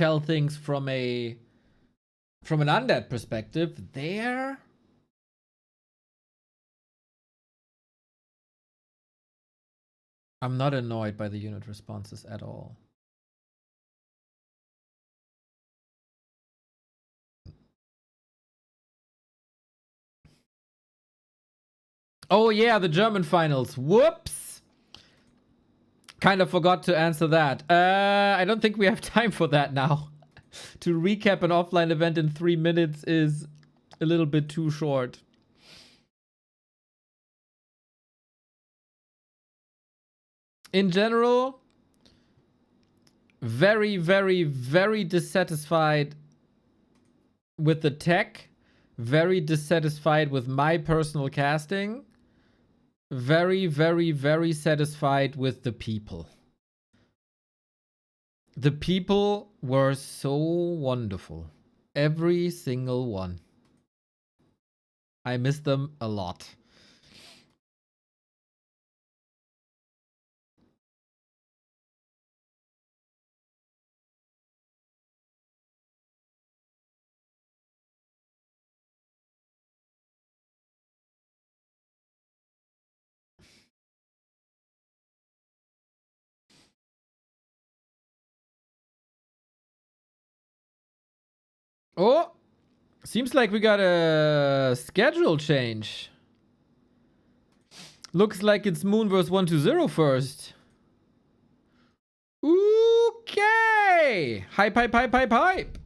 tell things from an undead perspective, there. I'm not annoyed by the unit responses at all. Oh yeah, the German finals. Whoops. Kind of forgot to answer that. I don't think we have time for that now. To recap an offline event in 3 minutes is a little bit too short. In general, very, very, very dissatisfied with the tech. Very dissatisfied with my personal casting. Very, very, very satisfied with the people. The people were so wonderful. Every single one. I miss them a lot. Oh, seems like we got a schedule change. Looks like it's Moonverse 120 first. Okay. Hype, hype, hype, hype, hype.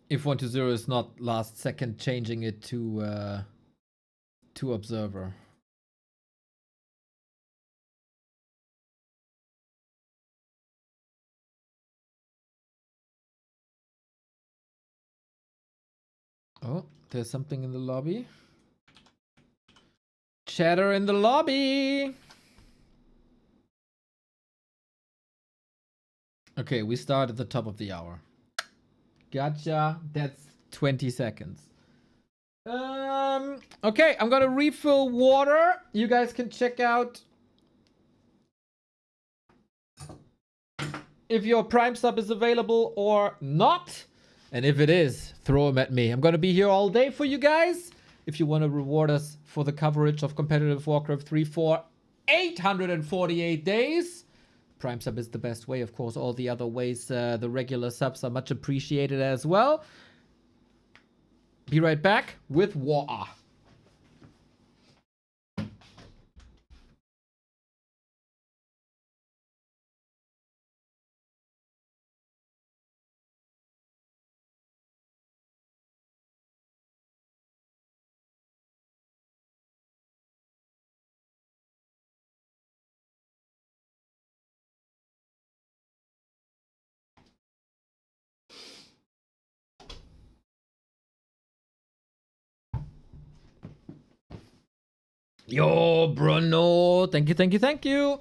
If 120 is not last second changing it to Observer. Oh, there's something in the lobby. Chatter in the lobby. Okay, we start at the top of the hour. Gotcha. That's 20 seconds. Okay, I'm gonna refill water. You guys can check out if your Prime sub is available or not. And if it is, throw them at me. I'm gonna be here all day for you guys. If you want to reward us for the coverage of competitive Warcraft 3 for 848 days. Prime sub is the best way. Of course, all the other ways, the regular subs are much appreciated as well. Be right back with water. Yo, Bruno. Thank you, thank you, thank you.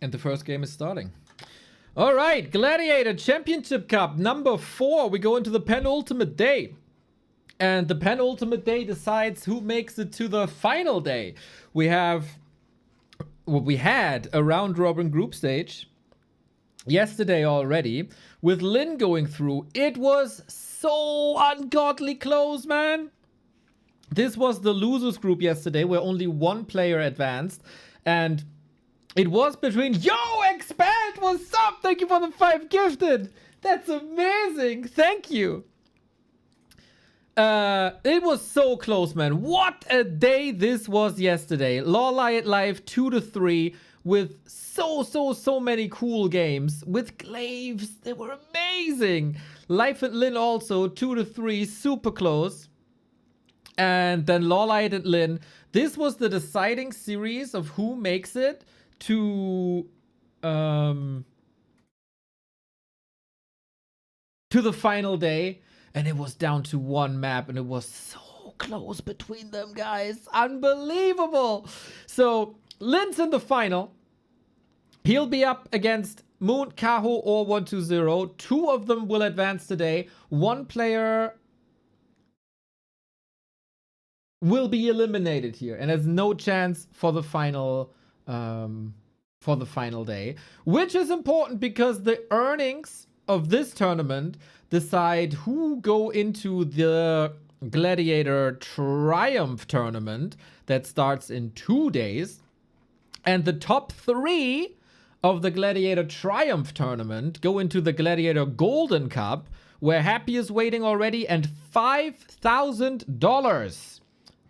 And the first game is starting. All right, Gladiator Championship Cup number 4. We go into the penultimate day. And the penultimate day decides who makes it to the final day. We had a round robin group stage yesterday already with Lin going through. It was so ungodly close, man. This was the losers group yesterday where only one player advanced. And it was between... Yo, Expand, what's up? Thank you for the 5 gifted. That's amazing. Thank you. It was so close, man. What a day this was yesterday. Law Riot Live 2-3 with so many cool games. With Glaives, they were amazing. Life and Lin also 2-3, super close. And then Law Riot and Lin. This was the deciding series of who makes it to the to the final day, and it was down to one map, and it was so close between them, guys. Unbelievable. So Lin's in the final. He'll be up against Moon, Kaho, or 120. Two of them will advance today. One player will be eliminated here and has no chance for the final day, which is important because the earnings of this tournament decide who go into the Gladiator Triumph tournament that starts in 2 days, and the top 3 of the Gladiator Triumph tournament go into the Gladiator Golden Cup, where Happy is waiting already, and $5,000,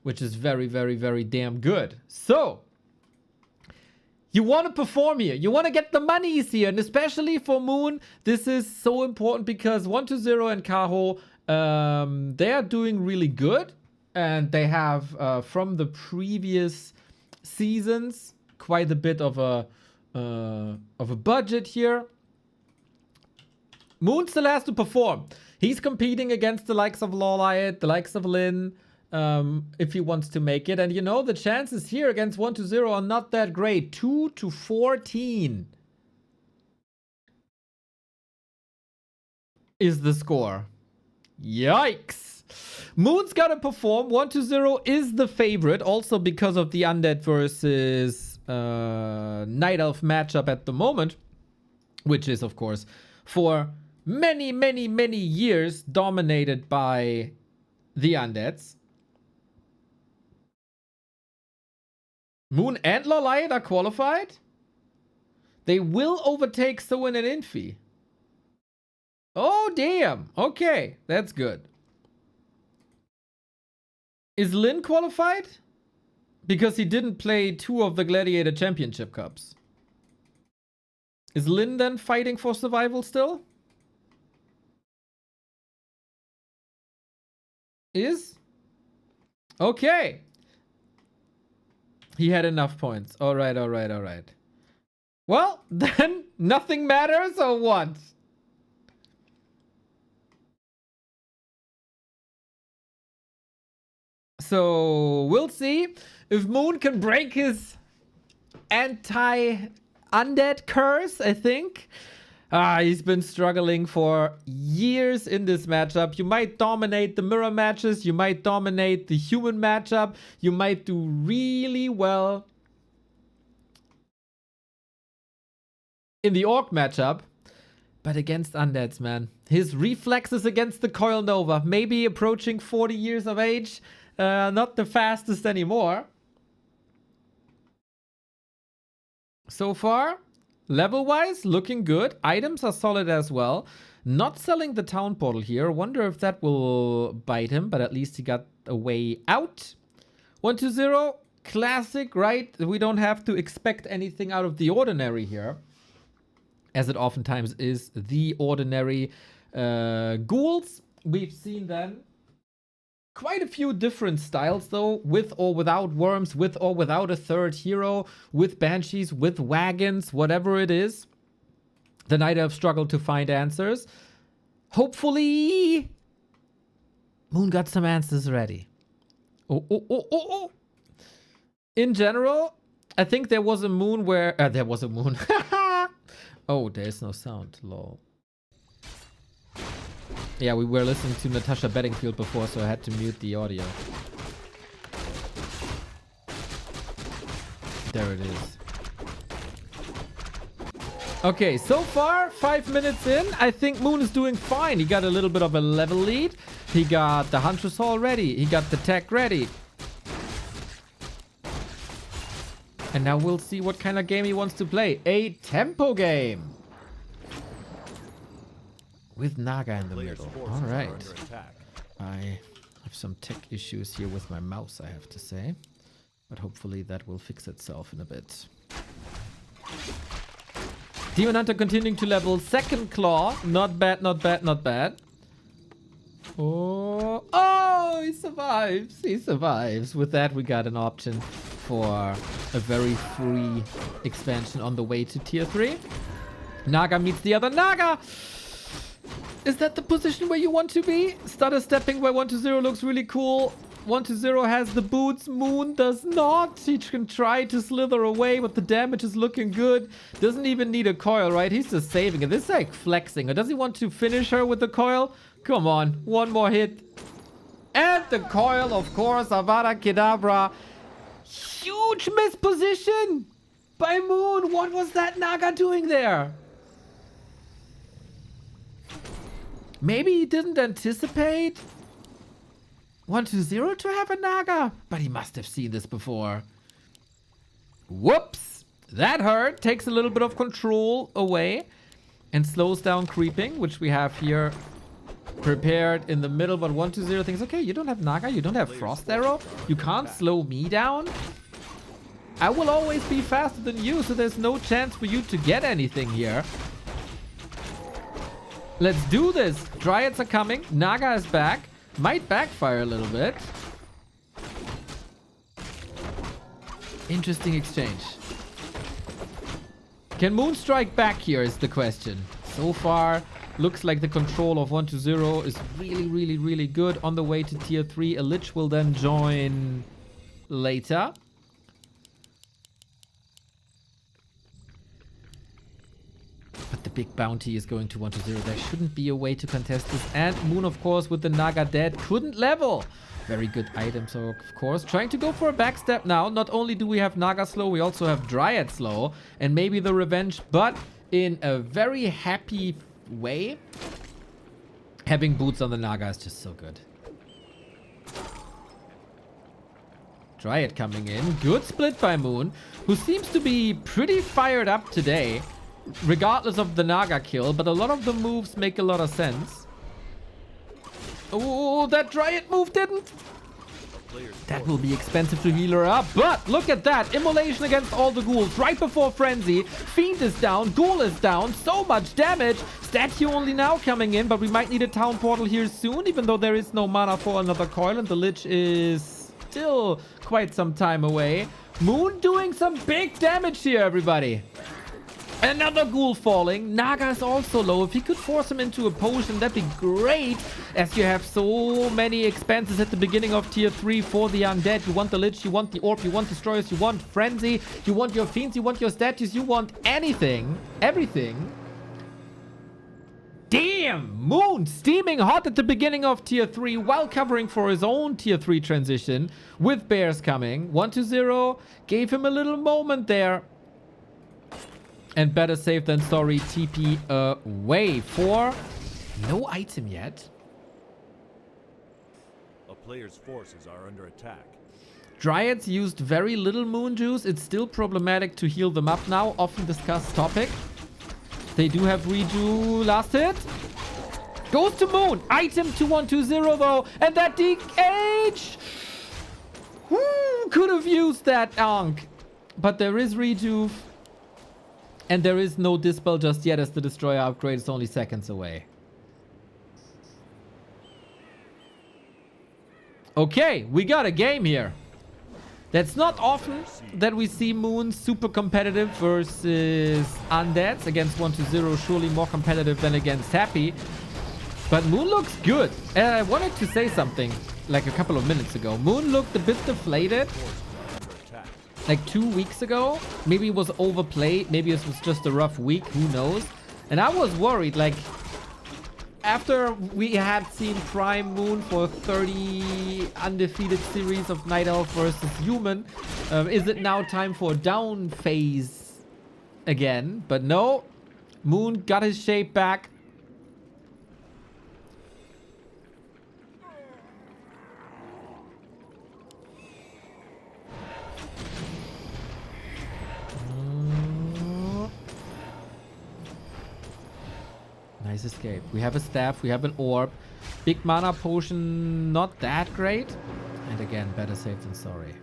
which is very, very, very damn good. So you want to perform here. You want to get the monies here. And especially for Moon, this is so important because 120 and Kaho, they are doing really good. And they have, from the previous seasons, quite a bit of a budget here. Moon still has to perform. He's competing against the likes of Lawlight, the likes of Lin, if he wants to make it. And you know, the chances here against 120 are not that great. 2 to 14 is the score. Yikes. Moon's gotta perform. 120 is the favorite, also because of the Undead versus Night Elf matchup at the moment, which is, of course, for many, many, many years dominated by the Undeads. Moon and Lawlight are qualified. They will overtake Soin and Infi. Oh, damn. Okay, that's good. Is Lin qualified? Because he didn't play 2 of the Gladiator Championship Cups. Is Lin then fighting for survival still? Is? Okay. He had enough points. All right, all right, all right. Well, then nothing matters or what? So we'll see if Moon can break his anti-undead curse, I think. He's been struggling for years in this matchup. You might dominate the mirror matches. You might dominate the human matchup. You might do really well in the orc matchup. But against undeads, man. His reflexes against the Coil Nova. Maybe approaching 40 years of age. Not the fastest anymore. So far, level-wise, looking good. Items are solid as well. Not selling the town portal here. Wonder if that will bite him, but at least he got a way out. 120, classic, right? We don't have to expect anything out of the ordinary here, as it oftentimes is the ordinary ghouls. We've seen then quite a few different styles though, with or without worms, with or without a third hero, with banshees, with wagons, whatever it is. The Night Elf struggled to find answers. Hopefully Moon got some answers ready. Oh. In general, I think there was a moon where there was a moon. Oh, there's no sound. Lol. Yeah, we were listening to Natasha Bedingfield before, so I had to mute the audio. There it is. Okay, so far, 5 minutes in, I think Moon is doing fine. He got a little bit of a level lead. He got the Huntress Hall ready. He got the tech ready. And now we'll see what kind of game he wants to play. A tempo game. With Naga in the middle. All right. I have some tech issues here with my mouse, I have to say. But hopefully that will fix itself in a bit. Demon Hunter continuing to level. Second claw. Not bad, not bad, not bad. Oh, he survives. He survives. With that, we got an option for a very free expansion on the way to tier 3. Naga meets the other Naga. Is that the position where you want to be? Stutter stepping by 1-0 looks really cool. 1-0 has the boots. Moon does not. He can try to slither away, but the damage is looking good. Doesn't even need a coil, right? He's just saving it. This is like flexing. Or does he want to finish her with the coil? Come on. One more hit. And the coil, of course. Avada Kedavra. Huge misposition by Moon. What was that Naga doing there? Maybe he didn't anticipate 1-0 to have a Naga, but he must have seen this before. Whoops! That hurt. Takes a little bit of control away and slows down creeping, which we have here prepared in the middle. But 1-0 thinks, okay, you don't have Naga, you don't have Frost Arrow, you can't slow me down. I will always be faster than you, so there's no chance for you to get anything here. Let's do this. Dryads are coming. Naga is back. Might backfire a little bit. Interesting exchange. Can Moon strike back here is the question. So far, looks like the control of 1-0 is really, really good. On the way to tier 3, a Lich will then join later. But the big bounty is going to 1-0. There shouldn't be a way to contest this. And Moon, of course, with the Naga dead, couldn't level. Very good item, so of course. Trying to go for a backstep now. Not only do we have Naga slow, we also have Dryad slow. And maybe the revenge, but in a very happy way. Having boots on the Naga is just so good. Dryad coming in. Good split by Moon, who seems to be pretty fired up today. Regardless of the Naga kill, but a lot of the moves make a lot of sense. Oh, that Dryad move didn't. That will be expensive to heal her up, but look at that. Immolation against all the ghouls right before Frenzy. Fiend is down, Ghoul is down, so much damage. Statue only now coming in, but we might need a town portal here soon, even though there is no mana for another coil, and the Lich is still quite some time away. Moon doing some big damage here, everybody. Another ghoul falling. Naga is also low. If he could force him into a potion, that'd be great. As you have so many expenses at the beginning of tier 3 for the undead. You want the Lich, you want the Orb, you want Destroyers, you want Frenzy, you want your Fiends, you want your Statues, you want anything. Everything. Damn! Moon steaming hot at the beginning of tier 3 while covering for his own tier 3 transition. With bears coming. 1-0. Gave him a little moment there. And better safe than sorry, TP away for no item yet. A player's forces are under attack. Dryads used very little moon juice. It's still problematic to heal them up now. Often discussed topic. They do have redo. Last hit. Goes to Moon. Item to 1-2-0 though. And that DH. Could have used that Ankh. But there is rejuve. And there is no Dispel just yet as the Destroyer upgrade is only seconds away. Okay, we got a game here. That's not often that we see Moon super competitive versus Undeads. Against 1-2-0, surely more competitive than against Happy. But Moon looks good. And I wanted to say something like a couple of minutes ago. Moon looked a bit deflated. Like 2 weeks ago. Maybe it was overplayed. Maybe it was just a rough week. Who knows? And I was worried. Like, after we had seen Prime Moon for 30 undefeated series of Night Elf versus Human, is it now time for a down phase again? But no. Moon got his shape back. Nice escape. We have a staff, we have an orb. Big mana potion, not that great. And again, better safe than sorry.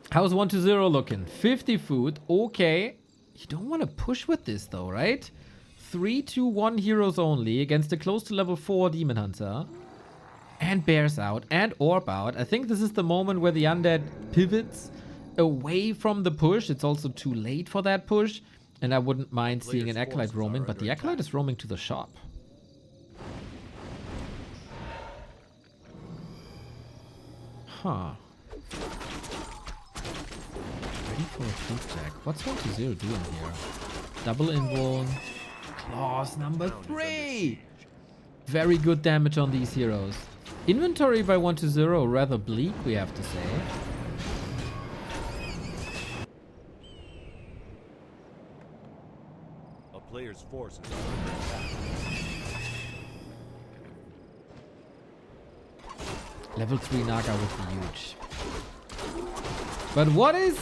How's 1-0 looking? 50 food, okay. You don't want to push with this though, right? 3-2-1 heroes only against a close to level 4 Demon Hunter. And bears out, and orb out. I think this is the moment where the undead pivots away from the push. It's also too late for that push. And I wouldn't mind seeing Players' an Acolyte forces roaming, are but the under Acolyte attack. is roaming to the shop. Huh. Ready for a food check. What's 1-0 doing here? Double invuln. Claws number Town is under 3. siege. Very good damage on these heroes. Inventory by 1-0, rather bleak, we have to say. A player's forces are under attack. Level 3 Naga would be huge. But what is...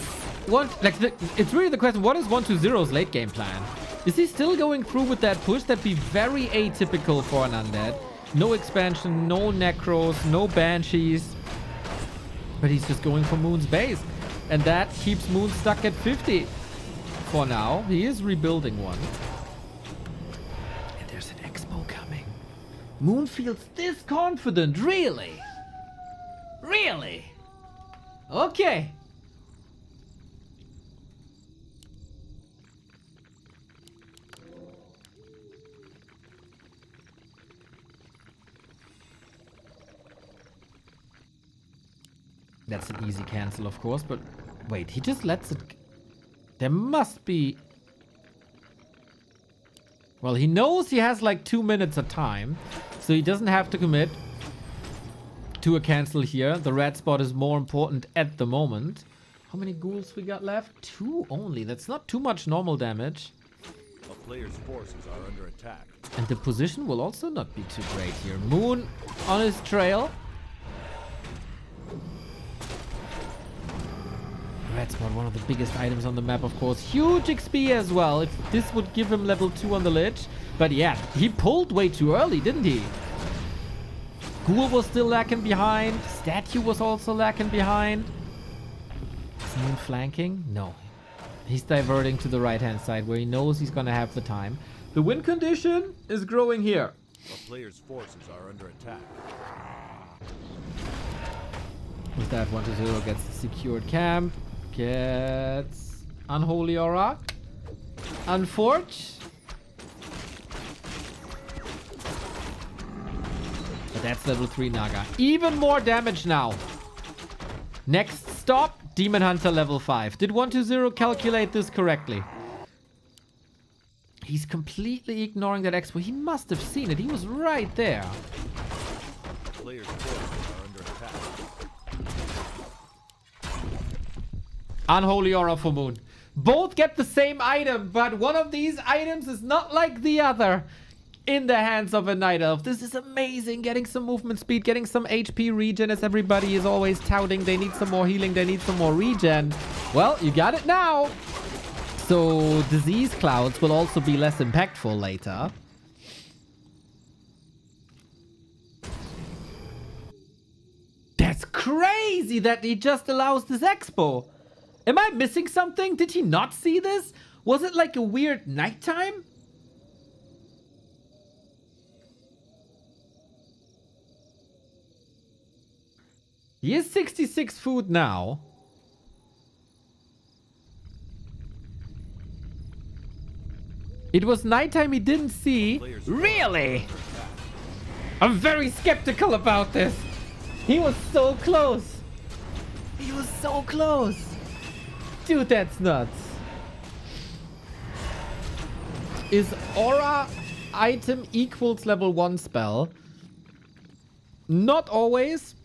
it's really the question, what is 1-0's late game plan? Is he still going through with that push? That'd be very atypical for an undead. No expansion, no necros, no banshees. But he's just going for Moon's base. And that keeps Moon stuck at 50. For now, he is rebuilding one. And there's an expo coming. Moon feels this confident, really? Really? Okay. That's an easy cancel, of course, but wait, he just lets it... There must be... Well, he knows he has like 2 minutes of time, so he doesn't have to commit to a cancel here. The red spot is more important at the moment. How many ghouls we got left? 2 only. That's not too much normal damage. A player's forces are under attack. And the position will also not be too great here. Moon on his trail. Red spot, one of the biggest items on the map, of course. Huge XP as well. If this would give him level 2 on the lich. But yeah, he pulled way too early, didn't he? Ghoul was still lacking behind. Statue was also lacking behind. Is Moon flanking? No. He's diverting to the right-hand side where he knows he's going to have the time. The win condition is growing here. A player's forces are under attack. With that, 1-0 gets the secured camp. Gets Unholy Aura. Unforge. But that's level 3 Naga. Even more damage now. Next stop, Demon Hunter level 5. Did 1-0 calculate this correctly? He's completely ignoring that expo. He must have seen it. He was right there. Players' forces are under attack. Unholy Aura for Moon. Both get the same item, but one of these items is not like the other in the hands of a Night Elf. This is amazing. Getting some movement speed, getting some HP regen, as everybody is always touting. They need some more healing, they need some more regen. Well, you got it now. So disease clouds will also be less impactful later. That's crazy that he just allows this expo. Am I missing something? Did he not see this? Was it like a weird nighttime? He is 66 food now. It was nighttime he didn't see. Really? I'm very skeptical about this. He was so close. He was so close. Dude, that's nuts. Is aura item equals level 1 spell? Not always.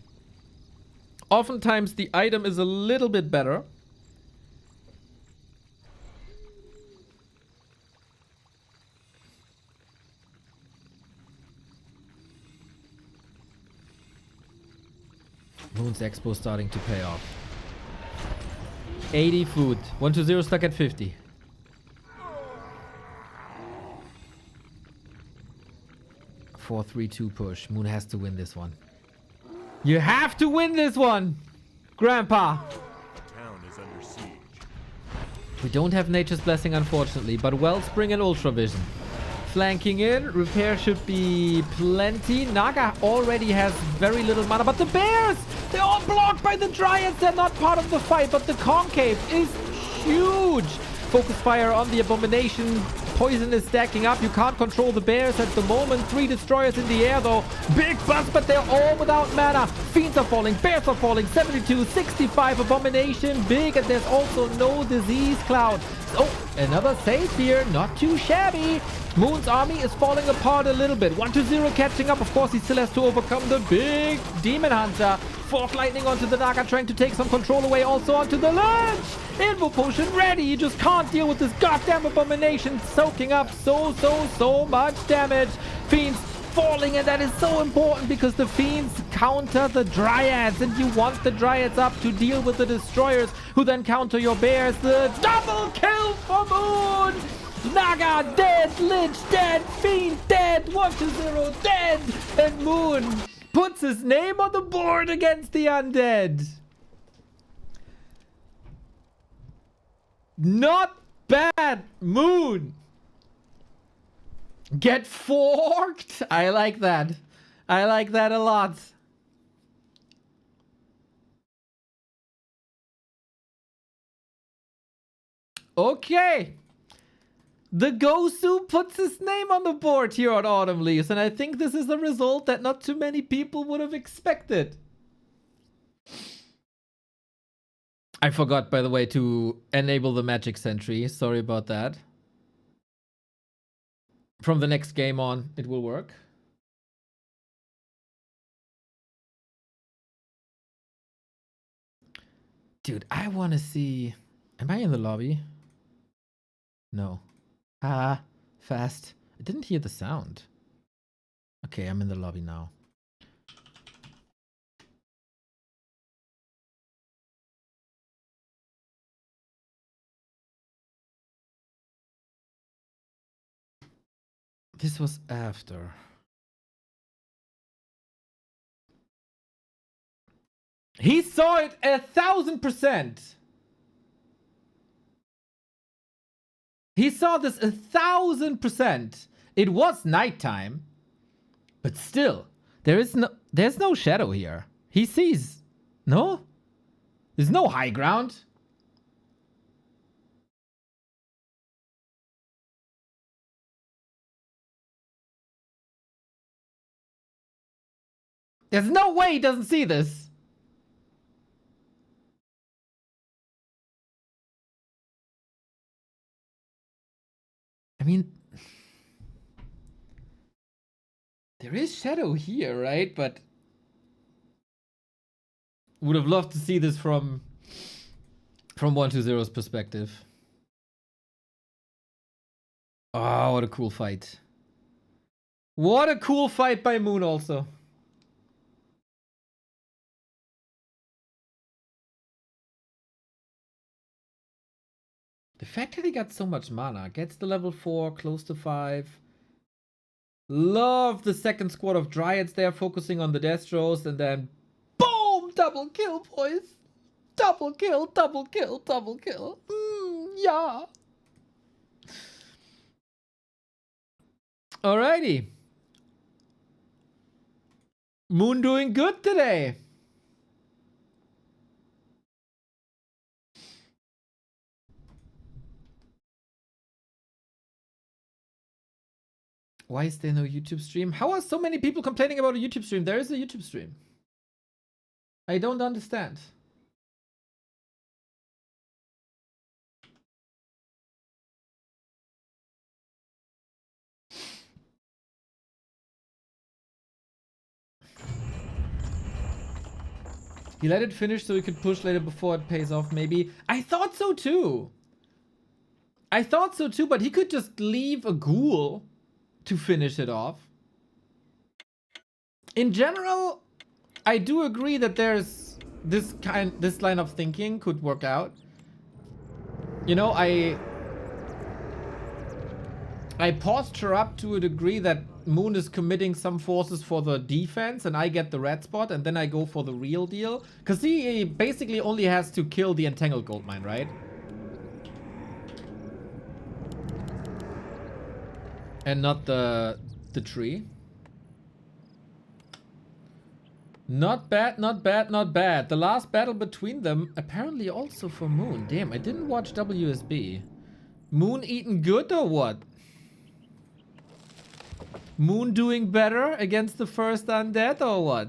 Oftentimes the item is a little bit better. Moon's expo starting to pay off. 80 food. 1-0 stuck at 50. Four, 3-2 push. Moon has to win this one. You have to win this one, Grandpa. Town is under siege. We don't have Nature's Blessing, unfortunately, but Wellspring and Ultra Vision. Flanking in, repair should be plenty. Naga already has very little mana, but the bears, they're all blocked by the Dryads. They're not part of the fight, but the Concave is huge. Focus fire on the Abomination. Poison is stacking up. You can't control the bears at the moment. 3 destroyers in the air though. Big bust, but they're all without mana. Fiends are falling. Bears are falling. 72, 65. Abomination big, and there's also no disease cloud. Oh, another save here. Not too shabby. Moon's army is falling apart a little bit. 1-0 catching up. Of course, he still has to overcome the big Demon Hunter. Fork Lightning onto the Naga, trying to take some control away. Also onto the Lurch. Invo Potion ready. You just can't deal with this goddamn Abomination soaking up so much damage. Fiends falling, and that is so important because the Fiends counter the Dryads, and you want the Dryads up to deal with the Destroyers, who then counter your Bears. The double kill for Moon! Naga dead, Lich dead, Fiend dead, 1-0 dead, and Moon puts his name on the board against the Undead. Not bad, Moon. Get forked. I like that. I like that a lot. Okay. The Gosu puts his name on the board here on Autumn Leaves, and I think this is a result that not too many people would have expected. I forgot, by the way, to enable the Magic Sentry. Sorry about that. From the next game on, it will work. Dude, I want to see... Am I in the lobby? No. Ah, fast. I didn't hear the sound. Okay, I'm in the lobby now. This was after. He saw it 1,000%. He saw this 1,000%. It was nighttime, but still, there's no shadow here. He sees, no? There's no high ground. There's no way he doesn't see this. I mean, there is shadow here, right? But would have loved to see this from 1-0's perspective. Oh, what a cool fight. What a cool fight by Moon also. The fact that he got so much mana, gets the level 4, close to 5. Love the second squad of Dryads there, focusing on the Destros, and then boom! Double kill, boys! Double kill, double kill, double kill. Yeah. Alrighty. Moon doing good today. Why is there no YouTube stream? How are so many people complaining about a YouTube stream? There is a YouTube stream. I don't understand. He let it finish so he could push later before it pays off, maybe. I thought so too. I thought so too, but he could just leave a ghoul to finish it off. In general, I do agree that there's this line of thinking could work out. You know, I posture up to a degree that Moon is committing some forces for the defense and I get the red spot and then I go for the real deal. Because he basically only has to kill the Entangled Goldmine, right? And not the tree. Not bad, not bad, not bad. The last battle between them apparently also for Moon. Damn, I didn't watch WSB. Moon eating good or what? Moon doing better against the first undead or what?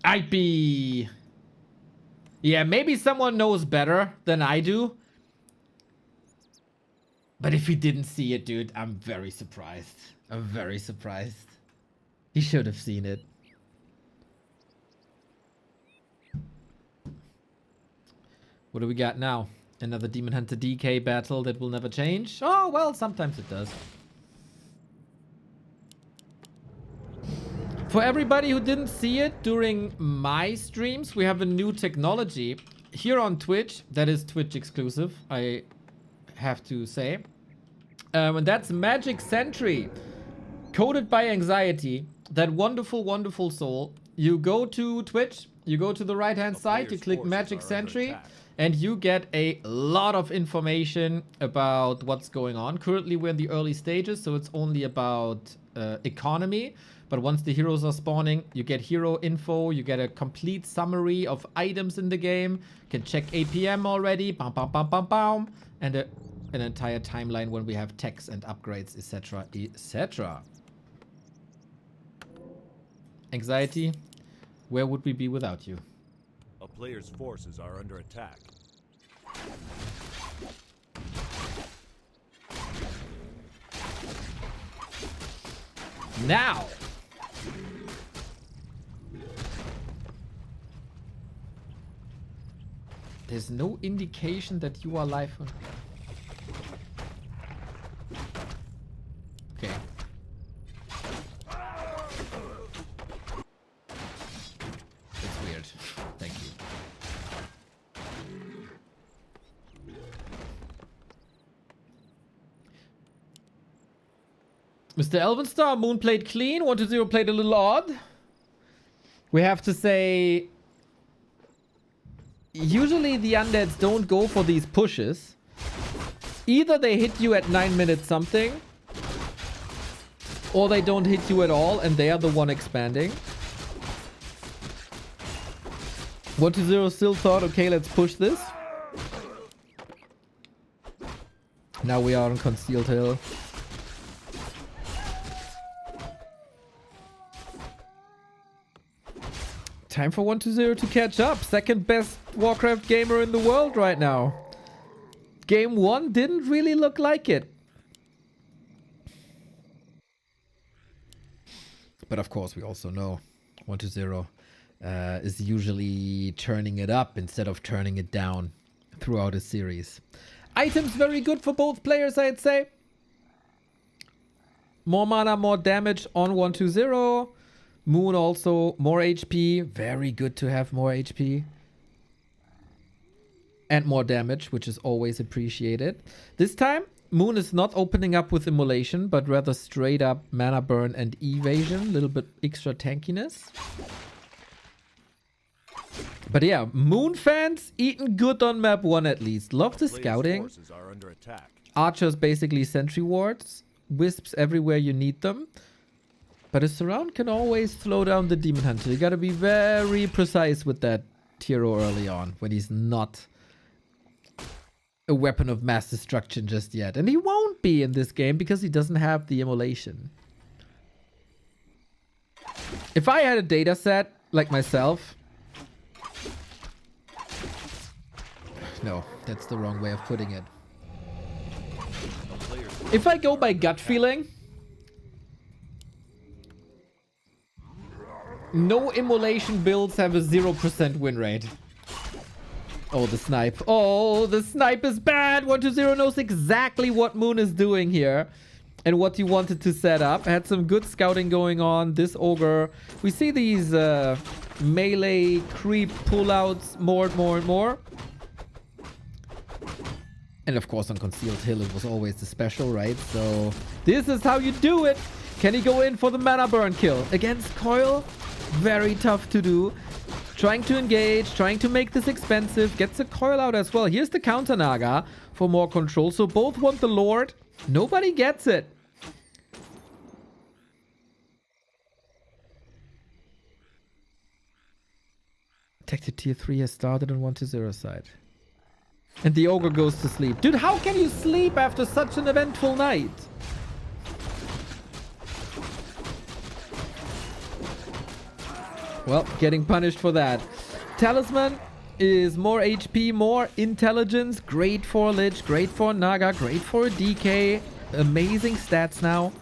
IP. Yeah, maybe someone knows better than I do. But if he didn't see it, dude, I'm very surprised. I'm very surprised. He should have seen it. What do we got now? Another Demon Hunter DK battle that will never change? Oh, well, sometimes it does. For everybody who didn't see it during my streams, we have a new technology here on Twitch. That is Twitch exclusive, I have to say. And that's Magic Sentry, coded by Anxiety. That wonderful, wonderful soul. You go to Twitch, you go to the right-hand side, you click Magic Sentry, and you get a lot of information about what's going on. Currently, we're in the early stages, so it's only about economy. But once the heroes are spawning, you get hero info, you get a complete summary of items in the game. You can check APM already, bam, bam, bam, bam, bam, and an entire timeline when we have techs and upgrades, etc., etc. Anxiety, where would we be without you? A player's forces are under attack. Now! There's no indication that you are live on... Okay. That's weird. Thank you. Mr. Elvenstar, Moon played clean, 1-0 played a little odd. We have to say... Usually the undeads don't go for these pushes. Either they hit you at 9 minutes something, or they don't hit you at all and they are the one expanding. 1-0 still thought, okay, let's push this. Now we are on Concealed Hill. Time for 1-0 to catch up. Second best Warcraft gamer in the world right now. Game 1 didn't really look like it. But of course, we also know 1-0 is usually turning it up instead of turning it down throughout a series. Items very good for both players, I'd say. More mana, more damage on 1-0. Moon also, more HP. Very good to have more HP. And more damage, which is always appreciated. This time, Moon is not opening up with Immolation, but rather straight up mana burn and evasion. A little bit extra tankiness. But yeah, Moon fans eating good on map 1 at least. Love the scouting. Archers basically sentry wards. Wisps everywhere you need them. But a surround can always slow down the Demon Hunter. You gotta be very precise with that hero early on when he's not a weapon of mass destruction just yet. And he won't be in this game because he doesn't have the Immolation. If I had a data set like myself... No, that's the wrong way of putting it. If I go by gut feeling... No Immolation builds have a 0% win rate. Oh, the snipe. Oh, the snipe is bad. 1-0 knows exactly what Moon is doing here. And what he wanted to set up. Had some good scouting going on. This ogre. We see these melee creep pullouts more and more and more. And of course on Concealed Hill it was always the special, right? So this is how you do it. Can he go in for the mana burn kill? Against Coil? Very tough to do. Trying to engage, trying to make this expensive. Gets a Coil out as well. Here's the counter Naga for more control. So both want the Lord. Nobody gets it. Unexpected tier 3 has started on 1-0 side. And the ogre goes to sleep. Dude, how can you sleep after such an eventful night? Well, getting punished for that. Talisman is more HP, more intelligence. Great for Lich, great for Naga, great for a DK. Amazing stats now.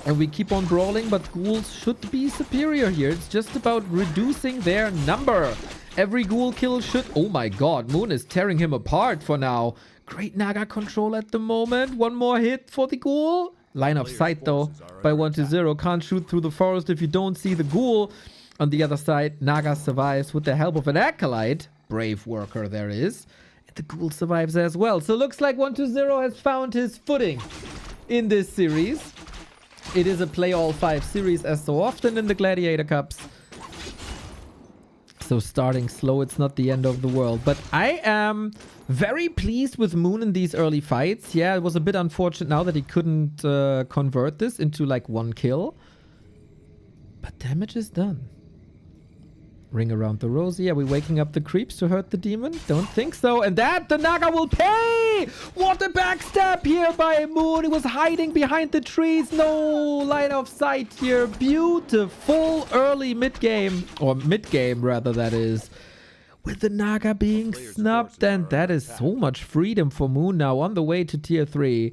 And we keep on brawling, but ghouls should be superior here. It's just about reducing their number. Every ghoul kill should... Oh my god, Moon is tearing him apart for now. Great Naga control at the moment. One more hit for the ghoul. Line of sight though by 1-0. Can't shoot through the forest if you don't see the ghoul. On the other side, Naga survives with the help of an acolyte. Brave worker there is. And the ghoul survives as well. So looks like 1-0 has found his footing in this series. It is a play all 5 series as so often in the Gladiator Cups. So starting slow, it's not the end of the world. But I am very pleased with Moon in these early fights. Yeah, it was a bit unfortunate now that he couldn't convert this into like 1 kill. But damage is done. Ring around the rosy. Are we waking up the creeps to hurt the demon? Don't think so. And that the Naga will pay! What a backstab here by Moon. He was hiding behind the trees. No line of sight here. Beautiful early mid-game. Or mid-game rather, that is. With the Naga being snubbed. And that is so much freedom for Moon now on the way to tier 3.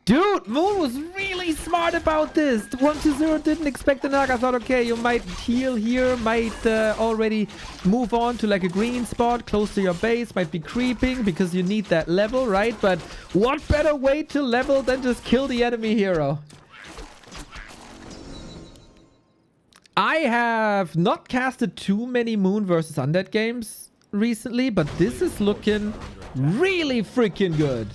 Dude, Moon was really smart about this. 1-0 didn't expect the Naga. Thought, okay, you might heal here, might already move on to like a green spot close to your base, might be creeping because you need that level, right? But what better way to level than just kill the enemy hero? I have not casted too many Moon versus Undead games recently, but this is looking really freaking good.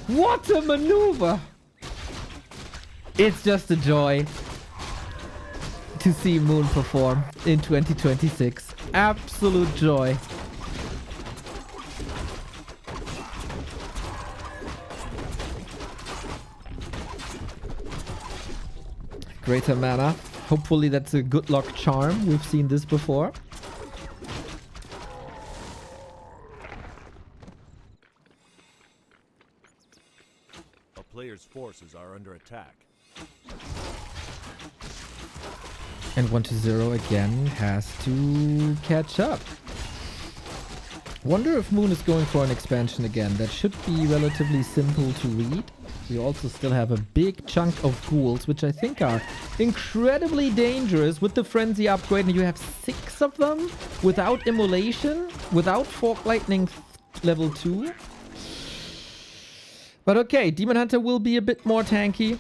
What a maneuver! It's just a joy to see Moon perform in 2026. Absolute joy. Greater mana. Hopefully that's a good luck charm. We've seen this before. Players' forces are under attack. And 1-0 again has to catch up. Wonder if Moon is going for an expansion again. That should be relatively simple to read. We also still have a big chunk of ghouls, which I think are incredibly dangerous with the frenzy upgrade. And you have 6 of them without immolation, without fork lightning level 2. But okay, Demon Hunter will be a bit more tanky.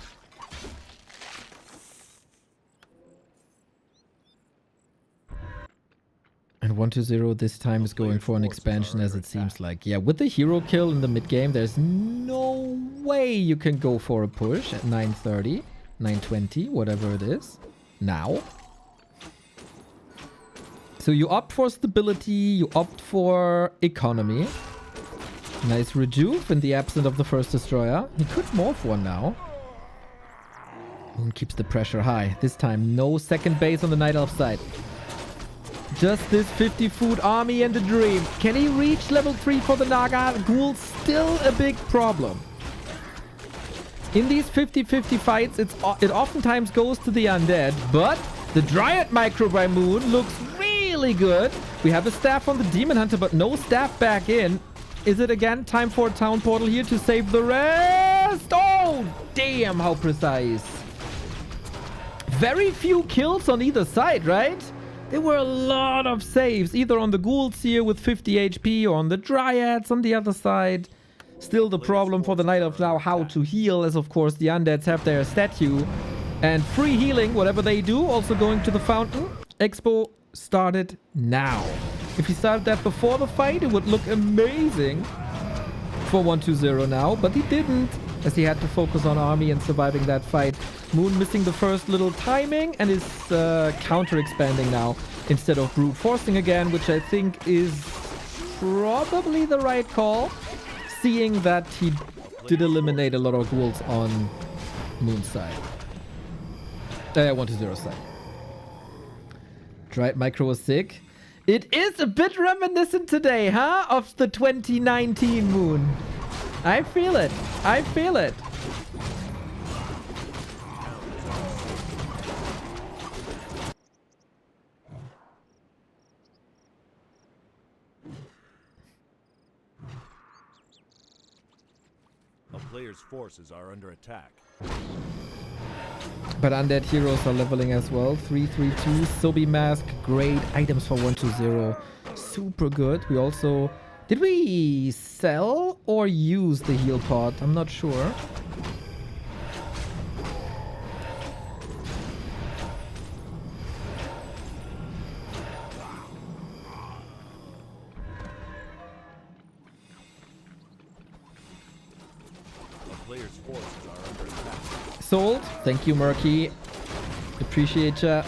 And 1-0 this time is going for an expansion, as it seems like. Yeah, with the hero kill in the mid game, there's no way you can go for a push at 9:30, 9:20, whatever it is. Now. So you opt for stability, you opt for economy. Nice rejuve in the absence of the first destroyer. He could morph one now. Moon keeps the pressure high. This time, no second base on the Night Elf side. Just this 50 food army and a dream. Can he reach level 3 for the Naga? Ghoul still a big problem. In these 50-50 fights, it oftentimes goes to the undead, but the Dryad micro by Moon looks really good. We have a staff on the Demon Hunter, but no staff back in. Is it again time for a town portal here to save the rest? Oh, damn, how precise. Very few kills on either side, right? There were a lot of saves, either on the ghouls here with 50 HP or on the Dryads on the other side. Still the problem for the Night Elf now how to heal, as of course the undeads have their statue. And free healing, whatever they do, also going to the fountain. Expo started now. If he started that before the fight, it would look amazing for 1-2-0 now, but he didn't, as he had to focus on army and surviving that fight. Moon missing the first little timing and is counter-expanding now instead of brute forcing again, which I think is probably the right call, seeing that he did eliminate a lot of ghouls on Moon's side. 1-0 side. Dried Micro was sick. It is a bit reminiscent today, huh? Of the 2019 Moon. I feel it. I feel it. A player's forces are under attack. But undead heroes are leveling as well. 332, Sobi Mask, great. Items for 120, super good. We also... Did we sell or use the heal pod? I'm not sure. A player's forces are under attack. Sold. Thank you, Murky. Appreciate ya.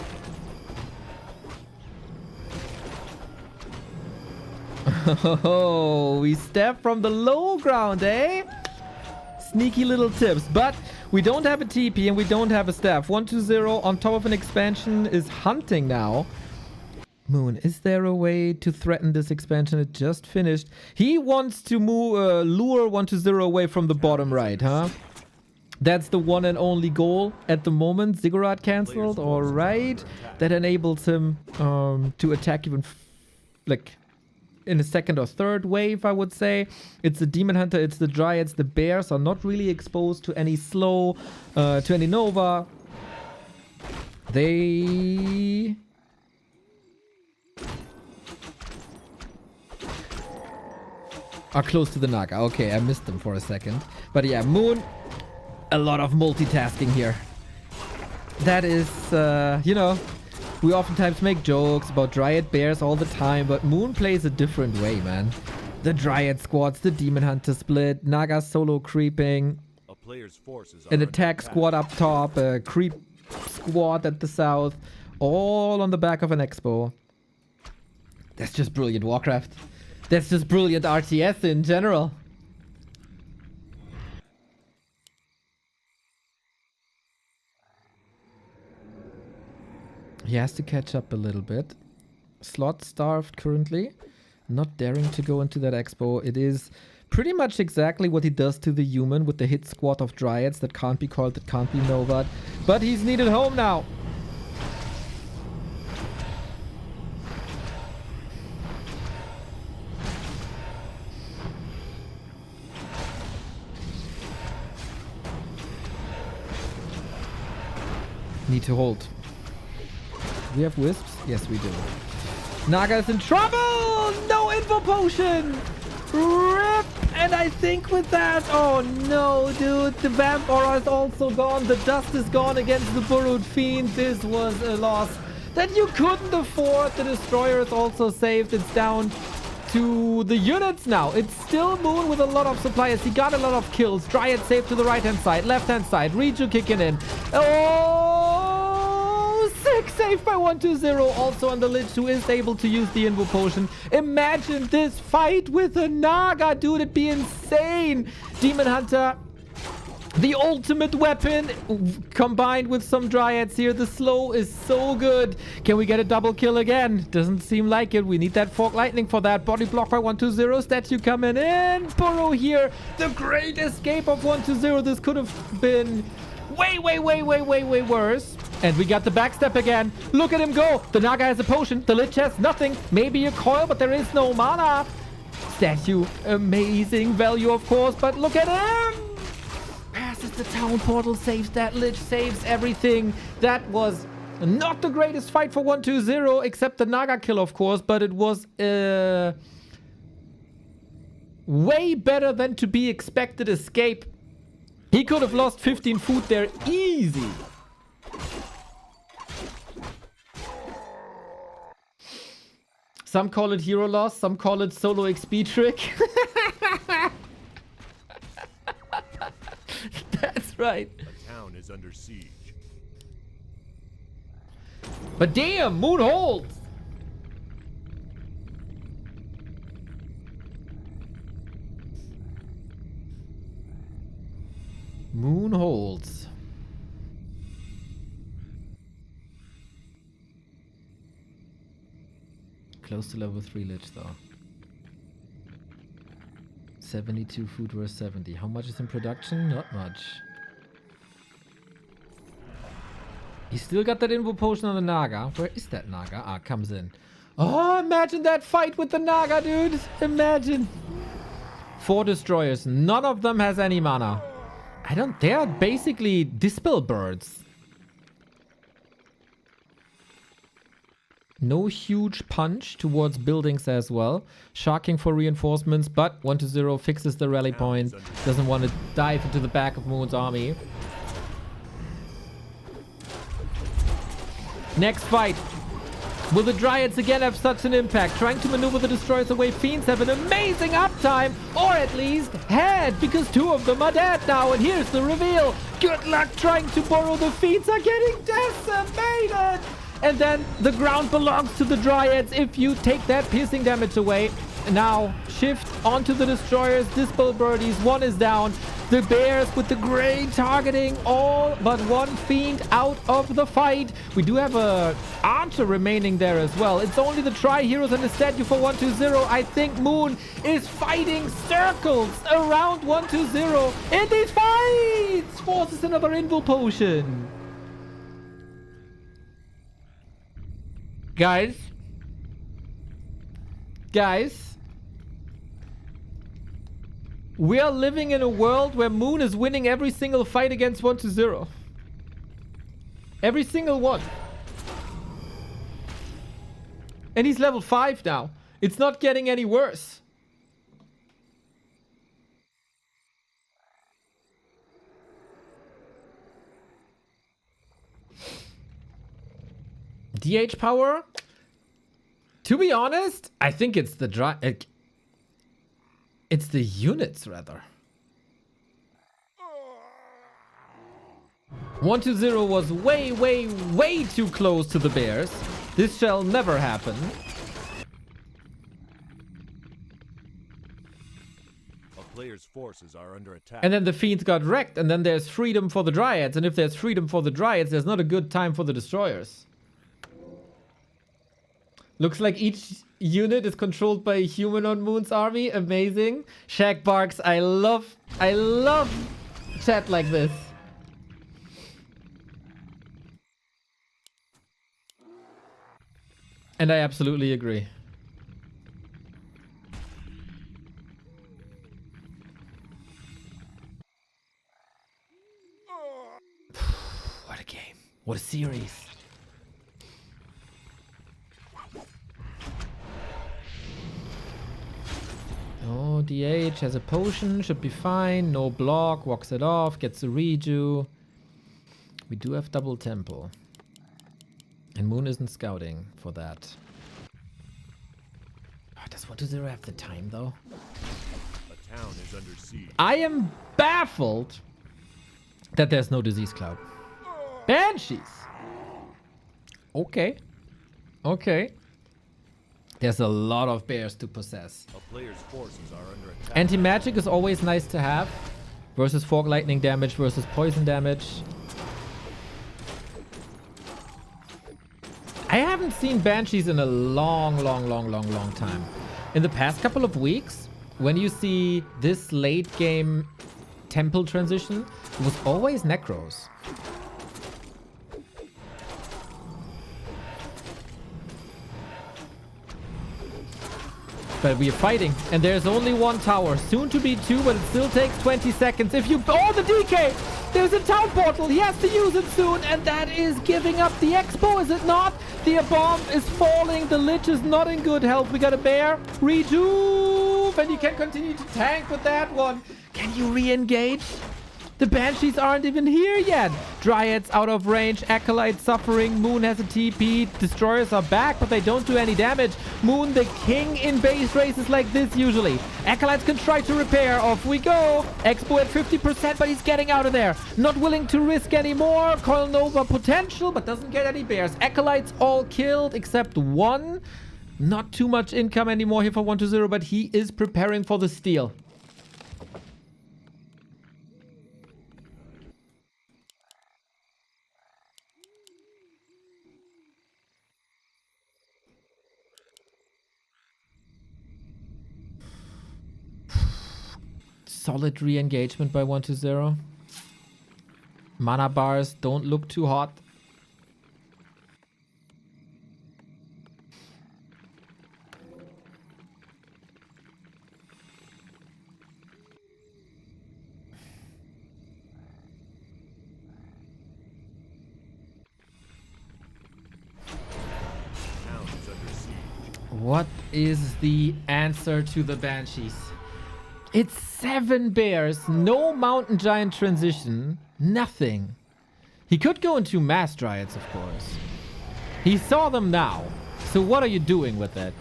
Oh, we step from the low ground, eh? Sneaky little tips. But we don't have a TP and we don't have a staff. 120 on top of an expansion is hunting now. Moon, is there a way to threaten this expansion? It just finished. He wants to move, lure 120 away from the bottom right, huh? That's the one and only goal at the moment. Ziggurat cancelled. All right. That enables him to attack even like in a second or third wave, I would say. It's the Demon Hunter, it's the Dryads, the Bears are not really exposed to any slow, to any Nova. They... are close to the Naga. Okay, I missed them for a second. But yeah, Moon, a lot of multitasking here. That is, you know, we oftentimes make jokes about Dryad Bears all the time, but Moon plays a different way, man. The Dryad squads, the Demon Hunter split, Naga solo creeping, A player's forces are an under attack squad up top, a creep squad at the south, all on the back of an expo. That's just brilliant Warcraft. That's just brilliant RTS in general. He has to catch up a little bit. Slot starved currently. Not daring to go into that expo. It is pretty much exactly what he does to the human with the hit squad of Dryads that can't be called, that can't be Nova. But he's needed home now. Need to hold. We have wisps? Yes, we do. Naga's in trouble! No info potion! RIP! And I think with that... Oh no, dude. The vamp aura is also gone. The dust is gone against the burrowed fiend. This was a loss that you couldn't afford. The destroyer is also saved. It's down to the units now. It's still Moon with a lot of suppliers. He got a lot of kills. Dryad saved to the right-hand side. Left-hand side. Reju kicking in. Oh! Sick save by 120. Also on the Lich, who is able to use the Invo Potion. Imagine this fight with a Naga, dude. It'd be insane. Demon Hunter, the ultimate weapon, combined with some Dryads here. The slow is so good. Can we get a double kill again? Doesn't seem like it. We need that Fork Lightning for that. Body block by 120. Statue coming in. Burrow here. The great escape of 120. This could have been way worse. And we got the backstep again. Look at him go. The Naga has a potion. The Lich has nothing. Maybe a coil, but there is no mana. Statue. Amazing value, of course. But look at him. Passes the town portal. Saves that Lich. Saves everything. That was not the greatest fight for 120, except the Naga kill, of course. But it was way better than to be expected escape. He could have lost 15 food there easy. Some call it hero loss, some call it solo XP trick. That's right. A town is under siege. But damn, Moon holds. Moon holds. Close to level 3 Lich though. 72 food worth 70. How much is in production? Not much. He still got that info potion on the Naga. Where is that Naga? Ah, comes in. Oh, imagine that fight with the Naga, dude. Imagine. 4 destroyers. None of them has any mana. They are basically dispel birds. No huge punch towards buildings as well. Sharking for reinforcements, but 1-0 fixes the rally point. Doesn't want to dive into the back of Moon's army. Next fight. Will the Dryads again have such an impact? Trying to maneuver the destroyers away. Fiends have an amazing uptime, or at least had, because 2 of them are dead now. And here's the reveal. Good luck trying to borrow. The Fiends are getting decimated. And then the ground belongs to the Dryads if you take that piercing damage away. Now shift onto the destroyers. Dispel birdies. 1 is down. The bears with the great targeting. All but 1 fiend out of the fight. We do have a archer remaining there as well. It's only the tri-heroes and the statue for 1-0. I think Moon is fighting circles around 1-0 in these fights. Forces another invul potion. Guys, we are living in a world where Moon is winning every single fight against 1-0. Every single one. And he's level 5 now. It's not getting any worse. DH power? To be honest, I think it's the it's the units rather. 1-0 was way too close to the bears. This shall never happen. A player's forces are under attack. And then the fiends got wrecked, and then there's freedom for the Dryads. And if there's freedom for the Dryads, there's not a good time for the destroyers. Looks like each unit is controlled by a human on Moon's army. Amazing. Shaq barks. I love chat like this. And I absolutely agree. What a game. What a series. Oh, DH has a potion, should be fine. No block, walks it off, gets a redo. We do have double temple. And Moon isn't scouting for that. Oh, does 1-0 have the time though? A town is under siege. I am baffled that there's no disease cloud. Banshees! Okay. Okay. There's a lot of bears to possess. A player's forces are under attack. Anti-magic is always nice to have. Versus fog lightning damage versus poison damage. I haven't seen Banshees in a long time. In the past couple of weeks, when you see this late game temple transition, it was always Necros. But we are fighting, and there's only 1 tower. Soon to be 2, but it still takes 20 seconds. If you... Oh, the DK! There's a town portal. He has to use it soon, and that is giving up the expo, is it not? The bomb is falling. The Lich is not in good health. We got a bear. Rejuve, and you can continue to tank with that one. Can you re-engage? The Banshees aren't even here yet. Dryads out of range. Acolyte suffering. Moon has a TP. Destroyers are back, but they don't do any damage. Moon the king in base races like this usually. Acolytes can try to repair. Off we go. Expo at 50%, but he's getting out of there. Not willing to risk anymore. Coil Nova potential, but doesn't get any bears. Acolytes all killed except 1. Not too much income anymore here for 1-0, but he is preparing for the steal. Solid re-engagement by 120. Mana bars don't look too hot. What is the answer to the Banshees? It's 7 bears, no mountain giant transition, nothing. He could go into mass dryads, of course. He saw them now. So what are you doing with that?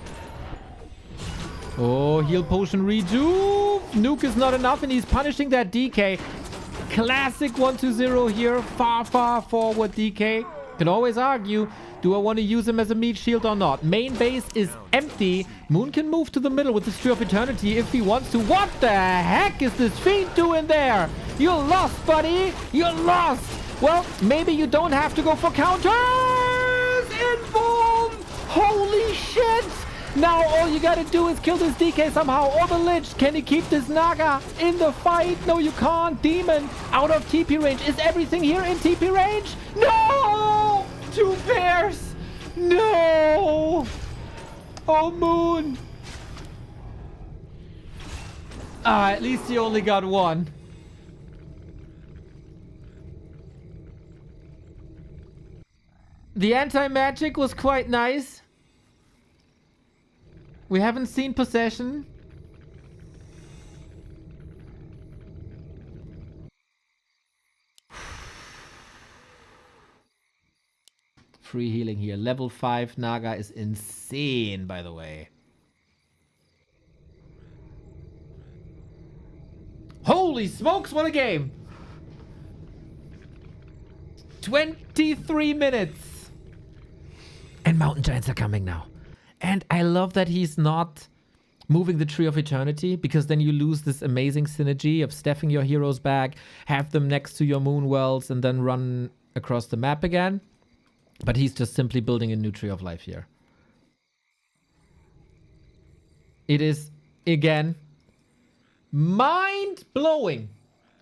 Oh, heal potion rejuve. Nuke is not enough and he's punishing that DK. Classic 120 here. Far, far forward DK. Can always argue, do I want to use him as a meat shield or not? Main base is empty. Moon can move to the middle with the Tree of Eternity if he wants to. What the heck is this fiend doing there? You're lost, buddy. You're lost. Well, maybe you don't have to go for counters. Inform. Holy shit. Now all you gotta do is kill this DK somehow, or the Lich. Can he keep this Naga in the fight? No, you can't. Demon out of TP range. Is everything here in TP range? No! 2 pairs. No! Oh, Moon. Ah, at least he only got 1. The anti-magic was quite nice. We haven't seen possession. Free healing here. Level 5 Naga is insane, by the way. Holy smokes, what a game! 23 minutes! And Mountain Giants are coming now. And I love that he's not moving the Tree of Eternity, because then you lose this amazing synergy of staffing your heroes back, have them next to your moon wells, and then run across the map again. But he's just simply building a new Tree of Life here. It is, again, mind-blowing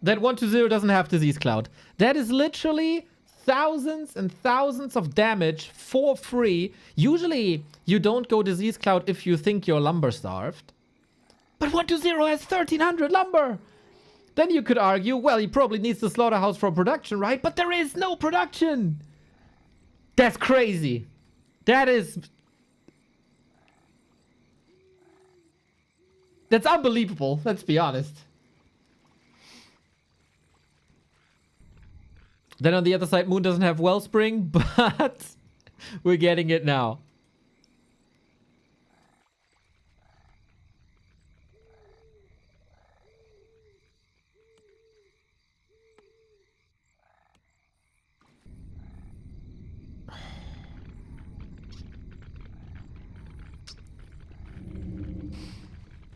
that 120 doesn't have Disease Cloud. That is literally thousands and thousands of damage for free. Usually, you don't go Disease Cloud if you think you're lumber starved. But 120 has 1300 lumber. Then you could argue, well, he probably needs the slaughterhouse for production, right? But there is no production. That's crazy. That is... That's unbelievable, let's be honest. Then on the other side, Moon doesn't have Wellspring, but we're getting it now.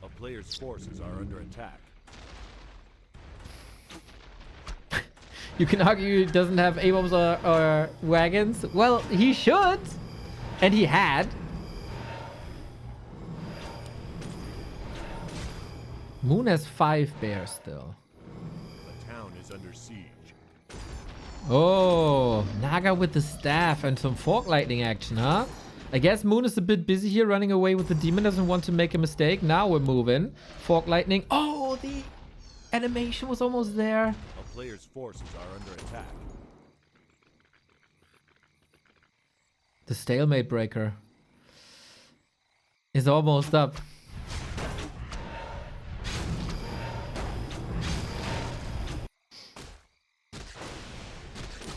A player's forces are under attack. You can argue he doesn't have A-bombs or wagons. Well, he should. And he had. Moon has 5 bears still. The town is under siege. Oh, Naga with the staff and some Fork Lightning action, huh? I guess Moon is a bit busy here running away with the demon. Doesn't want to make a mistake. Now we're moving. Fork Lightning. Oh, the animation was almost there. Players' forces are under attack. The stalemate breaker is almost up.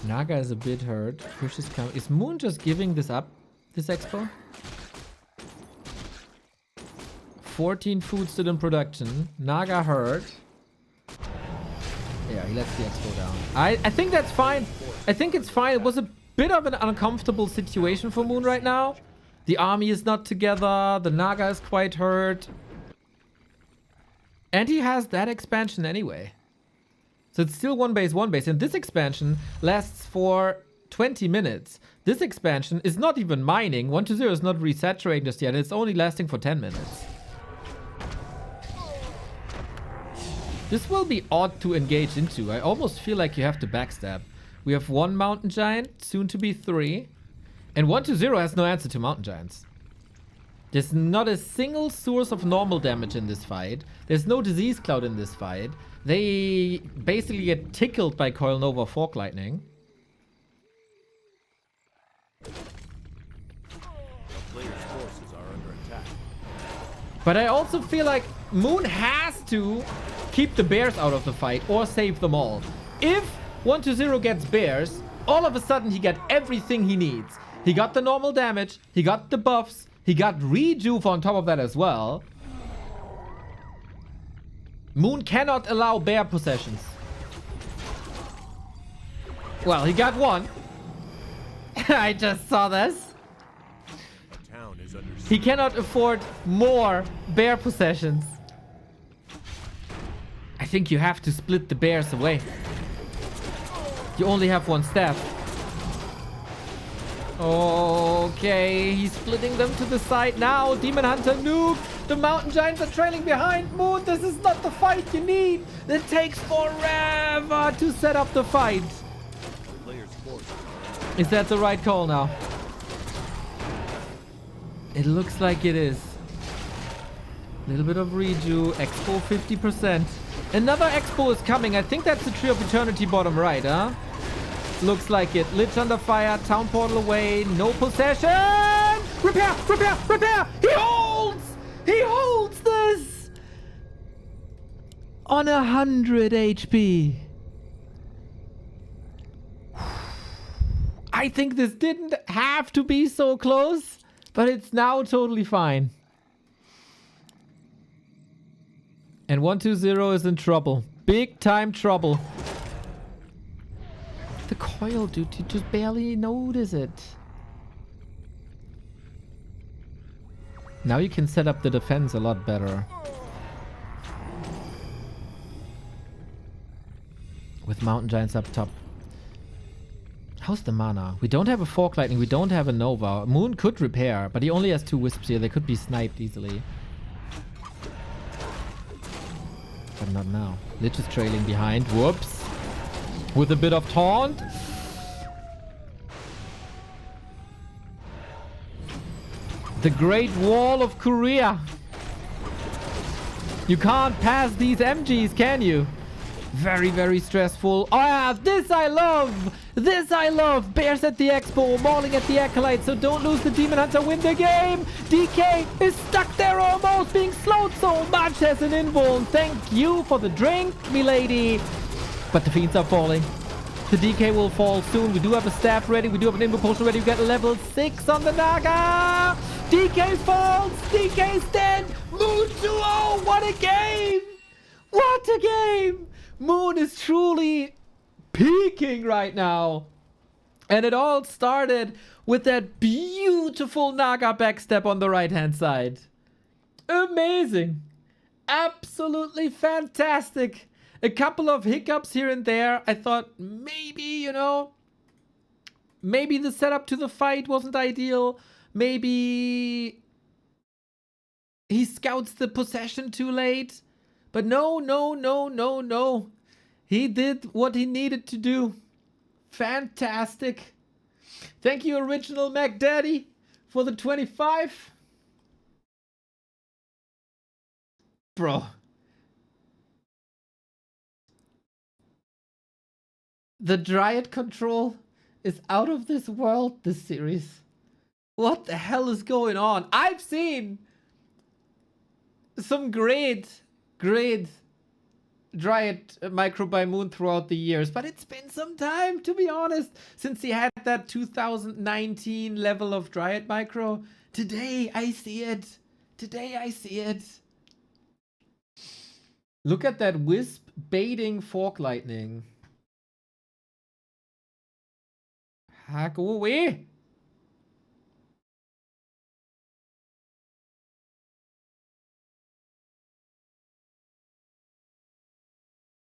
Naga is a bit hurt. Push is coming. Is Moon just giving this up? This expo? 14 food still in production. Naga hurt. Yeah, he lets the expo down. I think that's fine. I think it's fine. It was a bit of an uncomfortable situation for Moon right now. The army is not together. The Naga is quite hurt. And he has that expansion anyway. So it's still one base. And this expansion lasts for 20 minutes. This expansion is not even mining. 120 is not resaturating just yet. It's only lasting for 10 minutes. This will be odd to engage into. I almost feel like you have to backstab. We have 1 Mountain Giant, soon to be 3. And 120 has no answer to Mountain Giants. There's not a single source of normal damage in this fight. There's no Disease Cloud in this fight. They basically get tickled by Coil Nova Fork Lightning. Player's forces are under attack. But I also feel like Moon has to keep the bears out of the fight or save them all. If 120 gets bears, all of a sudden he got everything he needs. He got the normal damage, he got the buffs, he got rejuve on top of that as well. Moon cannot allow bear possessions. Well, he got 1. I just saw this. The town is under He cannot afford more bear possessions. I think you have to split the bears away. You only have 1 staff. Okay, he's splitting them to the side now. Demon Hunter nuke. The Mountain Giants are trailing behind. Moon, this is not the fight you need. It takes forever to set up the fight. player's forces. Is that the right call now? It looks like it is. A little bit of reju. Expo 50%. Another Expo is coming. I think that's the Tree of Eternity bottom right, huh? Looks like it. Lich under fire. Town portal away. No possession. Repair! Repair! Repair! He holds! He holds this! On 100 HP. I think this didn't have to be so close, but it's now totally fine. And 120 is in trouble. Big time trouble. The coil, dude, you just barely notice it. Now you can set up the defense a lot better. With Mountain Giants up top. How's the mana? We don't have a Fork Lightning, we don't have a Nova. Moon could repair, but he only has 2 Wisps here. They could be sniped easily. But not now. Lich is trailing behind. Whoops. With a bit of taunt. The Great Wall of Korea. You can't pass these MGs, can you? Very, very stressful. Oh yeah, this I love! This I love! Bears at the Expo, mauling at the Acolyte, so don't lose the Demon Hunter, win the game! DK is stuck there almost, being slowed so much as an invuln. Thank you for the drink, milady. But the Fiends are falling. The DK will fall soon. We do have a staff ready. We do have an Invo Potion ready. We got level 6 on the Naga. DK falls. DK's dead. Moon 2-0. What a game. What a game. Moon is truly peaking right now. And it all started with that beautiful Naga backstep on the right-hand side. Amazing. Absolutely fantastic. A couple of hiccups here and there. I thought maybe, you know, maybe the setup to the fight wasn't ideal. Maybe he scouts the possession too late. But no, no, no, no, no. He did what he needed to do. Fantastic. Thank you, Original Mac Daddy, for the 25. Bro. The Dryad control is out of this world, this series. What the hell is going on? I've seen some great Dryad micro by Moon throughout the years, but it's been some time, to be honest, since he had that 2019 level of Dryad micro. Today I see it. Today I see it. Look at that Wisp baiting Fork Lightning. Go away.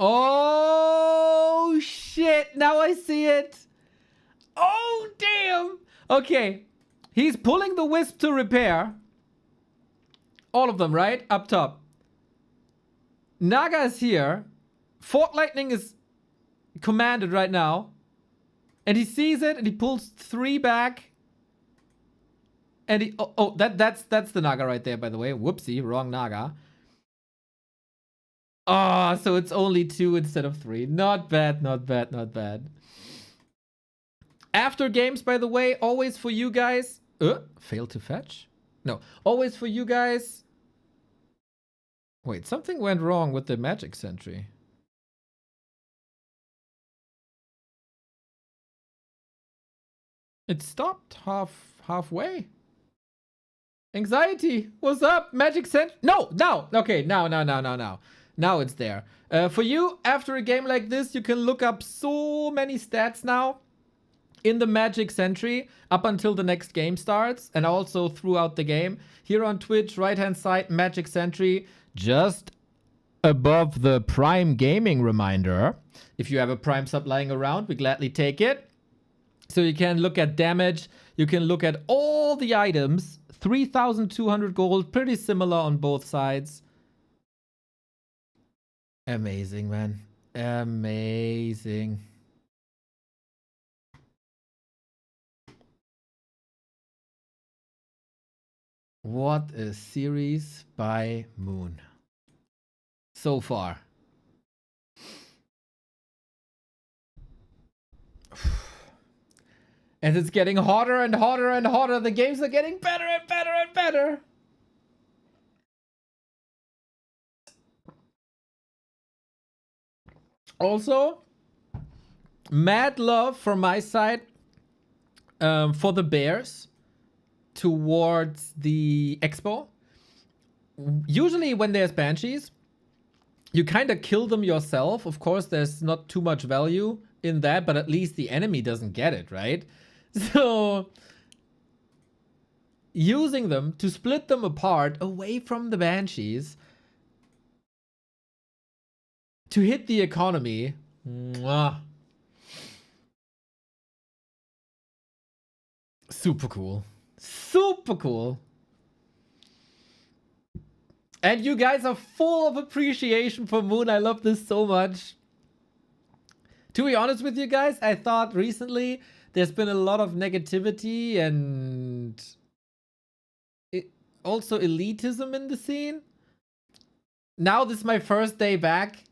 Oh shit, now I see it. Oh damn. Okay, he's pulling the Wisp to repair. All of them, right? Up top. Naga is here. Fort Lightning is commanded right now. And he sees it and he pulls 3 back. And he that's the Naga right there, by the way. Whoopsie, wrong Naga. Oh, so it's only 2 instead of 3. Not bad, not bad, not bad. After games, by the way, always for you guys. Failed to fetch? No, always for you guys. Wait, something went wrong with the Magic Sentry. It stopped halfway. Anxiety, what's up? Magic Sentry? No, now. Okay, now. Now it's there. For you, after a game like this, you can look up so many stats now in the Magic Sentry up until the next game starts and also throughout the game. Here on Twitch, right-hand side, Magic Sentry, just above the Prime Gaming reminder. If you have a Prime sub lying around, we gladly take it. So you can look at damage. You can look at all the items. 3,200 gold, pretty similar on both sides. Amazing, man. Amazing. What a series by Moon. So far. And it's getting hotter and hotter and hotter. The games are getting better and better and better. Also, mad love from my side for the Bears towards the Expo. Usually when there's Banshees, you kind of kill them yourself. Of course, there's not too much value in that, but at least the enemy doesn't get it, right? So, using them to split them apart away from the Banshees to hit the economy. Mwah. Super cool. Super cool. And you guys are full of appreciation for Moon. I love this so much. To be honest with you guys, I thought recently there's been a lot of negativity and also elitism in the scene. Now this is my first day back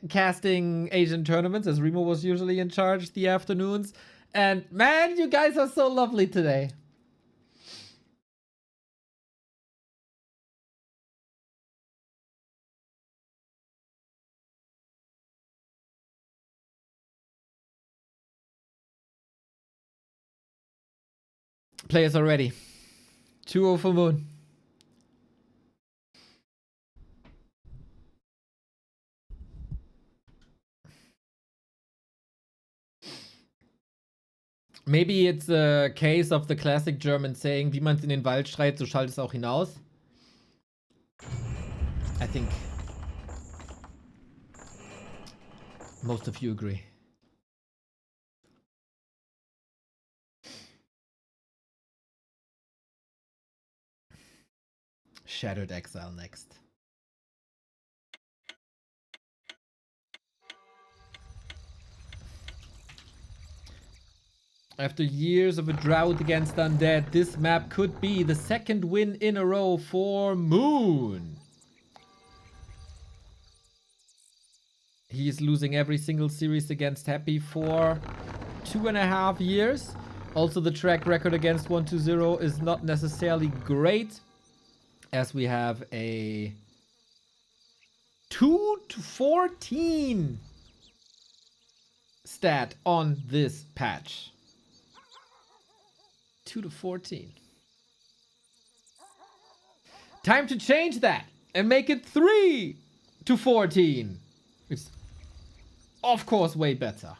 casting Asian tournaments, as Remo was usually in charge the afternoons. And man, you guys are so lovely today. Players are ready. 2-0 for Moon. Maybe it's a case of the classic German saying, wie man es in den Wald schreit, so schallt es auch hinaus. I think most of you agree. Shattered Exile next. After years of a drought against Undead, this map could be the second win in a row for Moon. He is losing every single series against Happy for 2.5 years. Also, the track record against 1-2-0 is not necessarily great, as we have a 2-14 stat on this patch. 2-14. Time to change that and make it 3-14. It's of course way better.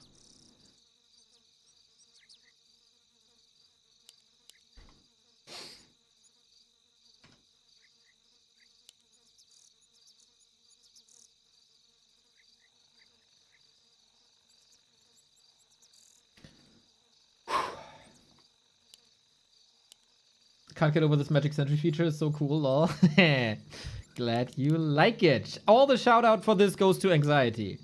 Can't get over this Magic Sentry feature. It's so cool, lol. Glad you like it. All the shout out for this goes to Anxiety.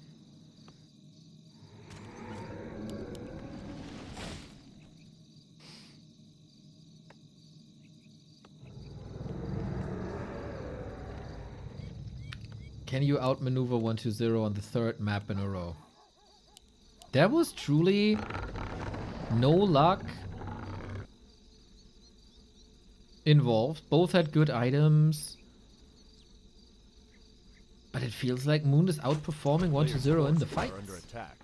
Can you outmaneuver 120 on the third map in a row? There was truly no luck involved. Both had good items. But it feels like Moon is outperforming 120 in the fight. Under attack.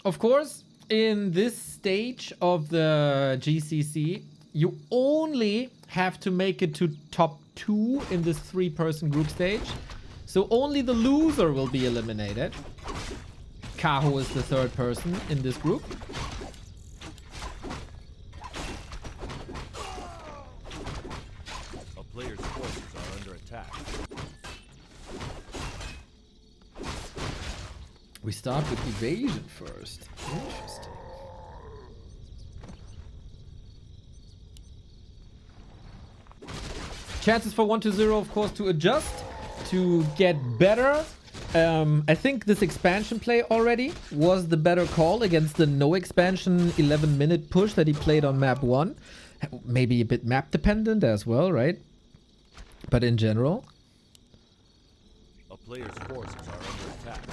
Of course, in this stage of the GCC, you only have to make it to top 2 in this 3-person group stage. So only the loser will be eliminated. Kaho is the 3rd person in this group. A player's forces are under attack. We start with evasion first. Interesting. Chances for 120, of course, to adjust, to get better. I think this expansion play already was the better call against the no expansion 11-minute push that he played on map 1. Maybe a bit map dependent as well, right? But in general. A player's forces are under attack.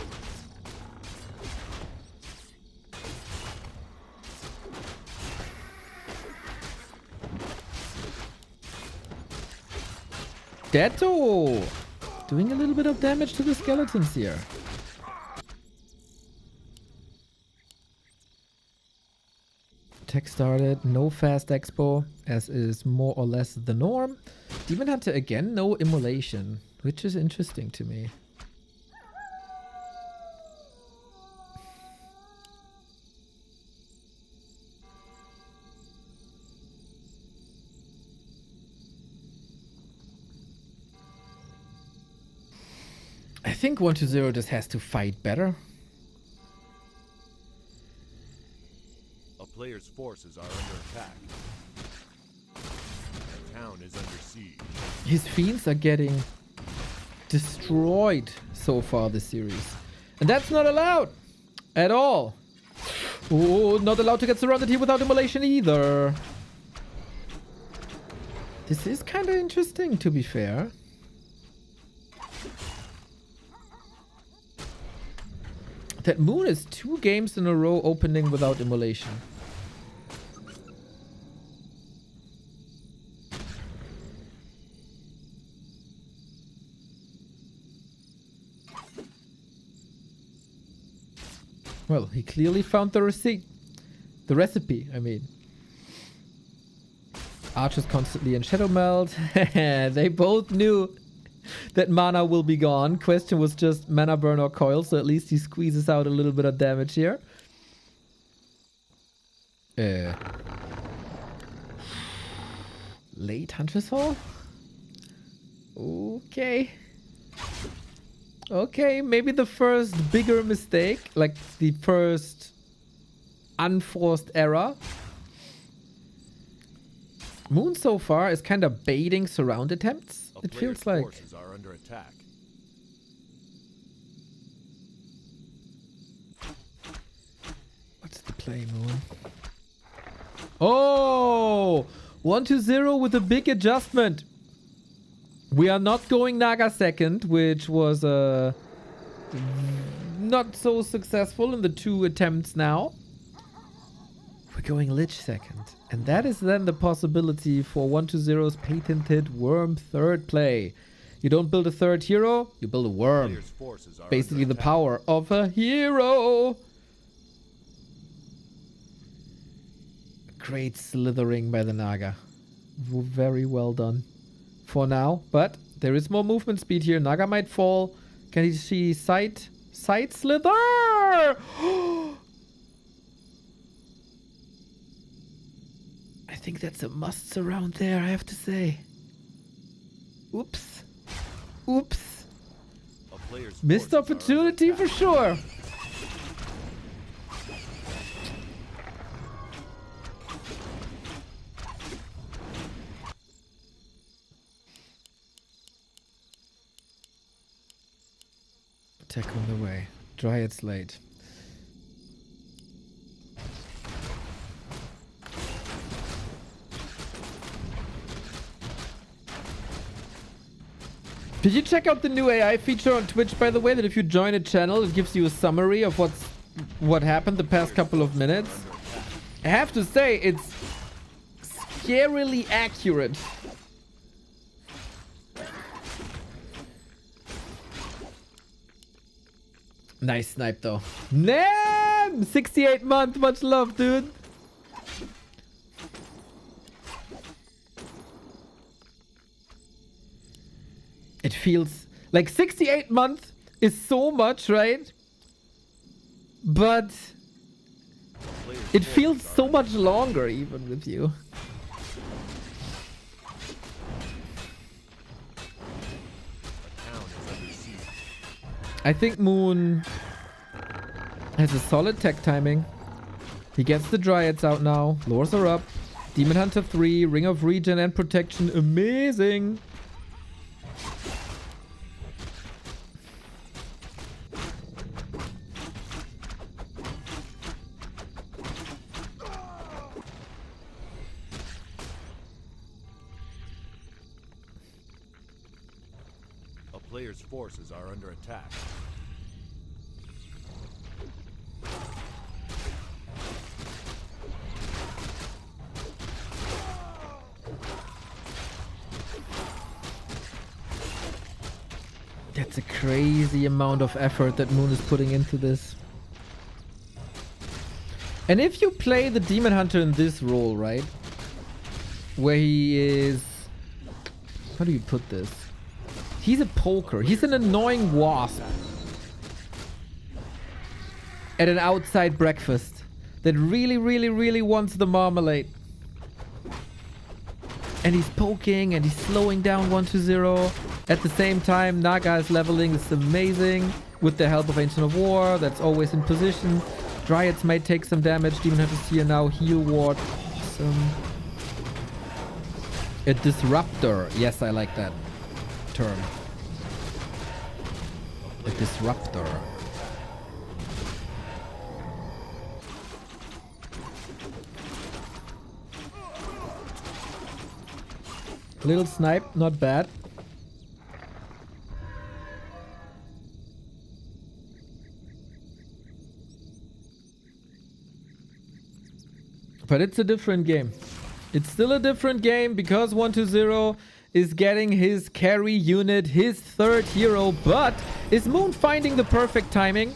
Detto! Doing a little bit of damage to the skeletons here. Tech started, no fast expo, as is more or less the norm. Demon Hunter again, no immolation, which is interesting to me. I think 120 just has to fight better. A player's forces are under attack. The town is under siege. His fiends are getting destroyed so far this series. And that's not allowed at all. Oh, not allowed to get surrounded here without immolation either. This is kind of interesting, to be fair. That Moon is 2 games in a row opening without immolation. Well, he clearly found the receipt. The recipe, I mean. Archer's constantly in Shadow Melt. They both knew that mana will be gone. Question was just mana burn or coil, so at least he squeezes out a little bit of damage here. Late Huntress Hall? Okay. Okay, maybe the first bigger mistake, like the first unforced error. Moon so far is kind of baiting surround attempts. It feels like. Forces are under attack. What's the play, Moon? Oh! 120 with a big adjustment. We are not going Naga second, which was not so successful in the 2 attempts now. We're going Lich second. And that is then the possibility for 120's patented Worm 3rd play. You don't build a 3rd hero, you build a worm. Player's forces are Basically under the attack. power of a hero. Great slithering by the Naga. Very well done for now. But there is more movement speed here. Naga might fall. Can he see sight slither? I think that's a must surround there, I have to say. Oops. Oops. A player's Missed forces are under opportunity for attack. sure. Attack on the way. Dryad's late. Did you check out the new AI feature on Twitch, by the way, that if you join a channel, it gives you a summary of what happened the past couple of minutes? I have to say, it's scarily accurate. Nice snipe, though. Nam! 68 month, much love, dude. It feels like 68 months is so much, right? But it feels so much longer even with you. I think Moon has a solid tech timing. He gets the Dryads out now. Lures are up. Demon Hunter 3, Ring of Regen and Protection. Amazing. Player's forces are under attack. That's a crazy amount of effort that Moon is putting into this. And if you play the Demon Hunter in this role, right? Where he is... How do you put this? He's a poker. He's an annoying wasp at an outside breakfast that really wants the marmalade. And he's poking and he's slowing down 1-0. At the same time, Naga is leveling. It's amazing. With the help of Ancient of War, that's always in position. Dryads might take some damage. Demon Hunter's here now. Heal ward. Awesome. A disruptor. Yes, I like that term. A disruptor. Little snipe, not bad. But it's a different game. It's still a different game because 1-0 is getting his carry unit, his third hero, but is Moon finding the perfect timing?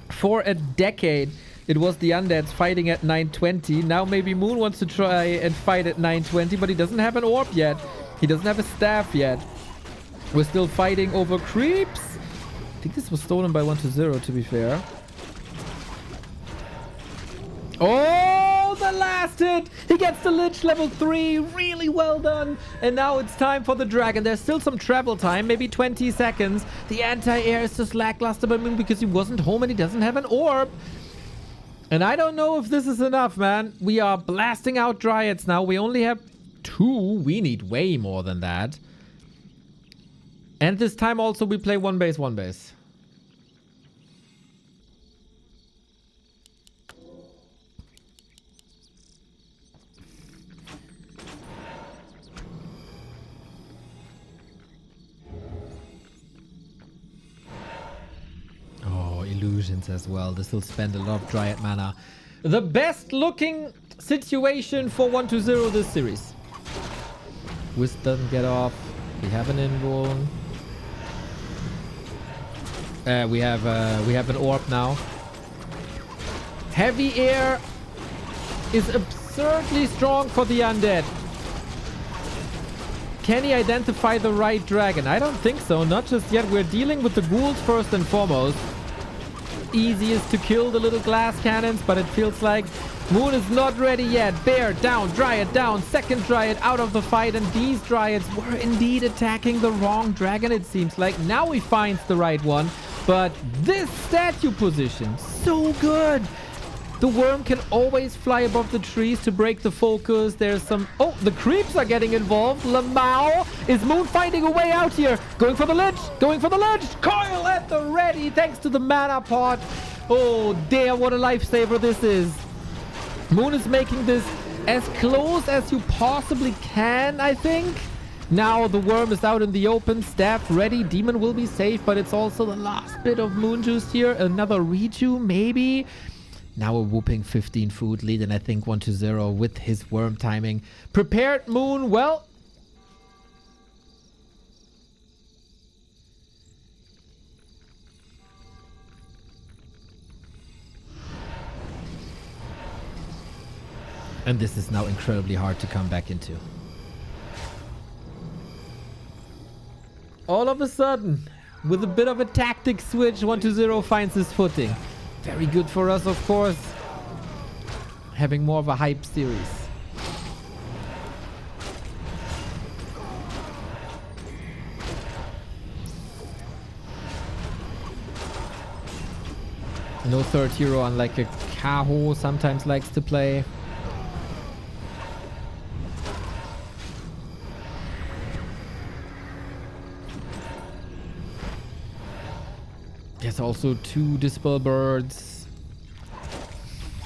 For a decade, it was the undeads fighting at 920. Now maybe Moon wants to try and fight at 920, but he doesn't have an orb yet. He doesn't have a staff yet. We're still fighting over creeps. I think this was stolen by 1-0, to be fair. Oh, the last hit! He gets the Lich level 3. Really well done. And now it's time for the dragon. There's still some travel time, maybe 20 seconds. The anti-air is just lackluster by Moon because he wasn't home and he doesn't have an orb. And I don't know if this is enough, man. We are blasting out Dryads now. We only have 2. We need way more than that. And this time also we play one base. Illusions as well. This will spend a lot of Dryad mana. The best looking situation for 1-0 this series. Wisp doesn't get off. We have an invuln. We have an orb now. Heavy air is absurdly strong for the undead. Can he identify the right dragon? I don't think so. Not just yet. We're dealing with the ghouls first and foremost. Easiest to kill the little glass cannons, but it feels like Moon is not ready yet. Bear down, Dryad down, second Dryad out of the fight, and these Dryads were indeed attacking the wrong dragon, it seems like. Now he finds the right one, but this statue position, so good. The worm can always fly above the trees to break the focus. There's some... Oh, the creeps are getting involved. Lamau. Is Moon finding a way out here? Going for the Lich. Going for the Lich. Coil at the ready thanks to the mana pot. Oh, damn, what a lifesaver this is. Moon is making this as close as you possibly can, I think. Now the worm is out in the open. Staff ready. Demon will be safe, but it's also the last bit of moon juice here. Another reju, maybe. Now a whooping 15 food lead, and I think 1-0 with his worm timing. Prepared Moon, well. And this is now incredibly hard to come back into. All of a sudden, with a bit of a tactic switch, 1-0 finds his footing. Very good for us, of course. Having more of a hype series. No third hero, unlike a Kaho sometimes likes to play. There's also 2 Dispel Birds.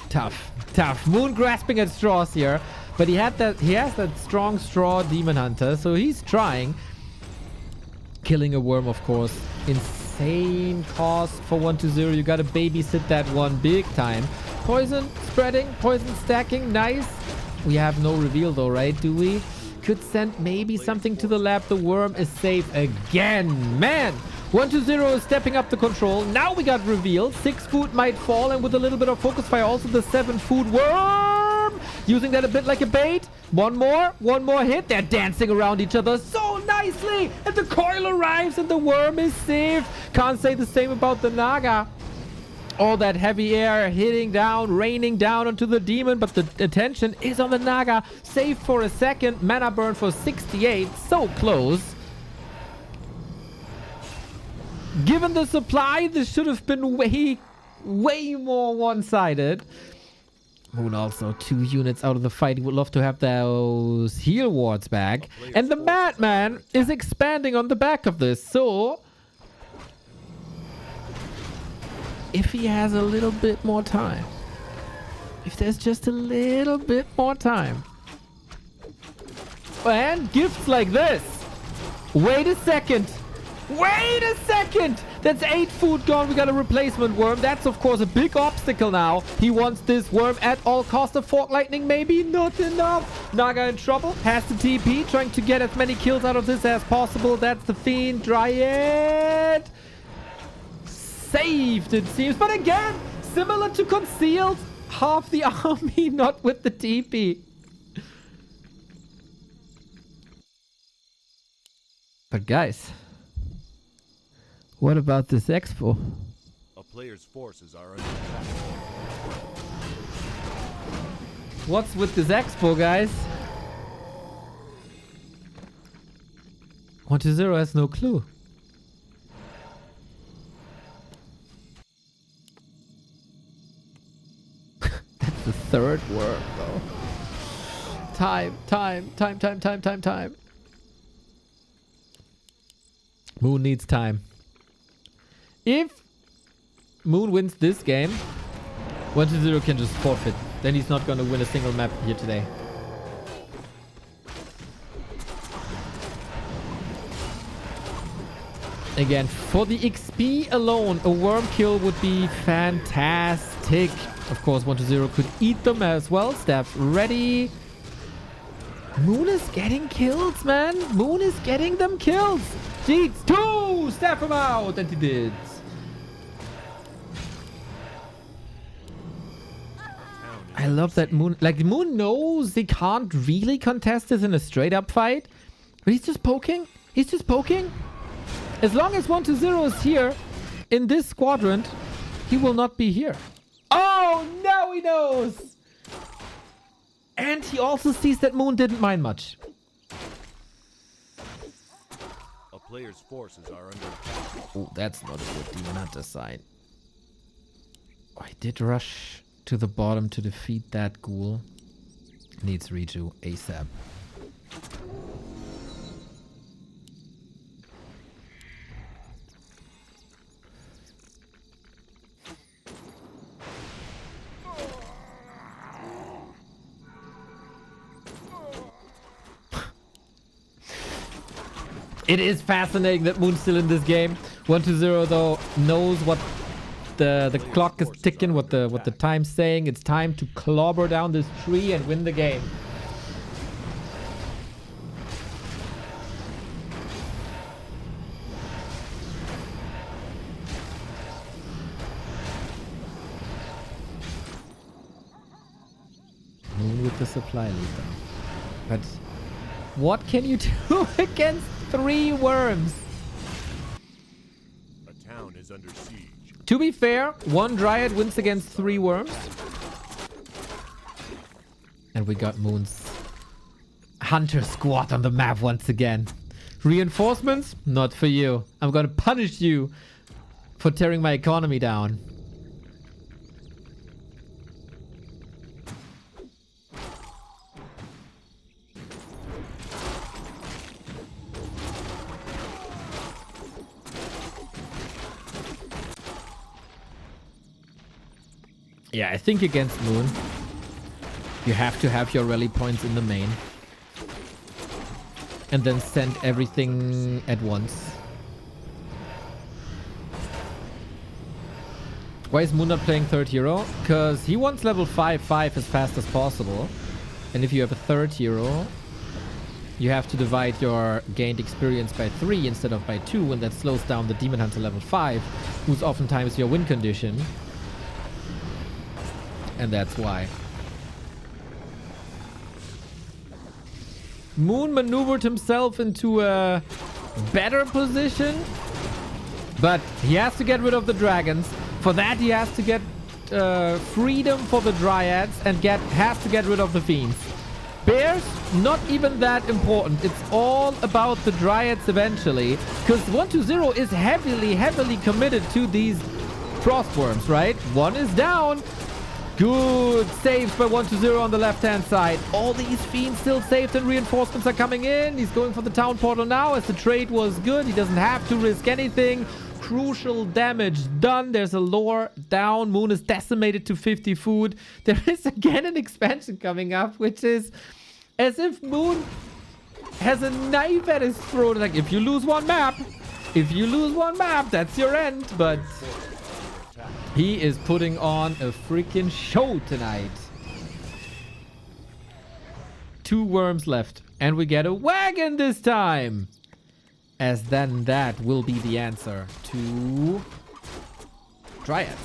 Tough. Moon grasping at straws here. But he has that strong straw Demon Hunter, so he's trying. Killing a worm, of course. Insane cost for 1-0. You gotta babysit that one big time. Poison spreading, poison stacking, nice. We have no reveal though, right? Do we? Could send maybe something to the lab. The worm is safe again. Man! 1-0 is stepping up the control. Now we got revealed. 6 food might fall, and with a little bit of focus fire, also the 7 food worm. Using that a bit like a bait. One more hit. They're dancing around each other so nicely. And the coil arrives and the worm is safe. Can't say the same about the Naga. All that heavy air hitting down, raining down onto the demon, but the attention is on the Naga. Safe for a second. Mana burn for 68. So close. Given the supply, this should have been way more one-sided. Moon also 2 units out of the fight. He would love to have those heal wards back. And the Madman is expanding on the back of this. So, if he has a little bit more time. If there's just a little bit more time. And gifts like this. Wait a second. Wait a second! That's 8 food gone. We got a replacement worm. That's, of course, a big obstacle now. He wants this worm at all cost. A Fork Lightning, maybe not enough. Naga in trouble. Has the TP. Trying to get as many kills out of this as possible. That's the Fiend. Dryad. Saved, it seems. But again, similar to Concealed. Half the army, not with the TP. But guys... what about this expo? A player's forces are under attack. What's with this expo, guys? 1-0 has no clue. That's the 3rd worm, though. Time. Moon needs time. If Moon wins this game, 1-0 can just forfeit. Then he's not going to win a single map here today. Again, for the XP alone, a worm kill would be fantastic. Of course, 1-0 could eat them as well. Staff ready. Moon is getting kills, man. Moon is getting them kills. Jeez, 2! Staff him out! And he did. I love that Moon. Like, Moon knows he can't really contest this in a straight-up fight. But he's just poking. He's just poking. As long as 1-0 is here in this quadrant, he will not be here. Oh, now he knows! And he also sees that Moon didn't mind much. A player's forces are under attack. Oh, that's not a good Demon Hunter sign. Oh, I did rush to the bottom to defeat that ghoul. Needs redo ASAP. It is fascinating that Moon's still in this game. 1-0 though knows what the clock is ticking, what the time's saying. It's time to clobber down this tree and win the game. Moon with the supply lead though. But what can you do against 3 worms? A town is under siege. To be fair, 1 Dryad wins against 3 worms. And we got Moon's Hunter squad on the map once again. Reinforcements? Not for you. I'm gonna punish you for tearing my economy down. Yeah, I think against Moon, you have to have your rally points in the main. And then send everything at once. Why is Moon not playing third hero? Because he wants level 5 as fast as possible. And if you have a third hero, you have to divide your gained experience by 3 instead of by 2, and that slows down the Demon Hunter level 5, who's oftentimes your win condition. And that's why. Moon maneuvered himself into a better position, but he has to get rid of the dragons. For that, he has to get freedom for the dryads and has to get rid of the fiends. Bears, not even that important. It's all about the dryads eventually, because 1-0 is heavily committed to these frostworms, right? 1 is down. Good saves by 1-0 on the left-hand side. All these fiends still saved and reinforcements are coming in. He's going for the town portal now as the trade was good. He doesn't have to risk anything. Crucial damage done. There's a lore down. Moon is decimated to 50 food. There is again an expansion coming up, which is as if Moon has a knife at his throat. Like, if you lose one map, that's your end. But he is putting on a freaking show tonight. 2 worms left. And we get a wagon this time. As then that will be the answer to dryads.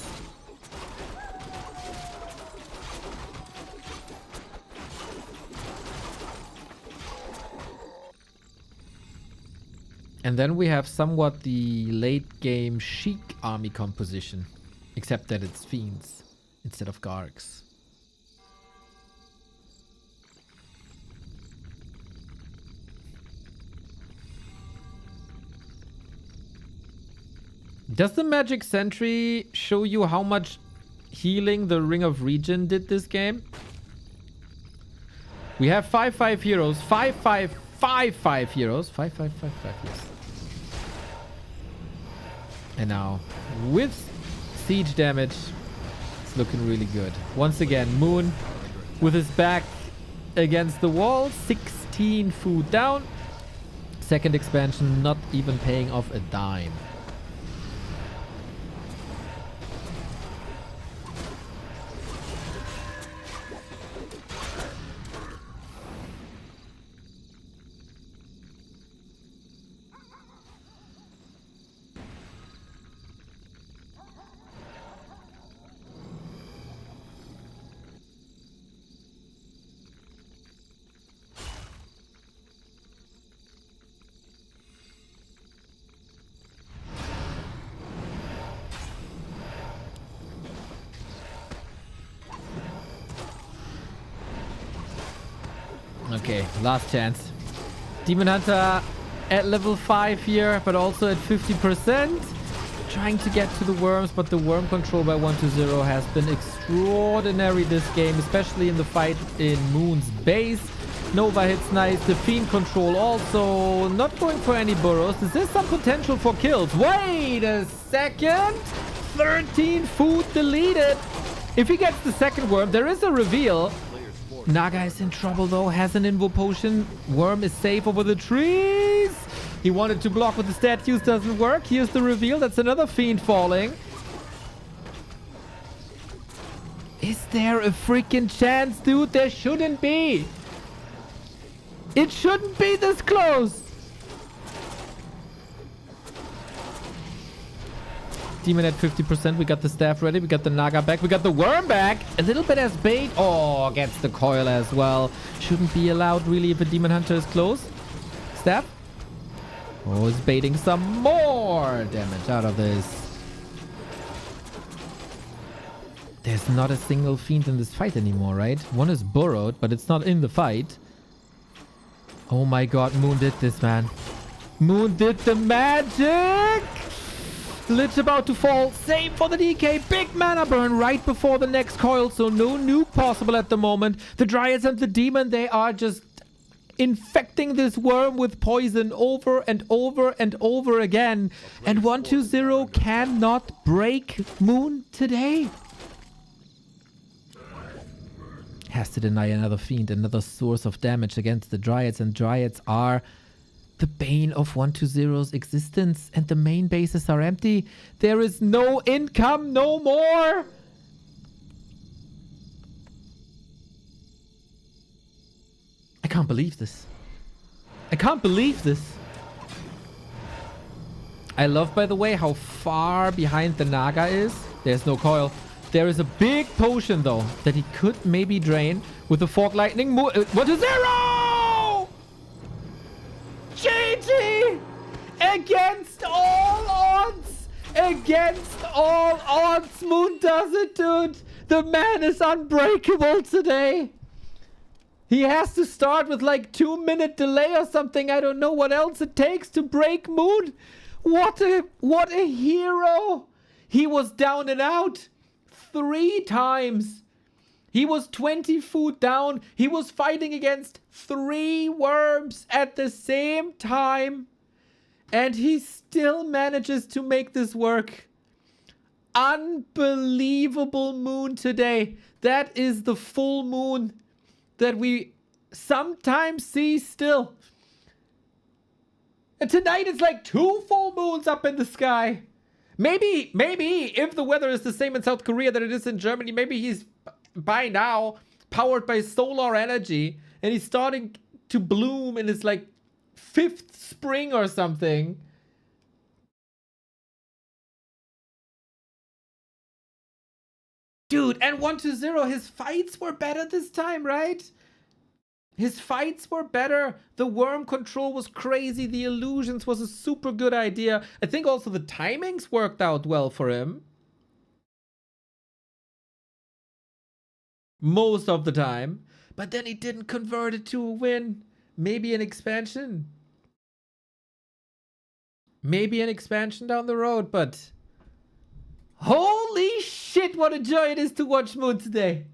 And then we have somewhat the late game Sheik army composition. Except that it's fiends instead of Gargs. Does the Magic Sentry show you how much healing the Ring of Regen did this game? We have 5/5 heroes. 5/5/5/5 heroes. 5/5/5/5, yes. And now, with siege damage, it's looking really good. Once again, Moon with his back against the wall. 16 food down. Second expansion not even paying off a dime. Okay, last chance. Demon Hunter at level 5 here, but also at 50%. Trying to get to the worms, but the worm control by 1-0 has been extraordinary this game, especially in the fight in Moon's base. Nova hits nice. The Fiend control also not going for any burrows. Is there some potential for kills? Wait a second. 13 food deleted. If he gets the second worm, there is a reveal. Naga is in trouble though, has an invo potion. Worm is safe over the trees. He wanted to block with the statues, doesn't work. Here's the reveal. That's another fiend falling. Is there a freaking chance, dude? There shouldn't be. It shouldn't be this close. Demon at 50%. We got the staff ready. We got the Naga back. We got the worm back. A little bit as bait. Oh, gets the coil as well. Shouldn't be allowed really if a demon hunter is close. Staff. Oh, is baiting some more damage out of this. There's not a single fiend in this fight anymore, right? One is burrowed, but it's not in the fight. Oh my god, Moon did this, man. Moon did the magic! Lich about to fall. Same for the DK. Big mana burn right before the next coil, so no nuke possible at the moment. The Dryads and the Demon, they are just infecting this worm with poison over and over and over again. And 120 cannot break Moon today. Has to deny another fiend, another source of damage against the Dryads, and Dryads are the bane of 120's existence, and the main bases are empty. There is no income, no more. I can't believe this. I can't believe this. I love, by the way, how far behind the Naga is. There's no coil. There is a big potion, though, that he could maybe drain with the Fork Lightning. 1-0! GG! Against all odds! Against all odds! Moon does it, dude! The man is unbreakable today! He has to start with like 2-minute delay or something. I don't know what else it takes to break Moon. What a hero! He was down and out 3 times. He was 20 foot down. He was fighting against 3 worms at the same time. And he still manages to make this work. Unbelievable Moon today. That is the full Moon that we sometimes see still. And tonight it's like 2 full moons up in the sky. Maybe if the weather is the same in South Korea that it is in Germany, maybe he's by now powered by solar energy and he's starting to bloom in his like 5th spring or something. Dude, and 120, his fights were better this time, right? His fights were better. The worm control was crazy. The illusions was a super good idea. I think also the timings worked out well for him. Most of the time. But then he didn't convert it to a win. Maybe an expansion. Maybe an expansion down the road, but... Holy shit, what a joy it is to watch Moon today.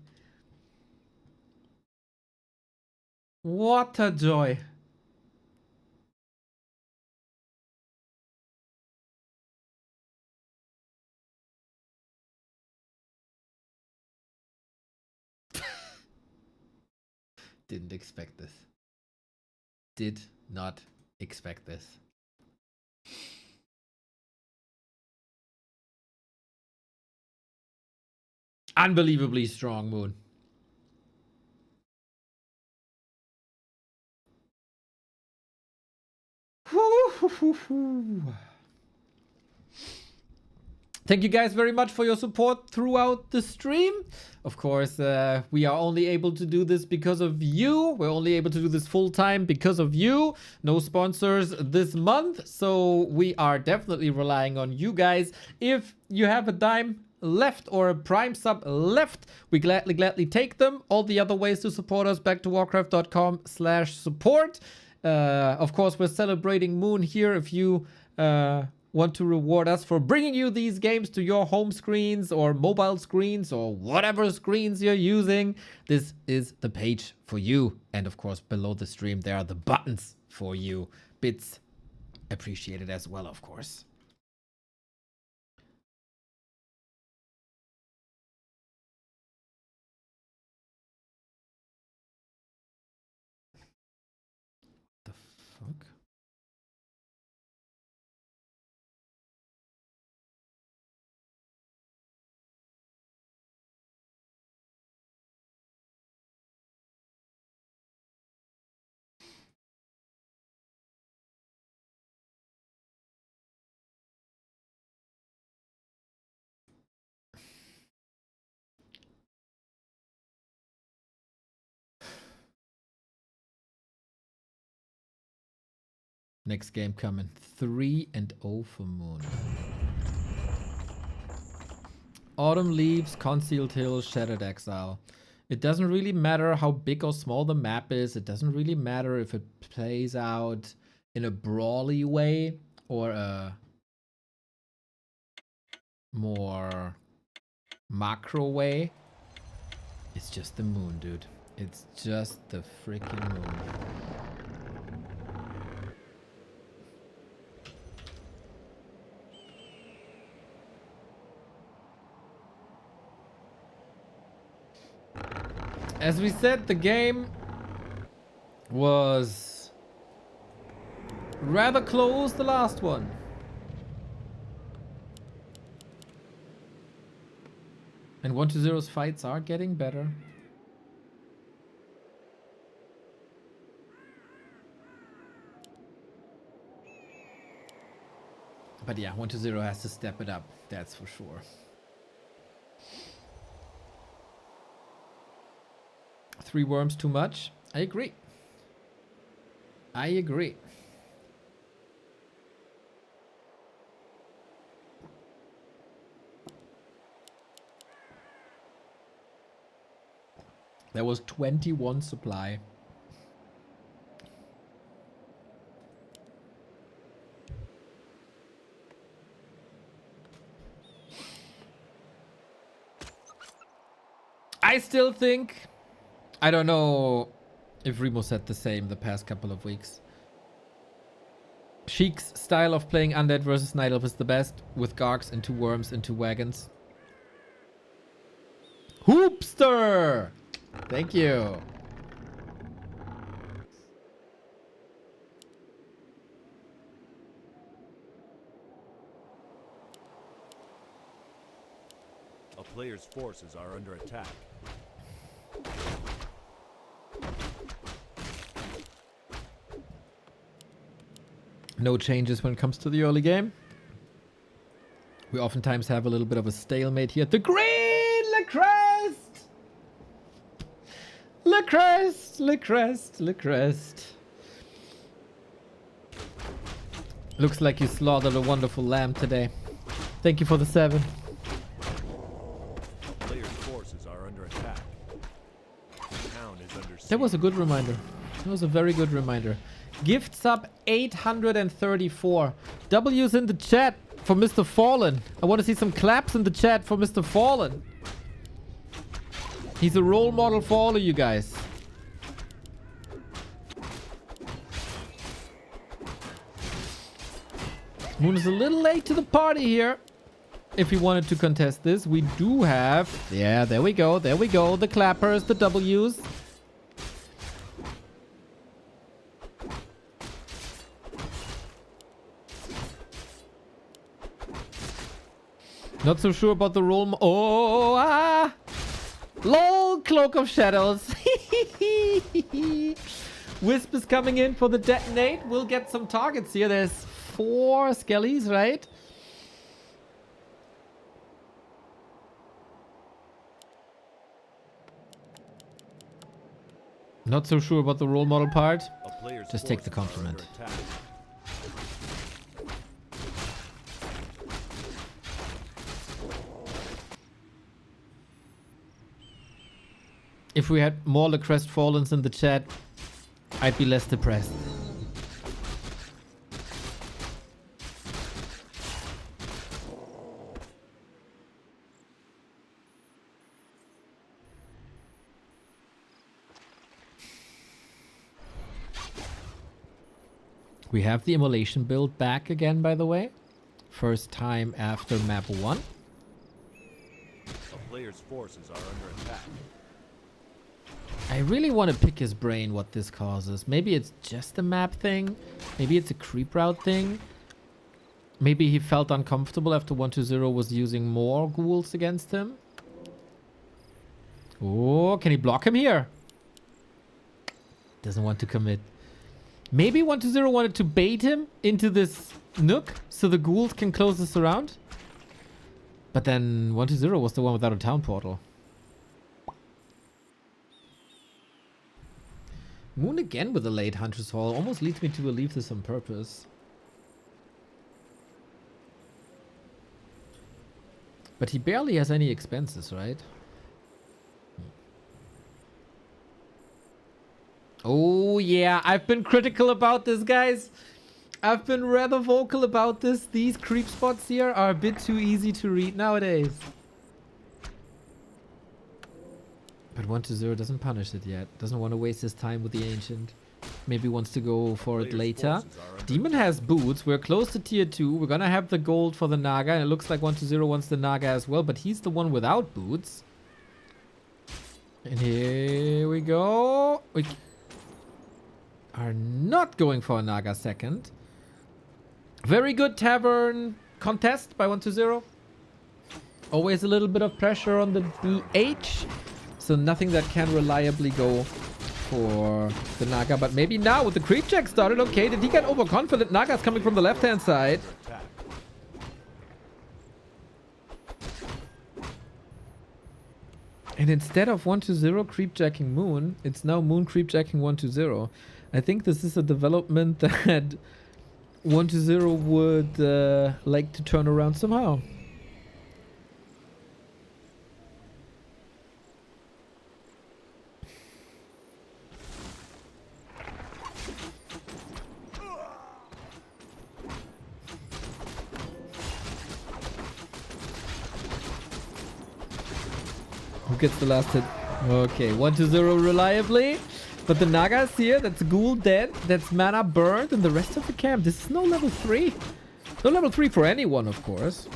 What a joy. Didn't expect this. Did not expect this. Unbelievably strong Moon. Thank you guys very much for your support throughout the stream. Of course, we are only able to do this because of you. We're only able to do this full time because of you. No sponsors this month, so we are definitely relying on you guys. If you have a dime left or a prime sub left, we gladly take them. All the other ways to support us, back to warcraft.com/support. Of course, we're celebrating Moon here. If you want to reward us for bringing you these games to your home screens or mobile screens or whatever screens you're using, this is the page for you. And of course, below the stream, there are the buttons for you. Bits appreciated as well, of course. The fuck? Next game coming. 3-0 for Moon. Autumn Leaves, Concealed Hill, Shattered Exile. It doesn't really matter how big or small the map is. It doesn't really matter if it plays out in a brawly way or a more macro way. It's just the moon, dude. It's just the freaking moon. As we said, the game was rather close, the last one. And 1-0's fights are getting better. But yeah, 1-0 has to step it up, that's for sure. 3 worms too much? I agree. I agree. There was 21 supply. I still think, I don't know if Remo said the same the past couple of weeks. Sheik's style of playing Undead versus Night Elf is the best, with Gargs and 2 worms and 2 wagons. Hoopster! Thank you. A player's forces are under attack. No changes when it comes to the early game. We oftentimes have a little bit of a stalemate here. The green Lecrest! Lecrest, Lecrest, Lecrest. Looks like you slaughtered a wonderful lamb today. Thank you for the 7. Player's forces are under attack. The town is under siege. That was a good reminder. That was a very good reminder. Gift sub 834. W's in the chat for Mr. Fallen. I want to see some claps in the chat for Mr. Fallen. He's a role model for all of you guys. Moon is a little late to the party here. If he wanted to contest this, we do have... Yeah, there we go. There we go. The clappers, the W's. Not so sure about the role... Oh, ah! LOL, Cloak of Shadows. Wisp is coming in for the detonate. We'll get some targets here. There's 4 skellies, right? Not so sure about the role model part. Just take the compliment. If we had more Lecrest Fallens in the chat, I'd be less depressed. We have the immolation build back again, by the way. First time after map 1. A player's forces are under attack. I really want to pick his brain what this causes. Maybe it's just a map thing. Maybe it's a creep route thing. Maybe he felt uncomfortable after 1-0 was using more ghouls against him. Oh, can he block him here? Doesn't want to commit. Maybe 1-0 wanted to bait him into this nook so the ghouls can close this around. But then 1-0 was the one without a town portal. Moon again with a late Hunter's Hall. Almost leads me to believe this on purpose. But he barely has any expenses, right? Oh yeah, I've been critical about this, guys. I've been rather vocal about this. These creep spots here are a bit too easy to read nowadays. But 1-0 doesn't punish it yet. Doesn't want to waste his time with the Ancient. Maybe wants to go for it later. Demon has boots. We're close to tier 2. We're gonna have the gold for the Naga. And it looks like 1-0 wants the Naga as well. But he's the one without boots. And here we go. We are not going for a Naga second. Very good Tavern contest by 1-0. Always a little bit of pressure on the BH. So nothing that can reliably go for the Naga. But maybe now with the creep check started. Okay, did he get overconfident? Naga's coming from the left-hand side. And instead of 1-0 creep jacking Moon, it's now Moon creep jacking 1-0. I think this is a development that 1-0 would like to turn around somehow. Who gets the last hit? Okay, 1-0 reliably. But the Naga is here. That's Ghoul dead. That's mana burned. And the rest of the camp. This is no level 3. No level 3 for anyone, of course.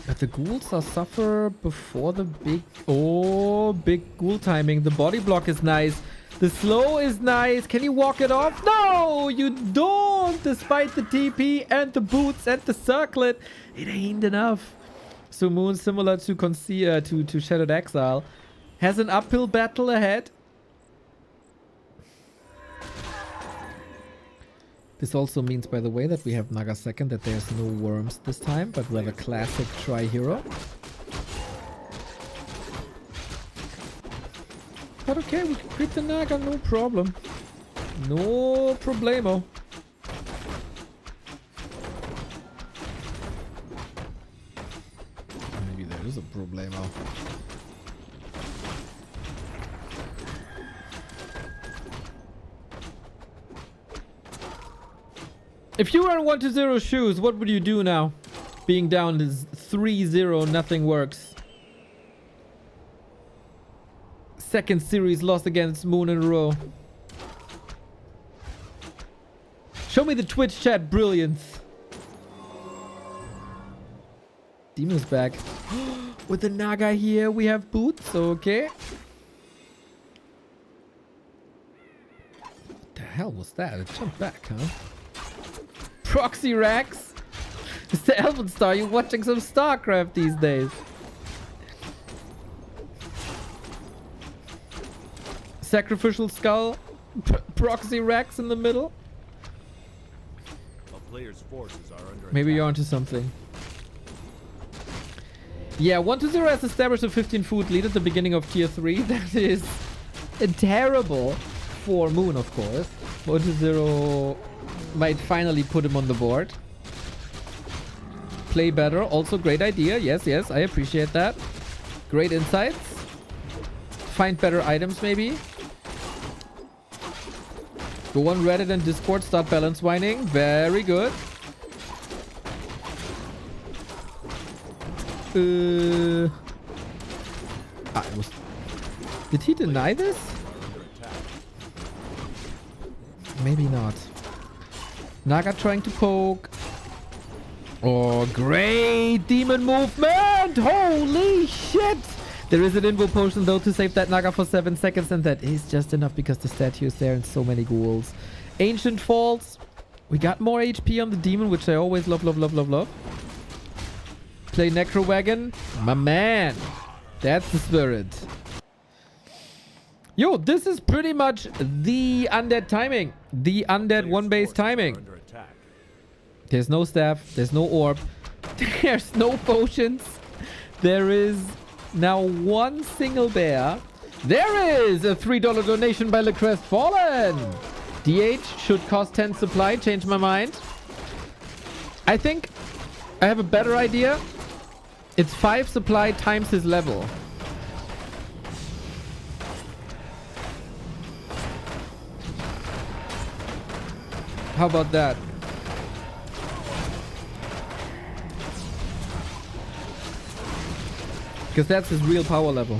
But the Ghouls are suffer before the big... Oh, big Ghoul timing. The body block is nice. The slow is nice. Can you walk it off? No, you don't. Despite the TP and the boots and the circlet. It ain't enough. So Moon, similar to Shadowed Exile, has an uphill battle ahead. This also means, by the way, that we have Naga second, that there's no worms this time, but rather classic tri-hero. But okay, we can creep the Naga, no problem. No problemo. Maybe there is a problemo. If you were in 1-0 shoes, what would you do now? Being down is 3-0, nothing works. Second series lost against Moon in a row. Show me the Twitch chat brilliance. Demon's back. With the Naga here, we have boots, okay. What the hell was that? It jumped back, huh? Proxy Rax? Mr. Elvenstar, you watching some StarCraft these days? Sacrificial Skull? Proxy Rax in the middle? A player's forces are under Maybe attack. you're onto something. Yeah, 1-0 has established a 15 food lead at the beginning of tier 3. That is terrible for Moon, of course. 1-0 might finally put him on the board. Play better. Also great idea. Yes, yes, I appreciate that. Great insights. Find better items maybe. Go on Reddit and Discord. Start balance whining. Very good. Did he deny this? Maybe not. Naga trying to poke. Oh, great demon movement! Holy shit! There is an invo potion though to save that Naga for 7 seconds, and that is just enough because the statue is there and so many ghouls. Ancient falls. We got more HP on the demon, which I always love, love, love, love, love. Play Necro Wagon. My man. That's the spirit. Yo, this is pretty much the undead timing. The undead one base timing. There's no staff. There's no orb. There's no potions. There is now one single bear. There is a $3 donation by LeCrest Fallen. DH should cost 10 supply. Change my mind. I think I have a better idea. It's 5 supply times his level. How about that? Because that's his real power level.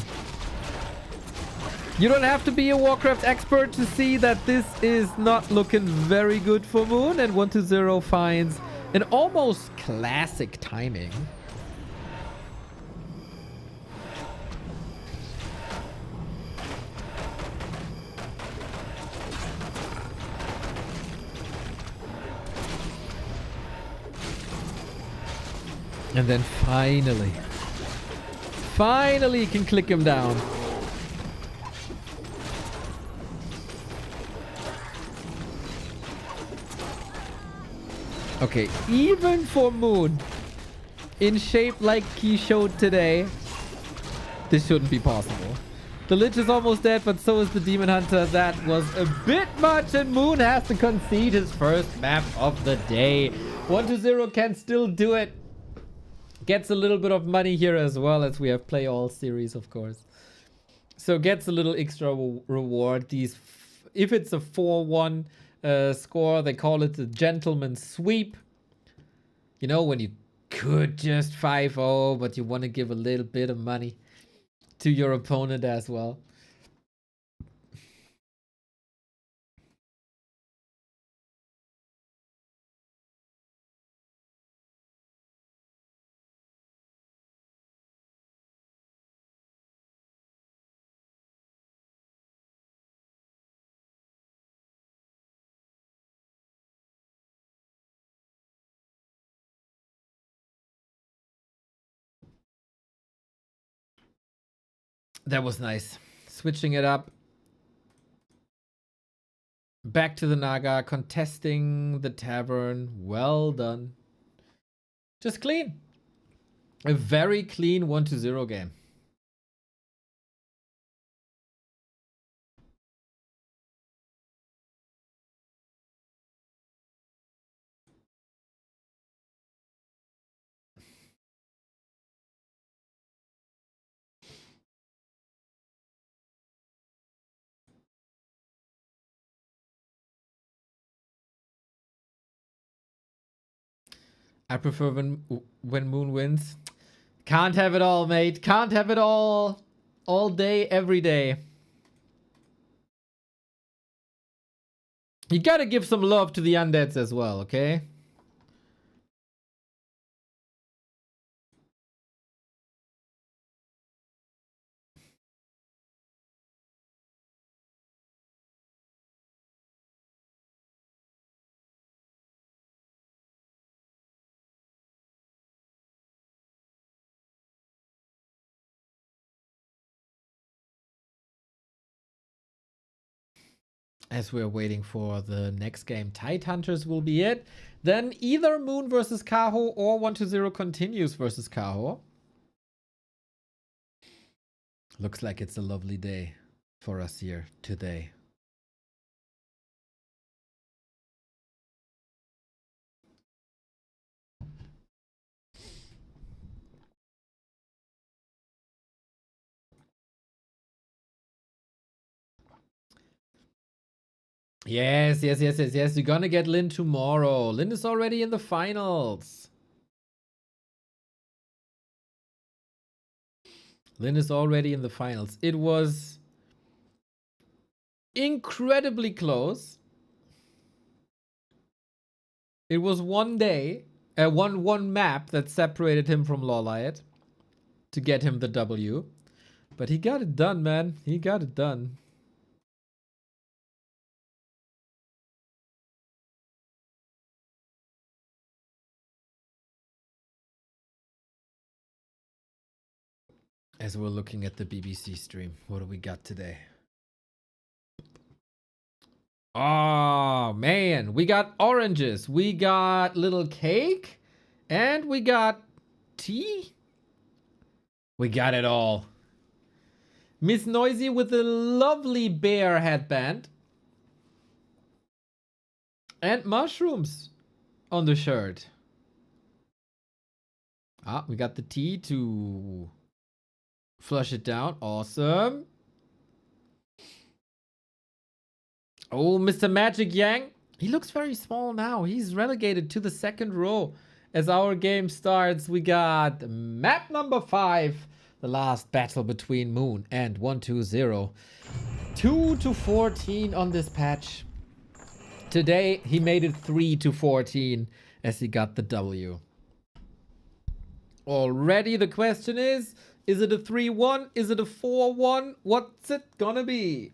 You don't have to be a Warcraft expert to see that this is not looking very good for Moon, and 120 finds an almost classic timing. And then finally can click him down. Okay, even for Moon, in shape like he showed today, this shouldn't be possible. The Lich is almost dead, but so is the Demon Hunter. That was a bit much, and Moon has to concede his first map of the day. 120 can still do it. Gets a little bit of money here as well, as we have play all series, of course. So gets a little extra reward. If it's a 4-1 score, they call it the gentleman's sweep. You know, when you could just 5-0, but you want to give a little bit of money to your opponent as well. That was nice. Switching it up. Back to the Naga, contesting the tavern. Well done. Just clean. A very clean 1-0 game. I prefer when Moon wins. Can't have it all, mate. Can't have it all day, every day. You gotta give some love to the undeads as well, okay? As we're waiting for the next game, Tidehunters will be it. Then either Moon versus Kaho or 1-0 continues versus Kaho. Looks like it's a lovely day for us here today. Yes. You're gonna get Lin tomorrow. Lin is already in the finals. Lin is already in the finals. It was incredibly close. It was one day, one map that separated him from Lawliot to get him the W. But he got it done, man. He got it done. As we're looking at the BBC stream, what do we got today? Oh, man. We got oranges. We got little cake. And we got tea. We got it all. Miss Noisy with a lovely bear headband. And mushrooms on the shirt. Ah, we got the tea to flush it down. Awesome. Oh, Mr. Magic Yang. He looks very small now. He's relegated to the second row. As our game starts, we got map number 5. The last battle between Moon and 120. 2-14 on this patch. Today, he made it 3-14 as he got the W. Already, the question is it a 3-1? Is it a 4-1? What's it gonna be?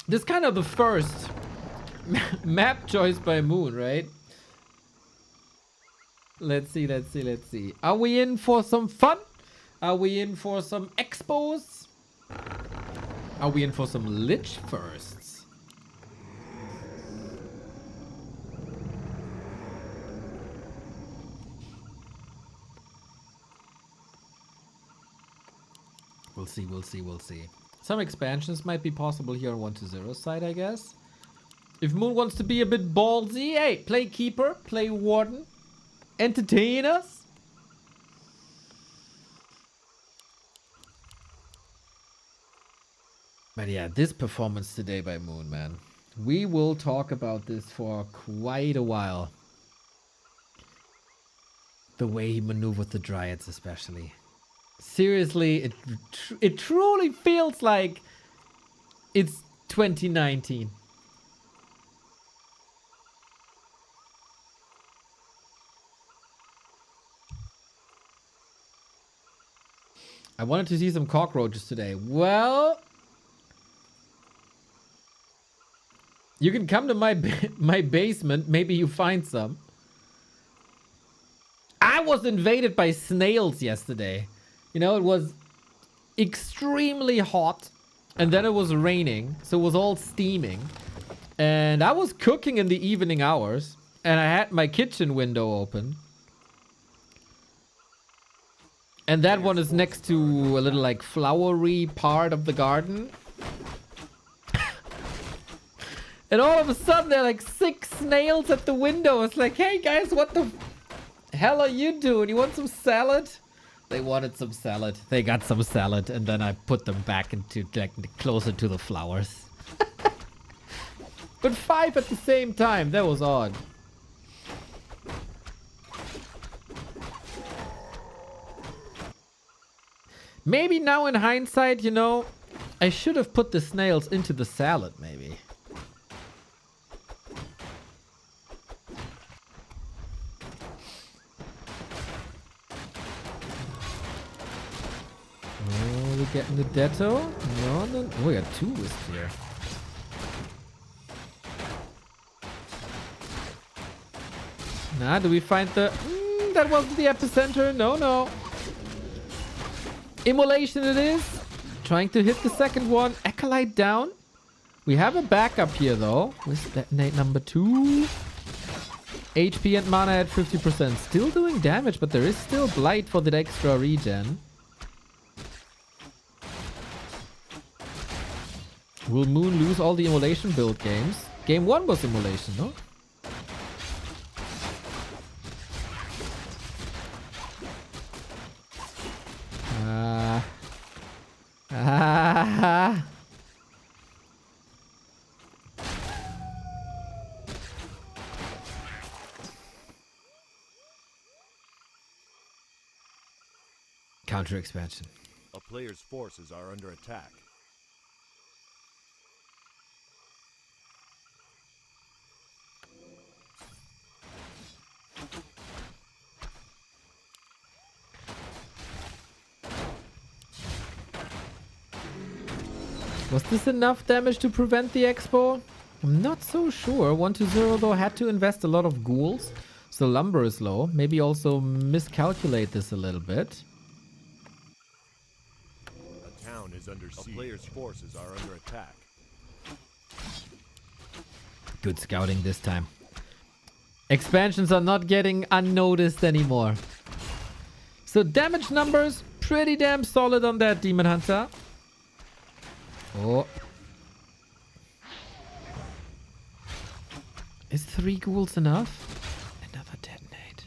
This is kind of the first map choice by Moon, right? Let's see, let's see, let's see. Are we in for some fun? Are we in for some expos? Are we in for some lich firsts? We'll see, we'll see, we'll see. Some expansions might be possible here on 120 side, I guess. If Moon wants to be a bit ballsy, hey, play Keeper, play Warden. Entertain us. But yeah, this performance today by Moon, man. We will talk about this for quite a while. The way he maneuvered the Dryads especially. Seriously, it truly feels like it's 2019. I wanted to see some cockroaches today. Well, you can come to my basement. Maybe you find some. I was invaded by snails yesterday. You know, it was extremely hot. And then it was raining. So it was all steaming. And I was cooking in the evening hours. And I had my kitchen window open. And that one is next to a little like flowery part of the garden. And all of a sudden there are like 6 snails at the window. It's like, hey guys, what the hell are you doing? You want some salad? They wanted some salad. They got some salad. And then I put them back into like closer to the flowers. But 5 at the same time. That was odd. Maybe now in hindsight, you know, I should have put the snails into the salad, maybe. Oh, we getting the Detto? No, no. Oh, we got 2 wisps here. Nah, do we find the... that wasn't the epicenter. No, no. Immolation it is. Trying to hit the second one. Acolyte down. We have a backup here though. With detonate number 2. HP and mana at 50%. Still doing damage, but there is still blight for the extra regen. Will Moon lose all the immolation build games? Game 1 was immolation, no? Counter expansion. A player's forces are under attack. Was this enough damage to prevent the expo? I'm not so sure. 120 though had to invest a lot of ghouls. So lumber is low. Maybe also miscalculate this a little bit. A town is under siege. A player's forces are under attack. Good scouting this time. Expansions are not getting unnoticed anymore. So damage numbers, pretty damn solid on that Demon Hunter. Oh. Is 3 ghouls enough? Another detonate.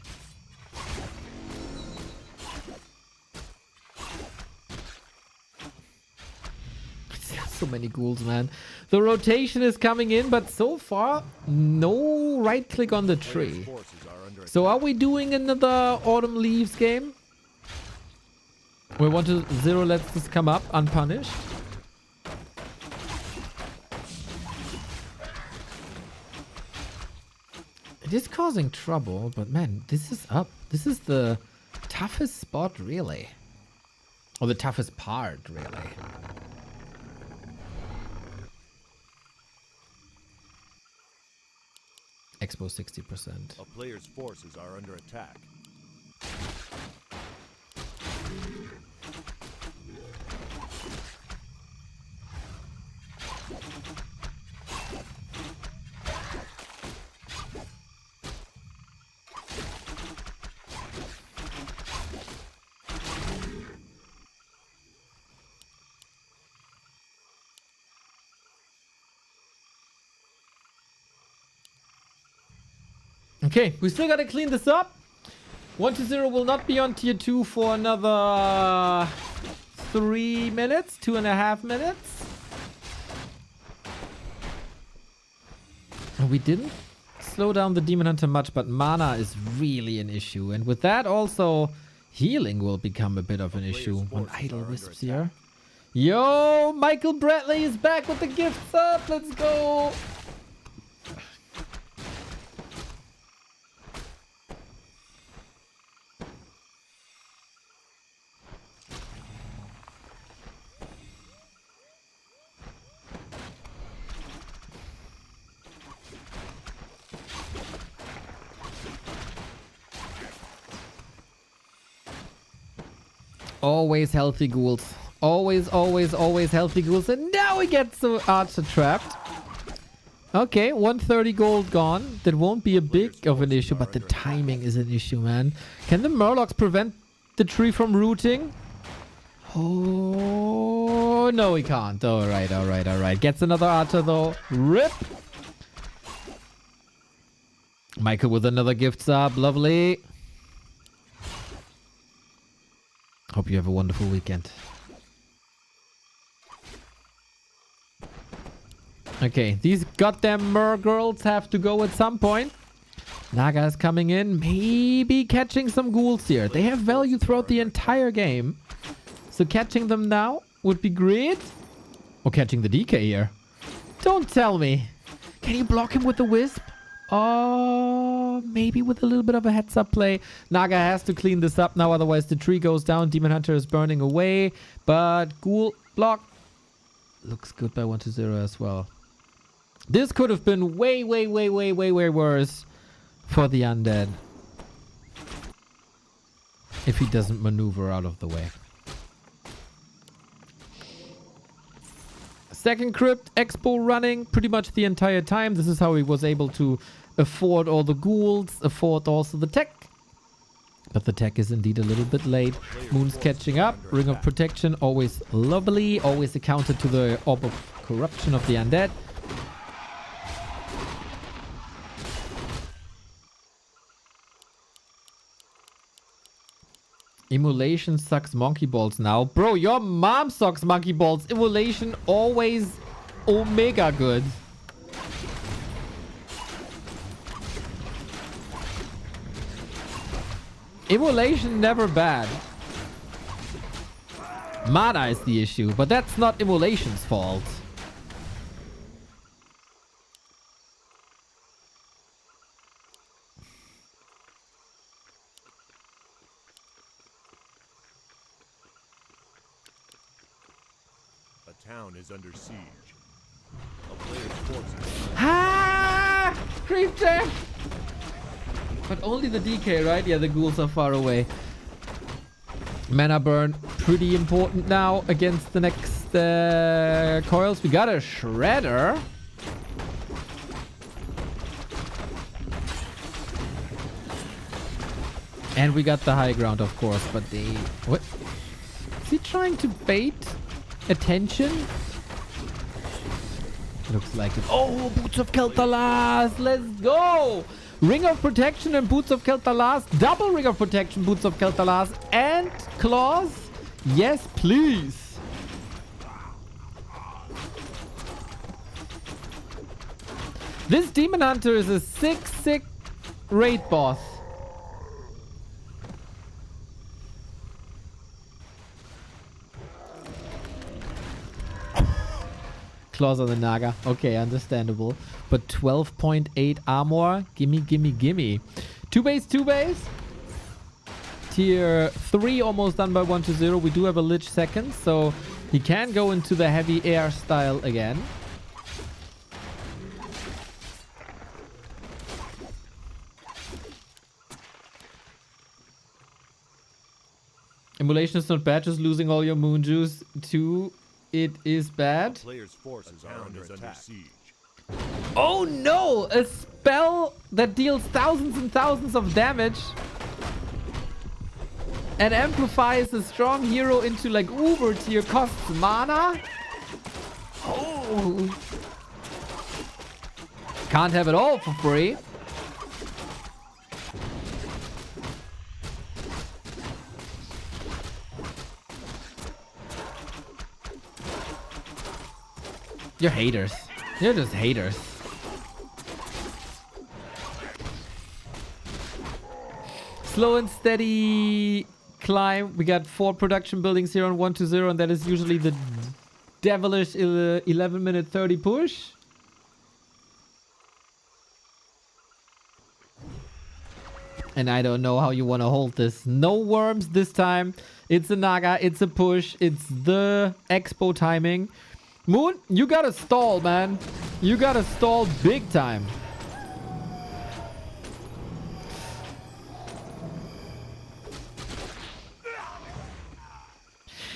So many ghouls, man. The rotation is coming in, but so far, no right click on the tree. So are we doing another Autumn Leaves game? We want to 0 lets this come up unpunished. It is causing trouble, but man, this is up. This is the toughest spot, really. Or the toughest part, really. Expo 60%. A player's forces are under attack. Okay, we still gotta clean this up. 1-0 will not be on tier 2 for another 3 minutes, 2.5 minutes. We didn't slow down the Demon Hunter much, but mana is really an issue. And with that also, healing will become a bit of an issue. On Idle Wisps here. Yo, Michael Bradley is back with the gifts up. Let's go. Always healthy ghouls. Always, always, always healthy ghouls. And now we get the archer trapped. Okay, 130 gold gone. That won't be a big of an issue, but the timing is an issue, man. Can the Murlocs prevent the tree from rooting? Oh, no, he can't. All right, all right, all right. Gets another archer, though. Rip. Michael with another gift sub. Lovely. Hope you have a wonderful weekend. Okay, these goddamn mer girls have to go at some point. Naga is coming in, maybe catching some ghouls here. They have value throughout the entire game. So catching them now would be great. Or catching the DK here. Don't tell me. Can you block him with the Wisp? Oh, maybe with a little bit of a heads-up play. Naga has to clean this up now, otherwise the tree goes down. Demon Hunter is burning away, but Ghoul block looks good by 1-0 as well. This could have been way, way, way, way, way, way worse for the undead if he doesn't maneuver out of the way. Second crypt expo running pretty much the entire time. This is how he was able to afford all the ghouls, afford also the tech. But the tech is indeed a little bit late. Moon's catching up. Ring of Protection, always lovely. Always a counter to the Orb of Corruption of the undead. Immolation sucks monkey balls now. Bro, your mom sucks monkey balls. Immolation always omega good. Immolation never bad. Mana is the issue, but that's not Immolation's fault. Town is under siege. A player's forces. Ah! Creep check! But only the DK, right? Yeah, the ghouls are far away. Mana burn, pretty important now against the next coils. We got a Shredder. And we got the high ground, of course, but they... What? Is he trying to bait attention? Looks like it. Oh, Boots of Kel'Thuzad! Let's go! Ring of Protection and Boots of Kel'Thuzad. Double Ring of Protection, Boots of Kel'Thuzad. And Claws. Yes, please. This Demon Hunter is a sick raid boss. Claws on the Naga. Okay, understandable. But 12.8 armor. Gimme, gimme, gimme. 2 base, 2 base. Tier 3 almost done by 1-0. We do have a Lich second, so he can go into the heavy air style again. Emulation is not bad, just losing all your moon juice too. It is bad. Player's forces are under siege. Oh no! A spell that deals thousands and thousands of damage and amplifies a strong hero into like uber tier, costs mana. Oh! Can't have it all for free. You're haters. You're just haters. Slow and steady climb. We got 4 production buildings here on 1-0, and that is usually the devilish 11 minute 30 push. And I don't know how you want to hold this. No worms this time. It's a Naga. It's a push. It's the expo timing. Moon, you gotta stall, man. You gotta stall big time.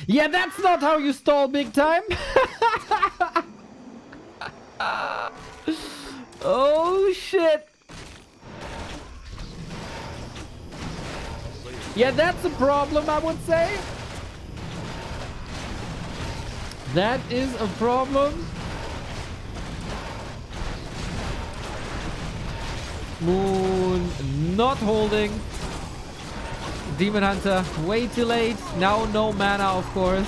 Yeah, that's not how you stall big time. Oh, shit. Yeah, that's a problem, I would say. That is a problem. Moon not holding. Demon Hunter way too late. Now no mana, of course.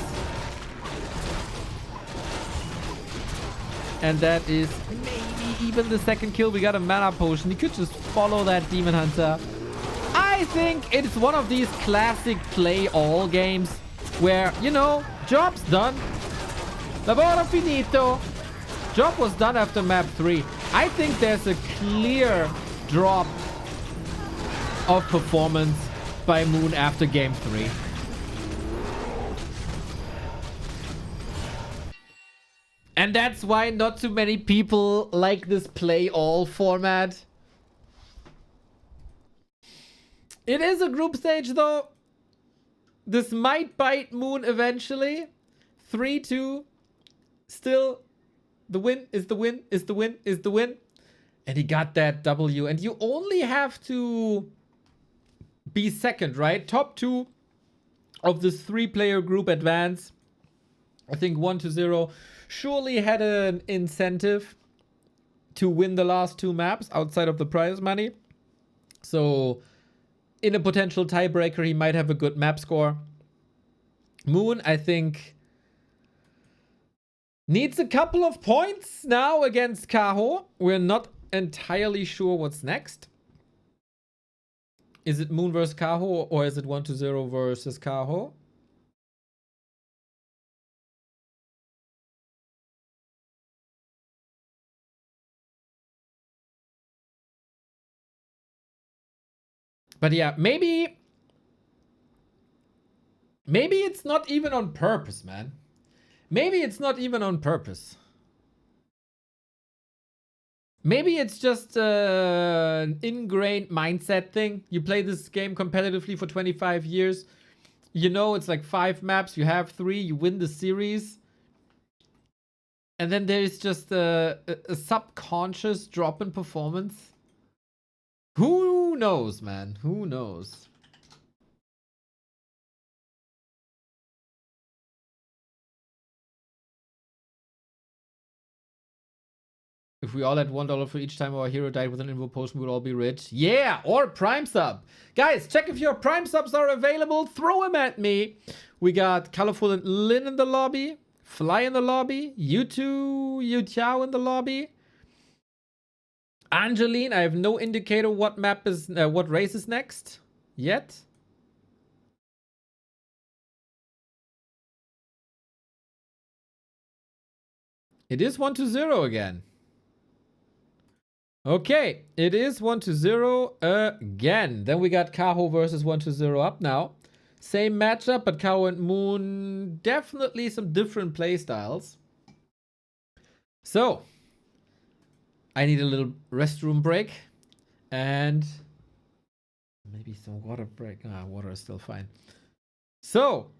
And that is maybe even the second kill. We got a mana potion. He could just follow that Demon Hunter. I think it's one of these classic play all games where, you know, job's done. Lavoro finito. Job was done after map 3. I think there's a clear drop of performance by Moon after game 3. And that's why not too many people like this play all format. It is a group stage though. This might bite Moon eventually. 3-2. Still, the win is the win, is the win, is the win. And he got that W. And you only have to be second, right? Top 2 of this 3-player group advance. I think 1-0 surely had an incentive to win the last 2 maps outside of the prize money. So in a potential tiebreaker, he might have a good map score. Moon, I think, needs a couple of points now against Kaho. We're not entirely sure what's next. Is it Moon versus Kaho, or is it 1-0 versus Kaho? But yeah, maybe it's not even on purpose, man. Maybe it's not even on purpose. Maybe it's just an ingrained mindset thing. You play this game competitively for 25 years. You know it's like 5 maps. You have 3. You win the series. And then there's just a subconscious drop in performance. Who knows, man? Who knows? If we all had $1 for each time our hero died with an invo potion, we'd all be rich. Yeah, or Prime sub. Guys, check if your Prime subs are available. Throw them at me. We got Colorful and Lin in the lobby. Fly in the lobby. You2, Yu in the lobby. Angeline, I have no indicator what map is, what race is next yet. It is 1-0 again. Okay, it is 1-0 again. Then we got Kaho versus 1-0 up now. Same matchup, but Kaho and Moon, definitely some different playstyles. So, I need a little restroom break. And maybe some water break. Water is still fine. So,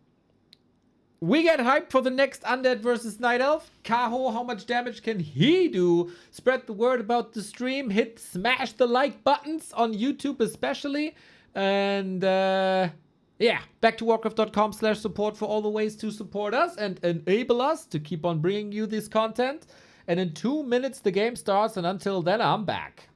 we get hyped for the next Undead versus Night Elf. Kaho, how much damage can he do? Spread the word about the stream. Smash the like buttons on YouTube especially. And yeah, back to warcraft.com/support for all the ways to support us and enable us to keep on bringing you this content. And in 2 minutes the game starts, and until then I'm back.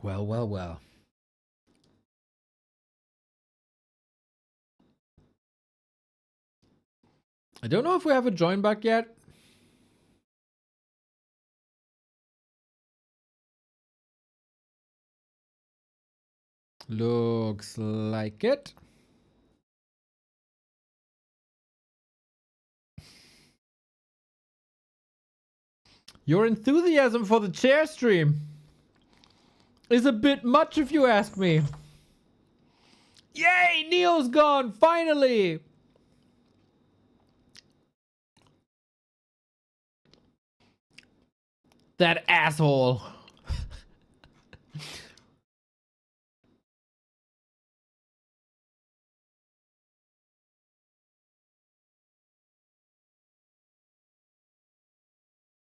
Well, well, well. I don't know if we have a join bug yet. Looks like it. Your enthusiasm for the chair stream is a bit much if you ask me. Yay, Neo's gone, finally! That asshole.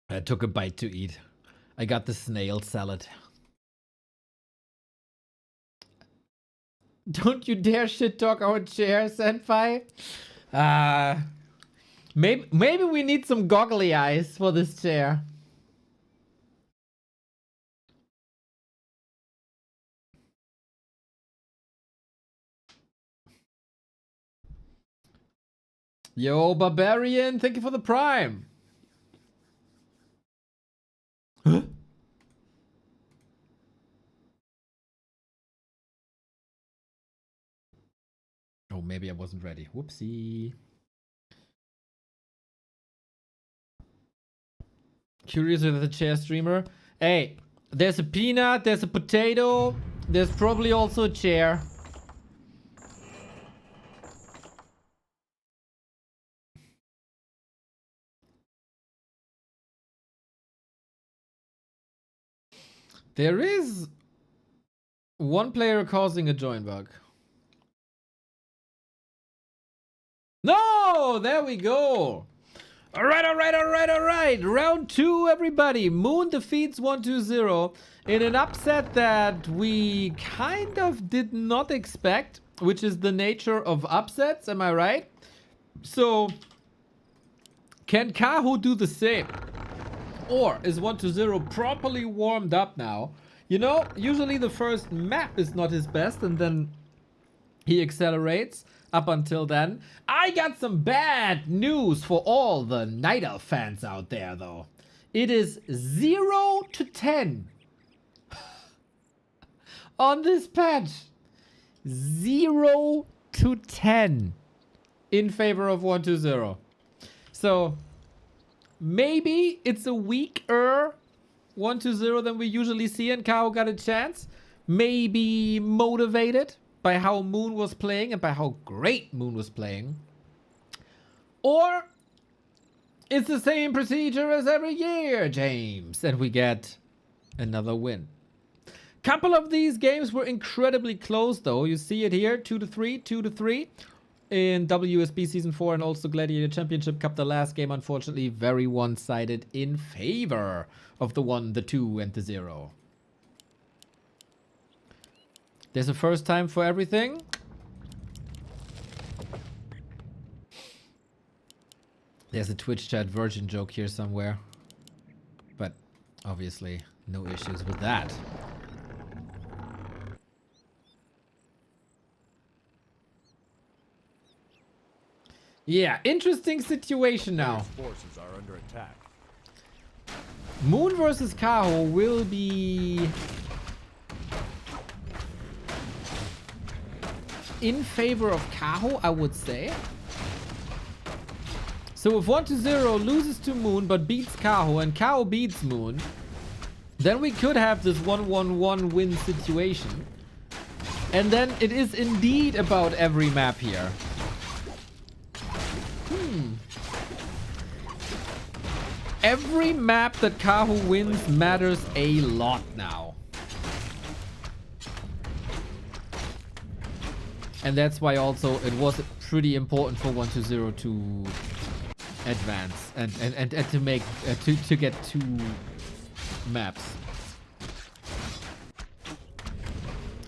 I took a bite to eat. I got the snail salad. Don't you dare shit talk our chair, Senpai. Maybe we need some goggly eyes for this chair. Yo, Barbarian, thank you for the prime. Huh? Oh, maybe I wasn't ready. Whoopsie. Curious with the chair streamer. Hey, there's a peanut, there's a potato, there's probably also a chair. There is one player causing a join bug. No, there we go. All right. Round 2, everybody. Moon defeats 120 in an upset that we kind of did not expect, which is the nature of upsets, am I right? So, can Kaho do the same? Or is 120 properly warmed up now? You know, usually the first map is not his best and then he accelerates up until then. I got some bad news for all the Night Elf fans out there, though. It is 0 to 10 on this patch. 0 to 10 in favor of 120. So maybe it's a weaker 120 than we usually see, and Kaho got a chance. Maybe motivated by how Moon was playing and by how great Moon was playing. Or it's the same procedure as every year, James, and we get another win. Couple of these games were incredibly close, though. You see it here, 2-3, 2-3 in WSB Season 4 and also Gladiator Championship Cup. The last game, unfortunately, very one-sided in favor of the 1, the 2, and the 0. There's a first time for everything. There's a Twitch chat virgin joke here somewhere. But obviously, no issues with that. Yeah, interesting situation now. Forces are under attack. Moon versus Kaho will be in favor of Kaho, I would say. So if 120 loses to Moon but beats Kaho and Kaho beats Moon, then we could have this 1-1-1 win situation. And then it is indeed about every map here. Every map that Kaho wins matters a lot now. And that's why also it was pretty important for 120 to advance and to make to get 2 maps.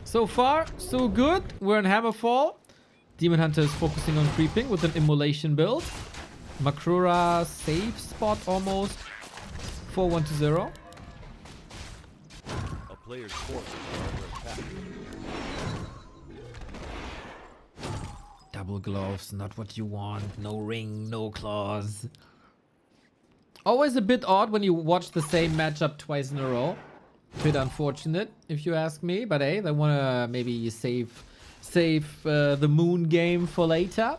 So far, so good. We're in Hammerfall. Demon Hunter is focusing on creeping with an immolation build. Makrura safe spot almost for 120. A player's forces are under attack. Double gloves, not what you want. No ring, no claws. Always a bit odd when you watch the same matchup twice in a row. Bit unfortunate, if you ask me. But hey, they want to maybe save the Moon game for later.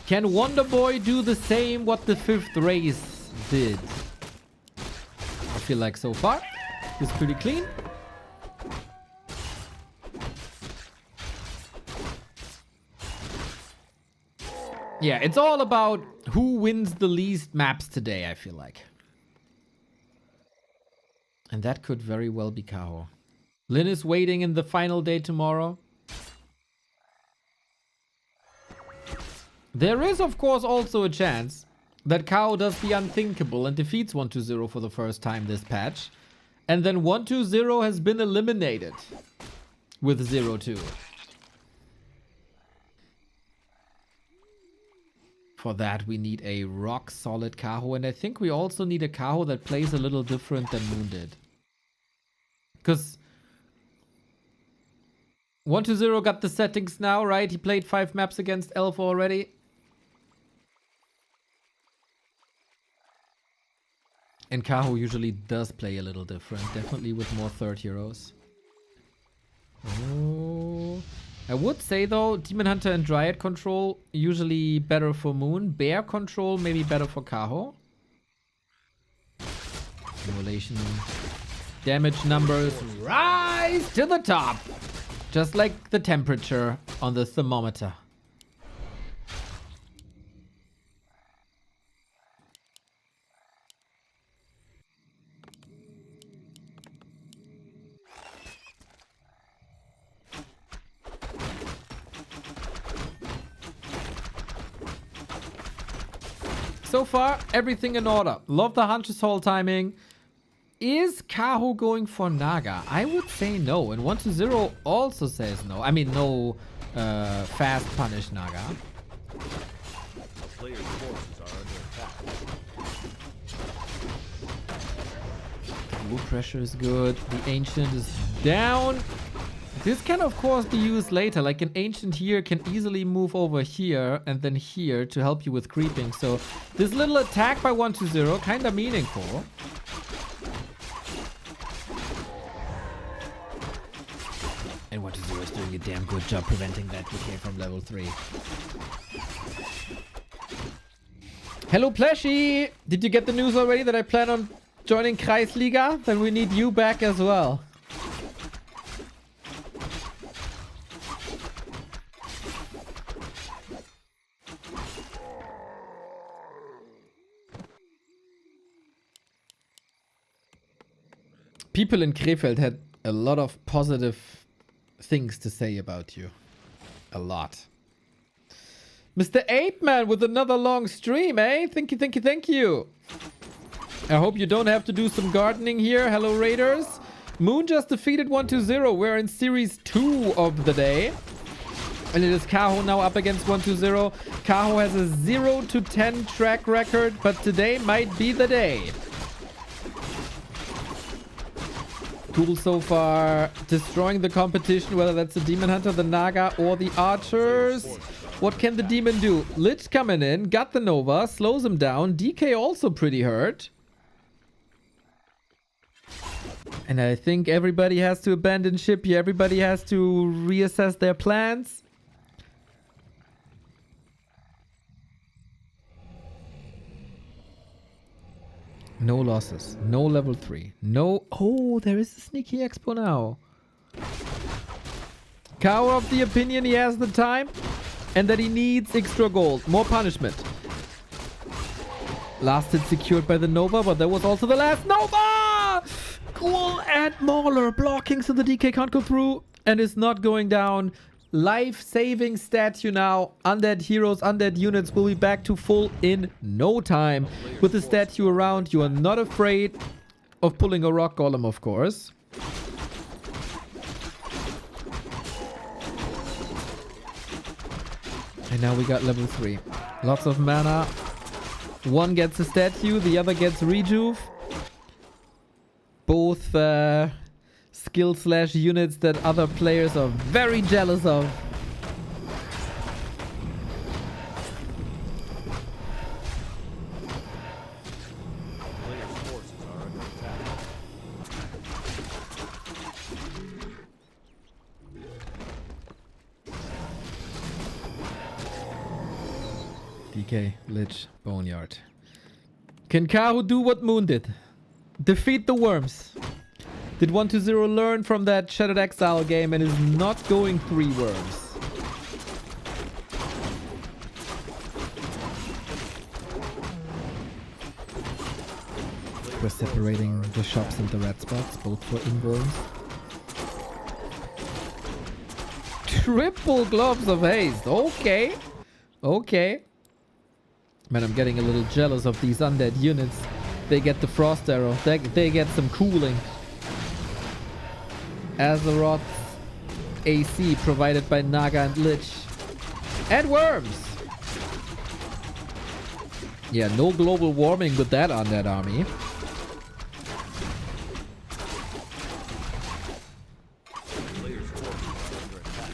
Can Wonder Boy do the same what the 5th race did? I feel like so far it's pretty clean. Yeah, it's all about who wins the least maps today, I feel like. And that could very well be Kaho. Lin is waiting in the final day tomorrow. There is, of course, also a chance that Kaho does the unthinkable and defeats 120 for the first time this patch. And then 120 has been eliminated with 0-2. For that, we need a rock-solid Kaho. And I think we also need a Kaho that plays a little different than Moon did. Because 120 got the settings now, right? He played 5 maps against Elf already. And Kaho usually does play a little different. Definitely with more third heroes. Oh. I would say though, Demon Hunter and Dryad control usually better for Moon. Bear control maybe better for Kaho. Simulation. Damage numbers rise to the top. Just like the temperature on the thermometer. So far, everything in order. Love the Hunter's Hall timing. Is Kaho going for Naga? I would say no. And 1-0 also says no. I mean, no fast punish Naga. Player's forces are under attack. Blue pressure is good. The Ancient is down. This can, of course, be used later. Like an Ancient here can easily move over here and then here to help you with creeping. So this little attack by 1-0, kind of meaningful. And 1-0 is doing a damn good job preventing that DK from level 3. Hello, Pleshy! Did you get the news already that I plan on joining Kreisliga? Then we need you back as well. People in Krefeld had a lot of positive things to say about you. A lot. Mr. Ape Man with another long stream, eh? Thank you, thank you, thank you. I hope you don't have to do some gardening here. Hello, Raiders. Moon just defeated 1-0. We're in Series 2 of the day. And it is Kaho now up against 1-0. Kaho has a 0-10 track record, but today might be the day. Cool so far. Destroying the competition, whether that's the Demon Hunter, the Naga, or the Archers. What can the Demon do? Lich coming in, got the Nova, slows him down. DK also pretty hurt. And I think everybody has to abandon ship here. Everybody has to reassess their plans. No losses. No level 3. No... Oh, there is a sneaky expo now. Kaho of the opinion he has the time and that he needs extra gold. More punishment. Last hit secured by the Nova, but there was also the last Nova! Cool, and Mauler blocking so the DK can't go through and is not going down. Life-saving statue now. Undead heroes, undead units will be back to full in no time. With the statue around, you are not afraid of pulling a rock golem, of course. And now we got level 3. Lots of mana. One gets a statue, the other gets rejuve. Both skill/units that other players are very jealous of. Player's forces are under attack. DK, Lich, Boneyard. Can Kaho do what Moon did? Defeat the worms. Did 1-0 learn from that Shattered Exile game and is not going 3 worms? We're separating the shops and the red spots, both for in-worms. Triple Gloves of Haste. Okay. Okay. Man, I'm getting a little jealous of these undead units. They get the Frost Arrow. They get some cooling. Azeroth AC provided by Naga and Lich. And worms! Yeah, no global warming with that undead army. Player's forces are under attack.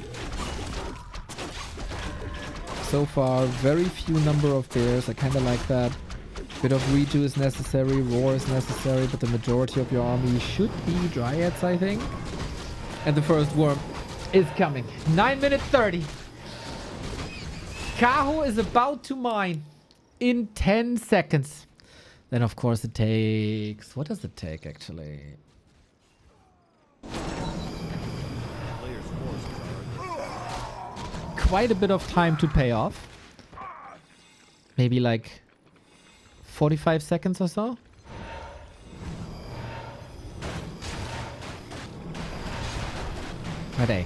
So far, very few number of bears. I kind of like that. Bit of redo is necessary, roar is necessary, but the majority of your army should be dryads, I think. And the first worm is coming. 9 minutes 30. Kaho is about to mine in 10 seconds. Then, of course, it takes... What does it take, actually? Player's forces are under attack. Quite a bit of time to pay off. Maybe like 45 seconds or so. Right.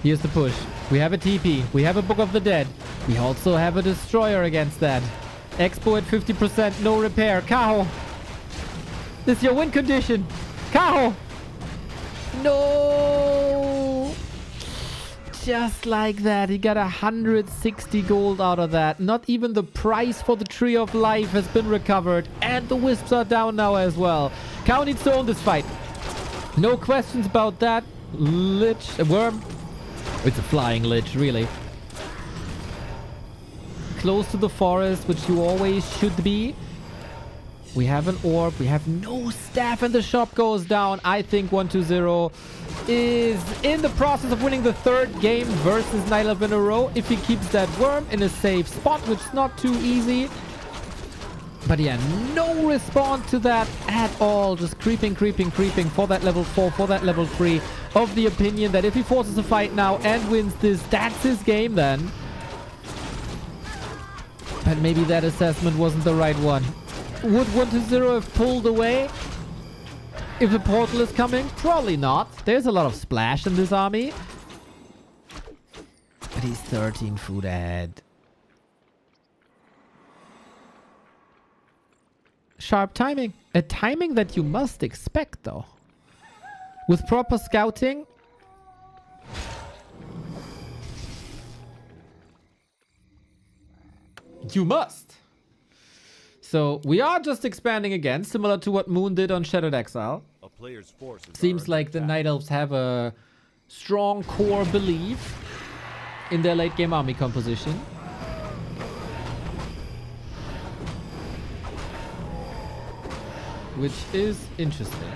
Here's the push. We have a TP. We have a Book of the Dead. We also have a Destroyer against that. Expo at 50%, no repair. Kaho. This is your win condition. Kaho. No. Just like that. He got 160 gold out of that. Not even the price for the Tree of Life has been recovered. And the Wisps are down now as well. Kaho needs to own this fight. No questions about that. Lich. A worm. It's a flying Lich, really. Close to the forest, which you always should be. We have an orb. We have no staff, and the shop goes down. I think 1-2-0 is in the process of winning the 3rd game versus Night Elf in a row. If he keeps that worm in a safe spot, which is not too easy. But yeah, no response to that at all. Just creeping for that level 4, for that level 3. Of the opinion that if he forces a fight now and wins this, that's his game then. But maybe that assessment wasn't the right one. Would 1-2-0 have pulled away if the portal is coming? Probably not. There's a lot of splash in this army. But he's 13 food ahead. Sharp timing. A timing that you must expect, though. With proper scouting. You must. So we are just expanding again, similar to what Moon did on Shattered Exile. A player's forces Seems like the Night Elves have a strong core belief in their late game army composition. Which is interesting.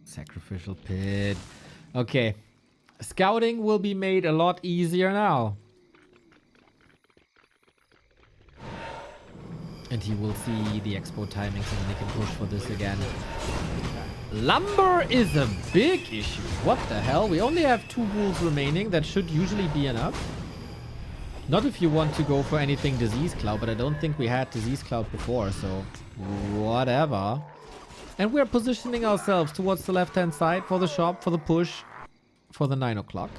Sacrificial pit. Okay. Scouting will be made a lot easier now. And he will see the expo timings and then he can push for this again. Lumber is a big issue. What the hell? We only have 2 wolves remaining. That should usually be enough. Not if you want to go for anything Disease Cloud, but I don't think we had Disease Cloud before, so whatever. And we're positioning ourselves towards the left-hand side for the shop, for the push, for the 9 o'clock.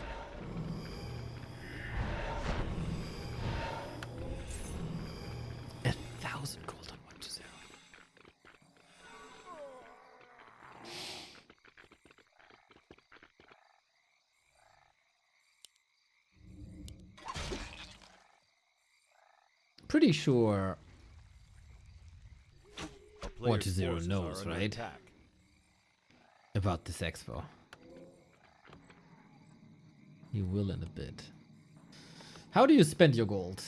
Pretty sure 1-2-0 knows, right? About this expo. You will in a bit. How do you spend your gold?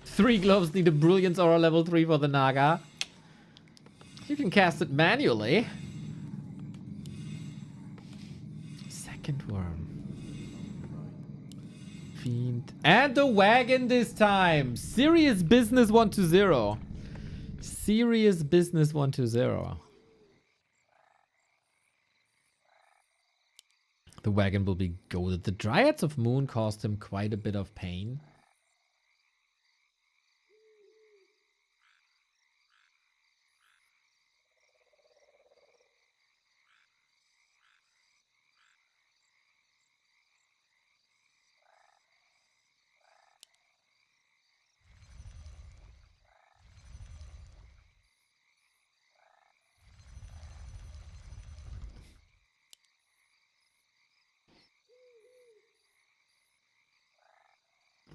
3 gloves need a Brilliance Aura level 3 for the Naga. You can cast it manually. Second worm. Fiend. And the wagon this time. Serious business 1-2-0. Serious business 1-2-0. The wagon will be goaded. The Dryads of Moon caused him quite a bit of pain.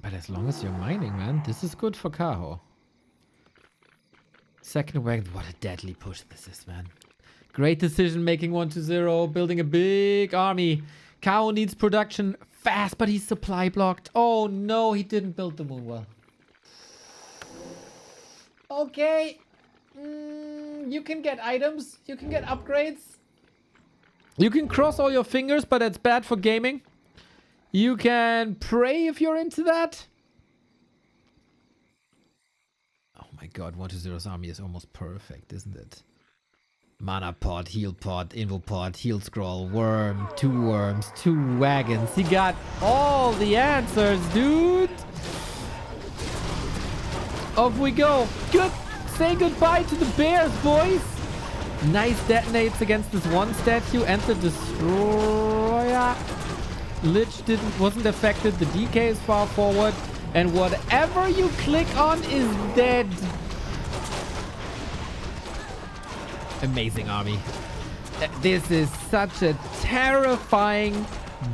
But as long as you're mining, man, this is good for Kaho. Second wagon, what a deadly push this is, man. Great decision making 1-2-0, building a big army. Kaho needs production fast, but he's supply blocked. Oh no, he didn't build the moon well. Okay. You can get items, you can get upgrades. You can cross all your fingers, but that's bad for gaming. You can pray if you're into that. Oh my god, 1-2-0's army is almost perfect, isn't it? Mana pot, heal pot, invo pot, heal scroll, worm, 2 worms, 2 wagons. He got all the answers, dude. Off we go. Good. Say goodbye to the bears, boys. Nice detonates against this one statue and the destroyer. Lich wasn't affected. The DK is far forward. And whatever you click on is dead. Amazing army. This is such a terrifying,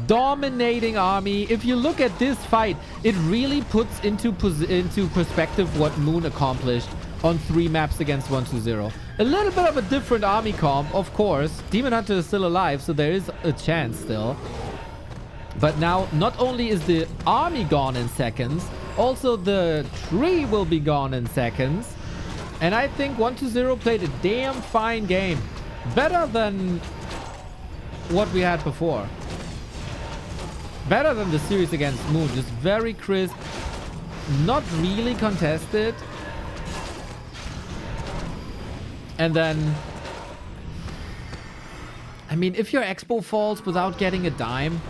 dominating army. If you look at this fight, it really puts into perspective what Moon accomplished on 3 maps against 120. A little bit of a different army comp, of course. Demon Hunter is still alive, so there is a chance still. But now, not only is the army gone in seconds, also the tree will be gone in seconds. And I think 120 played a damn fine game. Better than what we had before. Better than the series against Moon. Just very crisp. Not really contested. And then... I mean, if your Expo falls without getting a dime...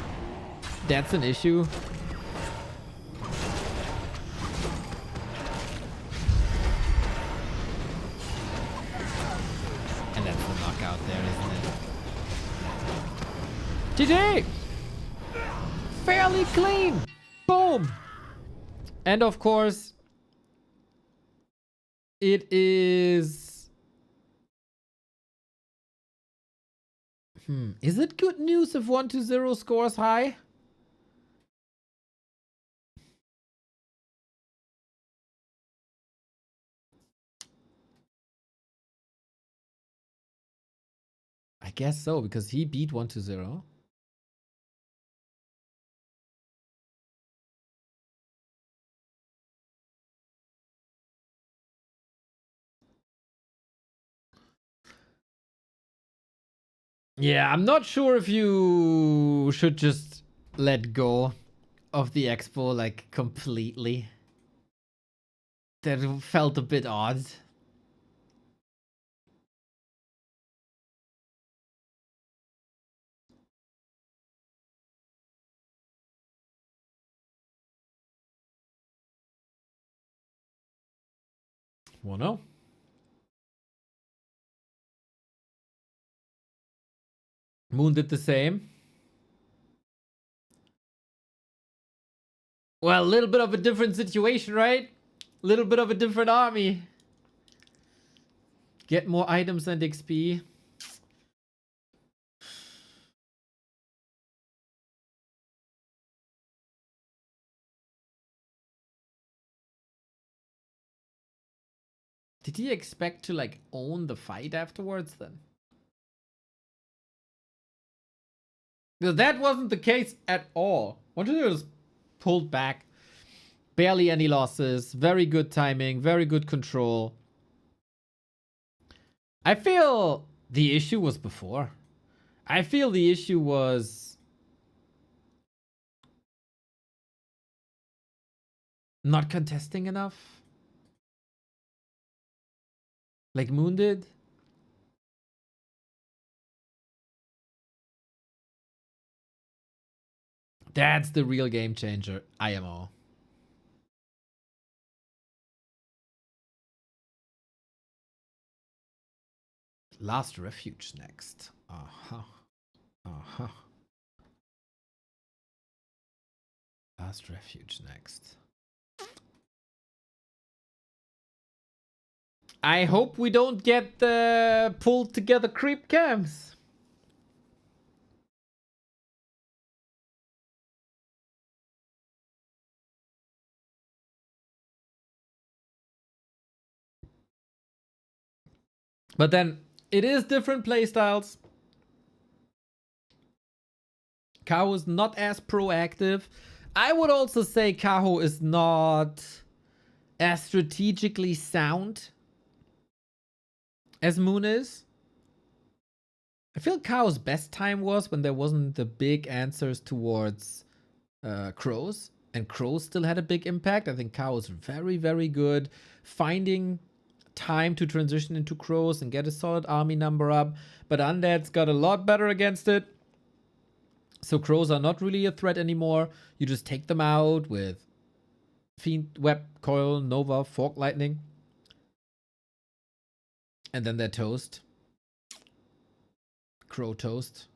That's an issue. And that's the knockout there, isn't it? GG! Fairly clean! Boom! And of course, it is... Is it good news if 120 scores high? I guess so, because he beat 120. Yeah, I'm not sure if you should just let go of the Expo, like, completely. That felt a bit odd. Well, no. Moon did the same. Well, a little bit of a different situation, right? A little bit of a different army. Get more items and XP. Did he expect to, like, own the fight afterwards then? Because that wasn't the case at all. One just pulled back. Barely any losses. Very good timing. Very good control. I feel the issue was before. I feel the issue was not contesting enough. Like Moon did. That's the real game changer. IMO. Last Refuge next. Uh-huh. Uh-huh. Last Refuge next. I hope we don't get the pulled together creep camps. But then it is different playstyles. Kaho is not as proactive. I would also say Kaho is not as strategically sound as Moon is. I feel Kao's best time was when there wasn't the big answers towards Crows. And Crows still had a big impact. I think Kao is very, very good finding time to transition into Crows and get a solid army number up. But Undead's got a lot better against it. So Crows are not really a threat anymore. You just take them out with Fiend, Web, Coil, Nova, Fork Lightning. And then they're toast. Crow toast.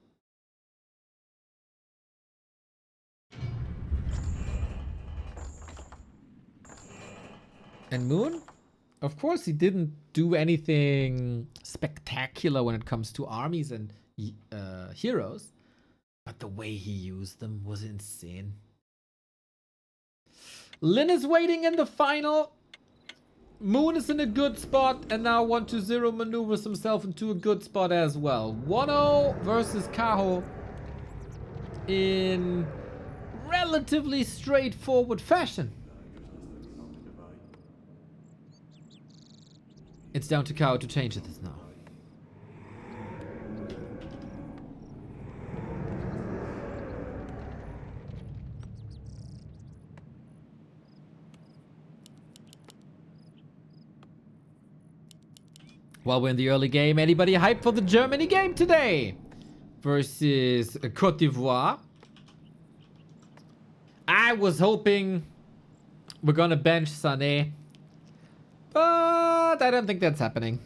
And Moon? Of course, he didn't do anything spectacular when it comes to armies and heroes. But the way he used them was insane. Lin is waiting in the final. Moon is in a good spot. And now 120 maneuvers himself into a good spot as well. 1-0 versus Kaho in relatively straightforward fashion. It's down to Kaho to change this now. While we're in the early game, anybody hyped for the Germany game today? Versus Cote d'Ivoire. I was hoping we're gonna bench Sané. But I don't think that's happening.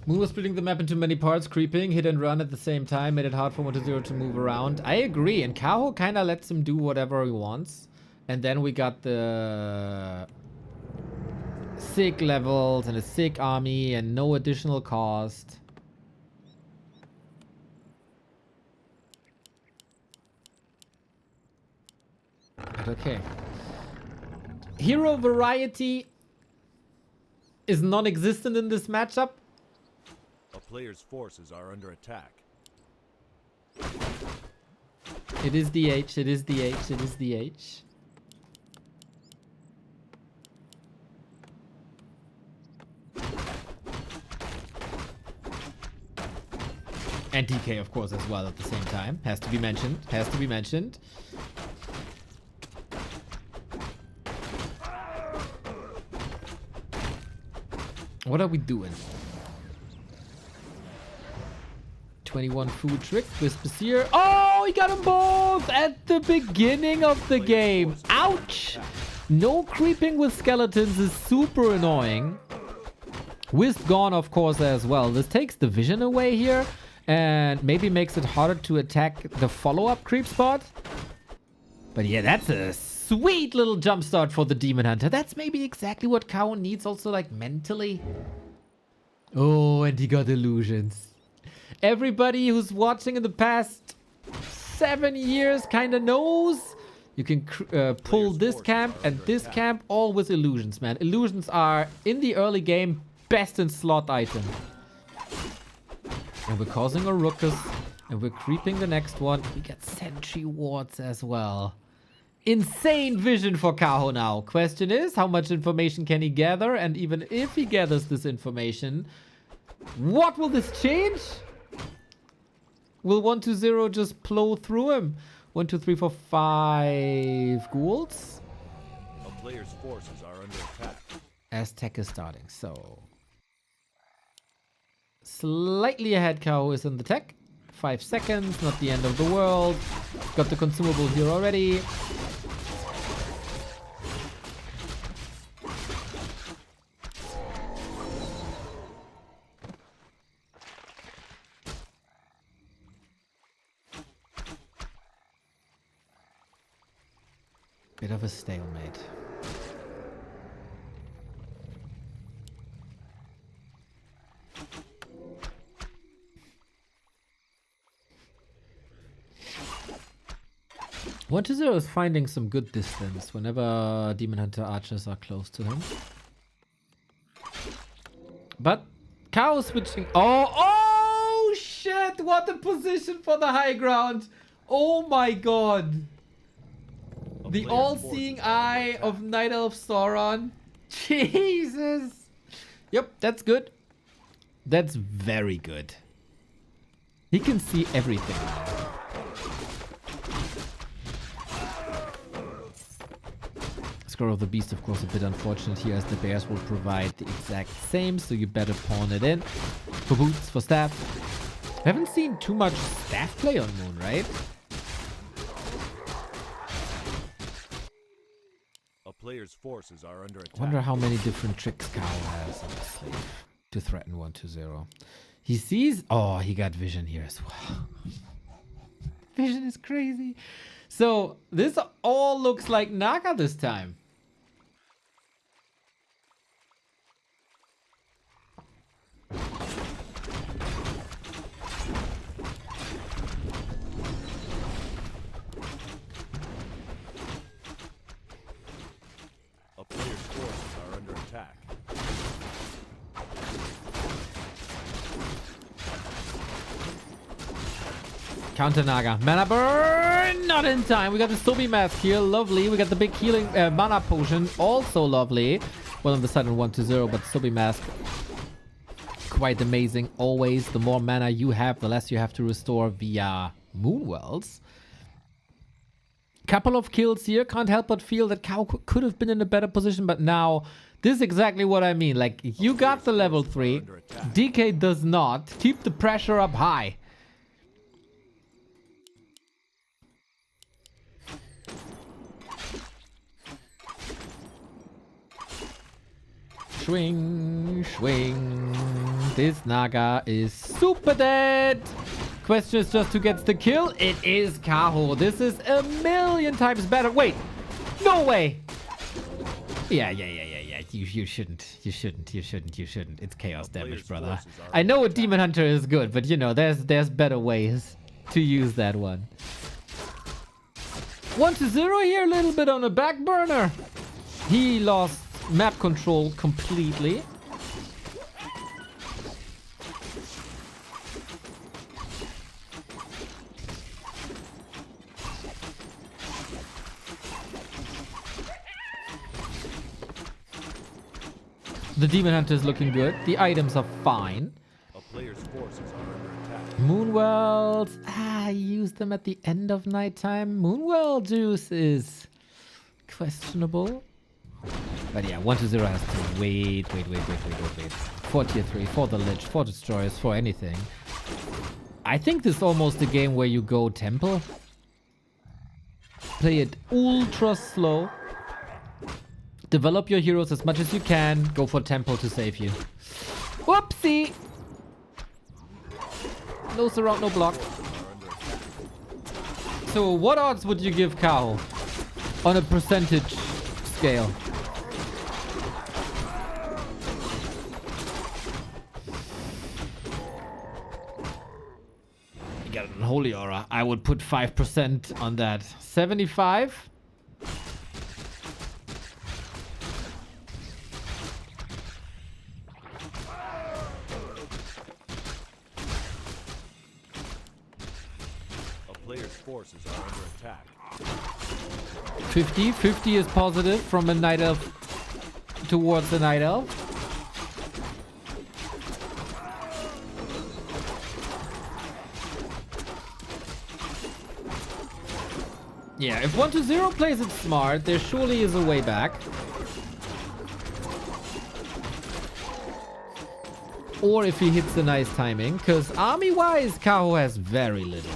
Moon was splitting the map into many parts, creeping, hit and run at the same time, made it hard for 120 to move around. I agree, and Kaho kinda lets him do whatever he wants. And then we got the sick levels and a sick army and no additional cost. But okay. Hero variety is non-existent in this matchup. A player's forces are under attack. It is the H, it is the H, it is the H. And DK, of course, as well at the same time. Has to be mentioned, has to be mentioned. What are we doing? 21 food trick, Whispers here. Oh, he got them both at the beginning of the game. Ouch! No creeping with skeletons is super annoying. Wisp gone, of course, as well. This takes the vision away here and maybe makes it harder to attack the follow-up creep spot. But yeah, that's a sweet little jump start for the Demon Hunter. That's maybe exactly what Kaho needs also, like, mentally. Oh, and he got illusions. Everybody who's watching in the past 7 years kind of knows you can pull this camp and this camp all with illusions, man. Illusions are, in the early game, best in slot item. And we're causing a ruckus and we're creeping the next one. We get sentry wards as well. Insane vision for Kaho now. Question is, how much information can he gather? And even if he gathers this information, what will this change? Will 120 just plow through him? 1, 2, 3, 4, 5 ghouls. A player's forces are under attack. Aztec is starting, so slightly ahead. Kaho is in the tech. 5 seconds, not the end of the world. Got the consumable here already. Bit of a stalemate. One to zero is finding some good distance whenever Demon Hunter archers are close to him. But Kaho switching. Oh shit! What a position for the high ground! Oh my god! The all-seeing eye of Night Elf Sauron. Jesus. Yep, that's good. That's very good. He can see everything. Score of the Beast, of course, a bit unfortunate here as the bears will provide the exact same, so you better pawn it in. For boots, for staff. We haven't seen too much staff play on Moon, right? A player's forces are under attack. I wonder how many different tricks Kaho has on his sleeve to threaten 1-2-0. He sees... Oh, he got vision here as well. Vision is crazy. So, this all looks like Naga this time. A player's forces are under attack. Counter Naga. Mana burn! Not in time. We got the Sobi mask here. Lovely. We got the big healing mana potion. Also lovely. Well, on the sudden 1-0, but Sobi mask. Quite amazing. Always, the more mana you have, the less you have to restore via Moonwells. Couple of kills here. Can't help but feel that Kaho could have been in a better position, but now this is exactly what I mean. Like, you got the level 3. DK does not. Keep the pressure up high. Swing, swing. This Naga is super dead. Question is just who gets the kill. It is Kaho. This is a million times better. Wait, no way. Yeah. You shouldn't. It's chaos damage, brother. I know a Demon Hunter is good, but you know, there's better ways to use that one. 1-0 here, a little bit on a back burner. He lost map control completely. The Demon Hunter is looking good. The items are fine. A player's forces are under attack. Moonwells. I use them at the end of nighttime. Moonwell juice is questionable. But yeah, 1-0 has to wait. For tier 3, for the Lich, for destroyers, for anything. I think this is almost a game where you go temple. Play it ultra slow. Develop your heroes as much as you can. Go for temple to save you. Whoopsie! No surround, no block. So what odds would you give Kaho on a percentage scale? You got an Holy Aura. I would put 5% on that. 75? Forces are under attack. 50. 50 is positive from a Night Elf towards the Night Elf. Yeah, if 1-0 plays it smart, there surely is a way back. Or if he hits the nice timing, because army-wise, Kaho has very little.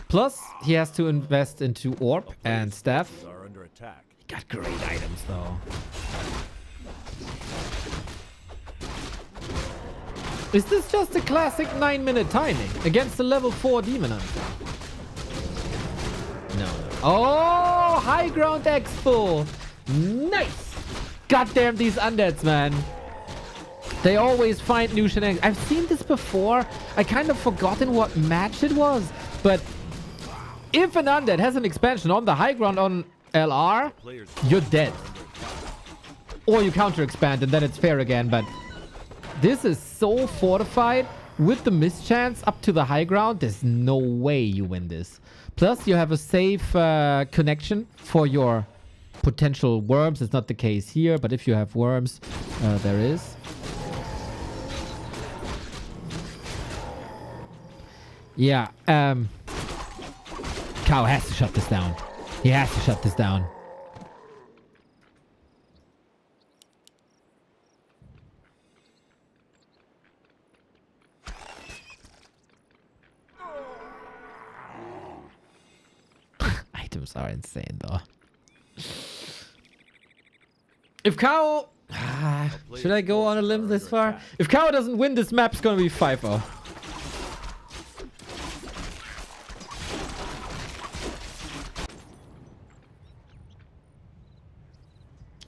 Plus, he has to invest into Orb and Staff. He got great items, though. Is this just a classic 9-minute timing against the level 4 Demon Hunter? No. Oh, High Ground Expo. Nice. Goddamn these undeads, man. They always find new shenanigans. I've seen this before. I kind of forgotten what match it was, but if an undead has an expansion on the high ground on LR, you're dead. Or you counter expand and then it's fair again, but this is so fortified with the mischance up to the high ground. There's no way you win this. Plus, you have a safe connection for your potential worms. It's not the case here, but if you have worms, there is. Yeah, Kaho has to shut this down. He has to shut this down. items are insane, though. If Kaho... should I go on a limb this far? If Kaho doesn't win this map, it's gonna be 5-0.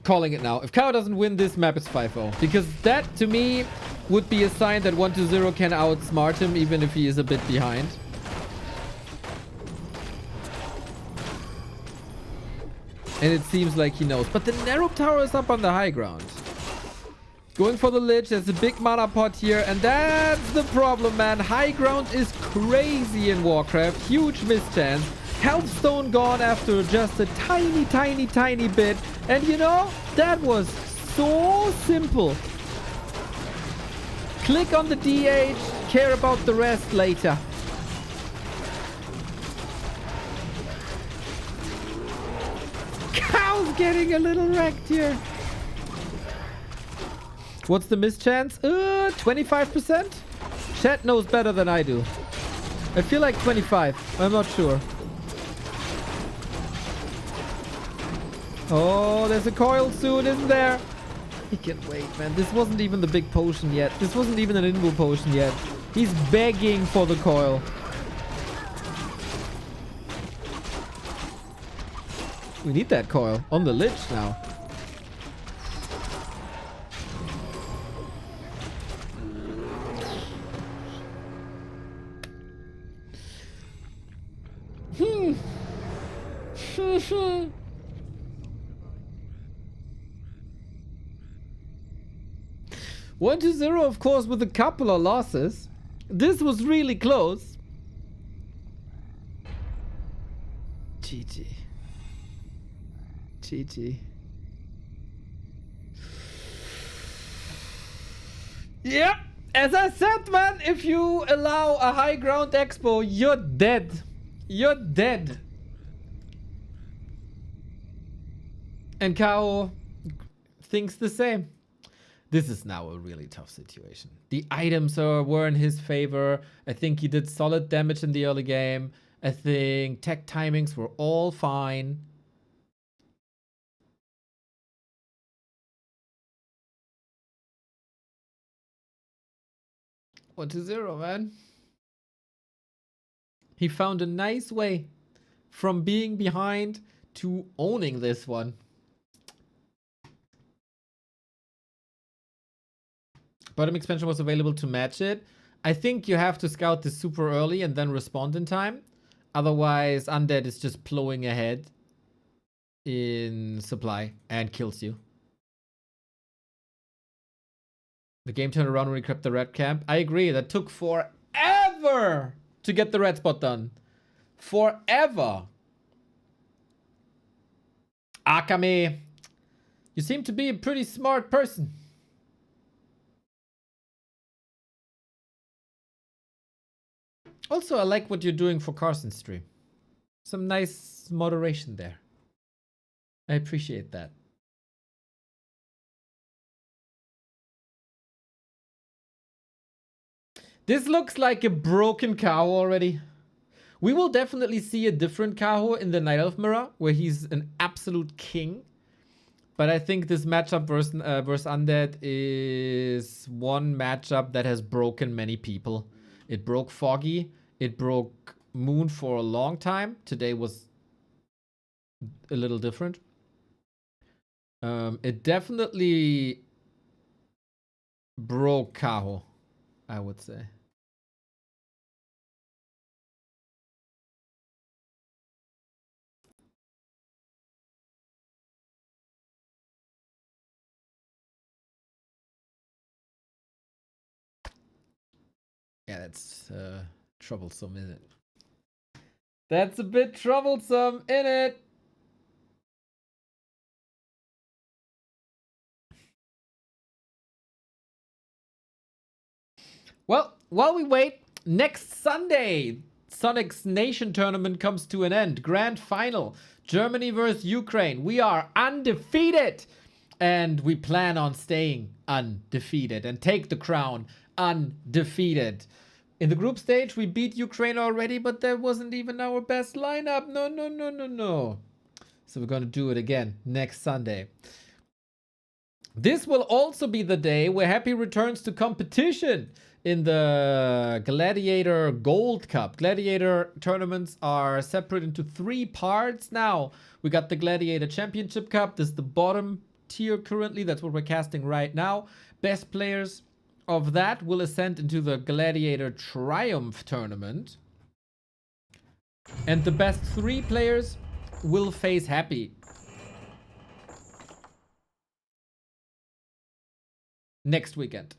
Calling it now. If Kaho doesn't win this map, it's 5-0. Because that, to me, would be a sign that 1-0 can outsmart him, even if he is a bit behind. And it seems like he knows. But the Narrow Tower is up on the high ground. Going for the Lich. There's a big mana pot here. And that's the problem, man. High ground is crazy in Warcraft. Huge mischance. Health Stone gone after just a tiny, tiny, tiny bit. And you know, that was so simple. Click on the DH. Care about the rest later. Kaho's getting a little wrecked here. What's the mischance? 25%? Chat knows better than I do. I feel like 25. I'm not sure. Oh, there's a coil soon, isn't there? He can wait, man. This wasn't even the big potion yet. This wasn't even an invo potion yet. He's begging for the coil. We need that coil on the Lich now. One to 0, of course, with a couple of losses. This was really close. GG. GG. Yeah, as I said, man, if you allow a high ground expo, you're dead. You're dead. And Kaho thinks the same. This is now a really tough situation. The items were in his favor. I think he did solid damage in the early game. I think tech timings were all fine. One to 0, man. He found a nice way from being behind to owning this one. Bottom expansion was available to match it. I think you have to scout this super early and then respond in time. Otherwise, Undead is just plowing ahead in supply and kills you. The game turned around when we crept the red camp. I agree. That took forever to get the red spot done. Forever. Akame, you seem to be a pretty smart person. Also, I like what you're doing for Carson's stream. Some nice moderation there. I appreciate that. This looks like a broken Kaho already. We will definitely see a different Kaho in the Night Elf Mirror, where he's an absolute king. But I think this matchup versus Undead is one matchup that has broken many people. It broke Foggy. It broke Moon for a long time. Today was a little different. It definitely broke Kaho, I would say. Yeah, that's troublesome, isn't it? That's a bit troublesome, isn't it? Well, while we wait, next Sunday, Sonic's Nation Tournament comes to an end. Grand final, Germany versus Ukraine. We are undefeated, and we plan on staying undefeated and take the crown undefeated. In the group stage, we beat Ukraine already, but that wasn't even our best lineup. No, no, no, no, no. So we're going to do it again next Sunday. This will also be the day where Happy returns to competition in the Gladiator Gold Cup. Gladiator tournaments are separate into 3 parts now. We got the Gladiator Championship Cup. This is the bottom tier currently. That's what we're casting right now. Best players of that will ascend into the Gladiator Triumph tournament. And the best 3 players will face Happy next weekend.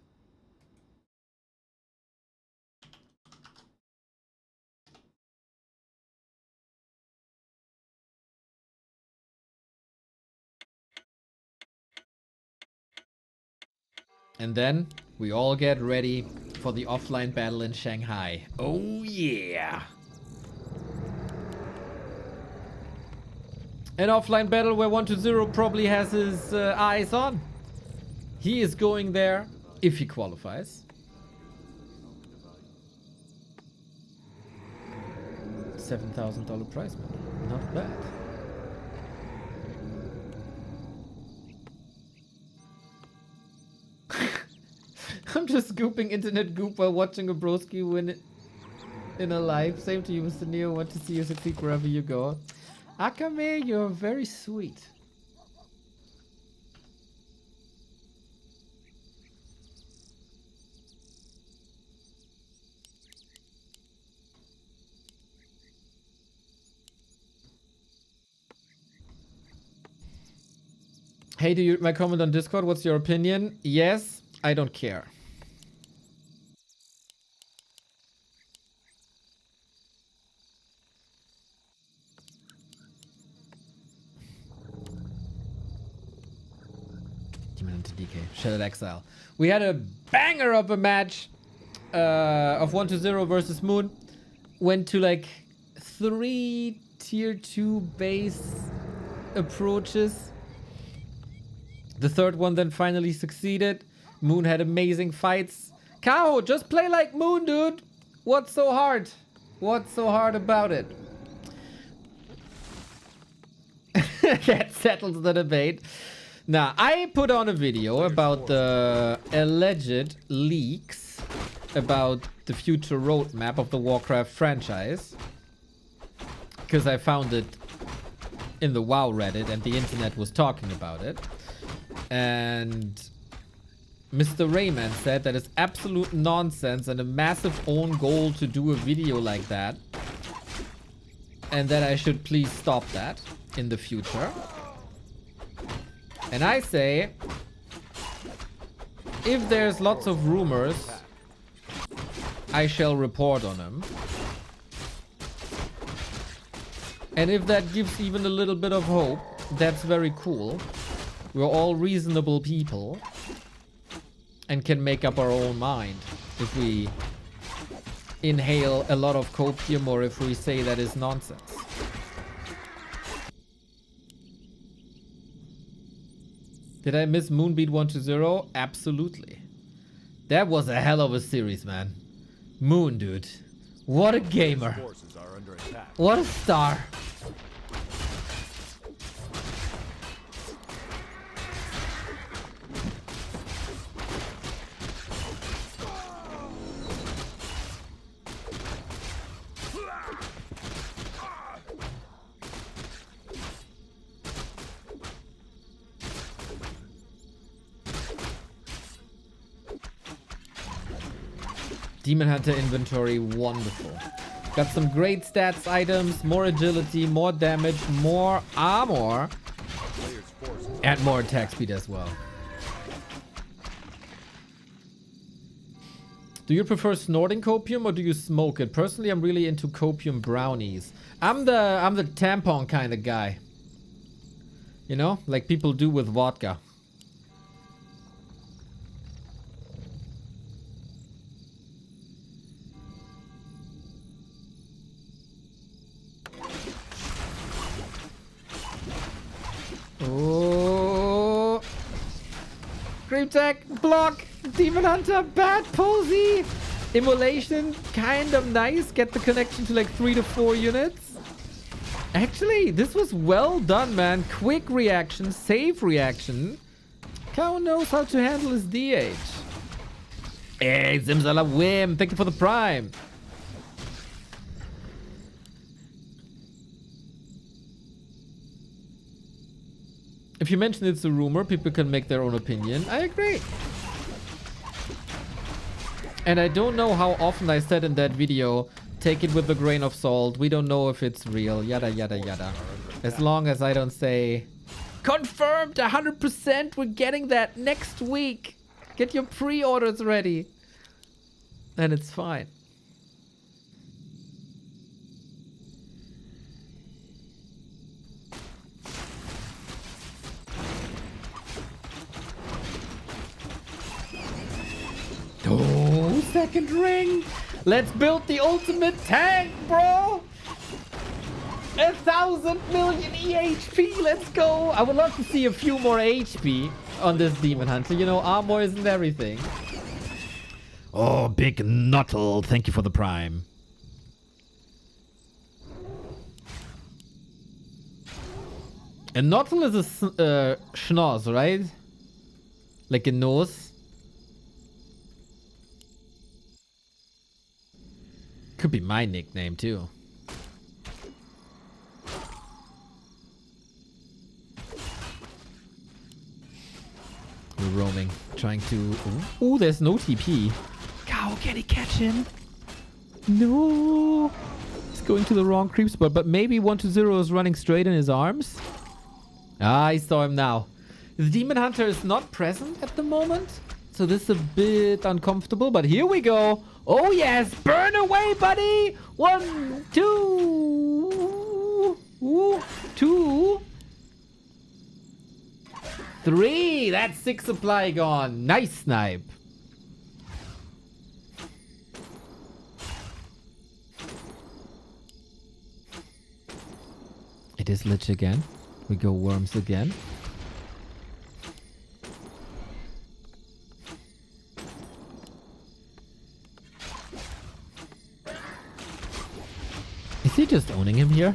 And then we all get ready for the offline battle in Shanghai. Oh yeah! An offline battle where 1-0 probably has his eyes on. He is going there if he qualifies. $7,000 prize money. Not bad. I'm just scooping internet goop while watching a broski win in a live. Same to you, Mr. Neo. Want to see you succeed wherever you go. Akame, you're very sweet. Hey, do you read my comment on Discord? What's your opinion? Yes, I don't care. Demon into DK. Shattered Exile. We had a banger of a match of 1-0 versus Moon. Went to like 3 tier 2 base approaches. The third one then finally succeeded. Moon had amazing fights. Kaho, just play like Moon, dude. What's so hard? What's so hard about it? That settles the debate. Now, I put on a video about the alleged leaks about the future roadmap of the Warcraft franchise. Because I found it in the WoW Reddit and the internet was talking about it. And Mr. Rayman said that it's absolute nonsense and a massive own goal to do a video like that. And that I should please stop that in the future. And I say, if there's lots of rumors, I shall report on them. And if that gives even a little bit of hope, that's very cool. We're all reasonable people and can make up our own mind if we inhale a lot of copium or if we say that is nonsense. Did I miss Moonbeat 1-0? Absolutely. That was a hell of a series, man. Moon, dude. What a gamer. What a star. Demon Hunter inventory, wonderful. Got some great stats items, more agility, more damage, more armor, and more attack speed as well. Do you prefer snorting copium or do you smoke it? Personally, I'm really into copium brownies. I'm the tampon kind of guy. You know, like people do with vodka. Oh, Creep Tech, block, Demon Hunter, bad posy. Immolation, kind of nice. Get the connection to like 3 to 4 units. Actually, this was well done, man. Quick reaction, safe reaction. Kaho knows how to handle his DH. Hey, Zimzala Wim, thank you for the prime. If you mention it's a rumor, people can make their own opinion. I agree. And I don't know how often I said in that video, take it with a grain of salt. We don't know if it's real. Yada, yada, yada. As long as I don't say, confirmed 100%, we're getting that next week. Get your pre-orders ready. Then it's fine. Oh, second ring. Let's build the ultimate tank, bro. 1,000 million EHP. Let's go. I would love to see a few more HP on this Demon Hunter. You know, armor isn't everything. Oh, Big Nuttle. Thank you for the prime. And Nuttle is a schnoz, right? Like a nose. Could be my nickname too. We're roaming, trying to... Ooh, there's no TP. Kaho, can he catch him? No. He's going to the wrong creep spot, but maybe 120 is running straight in his arms. Ah, I saw him now. The Demon Hunter is not present at the moment, so this is a bit uncomfortable, but here we go. Oh yes, burn away, buddy. 1, 2, 2, 3. That's 6 supply gone. Nice snipe. It is Lich again. We go worms again. Is he just owning him here?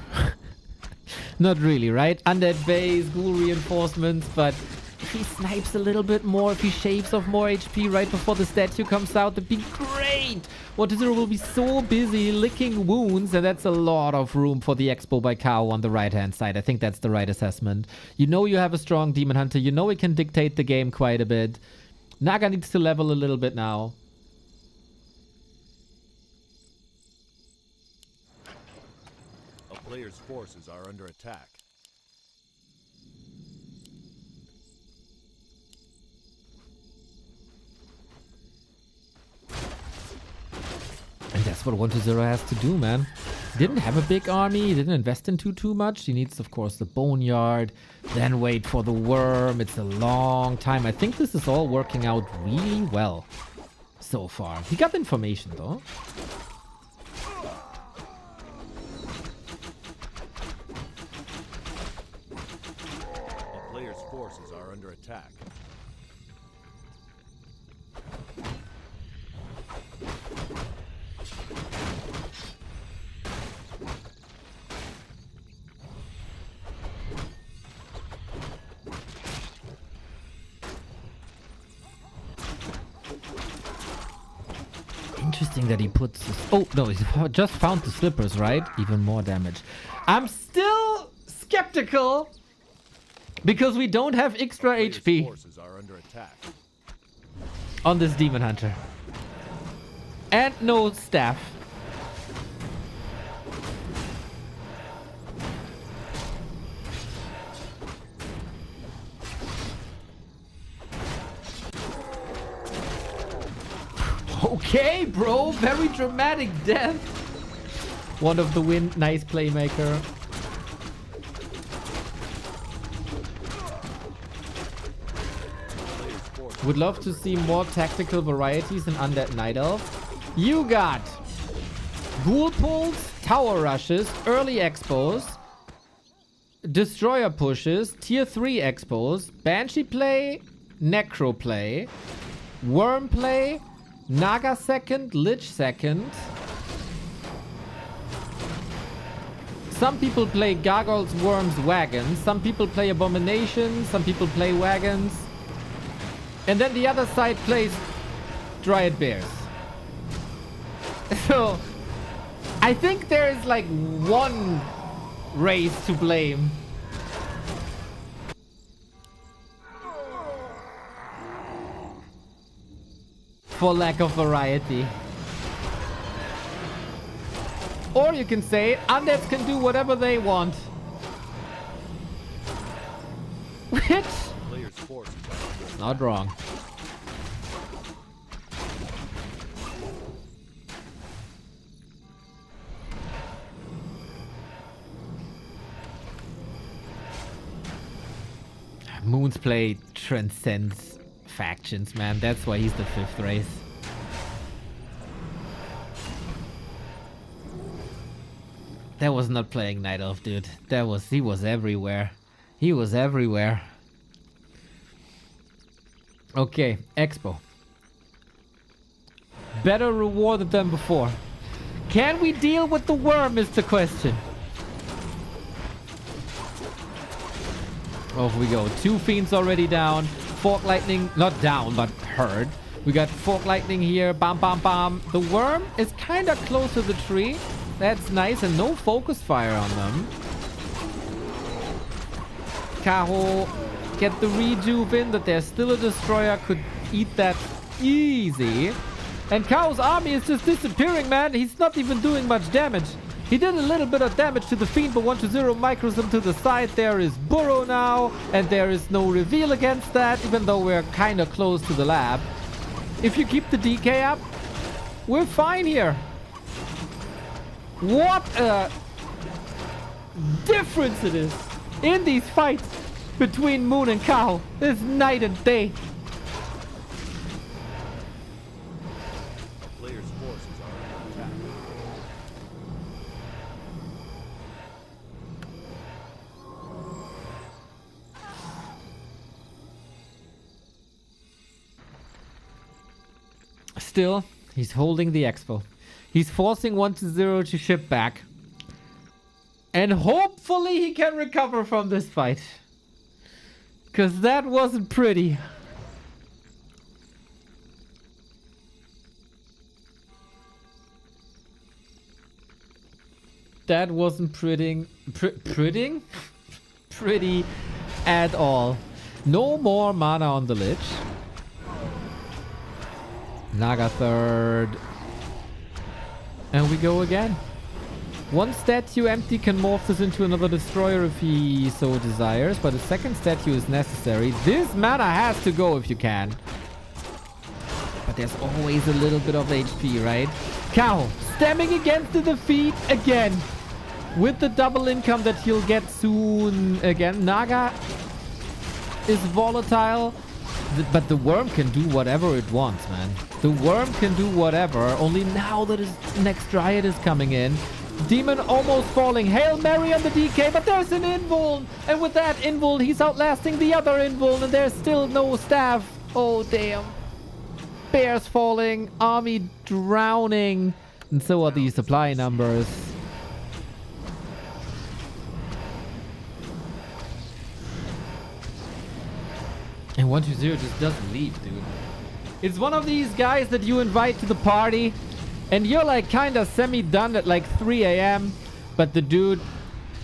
Not really, right? Undead base, ghoul reinforcements, but if he snipes a little bit more, if he shaves off more HP right before the statue comes out, that'd be great! 120 will be so busy licking wounds, and that's a lot of room for the expo by Kaho on the right-hand side. I think that's the right assessment. You know you have a strong Demon Hunter. You know he can dictate the game quite a bit. Naga needs to level a little bit now. Player's forces are under attack. And that's what 120 has to do, man. He didn't have a big army. He didn't invest into too much. He needs, of course, the boneyard. Then wait for the worm. It's a long time. I think this is all working out really well so far. He got information, though. Forces are under attack. Interesting that he puts... Oh, no, he just found the slippers, right? Even more damage. I'm still skeptical because we don't have extra HP Forces are under attack. on this Demon Hunter. And no staff. Okay, bro. Very dramatic death. One of the win. Nice playmaker. Would love to see more tactical varieties in Undead Night Elf. You got Ghoul Pulls, Tower Rushes, Early Expos, Destroyer Pushes, Tier 3 Expos, Banshee play, Necro play, Worm play, Naga second, Lich second. Some people play Gargoyles, Worms, Wagons. Some people play Abominations. Some people play Wagons. And then the other side plays Dryad Bears. So, I think there is like one race to blame. For lack of variety. Or you can say, undeads can do whatever they want. Which? Not wrong. Moon's play transcends factions, man. That's why he's the 5th race. That was not playing Night Elf, dude. He was everywhere. He was everywhere. Okay, Expo. Better rewarded than before. Can we deal with the worm is the question. Off we go. 2 fiends already down. Fork lightning, not down, but hurt. We got fork lightning here. Bam, bam, bam. The worm is kind of close to the tree. That's nice, and no focus fire on them. Kaho, get the rejuve in, that there's still a destroyer, could eat that easy. And Kaho's army is just disappearing, man. He's not even doing much damage. He did a little bit of damage to the fiend, but 1-0 micros him to the side. There is Burrow now, and there is no reveal against that, even though we're kind of close to the lab. If you keep the DK up, we're fine here. What a difference it is in these fights between Moon and Kaho. It's night and day. Player's forces are under attack. Still, he's holding the expo. He's forcing 1-0 to ship back. And hopefully he can recover from this fight. Because that wasn't pretty. That wasn't pretty at all. No more mana on the Lich. Naga third. And we go again. One statue empty can morph this into another destroyer if he so desires, but a second statue is necessary. This mana has to go if you can. But there's always a little bit of HP, right? Kaho, stemming against the defeat again. With the double income that he'll get soon again. Naga is volatile. But the worm can do whatever it wants, man. The worm can do whatever. Only now that his next Dryad is coming in. Demon almost falling. Hail Mary on the DK, but there's an invuln. And with that invuln, he's outlasting the other invuln. And there's still no staff. Oh, damn. Bears falling. Army drowning. And so are the supply numbers. And 1-2-0 just doesn't leave, dude. It's one of these guys that you invite to the party, and you're like kind of semi-done at like 3 a.m. But the dude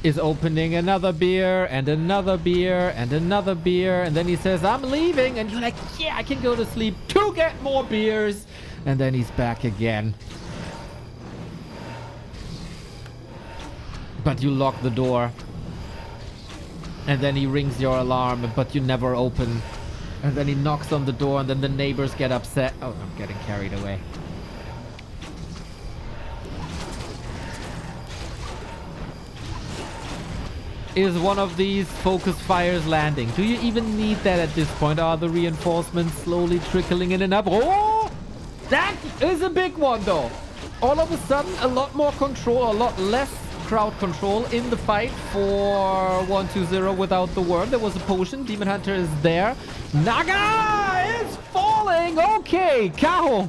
is opening another beer, and another beer, and another beer. And then he says, I'm leaving. And you're like, yeah, I can go to sleep to get more beers. And then he's back again. But you lock the door. And then he rings your alarm, but you never open. And then he knocks on the door, and then the neighbors get upset. Oh, I'm getting carried away. Is one of these focus fires landing? Do you even need that at this point? Are the reinforcements slowly trickling in and up? Oh! That is a big one, though. All of a sudden, a lot more control, a lot less crowd control in the fight for 1-2-0 without the worm. There was a potion. Demon Hunter is there. Naga is falling. Okay, Kaho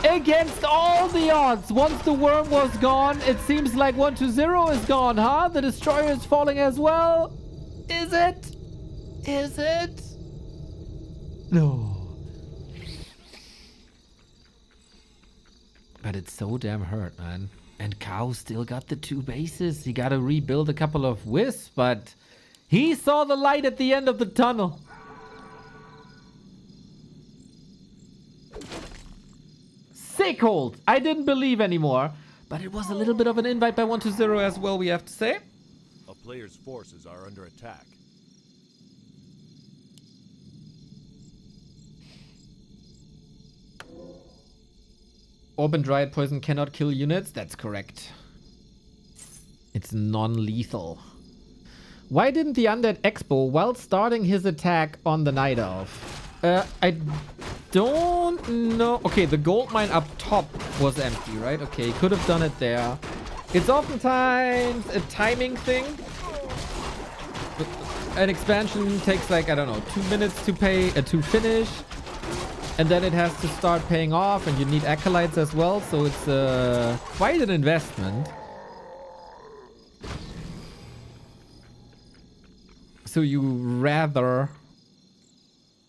Against all the odds. Once the worm was gone, it seems like 120 is gone, huh? The destroyer is falling as well. Is it? Is it? No. But it's so damn hurt, man. And Kaho still got the 2 bases. He got to rebuild a couple of wisps, but he saw the light at the end of the tunnel. Sick hold. I didn't believe anymore. But it was a little bit of an invite by 120 as well, we have to say. A player's forces are under attack. Orb and Dryad Poison cannot kill units. That's correct. It's non-lethal. Why didn't the Undead Expo while starting his attack on the Night Elf? I don't know. Okay, the gold mine up top was empty, right? Okay, he could have done it there. It's oftentimes a timing thing. An expansion takes like, I don't know, 2 minutes to finish. And then it has to start paying off, and you need acolytes as well, so it's quite an investment. So you rather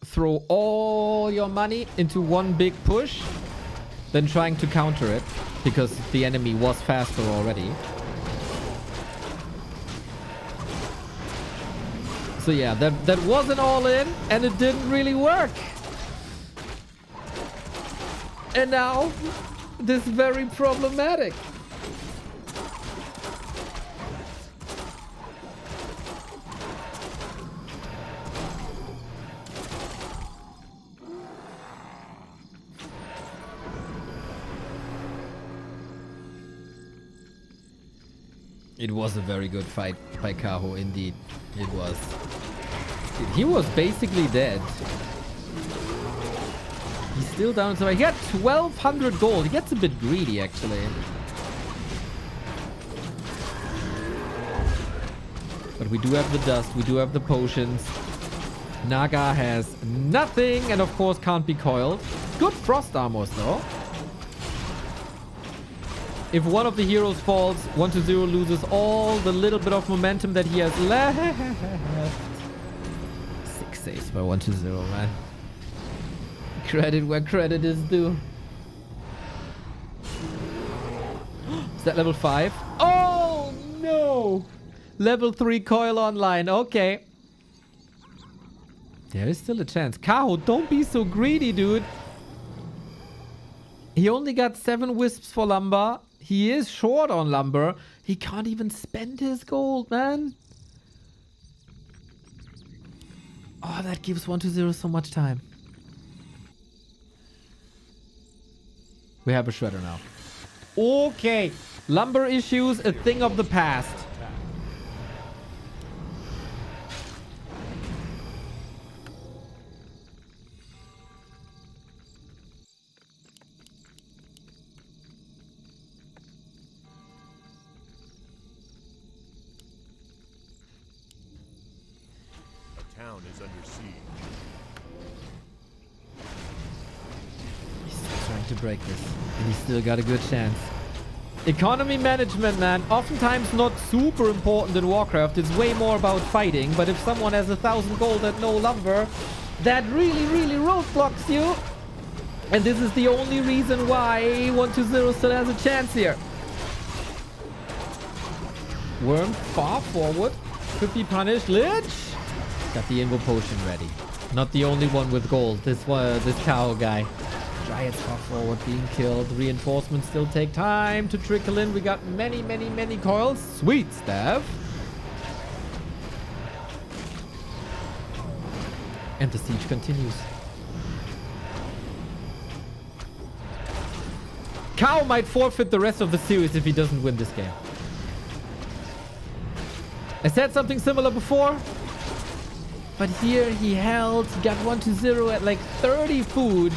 throw all your money into one big push than trying to counter it, because the enemy was faster already. So yeah, that wasn't all in, and it didn't really work. And now, this is very problematic. It was a very good fight by Kaho, indeed. It was. He was basically dead. He's still down, so he got 1,200 gold. He gets a bit greedy, actually. But we do have the dust. We do have the potions. Naga has nothing, and of course can't be coiled. Good frost armors, though. If one of the heroes falls, 120 loses all the little bit of momentum that he has left. 6 saves by 120, man. Credit where credit is due. Is that level 5? Oh, no! Level 3 coil online. Okay. There is still a chance. Kaho, don't be so greedy, dude. He only got 7 wisps for lumber. He is short on lumber. He can't even spend his gold, man. Oh, that gives 120 so much time. We have a shredder now. Okay. Lumber issues, a thing of the past. A town is under siege. Trying to break this, and he's still got a good chance. Economy management, man, oftentimes not super important in Warcraft. It's way more about fighting, but if someone has 1,000 gold and no lumber, that really roadblocks you. And this is the only reason why 120 still has a chance here. Worm far forward, could be punished. Lich got the invo potion ready. Not the only one with gold. This Kaho guy. Dryads far forward being killed. Reinforcements still take time to trickle in. We got many coils. Sweet staff. And the siege continues. Kaho might forfeit the rest of the series if he doesn't win this game. I said something similar before. But here he held, got 120 at like 30 food.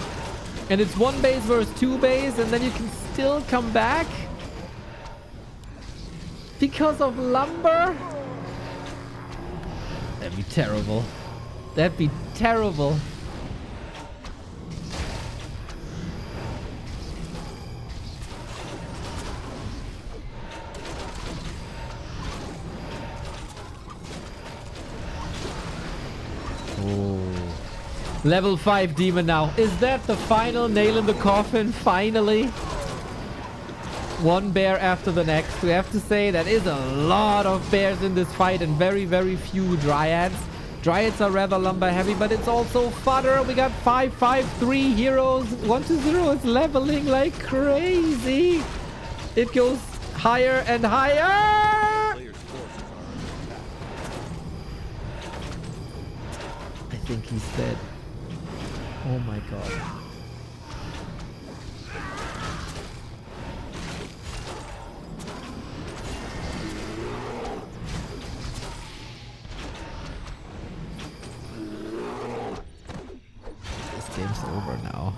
And it's 1 base versus 2 base, and then you can still come back because of lumber. That'd be terrible. That'd be terrible. Level 5 demon now. Is that the final nail in the coffin? Finally? One bear after the next. We have to say that is a lot of bears in this fight and very, very few dryads. Dryads are rather lumber heavy, but it's also fodder. We got 5-5-3 heroes. 1-0 is leveling like crazy. It goes higher and higher. Player's forces are under attack. I think he's dead. Oh my god. Game's over now.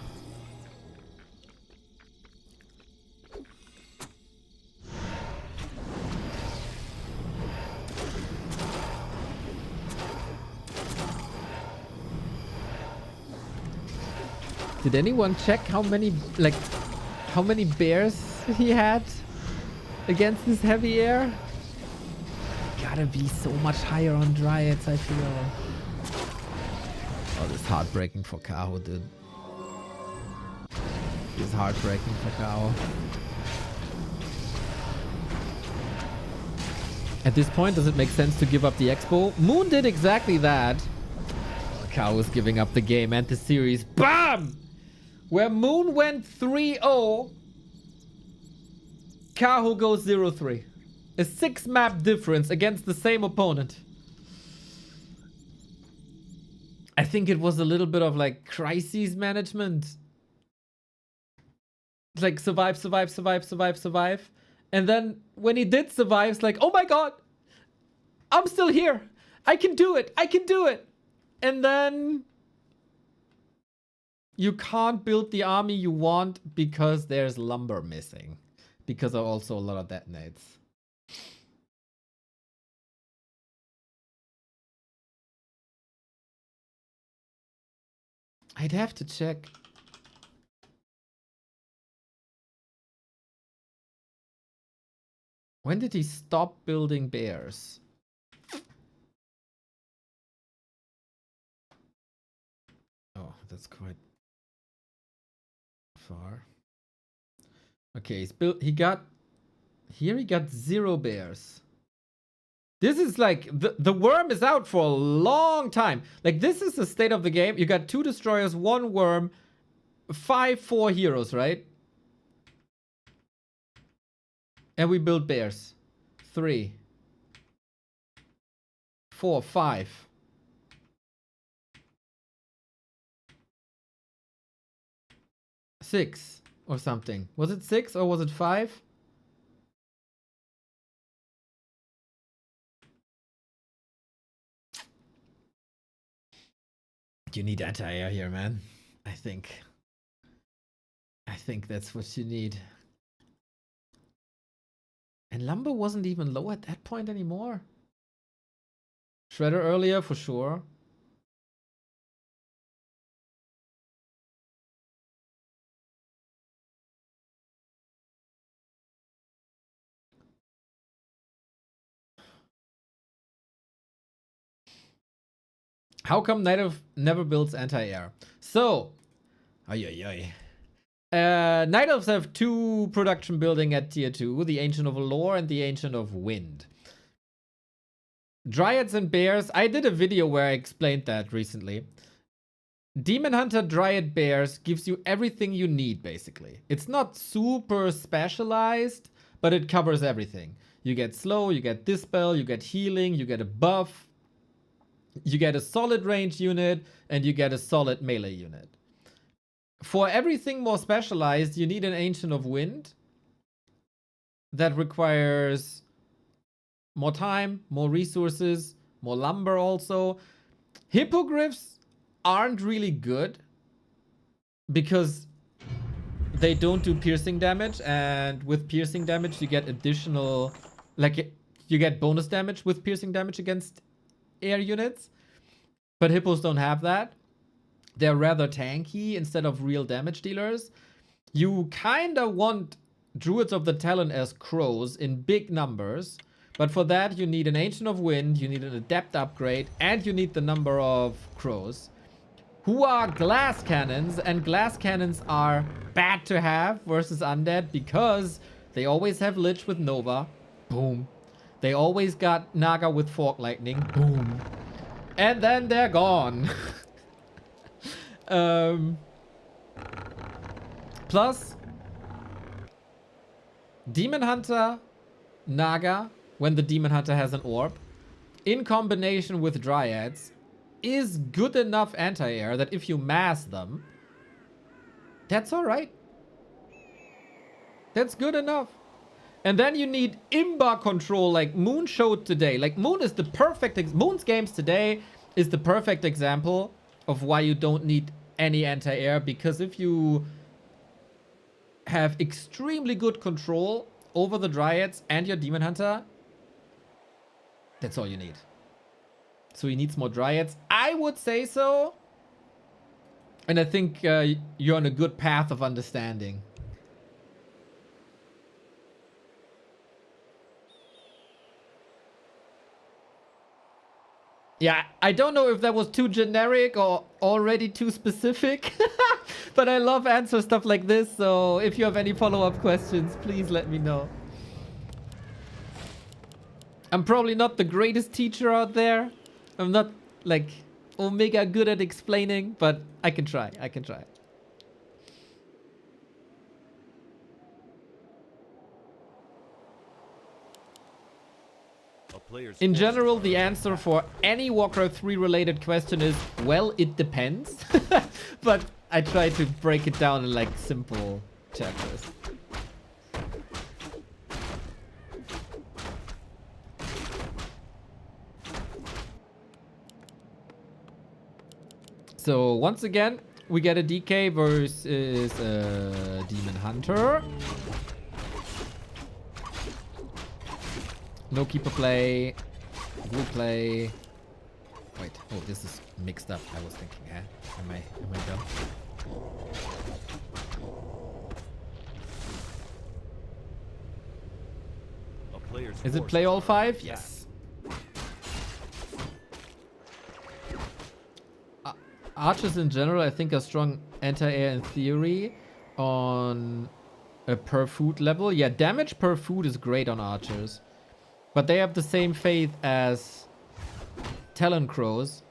Did anyone check how many bears he had against this heavy air? Gotta be so much higher on dryads, I feel. Oh, this is heartbreaking for Kaho, dude. This is heartbreaking for Kaho. At this point, does it make sense to give up the expo? Moon did exactly that. Kaho is giving up the game and the series. BAM! Where Moon went 3-0, Kaho goes 0-3. A 6-map difference against the same opponent. I think it was a little bit of like crisis management. It's like survive, survive, survive, survive, survive. And then when he did survive, it's like, oh my god, I'm still here. I can do it. I can do it. And then you can't build the army you want because there's lumber missing. Because of also a lot of detonates. I'd have to check. When did he stop building bears? Oh, that's quite far. Okay, he got 0 bears. This is like, the worm is out for a long time. Like, this is the state of the game. You got 2 destroyers, 1 worm, 5-4 heroes, right? And we build bears. 3, 4, 5. 6 or something. Was it 6 or was it 5? You need anti-air here, man. I think that's what you need. And lumber wasn't even low at that point anymore. Shredder earlier for sure. How come Night Elf never builds anti-air? So, Night Elves have 2 production building at tier 2, the Ancient of Lore and the Ancient of Wind. Dryads and Bears, I did a video where I explained that recently. Demon Hunter Dryad Bears gives you everything you need, basically. It's not super specialized, but it covers everything. You get slow, you get dispel, you get healing, you get a buff. You get a solid range unit, and you get a solid melee unit. For everything more specialized, you need an Ancient of Wind. That requires more time, more resources, more lumber also. Hippogriffs aren't really good because they don't do piercing damage, and with piercing damage you get additional, like, you get bonus damage with piercing damage against air units, but hippos don't have that. They're rather tanky instead of real damage dealers. You kinda want Druids of the Talon as crows in big numbers, but for that you need an Ancient of Wind, you need an Adept upgrade, and you need the number of crows. who are glass cannons, and glass cannons are bad to have versus undead because they always have Lich with Nova. Boom. They always got Naga with Fork Lightning. Boom. And then they're gone. Plus, Demon Hunter, Naga, when the Demon Hunter has an orb, in combination with Dryads, is good enough anti-air that if you mass them, that's alright. That's good enough. And then you need Imba control like Moon showed today. Like Moon is the perfect, Moon's games today is the perfect example of why you don't need any anti-air, because if you have extremely good control over the Dryads and your Demon Hunter, that's all you need. So he needs more Dryads. I would say so. And I think you're on a good path of understanding. Yeah, I don't know if that was too generic or already too specific. But I love answer stuff like this. So if you have any follow-up questions, please let me know. I'm probably not the greatest teacher out there. I'm not like omega good at explaining, but I can try. I can try. In general, the answer for any Warcraft 3 related question is, well, it depends. But I try to break it down in like simple chapters. So once again, we get a DK versus a Demon Hunter. No keeper play. Blue play. Wait. Oh, this is mixed up. I was thinking, am I dumb? Is it play all 5? Yes. Archers in general, I think, are strong anti-air in theory on a per food level. Yeah, damage per food is great on archers. But they have the same fate as Talon Crows,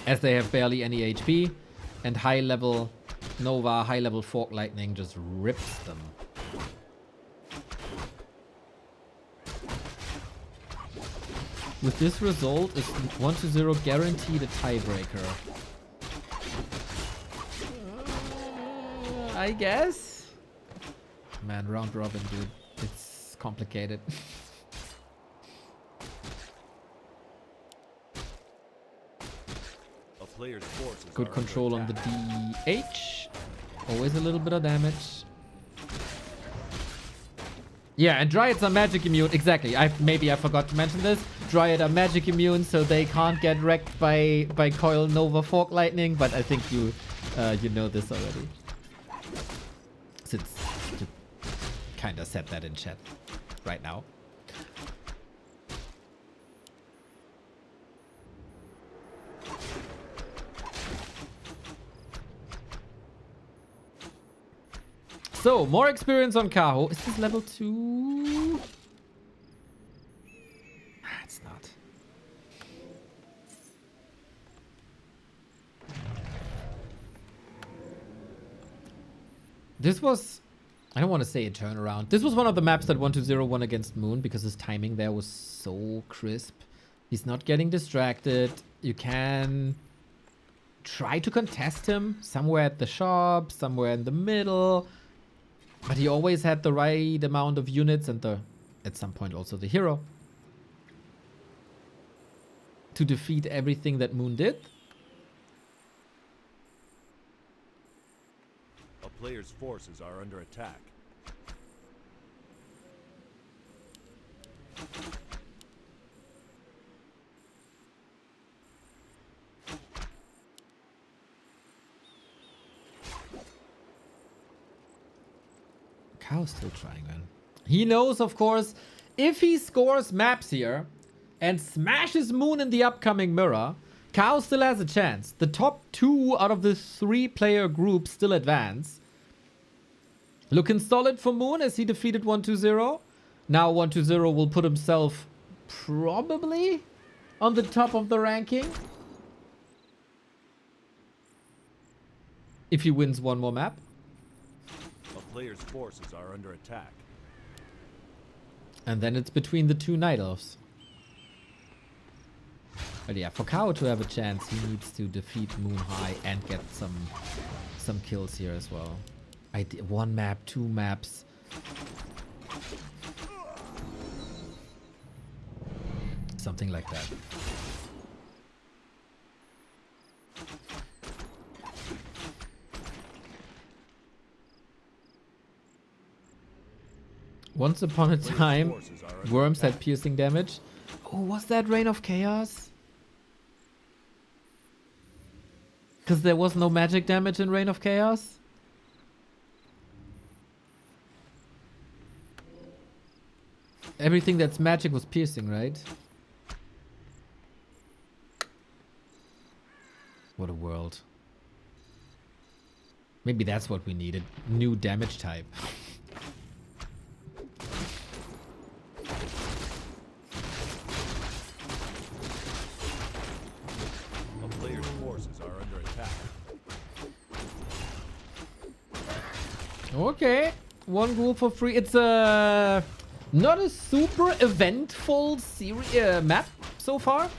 as they have barely any HP, and high level Nova, high level Fork Lightning just rips them. With this result, is 1-0 guaranteed a tiebreaker? I guess? Man, round robin, dude. It's complicated. Good control on the DH. Always a little bit of damage. Yeah, and Dryads are magic immune. Exactly. Maybe I forgot to mention this. Dryad are magic immune, so they can't get wrecked by Coil Nova Fork Lightning. But I think you know this already, since you kind of said that in chat right now. So, more experience on Kaho. Is this level 2? It's not. This was... I don't want to say a turnaround. This was one of the maps that 1-0 won against Moon because his timing there was so crisp. He's not getting distracted. You can try to contest him somewhere at the shop, somewhere in the middle. But he always had the right amount of units and at some point also the hero to defeat everything that Moon did. A player's forces are under attack. Kaho's still trying, man. He knows, of course, if he scores maps here and smashes Moon in the upcoming mirror, Kaho still has a chance. The top 2 out of the 3-player group still advance. Looking solid for Moon as he defeated 120. Now 120 will put himself probably on the top of the ranking. If he wins one more map. A player's forces are under attack. And then it's between the 2 Night Elves. But yeah, for Kaho to have a chance, he needs to defeat Moon High and get some kills here as well. 1 map, 2 maps. Something like that. Once upon a time, worms had piercing damage. Oh, was that Reign of Chaos? Because there was no magic damage in Reign of Chaos? Everything that's magic was piercing, right? What a world. Maybe that's what we needed. New damage type. A player's forces are under attack. Okay. 1 group for free. It's a not a super eventful map so far.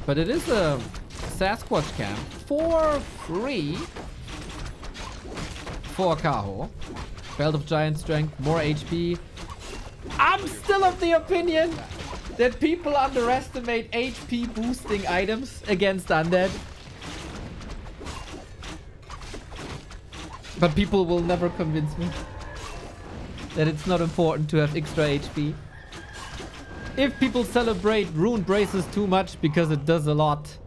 But it is a Sasquatch camp for free for Kaho. Belt of Giant Strength, more HP. I'm still of the opinion that people underestimate HP boosting items against undead. But people will never convince me that it's not important to have extra HP. If people celebrate Rune Braces too much because it does a lot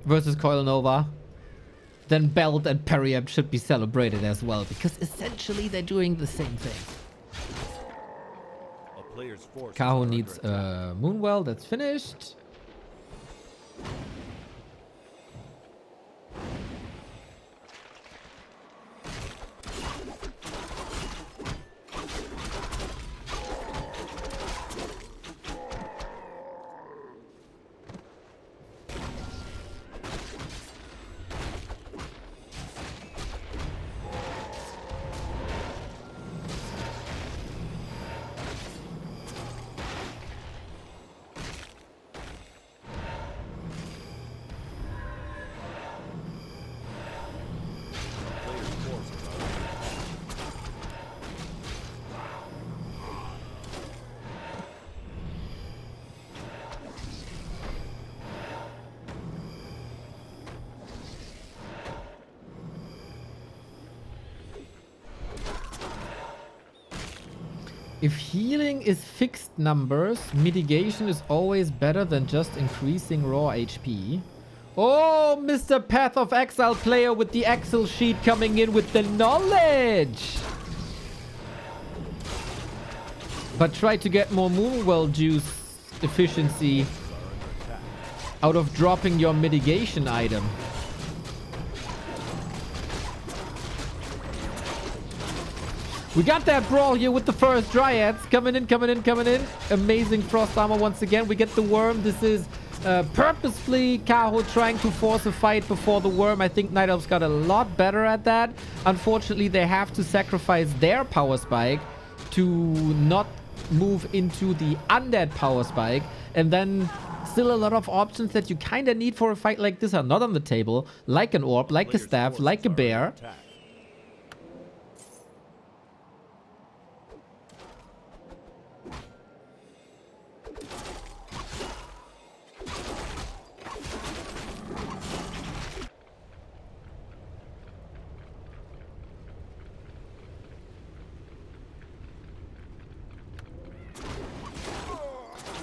versus Coil Nova, then Belt and Periap should be celebrated as well, because essentially they're doing the same thing. A player's forces Kaho are needs under attack. a Moonwell, that's finished. If healing is fixed numbers, mitigation is always better than just increasing raw HP. Oh, Mr. Path of Exile player with the Excel sheet coming in with the knowledge. But try to get more Moonwell juice efficiency out of dropping your mitigation item. We got that brawl here with the first Dryads. Coming in, coming in, coming in. Amazing Frost Armor once again. We get the Worm. This is purposefully Kaho trying to force a fight before the Worm. I think Night Elves got a lot better at that. Unfortunately, they have to sacrifice their Power Spike to not move into the Undead Power Spike. And then still a lot of options that you kind of need for a fight like this are not on the table. Like an Orb, like a Staff, like a Bear.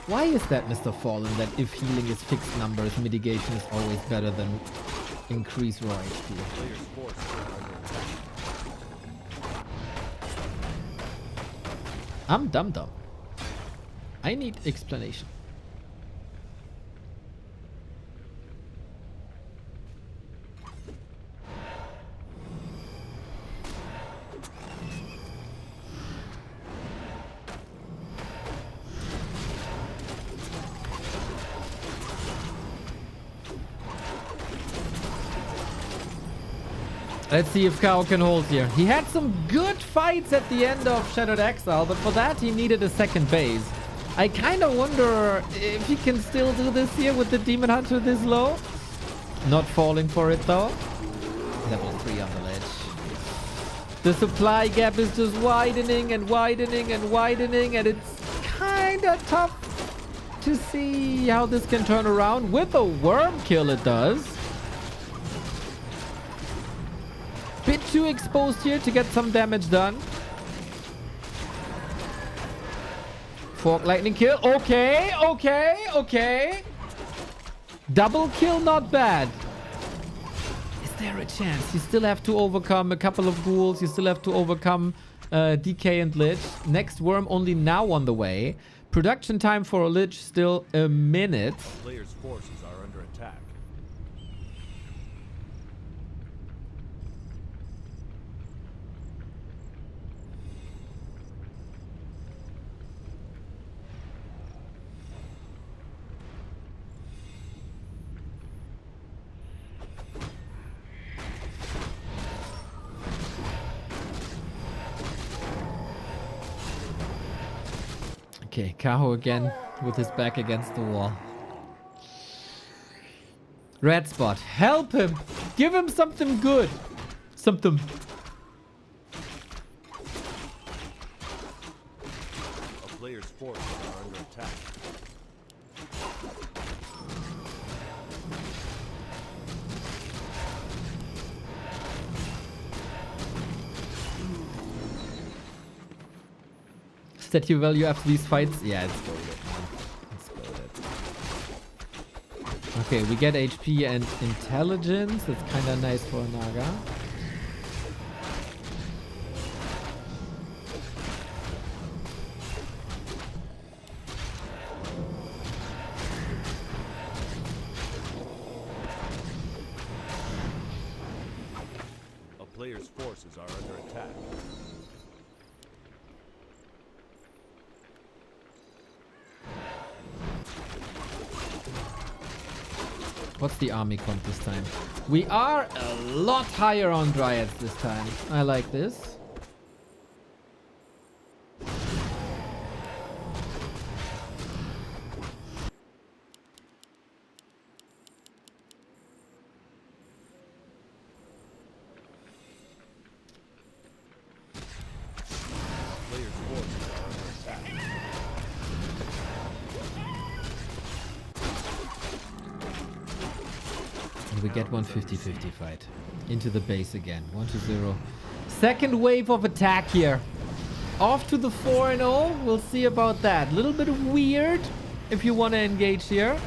Why is that, Mr. Fallen, that if healing is fixed numbers, mitigation is always better than increase raw HP? I'm dumb. I need explanation. Let's see if Kaho can hold here. He had some good fights at the end of Shattered Exile, but for that he needed a second base. I kind of wonder if he can still do this here with the Demon Hunter this low. Not falling for it though. Level 3 on the ledge. The supply gap is just widening and widening and widening, and it's kind of tough to see how this can turn around. With a worm kill it does. Bit too exposed here to get some damage done. Fork lightning kill. Okay. Double kill, not bad. Is there a chance? You still have to overcome a couple of ghouls. You still have to overcome DK and Lich. Next worm only now on the way. Production time for a Lich still a minute. Players' forces are under attack. Okay, Kaho again with his back against the wall. Red spot. Help him. Give him something good. Something. A player's forces are under attack. Statue value after these fights? Yeah, it's goaded, man. It's goaded. Okay, we get HP and intelligence. That's kind of nice for a Naga. A player's forces are under attack. What's the army comp this time? We are a lot higher on Dryads this time. I like this. Players' forces are under attack. And we get one 50-50 fight. Into the base again. 1-0. Second wave of attack here. Off to the 4-0. We'll see about that. A little bit weird if you want to engage here.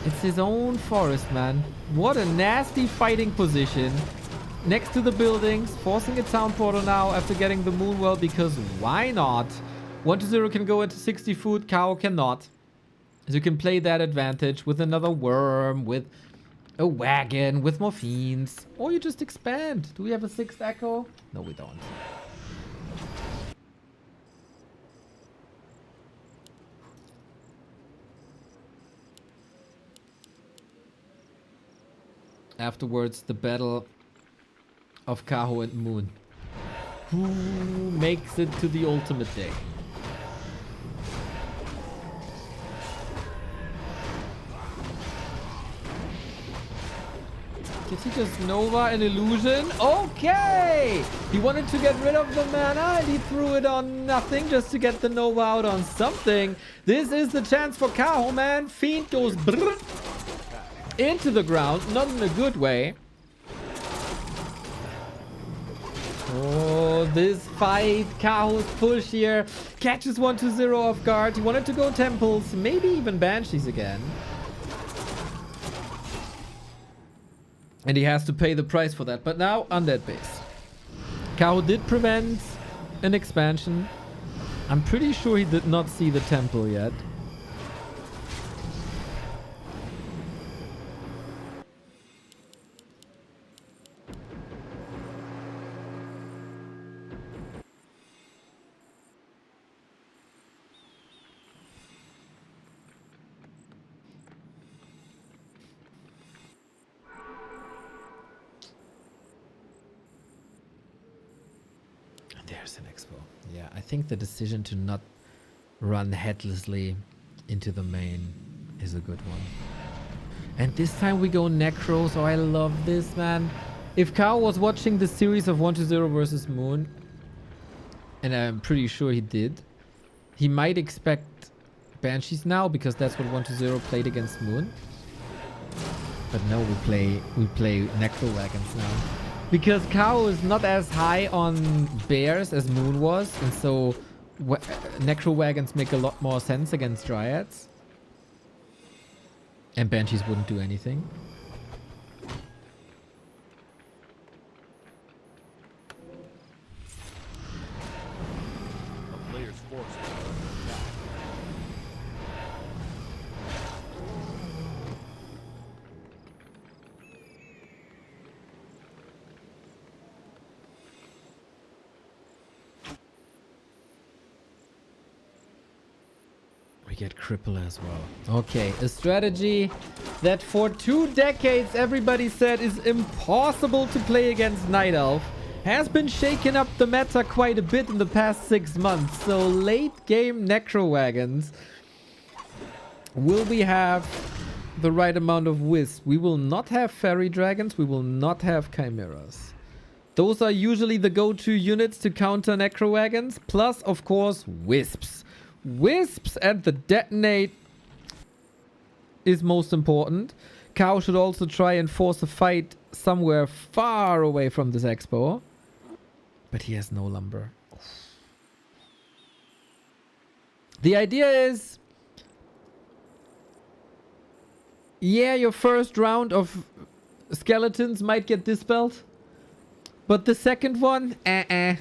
It's his own forest, man. What a nasty fighting position. Next to the buildings. Forcing a town portal now after getting the Moonwell, because why not? 1-0 can go into 60 food. Kaho cannot. So you can play that advantage with another worm, with a wagon, with more fiends. Or you just expand. Do we have a 6th echo? No, we don't. Afterwards, the battle of Kaho and Moon. Who makes it to the ultimate day? Did he just Nova an illusion? Okay! He wanted to get rid of the mana and he threw it on nothing just to get the Nova out on something. This is the chance for Kaho, man. Fiend goes brrr into the ground, not in a good way. Oh, this fight, Kaho's push here, catches 1-0 off guard. He wanted to go temples, maybe even banshees again. And he has to pay the price for that. But now, undead base. Kaho did prevent an expansion. I'm pretty sure he did not see the temple yet. There's an expo. Yeah, I think the decision to not run headlessly into the main is a good one. And this time we go Necro, so I love this, man. If Kaho was watching the series of 1-0 versus Moon, and I'm pretty sure he did, he might expect Banshees now, because that's what 1-0 played against Moon. But no, we play Necro Wagons now. Because Kaho is not as high on bears as Moon was, and so Necro Wagons make a lot more sense against Dryads. And Banshees wouldn't do anything. A player's forces are under attack. We get Cripple as well. Okay, a strategy that for 2 decades everybody said is impossible to play against Night Elf has been shaking up the meta quite a bit in the past 6 months. So late game Necro Wagons. Will we have the right amount of Wisp? We will not have Fairy Dragons. We will not have Chimeras. Those are usually the go-to units to counter Necro Wagons. Plus, of course, Wisps. Wisps and the detonate is most important. Kaho should also try and force a fight somewhere far away from this expo. But he has no lumber. The idea is, yeah, your first round of skeletons might get dispelled. But the second one, And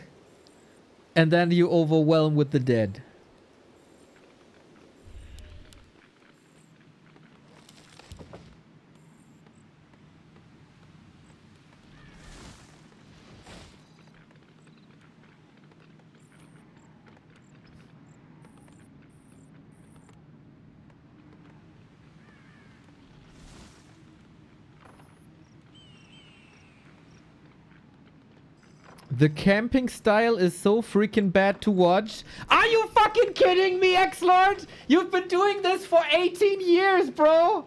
then you overwhelm with the dead. The camping style is so freaking bad to watch. Are you fucking kidding me, X-Lord? You've been doing this for 18 years, bro.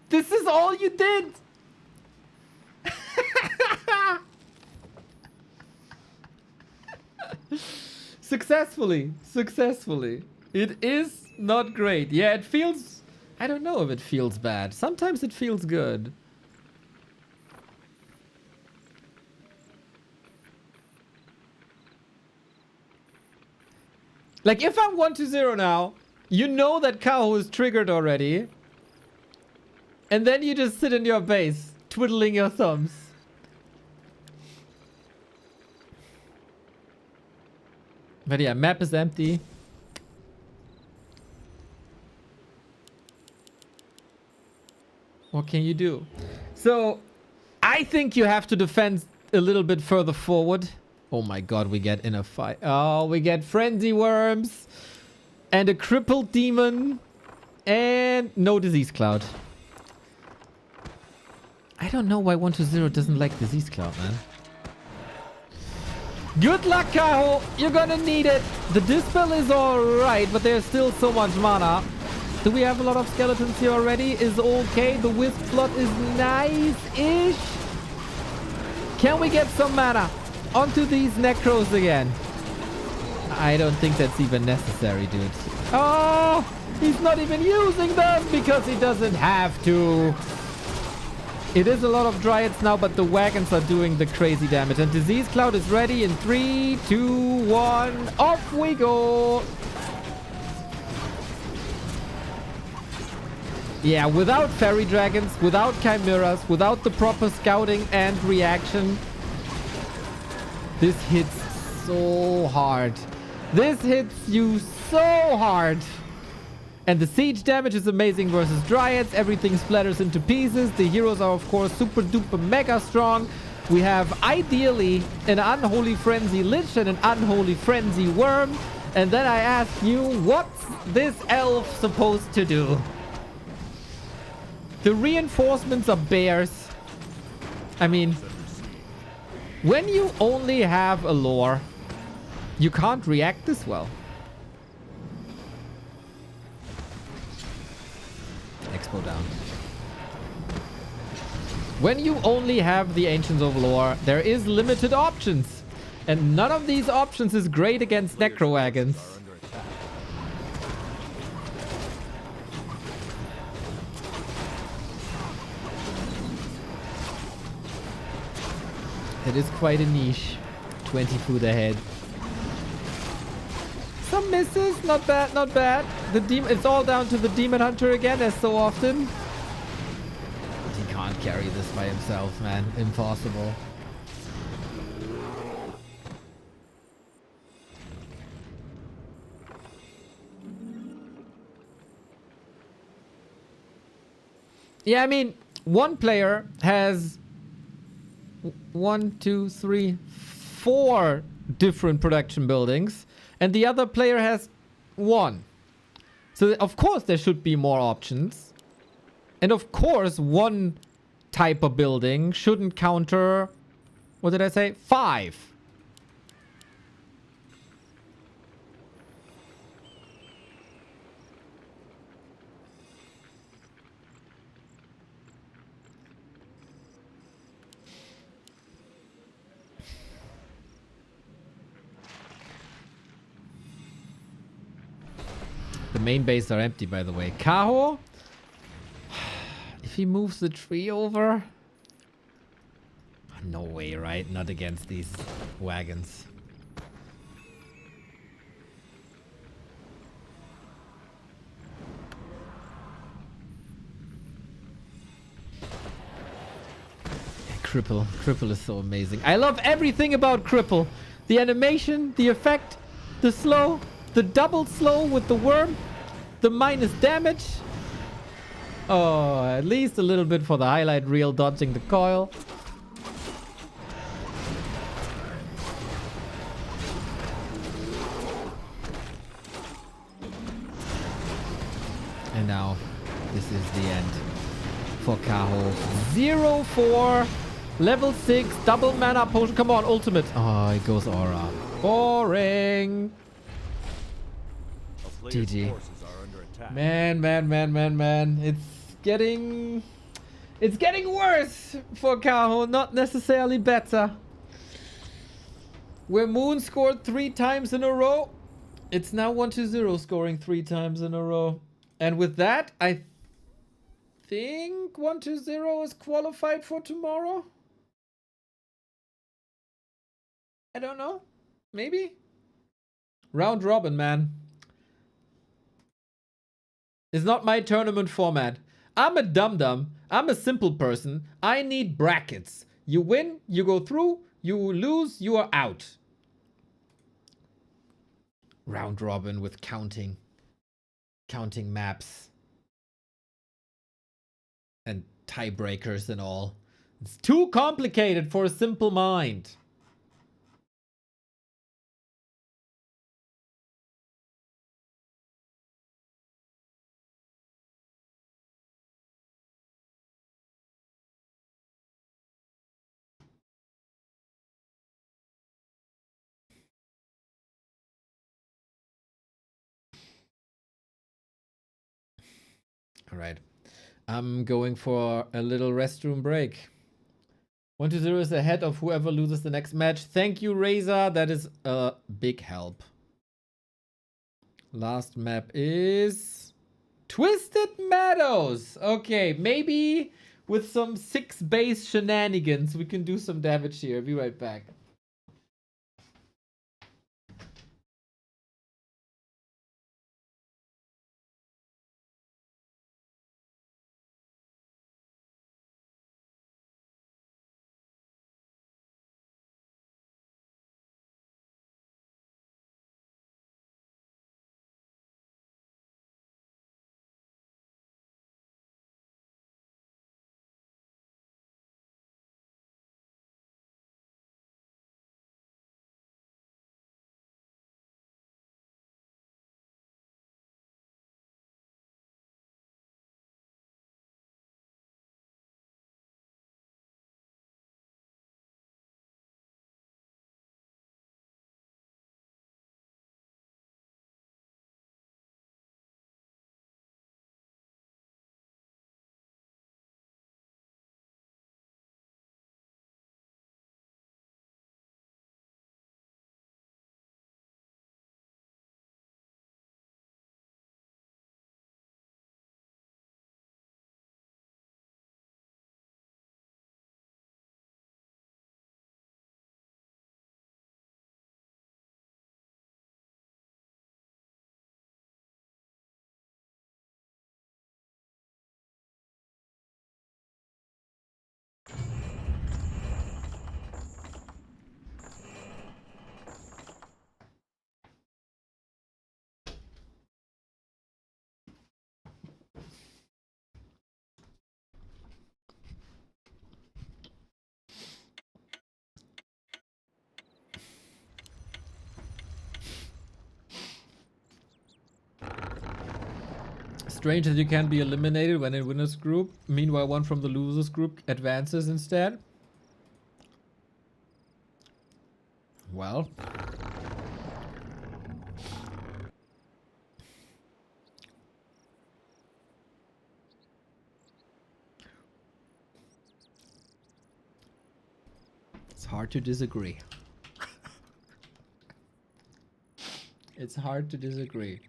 This is all you did. Successfully. It is not great. Yeah, it feels... I don't know if it feels bad. Sometimes it feels good. Like, if I'm 1-0 now, you know that Kaho is triggered already. And then you just sit in your base, twiddling your thumbs. But yeah, map is empty. What can you do? So, I think you have to defend a little bit further forward. Oh my god, we get in a fight. Oh, we get frenzy worms. And a crippled demon. And no disease cloud. I don't know why 1-0 doesn't like disease cloud, man. Good luck, Kaho. You're gonna need it. The dispel is alright, but there's still so much mana. Do we have a lot of skeletons here already? Is okay. The wisp slot is nice-ish. Can we get some mana onto these necros again? I don't think that's even necessary, dude. Oh, he's not even using them because he doesn't have to. It is a lot of dryads now, but the wagons are doing the crazy damage. And disease cloud is ready in 3, 2, 1. Off we go. Yeah, without fairy dragons, without chimeras, without the proper scouting and reaction, This hits so hard. This hits you so hard. And the siege damage is amazing versus Dryads. Everything splatters into pieces. The heroes are, of course, super duper mega strong. We have, ideally, an Unholy Frenzy Lich and an Unholy Frenzy Worm. And then I ask you, what's this elf supposed to do? The reinforcements are bears. I mean, when you only have a lore, you can't react this well. Expo down. When you only have the Ancients of Lore, there is limited options. And none of these options is great against Necro Wagons. It is quite a niche. 20 foot ahead. Some misses, not bad, not bad. It's all down to the Demon Hunter again, as so often. He can't carry this by himself, man. Impossible. Yeah, I mean, one player has 1, 2, 3, 4 different production buildings. And the other player has 1. So, of course, there should be more options. And, of course, one type of building shouldn't counter... What did I say? 5. The main bases are empty, by the way. Kaho? If he moves the tree over... No way, right? Not against these wagons. Cripple. Cripple is so amazing. I love everything about Cripple. The animation, the effect, the slow... The double slow with the worm. The minus damage. Oh, at least a little bit for the highlight reel, dodging the coil. And now, this is the end for Kaho. 0-4, level 6, double mana potion. Come on, ultimate. Oh, it goes aura. Boring. GG. Man. It's getting worse for Kaho, not necessarily better. Where Moon scored 3 times in a row, it's now 1-0 scoring 3 times in a row. And with that, I think 1-0 is qualified for tomorrow. I don't know. Maybe? Round robin, man. It's not my tournament format. I'm a dum-dum. I'm a simple person. I need brackets. You win, you go through. You lose, you are out. Round robin with counting. Counting maps. And tiebreakers and all. It's too complicated for a simple mind. All right. I'm going for a little restroom break. 1-0 is ahead of whoever loses the next match. Thank you, Razor. That is a big help. Last map is Twisted Meadows. Okay, maybe with some 6 base shenanigans, we can do some damage here. Be right back. Strange that you can't be eliminated when in winner's group. Meanwhile, one from the losers group advances instead. Well. It's hard to disagree. It's hard to disagree.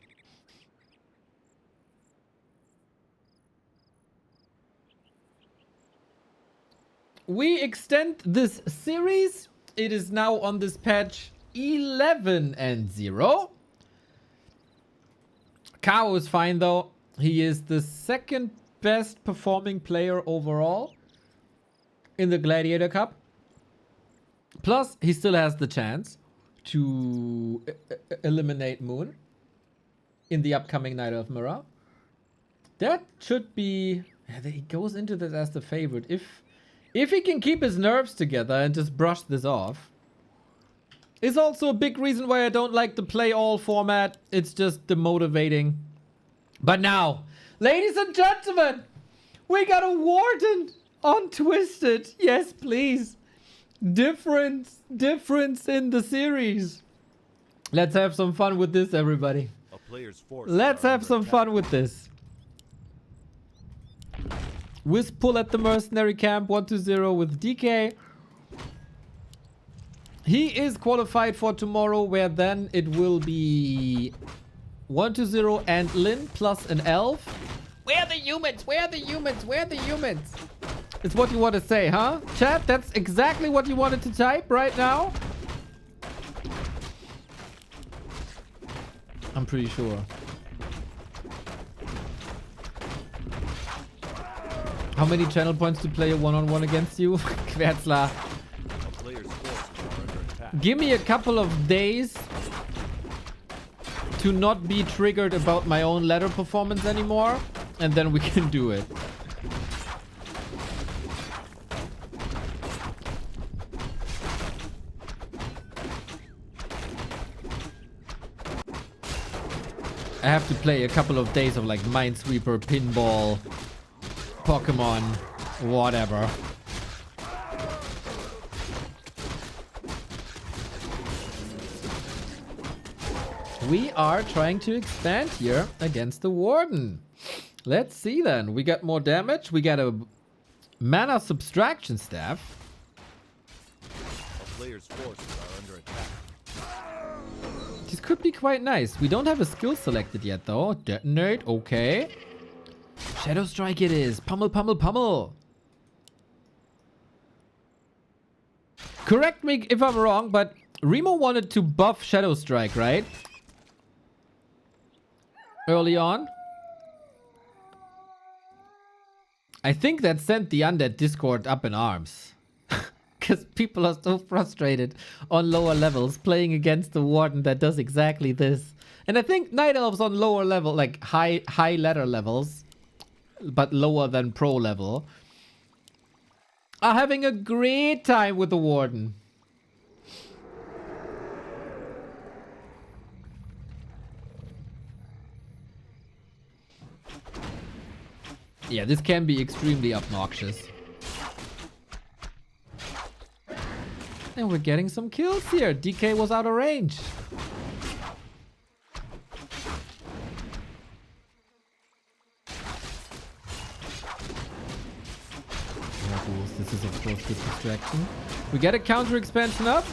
We extend this series. It is now on this patch 11-0. Kaho is fine though. He is the second best performing player overall in the Gladiator Cup. Plus, he still has the chance to eliminate Moon in the upcoming Night of Mirror. That should be... He goes into this as the favorite. If he can keep his nerves together and just brush this off. Is also a big reason why I don't like the play all format. It's just demotivating. But now, ladies and gentlemen, we got a Warden on Twisted. Yes, please. Difference in the series. Let's have some fun with this, everybody. A player's force Let's have some fun with this. Wisp pull at the mercenary camp 1-0 with DK. He is qualified for tomorrow, where then it will be 1-0 and Lin plus an elf. Where are the humans? Where are the humans? Where are the humans? It's what you want to say, huh? Chat, that's exactly what you wanted to type right now? I'm pretty sure. How many channel points to play a one-on-one against you? Quetzler. Give me a couple of days to not be triggered about my own ladder performance anymore, and then we can do it. I have to play a couple of days of like Minesweeper, Pinball, Pokemon, whatever. We are trying to expand here against the Warden. Let's see then. We got more damage. We got a mana subtraction staff. A player's forces are under attack. This could be quite nice. We don't have a skill selected yet though. Detonate, okay. Shadow Strike it is. Pummel, pummel, pummel. Correct me if I'm wrong, but Remo wanted to buff Shadow Strike, right? Early on. I think that sent the Undead Discord up in arms. Because people are so frustrated on lower levels playing against the Warden that does exactly this. And I think Night Elves on lower level, like high ladder levels, but lower than pro level, are having a great time with the Warden. Yeah, this can be extremely obnoxious. And we're getting some kills here. DK was out of range. This is of course good distraction. We get a counter expansion up.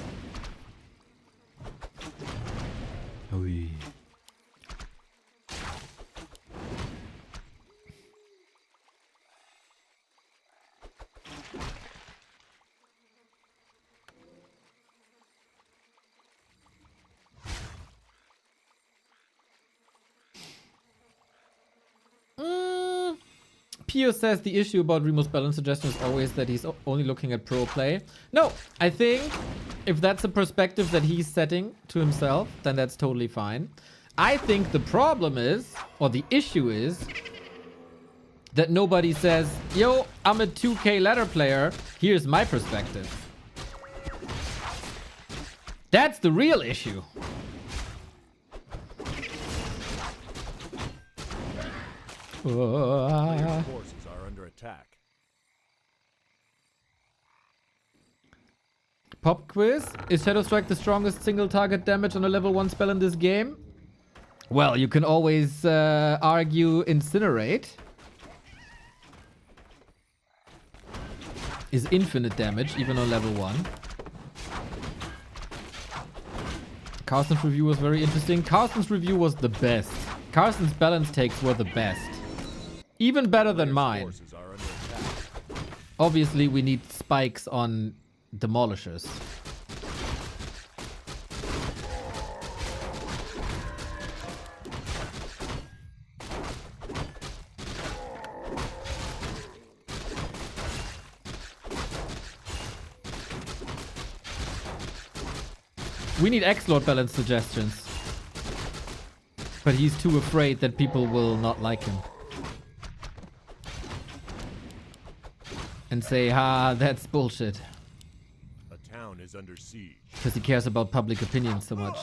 Oy. Pio says the issue about Remo's balance suggestion is always that he's only looking at pro play. No, I think if that's a perspective that he's setting to himself, then that's totally fine. I think the problem is, or the issue is, that nobody says, yo, I'm a 2K ladder player, here's my perspective. That's the real Player's forces are under attack. Pop quiz. Is Shadow Strike the strongest single target damage on a level 1 spell in this game? Well, you can always argue Incinerate is infinite damage, even on level 1. Carsten's review was very interesting. Carsten's review was the best. Carsten's balance takes were the best. Even better than mine. Obviously, we need spikes on demolishers. We need X-Lord balance suggestions. But he's too afraid that people will not like him. And say, ha, that's bullshit. A town is under siege. Because he cares about public opinion so much.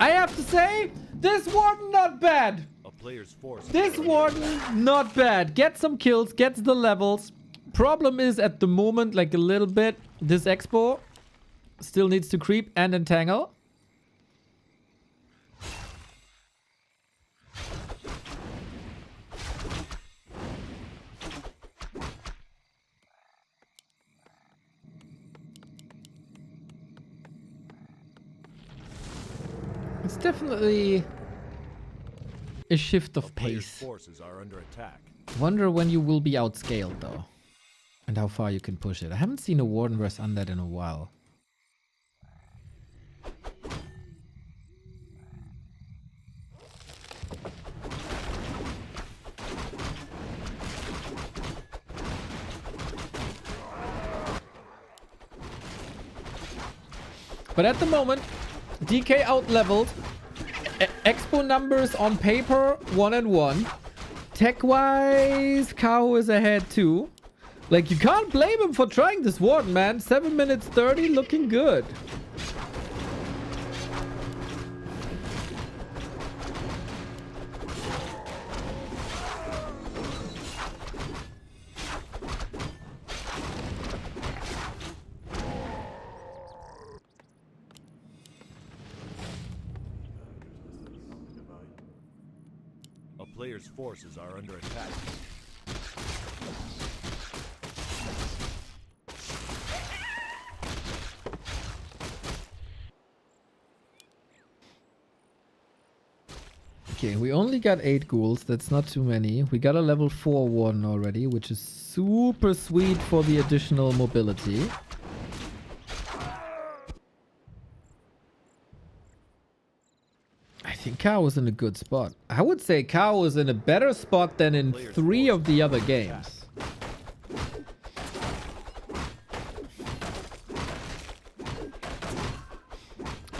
I have to say, this Warden not bad. A player's force. This Warden not bad. Gets some kills, gets the levels. Problem is at the moment, like a little bit, this Expo still needs to creep and entangle. It's definitely a shift of pace. Forces are under attack. Wonder when you will be outscaled though. And how far you can push it. I haven't seen a Warden versus Undead in a while. But at the moment, DK out-leveled. Expo numbers on paper, 1-1. Tech-wise, Kaho is ahead too. Like, you can't blame him for trying this Warden, man. 7 minutes 30, looking good. A player's forces are under attack. Okay, we only got 8 ghouls. That's not too many. We got a level 4 Warden already, which is super sweet for the additional mobility. I think Kaho is in a good spot. I would say Kaho is in a better spot than in 3 of the other games.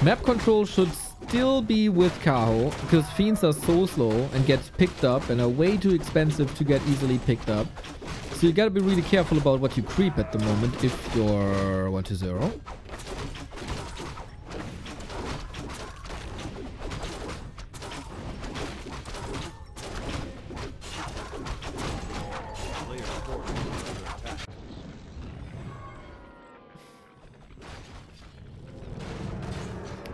Map control should still be with Kaho because fiends are so slow and get picked up and are way too expensive to get easily picked up. So you gotta be really careful about what you creep at the moment if you're 1-0.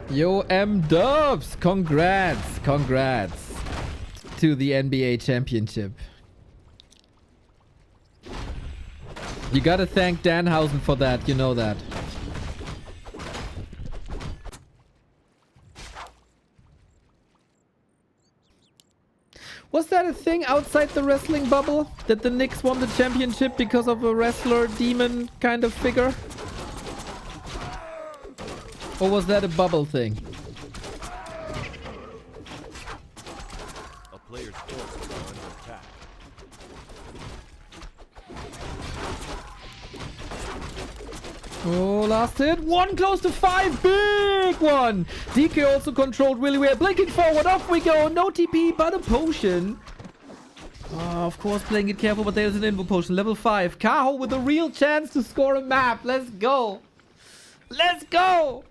Yo, M-Dubs! Congrats! Congrats to the NBA championship. You gotta thank Danhausen for that, you know that. Was that a thing outside the wrestling bubble? That the Knicks won the championship because of a wrestler demon kind of figure? Or was that a bubble thing? A player's forces are under attack. Oh, last hit. 1 close to 5. Big one. DK also controlled really well. Blinking forward. Off we go. No TP, but a potion. Of course, playing it careful, but there's an invo potion. Level 5. Kaho with a real chance to score a map. Let's go. Let's go.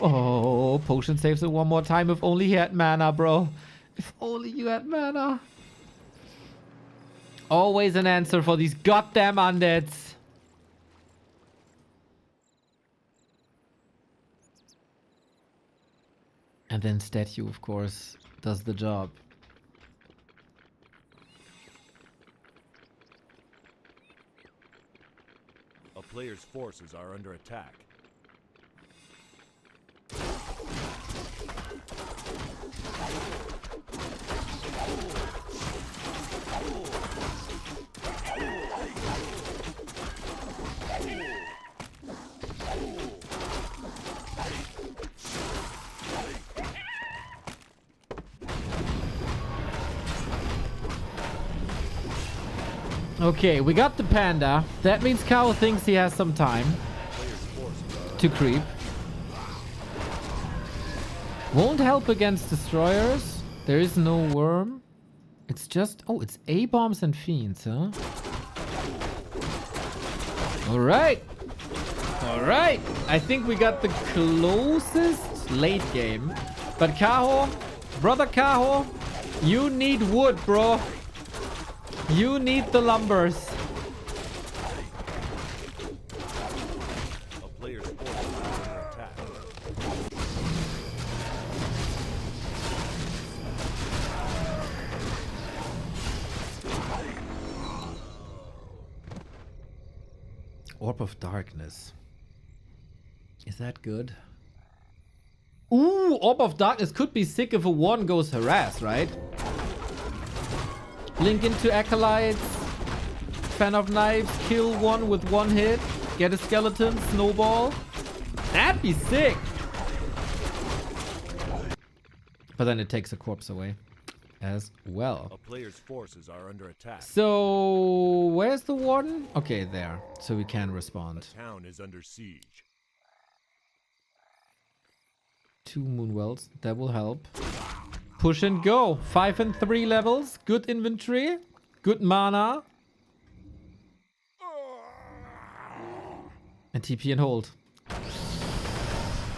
Oh, potion saves it one more time. If only he had mana, bro. If only you had mana. Always an answer for these goddamn undeads. And then statue, of course, does the job. A player's forces are under attack. Okay, we got the panda. That means Kaho thinks he has some time to creep. Won't help against destroyers. There is no worm. It's just... Oh, it's A-bombs and fiends, huh? Alright. Alright. I think we got the closest late game. But Kaho, brother Kaho, you need wood, bro. You need the lumbers. A player's forces are under attack. Orb of Darkness. Is that good? Ooh, Orb of Darkness could be sick if a one goes harass, right? Blink into Acolytes. Fan of Knives. Kill one with one hit. Get a skeleton. Snowball. That'd be sick. But then it takes a corpse away as well. A player's forces are under attack. So, where's the warden? Okay, there. So we can respond. The town is under siege. 2 Moonwells. That will help. Push and go. 5 and 3 levels. Good inventory. Good mana. And TP and hold.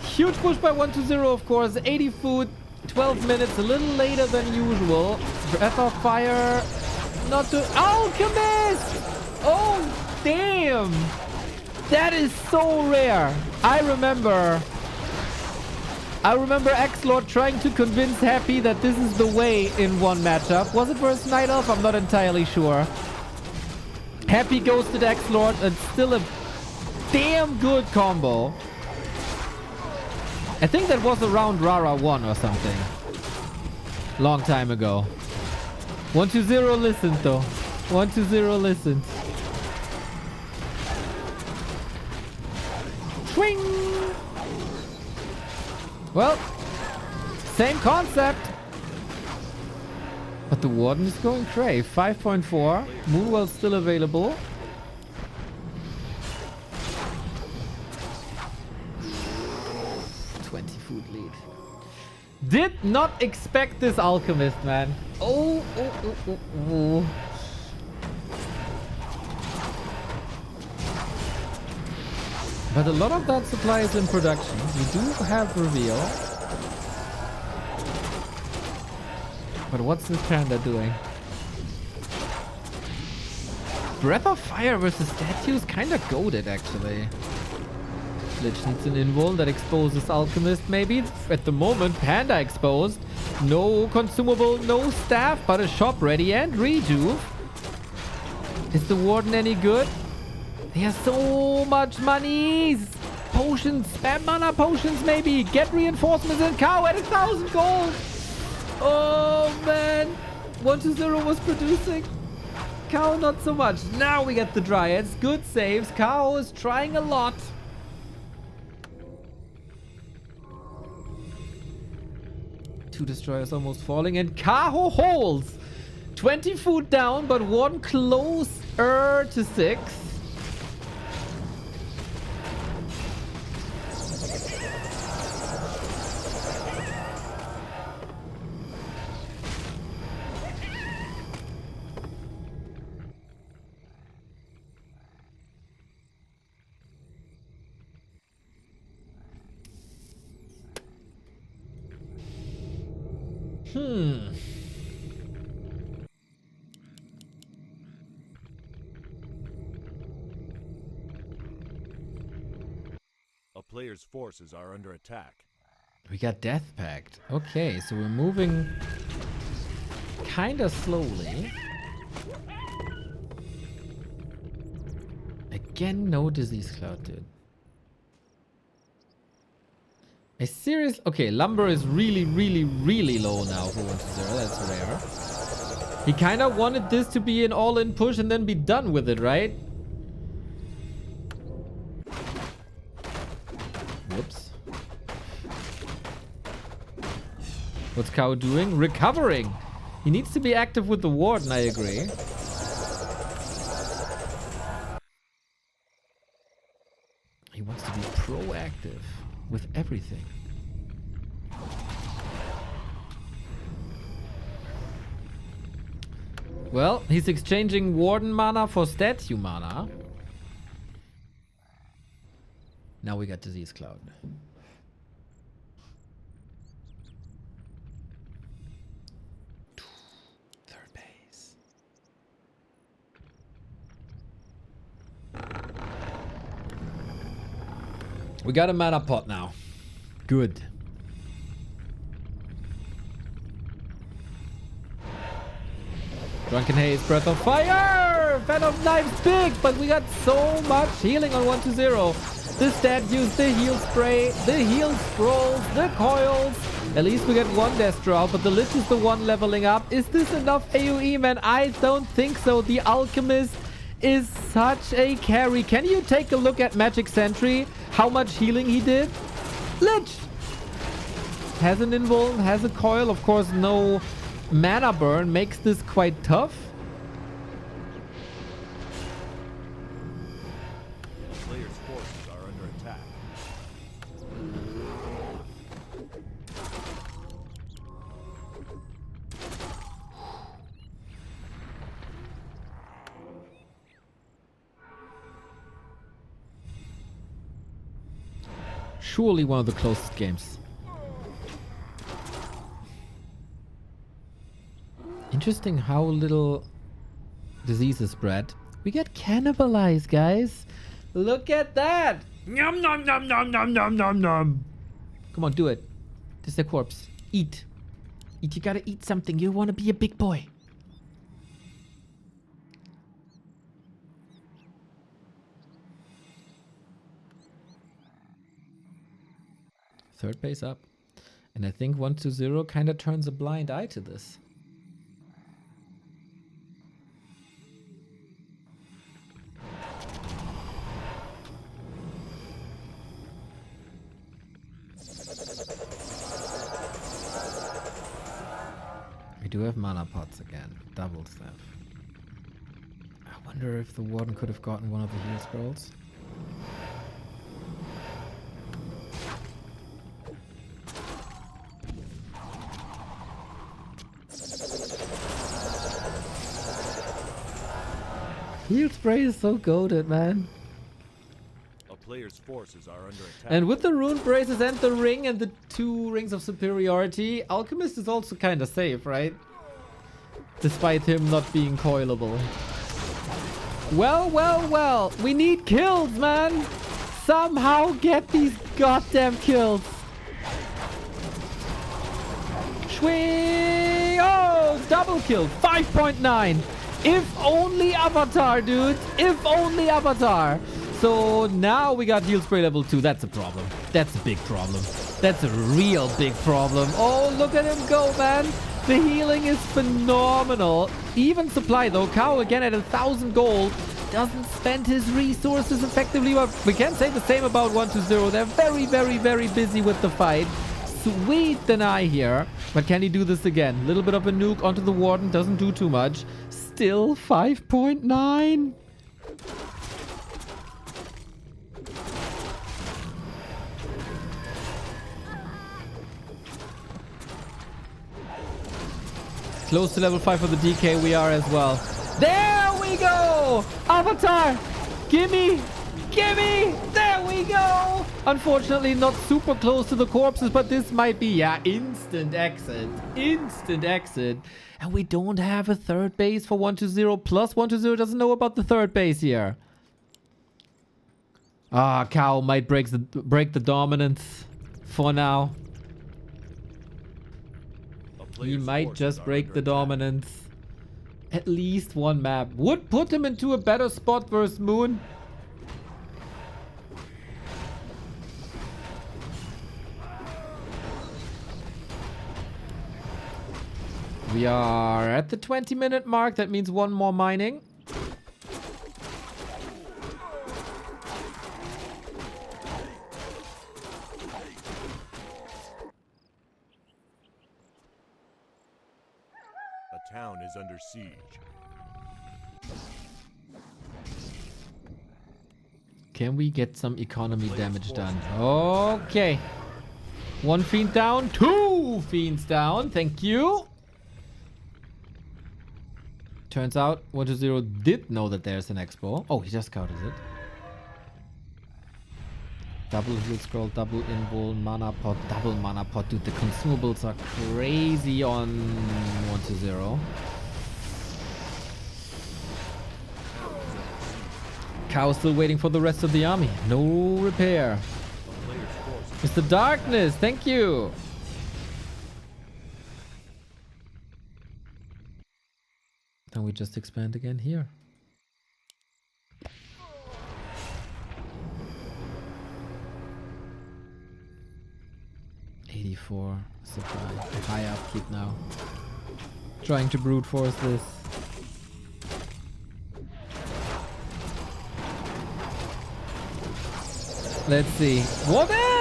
Huge push by 1-0, of course. 80 food. 12 minutes. A little later than usual. Breath of Fire. Not to... Alchemist! Oh, damn. That is so rare. I remember X-Lord trying to convince Happy that this is the way in one matchup. Was it versus Night Elf? I'm not entirely sure. Happy ghosted X-Lord and still a damn good combo. I think that was around Rara 1 or something. Long time ago. 1-0 listened though. 1-0 listened. Swing! Well, same concept. But the warden is going cray. 5.4. Moonwell still available. Did not expect this alchemist, man. Oh. But a lot of that supply is in production. We do have reveal. But what's this panda doing? Breath of Fire versus statues kinda goated actually. Lich needs an invul that exposes Alchemist maybe. At the moment, Panda exposed. No consumable, no staff, but a shop ready and rejuve. Is the Warden any good? He has so much money. Potions, spam mana potions maybe. Get reinforcements and Kaho at 1,000 gold. Oh man. 1-0 was producing. Kaho not so much. Now we get the Dryads. Good saves. Kaho is trying a lot. Two destroyers almost falling and Kaho holds. 20 food down, but one closer to 6. A player's forces are under attack. We got Death Pact. Okay, so we're moving kind of slowly. Again, no disease cloud, dude. A serious... Okay, lumber is really, really, really low now for 1-0. That's rare. He kind of wanted this to be an all-in push and then be done with it, right? Whoops. What's Kaho doing? Recovering! He needs to be active with the warden, I agree. He wants to be proactive with everything. Well, he's exchanging warden mana for statue mana. Now we got disease cloud. Third base. We got a mana pot now. Good. Drunken Haze, Breath of Fire! Venom Knife's big, but we got so much healing on 1-0. The statues, the heal spray, the heal scrolls, the coils. At least we get one Destro out, but the Lich is the one leveling up. Is this enough AoE, man? I don't think so. The Alchemist is such a carry. Can you take a look at Magic Sentry? How much healing he did? Lich! Has an invuln, has a coil. Of course, no mana burn makes this quite tough. A player's forces are under attack. Surely one of the closest games. Interesting how little disease is spread. We get cannibalized, guys. Look at that. Nom nom nom nom nom nom nom nom. Come on, do it. This is the corpse. Eat. Eat. You gotta eat something. You wanna be a big boy. Third base up. And I think 1-0 kind of turns a blind eye to this. We do have mana pots again. Double staff. I wonder if the warden could have gotten one of the heal scrolls. Heal spray is so goated, man. A player's forces are under attack. And with the rune braces and the ring and the 2 rings of superiority, Alchemist is also kind of safe, right? Despite him not being coilable. Well, well, well. We need kills, man. Somehow get these goddamn kills. Swing! Oh, double kill. 5.9. If only Avatar, dude. If only Avatar. So now we got heal spray level 2. That's a problem. That's a big problem. That's a real big problem. Oh, look at him go, man. The healing is phenomenal. Even supply, though. Kaho again at 1,000 gold. Doesn't spend his resources effectively. But we can say the same about 1-0. They're very, very, very busy with the fight. Sweet deny here. But can he do this again? A little bit of a nuke onto the warden. Doesn't do too much. Still 5.9. Close to level 5 for the DK we are as well. There we go! Avatar! Gimme! Gimme! There we we go. Unfortunately, not super close to the corpses, but this might be, yeah, instant exit. Instant exit. And we don't have a third base for 120. Plus 120 doesn't know about the third base here. Ah, Kaho might break the dominance for now. He might just break the dominance. At least one map. Would put him into a better spot versus Moon. We are at the 20-minute mark. That means one more mining. A town is under siege. Can we get some economy damage done? Okay. One fiend down. Two fiends down. Thank you. Turns out 120 did know that there's an expo. Oh, he just scouted it. Double heal scroll, double invul, mana pot, double mana pot. Dude, the consumables are crazy on 120. Kaho still waiting for the rest of the army. No repair. Mr. Darkness, thank you. Then we just expand again here. $84 supply. High upkeep now. Trying to brute force this. Let's see. What in?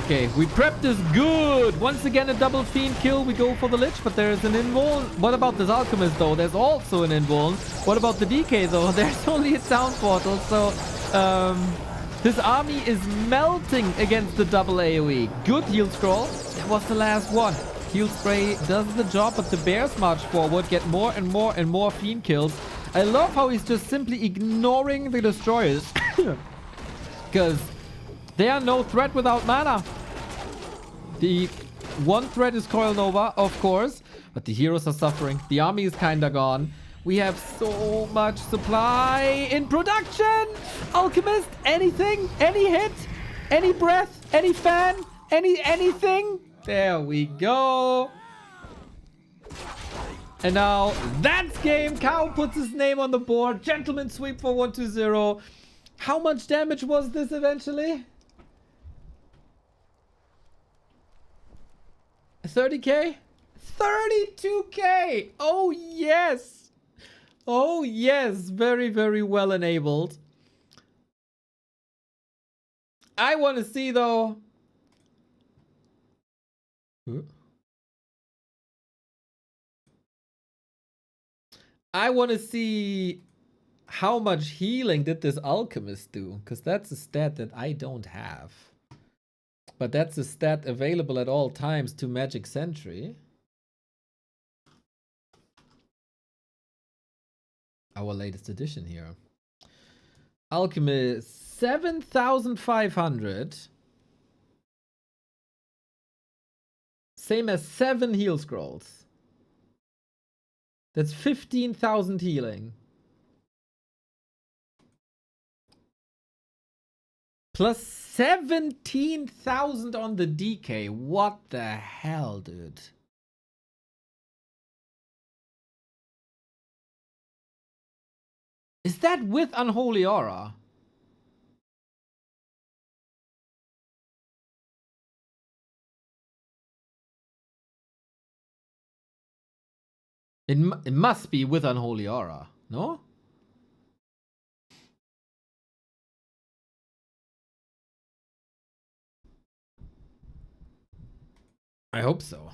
Okay, we prepped this good. Once again, a double fiend kill. We go for the lich, but there is an invuln. What about this alchemist though? There's also an invuln. What about the DK though? There's only a town portal, so this army is melting against the double AoE. Good heal scroll. That was the last one. Heal spray does the job, but the bears march forward, get more and more and more fiend kills. I love how he's just simply ignoring the destroyers. Because they are no threat without mana. The one threat is Coil Nova, of course, but the heroes are suffering. The army is kinda gone. We have so much supply in production. Alchemist, anything, any hit, any breath, any fan, anything. There we go. And now that's game. Kaho puts his name on the board. Gentleman sweep for 120. How much damage was this eventually? 30k? 32k! Oh yes! Oh yes! Very, very well enabled. I want to see though. I want to see how much healing did this alchemist do? Because that's a stat that I don't have. But that's a stat available at all times to Magic Sentry. Our latest edition here. Alchemist, 7,500. Same as 7 heal scrolls. That's 15,000 healing. Plus 17,000 on the DK. What the hell, dude? Is that with Unholy Aura? It must be with Unholy Aura, no? I hope so.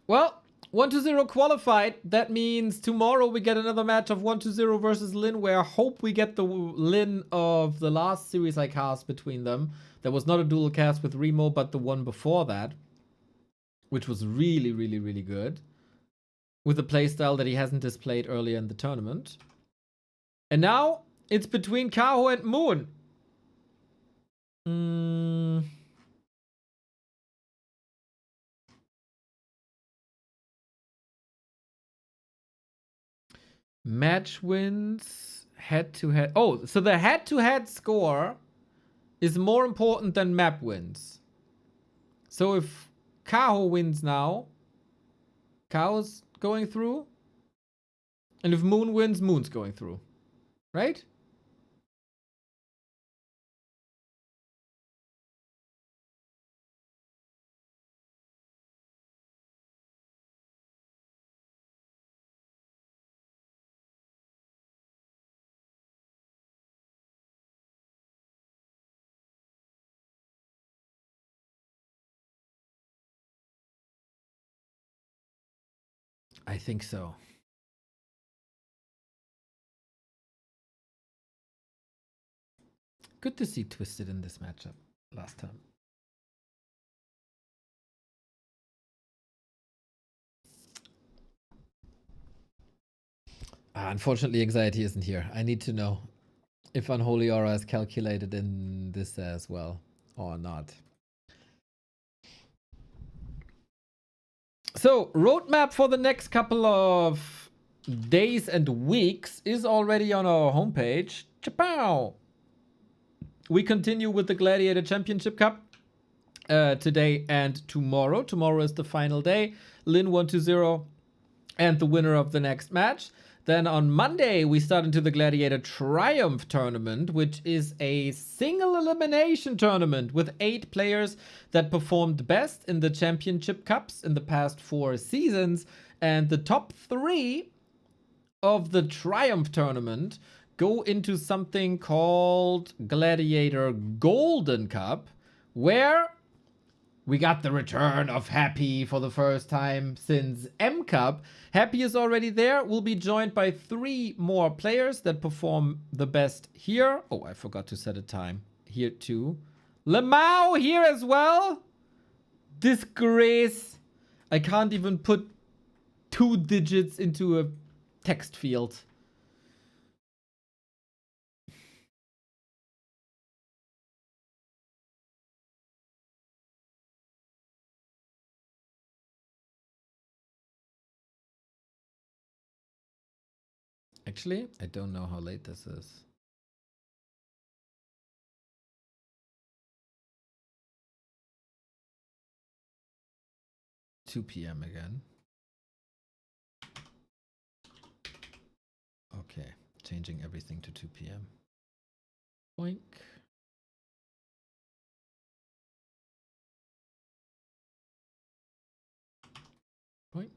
Well, 1-0 qualified. That means tomorrow we get another match of 1-0 versus Lin, where I hope we get the Lin of the last series I cast between them. There was not a dual cast with Remo, but the one before that, which was really, really, really good, with a playstyle that he hasn't displayed earlier in the tournament. And now it's between Kaho and Moon. Match wins, head-to-head. Oh, so the head-to-head score is more important than map wins. So if Kaho wins now, Kaho's going through. And if Moon wins, Moon's going through. Right? I think so. Good to see Twisted in this matchup last time. Unfortunately, Anxiety isn't here. I need to know if Unholy Aura is calculated in this as well or not. So, roadmap for the next couple of days and weeks is already on our homepage. Chapow! We continue with the Gladiator Championship Cup today and tomorrow. Tomorrow is the final day. Lin 1-0 and the winner of the next match. Then on Monday, we start into the Gladiator Triumph Tournament, which is a single elimination tournament with 8 players that performed best in the Championship Cups in the past 4 seasons. And the top 3 of the Triumph Tournament go into something called Gladiator Golden Cup, where we got the return of Happy for the first time since M Cup. Happy is already there. We'll be joined by 3 more players that perform the best here. Oh, I forgot to set a time here too. Lamau here as well. Disgrace. I can't even put 2 digits into a text field. Actually, I don't know how late this is. $2 p.m. again. Okay, changing everything to 2 p.m. Boink. Boink.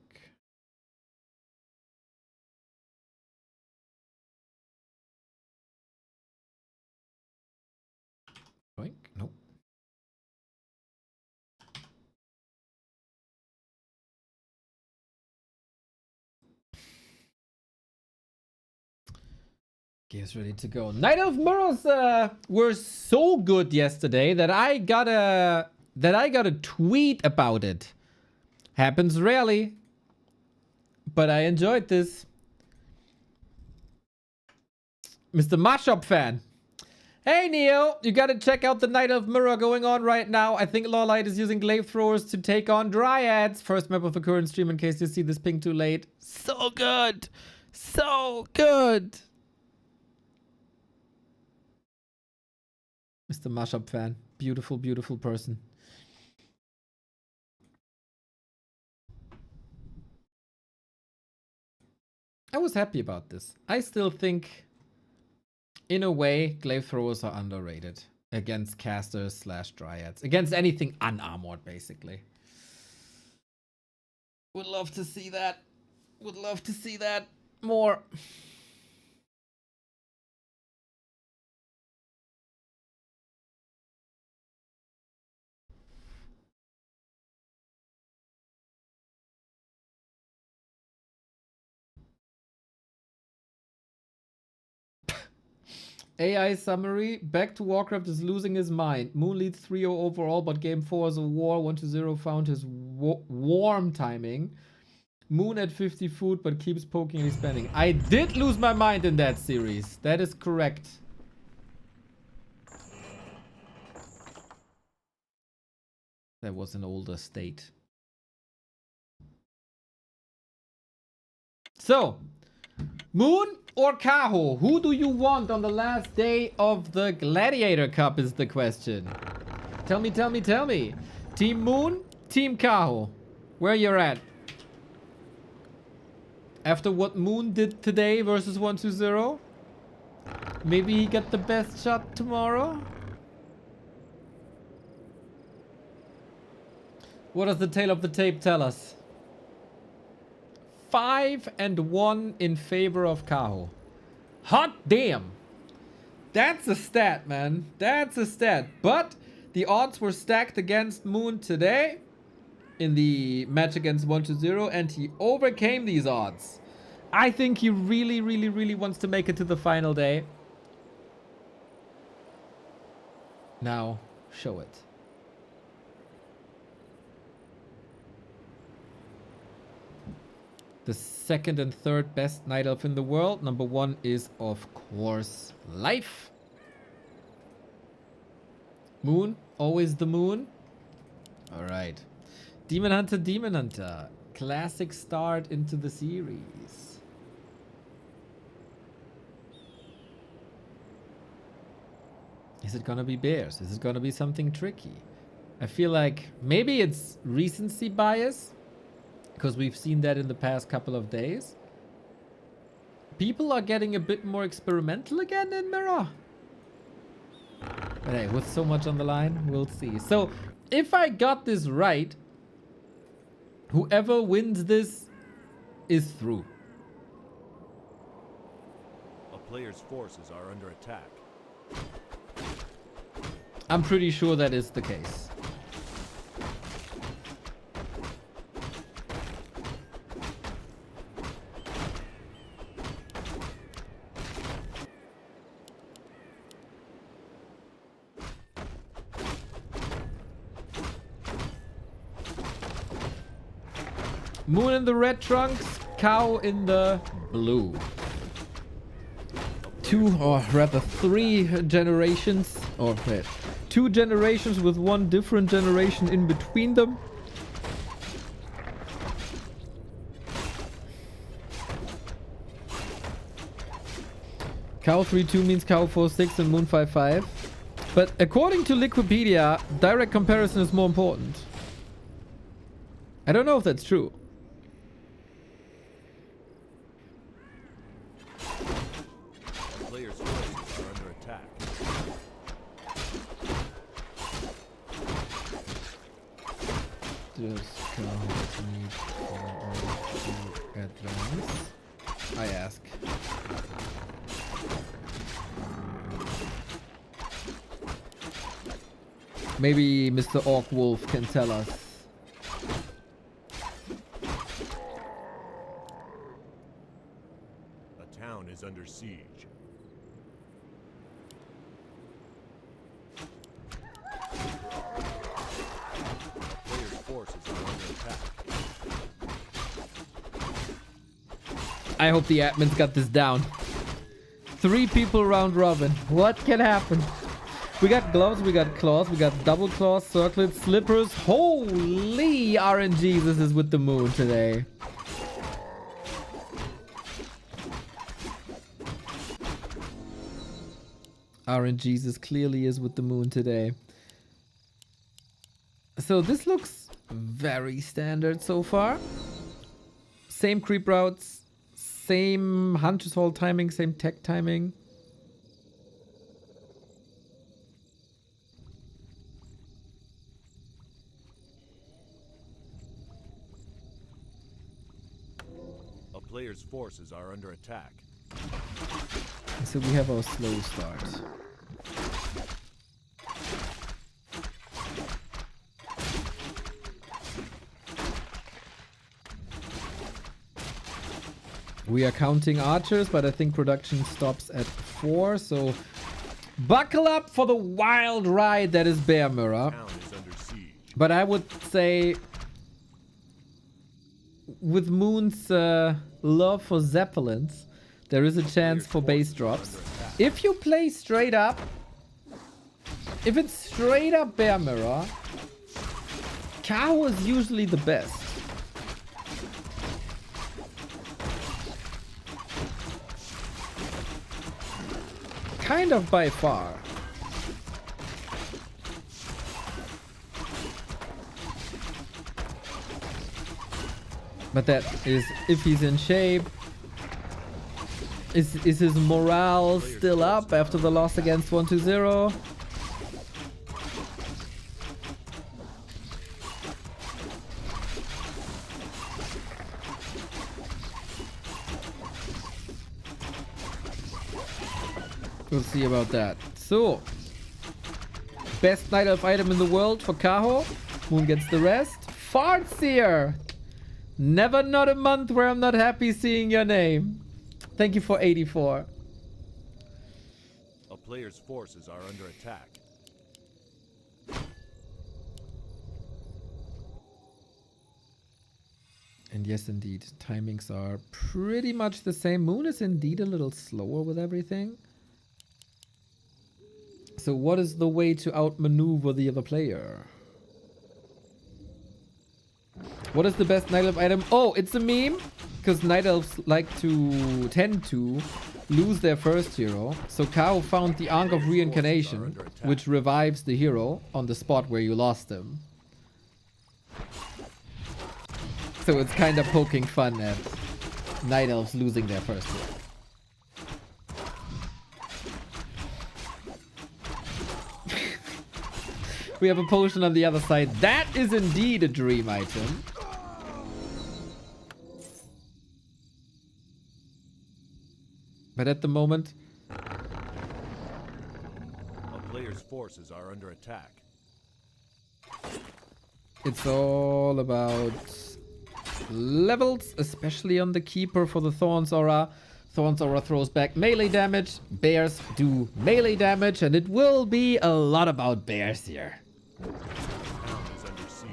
Boink. Nope. Game's ready to go. Night of Mirrors were so good yesterday that I got a tweet about it. Happens rarely, but I enjoyed this. Mr. Mashop fan. Hey Neo, you gotta check out the Night of Mirror going on right now. I think Lawlight is using glaive throwers to take on Dryads. First map of the current stream in case you see this ping too late. So good. So good. Mr. Mashup fan. Beautiful, beautiful person. I was happy about this. I still think, in a way, glaive throwers are underrated against casters / dryads. Against anything unarmored, basically. Would love to see that. Would love to see that more. AI summary. Back to Warcraft is losing his mind. Moon leads 3-0 overall, but game 4 is a war. 1-0 found his warm timing. Moon at 50 food, but keeps poking and expanding. I did lose my mind in that series. That is correct. That was an older state. So, Moon or Kaho? Who do you want on the last day of the Gladiator Cup is the question. Tell me, tell me, tell me. Team Moon, Team Kaho. Where you're at? After what Moon did today versus 1-2-0? Maybe he got the best shot tomorrow? What does the tail of the tape tell us? 5-1 in favor of Kaho. Hot damn! That's a stat, man. That's a stat. But the odds were stacked against Moon today in the match against 1-0, and he overcame these odds. I think he really, really, really wants to make it to the final day. Now, show it. The second and third best Night Elf in the world. Number 1 is, of course, Life. Moon, always the Moon. Alright. Demon Hunter, Demon Hunter. Classic start into the series. Is it gonna be bears? Is it gonna be something tricky? I feel like maybe it's recency bias, because we've seen that in the past couple of days. People are getting a bit more experimental again in Mirror. But hey, with so much on the line, we'll see. So, if I got this right, whoever wins this is through. A player's forces are under attack. I'm pretty sure that is the case. Moon in the red trunks, Cow in the blue. 2, or rather 3 generations, or wait, 2 generations with 1 different generation in between them. Cow 3-2 means Cow 4-6 and Moon 5-5. But according to Wikipedia, direct comparison is more important. I don't know if that's true. Players' forces are under attack. Does Kaho need to advance? I ask. Maybe Mr. Orc Wolf can tell us. A town is under siege. Players' forces are under attack. I hope the admins got this down. 3 people round robin. What can happen? We got gloves, we got claws, we got double claws, circlets, slippers. Holy RNG, this is with the Moon today. RNG, this clearly is with the Moon today. So this looks very standard so far. Same creep routes, same Hunter's Hall timing, same tech timing. A player's forces are under attack. So we have our slow start. We are counting archers, but I think production stops at 4, so Buckle up for the wild ride that is Bear Mirror. Town is under siege. But I would say, with Moon's love for Zeppelins, there is a chance for base drops. If you play straight up, if it's straight up Bear Mirror, Kaho is usually the best. Kind of by far. But that is if he's in shape. Is his morale still up after the loss against 1-2-0? We'll see about that. So, best Night Elf item in the world for Kaho. Moon gets the rest. Fartseer! Never not a month where I'm not happy seeing your name. Thank you for 84. A player's forces are under attack. And yes, indeed, timings are pretty much the same. Moon is indeed a little slower with everything. So what is the way to outmaneuver the other player? What is the best Night Elf item? Oh, it's a meme. Because Night Elves tend to lose their first hero. So Kaho found the Ankh of Reincarnation, which revives the hero on the spot where you lost him. So it's kind of poking fun at Night Elves losing their first hero. We have a potion on the other side. That is indeed a dream item. But at the moment, A player's forces are under attack. it's all about levels, especially on the Keeper for the Thorns Aura. Thorns Aura throws back melee damage. Bears do melee damage, and it will be a lot about bears here. Town is under siege.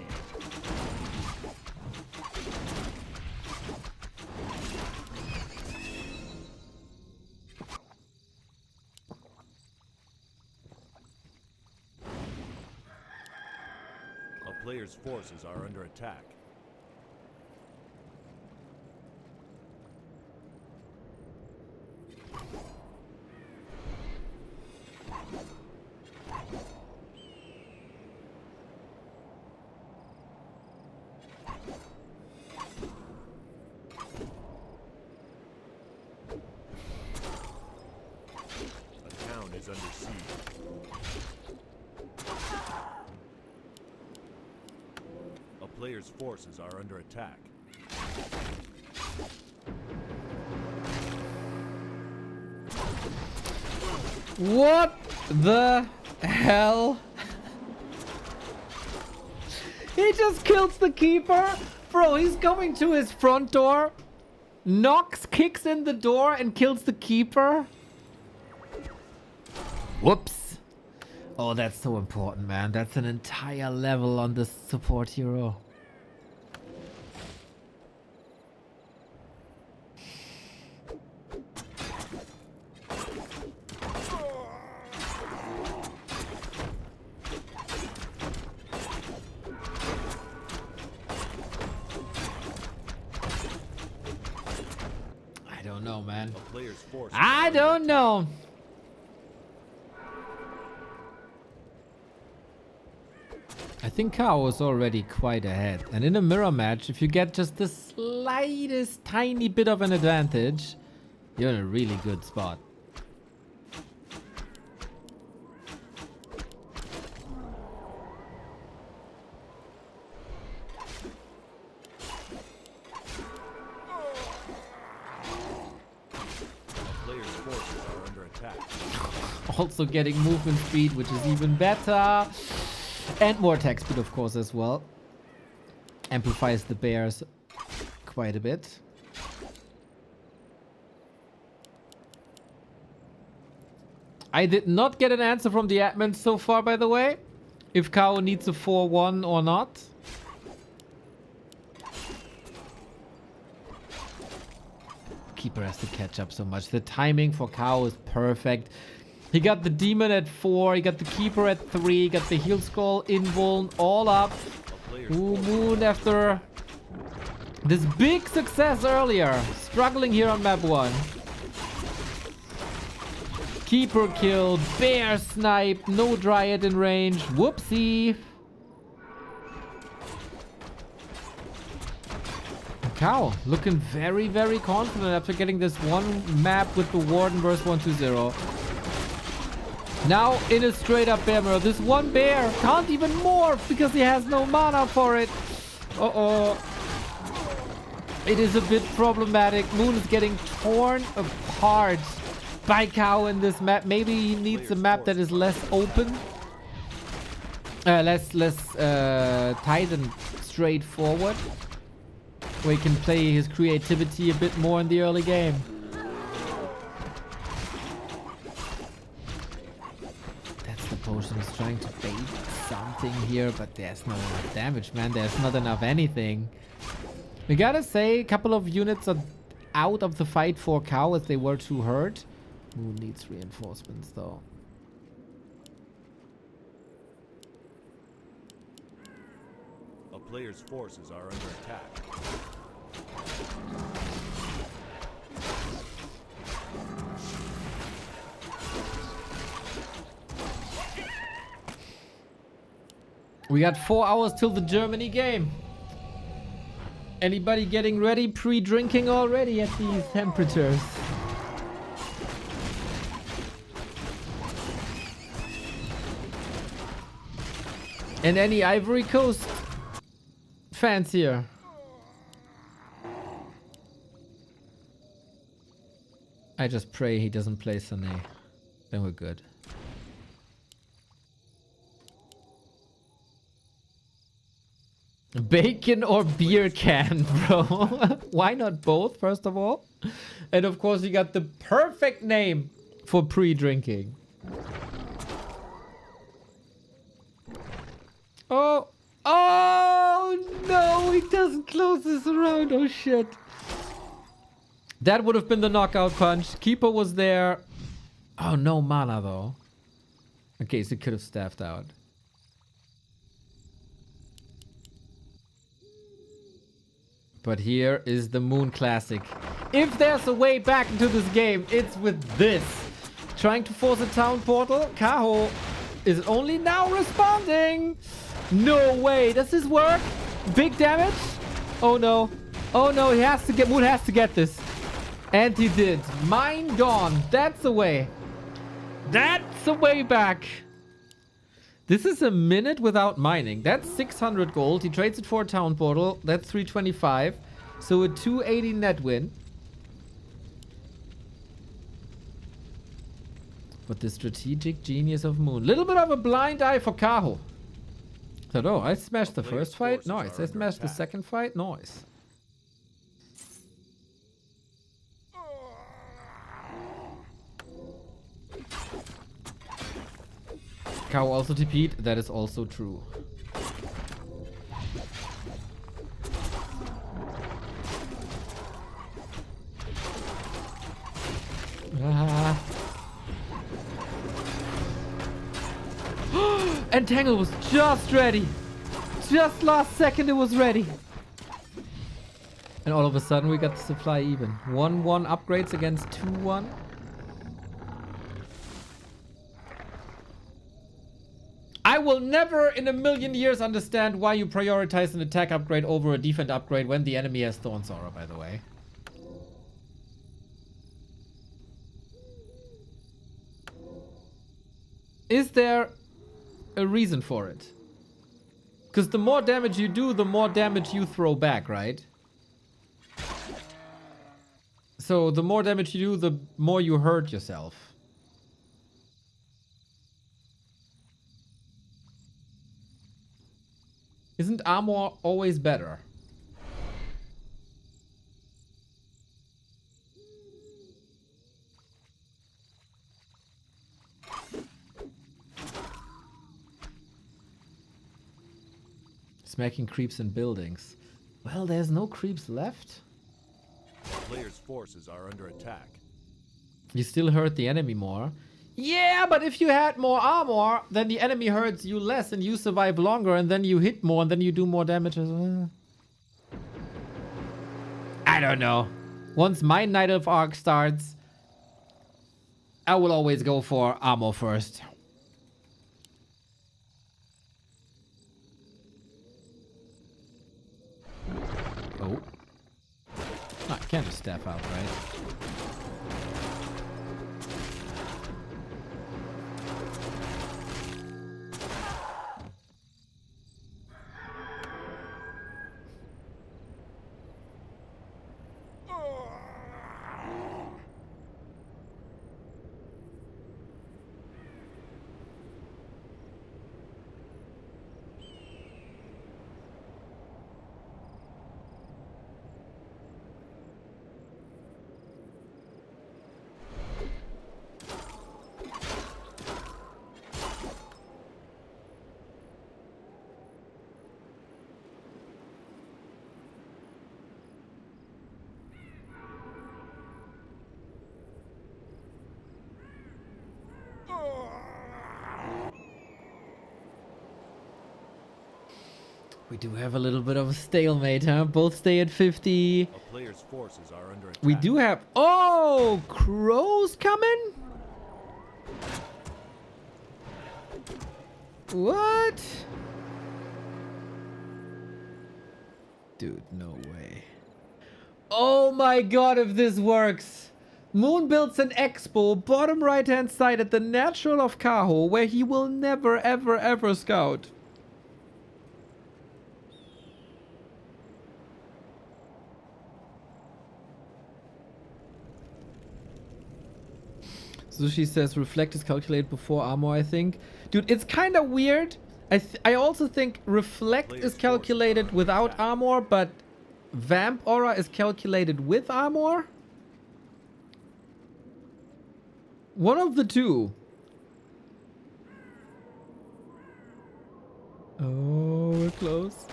A player's forces are under attack. A town is under siege. A player's forces are under attack. What the hell? He just kills the Keeper? Bro, he's going to his front door, knocks, kicks in the door, and kills the Keeper? Whoops. Oh, that's so important, man. That's an entire level on this support hero. I don't know, man. A player's forces I are under don't attack. know. I think Kaho is already quite ahead. And in a mirror match, if you get just the slightest tiny bit of an advantage, you're in a really good spot. A player's forces are under attack. Also getting movement speed, which is even better. And more attack speed, of course, as well. Amplifies the bears quite a bit. I did not get an answer from the admin so far, by the way. If Kaho needs a 4-1 or not. Keeper has to catch up so much. The timing for Kaho is perfect. He got the demon at 4, he got the keeper at 3, got the heal skull, invuln, all up. Ooh, Moon after this big success earlier. Struggling here on map 1. Keeper killed, bear snipe, no dryad in range. Whoopsie. Kaho looking very, very confident after getting this one map with the Warden versus 120. Now in a straight up bear mirror. This one bear can't even morph because he has no mana for it. Uh-oh. It is a bit problematic. Moon is getting torn apart by Kaho in this map. Maybe he needs a map that is less open. Less tight and straightforward. Where he can play his creativity a bit more in the early game. The potion is trying to bait something here, but there's not enough damage, man. There's not enough anything. We gotta say, a couple of units are out of the fight for Kaho as they were too hurt. Who needs reinforcements, though? A player's forces are under attack. We got 4 hours till the Germany game. Anybody getting ready? Pre-drinking already at these temperatures. And any Ivory Coast fans here? I just pray he doesn't play Sané. Then we're good. Bacon or beer can, bro? Why not both, first of all? And of course, you got the perfect name for pre-drinking. Oh! Oh, no! He doesn't close this around. Oh, shit. That would have been the knockout punch. Keeper was there. Oh, no mana, though. Okay, so he could have staffed out. But here is the Moon Classic. If there's a way back into this game, it's with this. Trying to force a town portal. Kaho is only now responding. No way. Does this work? Big damage? Oh no. Oh no, he has to get, Moon has to get this. And he did. Mine gone. That's the way. That's the way back. This is a minute without mining. That's 600 gold. He trades it for a town portal. That's 325. So a 280 net win. But the strategic genius of Moon. Little bit of a blind eye for Kaho. So, oh, I smashed the first fight. Nice. I smashed the second fight. Nice. Kaho also TP'd. That is also true. Ah. Entangle was just ready. Just last second it was ready. And all of a sudden we got the supply even. 1-1 upgrades against 2-1. I will never in a million years understand why you prioritize an attack upgrade over a defense upgrade when the enemy has Thorn's Aura, by the way. Is there a reason for it? Because the more damage you do, the more damage you throw back, right? So the more damage you do, the more you hurt yourself. Isn't armor always better? Smacking creeps in buildings. Well, there's no creeps left. Player's forces are under attack. You still hurt the enemy more. Yeah, but if you had more armor, then the enemy hurts you less and you survive longer and then you hit more and then you do more damage as well. I don't know. Once my Night of Arc starts, I will always go for armor first. Oh. I can't just step out, right? We do have a little bit of a stalemate, huh? Both stay at 50. A player's forces are under attack. We do have... Oh! Crows coming? What? Dude, no way. Oh my god, if this works! Moon builds an expo bottom right hand side at the natural of Kaho where he will never ever ever scout. Sushi says reflect is calculated before armor, I think. Dude, it's kind of weird. I also think reflect is calculated without armor, but vamp aura is calculated with armor. One of the two. Oh, we're close.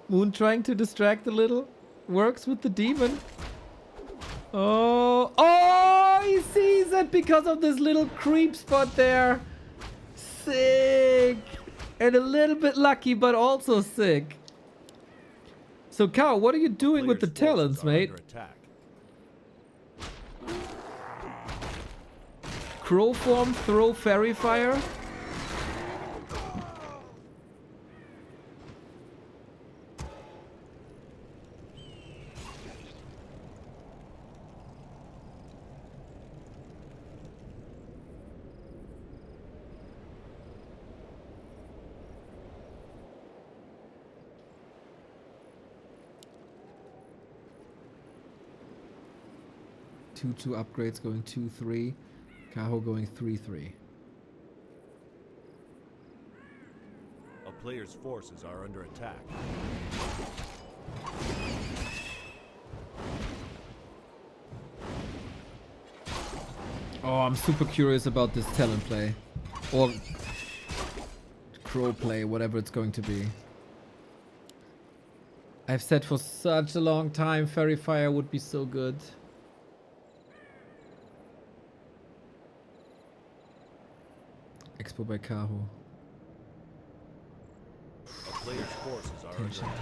Moon trying to distract a little. Works with the demon. Oh, oh, he sees it because of this little creep spot there. Sick. And a little bit lucky, but also sick. So, Kaho, what are you doing with the talents, mate? Crow form, throw fairy fire. Two upgrades going 2-3. Kaho going 3-3. A player's forces are under attack. Oh, I'm super curious about this talent play. Or crow play, whatever it's going to be. I've said for such a long time Fairy Fire would be so good. Expo by Kaho. A player's forces are under attack.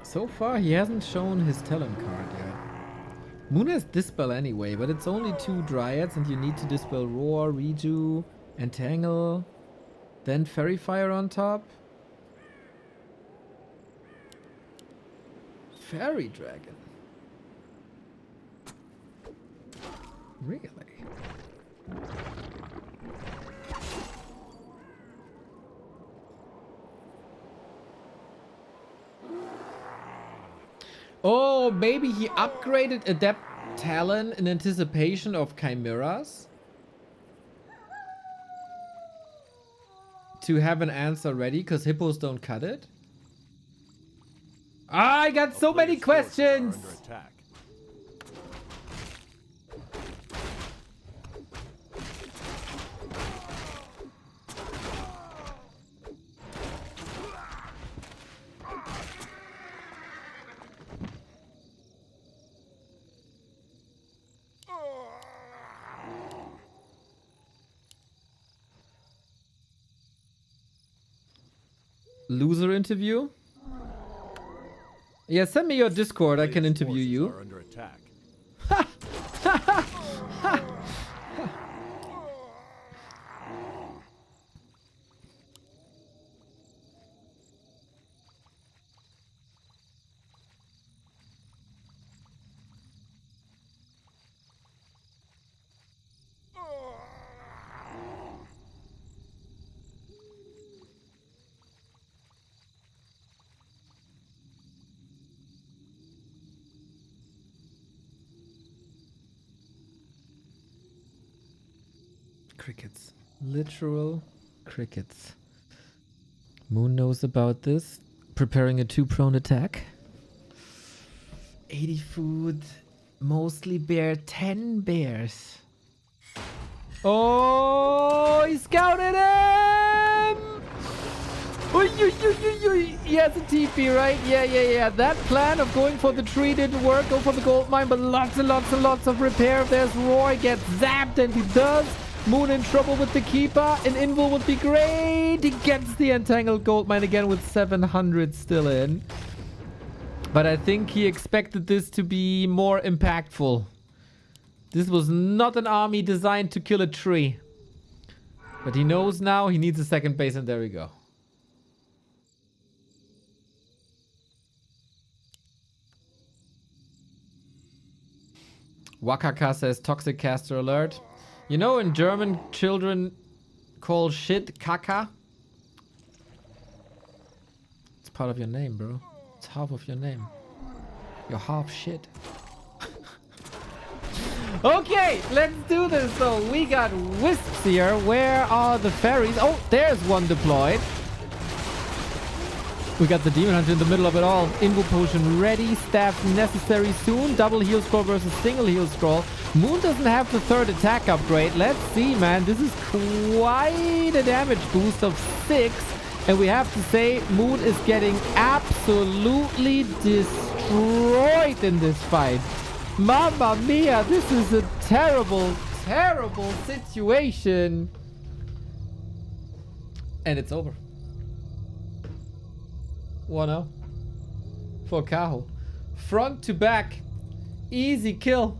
So far, he hasn't shown his talent card yet. Moon has Dispel anyway, but it's only 2 Dryads and you need to Dispel Roar, Reju, Entangle, then Fairy Fire on top. Fairy Dragon. Really? Oh, maybe he upgraded Adept Talon in anticipation of Chimeras? To have an answer ready, because hippos don't cut it? Ah, I got so many questions! Loser interview? Yeah, send me your Discord. I can interview you. Are under attack. Crickets. Literal crickets. Moon knows about this. Preparing a 2-prone attack. 80 food. Mostly bear. 10 bears. Oh, he scouted him! Oy, oy, oy, oy, oy. He has a TP, right? Yeah. That plan of going for the tree didn't work. Go for the gold mine, but lots and lots of repair. If there's Roy, gets zapped, and he does. Moon in trouble with the keeper. An invul would be great. He gets the entangled gold mine again with 700 still in. But I think he expected this to be more impactful. This was not an army designed to kill a tree. But he knows now he needs a second base, and there we go. Wakaka says toxic caster alert. You know in German children call shit Kaka? It's part of your name, bro. It's half of your name. You're half shit. Okay, let's do this. So we got wisps here. Where are the fairies? Oh, there's one deployed. We got the demon hunter in the middle of it all. Invo potion ready. Staff necessary soon. Double heal scroll versus single heal scroll. Moon doesn't have the third attack upgrade. Let's see, man. This is quite a damage boost of 6. And we have to say, Moon is getting absolutely destroyed in this fight. Mamma mia, this is a terrible situation. And it's over. 1-0 for Kaho. Front to back. Easy kill.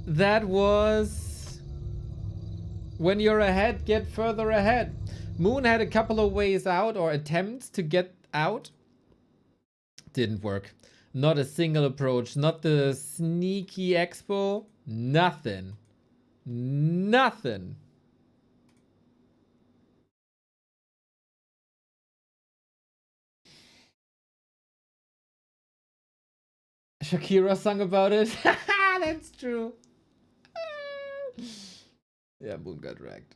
That was... When you're ahead, get further ahead. Moon had a couple of ways out, or attempts to get out. Didn't work. Not a single approach. Not the sneaky expo. Nothing. Nothing. Shakira sung about it. That's true. Yeah, Moon got wrecked.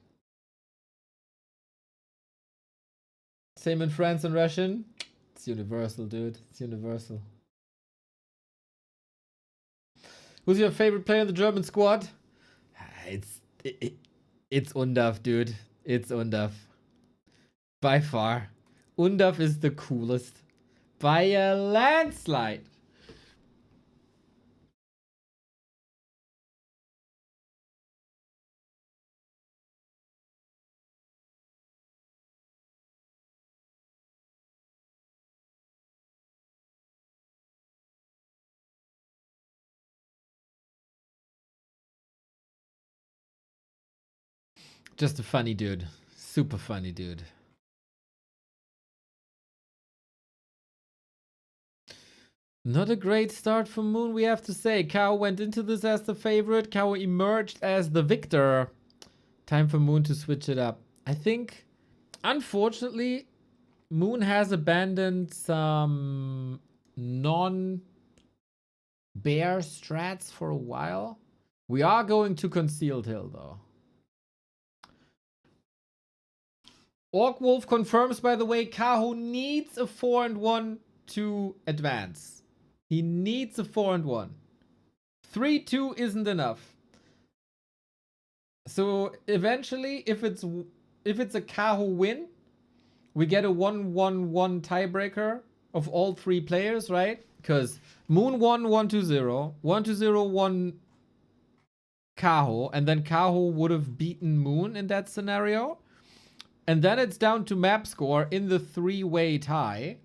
Same in France and Russian. It's universal, dude. It's universal. Who's your favorite player in the German squad? It's Undaf, dude. It's Undaf. By far. Undaf is the coolest. By a landslide. Just a funny dude. Super funny dude. Not a great start for Moon, we have to say. Kaho went into this as the favorite. Kaho emerged as the victor. Time for Moon to switch it up. I think, unfortunately, Moon has abandoned some non-bear strats for a while. We are going to Concealed Hill, though. Orc Wolf confirms, by the way, Kaho needs a 4-1 to advance. He needs a 4-1. 3-2 isn't enough. So eventually, if it's a Kaho win, we get a 1-1-1 tiebreaker of all 3 players, right? Because Moon won 1-2-0, 1-2-0 won Kaho, and then Kaho would have beaten Moon in that scenario. And then it's down to map score in the 3-way tie.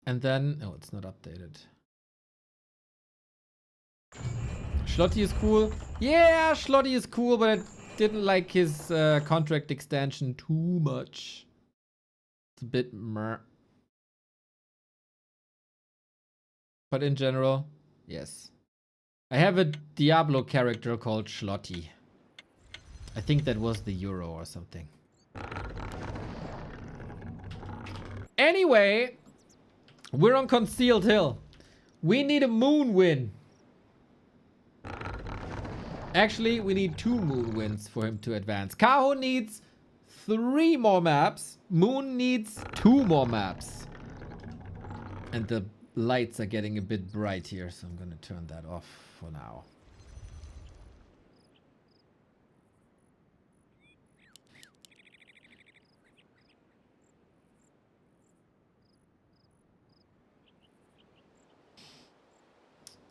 And then, oh, it's not updated. Schlotty is cool. Yeah, Schlotty is cool, but I didn't like his contract extension too much. It's a bit meh. But in general, yes. I have a Diablo character called Schlotty. I think that was the eer0 or something. Anyway, we're on Concealed Hill. We need a moon win. Actually, we need 2 moon wins for him to advance. Kaho needs 3 more maps. Moon needs 2 more maps. And the lights are getting a bit bright here, so I'm gonna turn that off for now.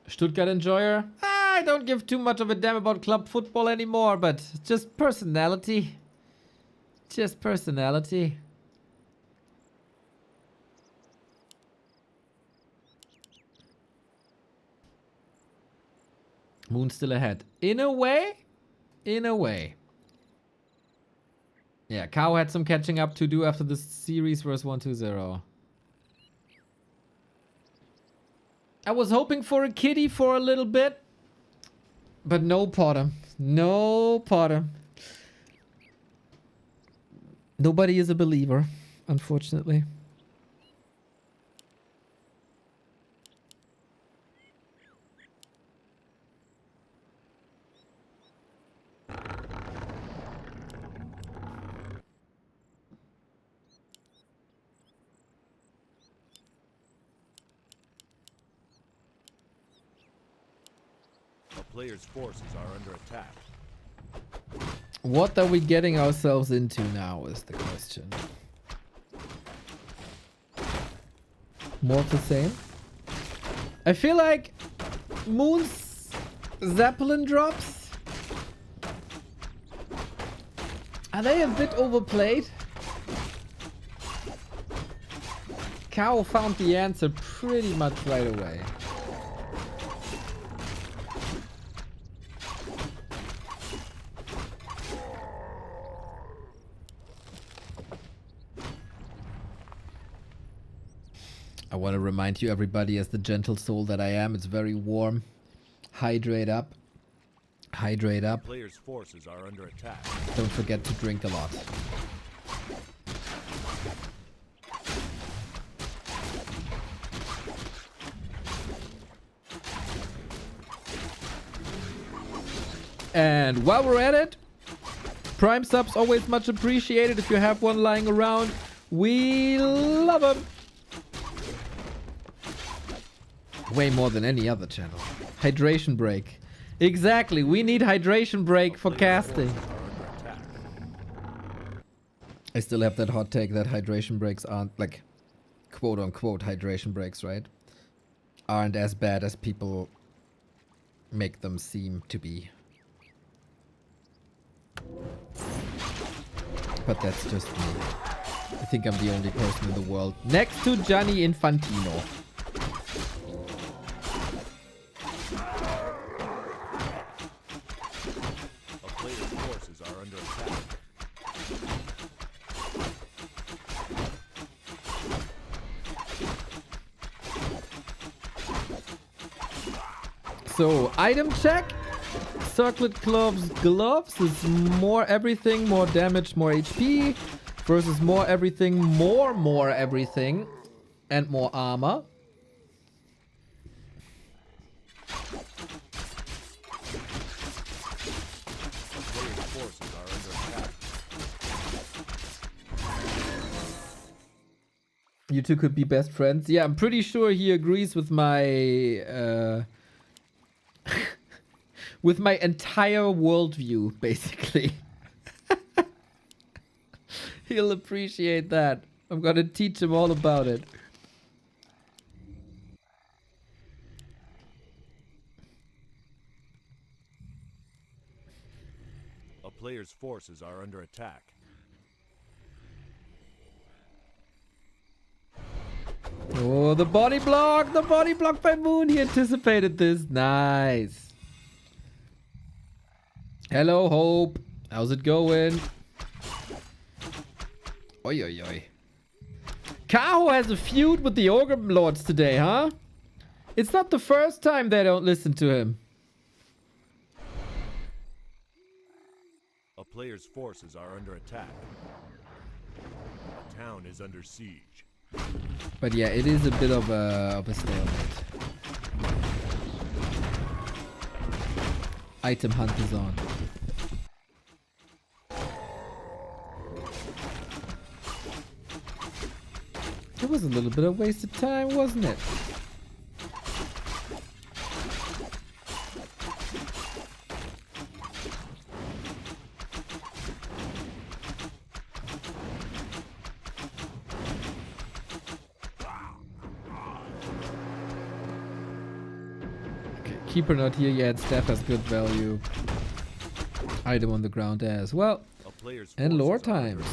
Stuttgart enjoyer? I don't give too much of a damn about club football anymore, but just personality. Just personality. Moon still ahead. In a way. In a way. Yeah, Kaho had some catching up to do after the series versus 1-2-0. I was hoping for a kitty for a little bit. But no Potter. No Potter. Nobody is a believer, unfortunately. Players' forces are under attack. What are we getting ourselves into now is the question. More of the same? I feel like Moon's Zeppelin drops, are they a bit overplayed? Kaho found the answer pretty much right away. I want to remind you, everybody, as the gentle soul that I am, it's very warm. Hydrate up. Hydrate up. Players' forces are under attack. Don't forget to drink a lot. And while we're at it, Prime subs always much appreciated. If you have one lying around, we love them. Way more than any other channel. Hydration break. Exactly, we need hydration break for casting. I still have that hot take that hydration breaks aren't, like, quote unquote hydration breaks, right? Aren't as bad as people make them seem to be. But that's just me. I think I'm the only person in the world next to Gianni Infantino. So, item check. Circlet gloves is more everything, more damage, more HP. Versus more everything, more everything. And more armor. You two could be best friends. Yeah, I'm pretty sure he agrees with my with my entire worldview, basically. He'll appreciate that. I'm gonna teach him all about it. player's forces are under attack. Oh, the body block! The body block by Moon. He anticipated this. Nice. Hello, Hope. How's it going? Oi, oi, oi. Kaho has a feud with the Ogre Lords today, huh? It's not the first time they don't listen to him. A player's forces are under attack. The town is under siege. But yeah, it is a bit of a stalemate. Item hunt is on. It was a little bit of wasted time, wasn't it? Okay, keeper not here yet. Staff has good value. Item on the ground as well. And lore times.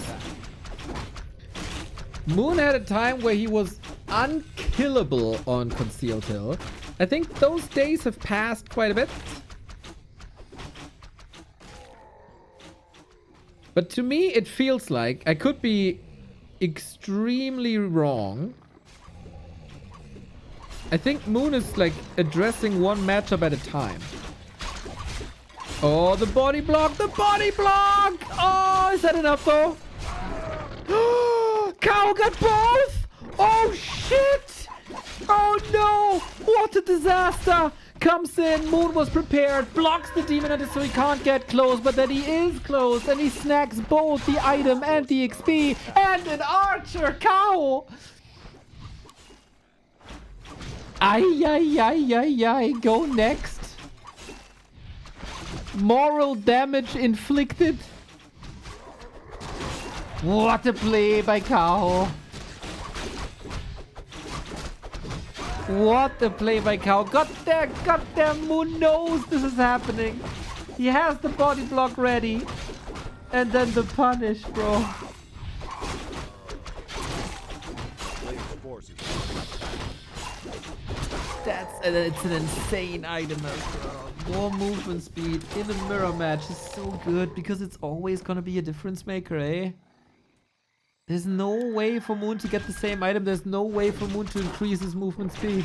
Moon had a time where he was unkillable on Concealed Hill. I think those days have passed quite a bit. But to me, it feels like, I could be extremely wrong. I think Moon is like addressing one matchup at a time. Oh, the body block, the body block! Oh, is that enough though? Kaho got both! Oh shit! Oh no! What a disaster! Comes in, Moon was prepared, blocks the demon hunter so he can't get close, but then he is close and he snacks both the item and the XP and an archer! Kaho! Ay, ay, ay, ay, ay, go next. Moral damage inflicted. What a play by Kaho. What a play by Kaho. Goddamn Moon knows this is happening. He has the body block ready. And then the punish, bro. It's an insane item as well. More movement speed in a mirror match is so good because it's always gonna be a difference maker, eh? There's no way for Moon to get the same item. There's no way for Moon to increase his movement speed.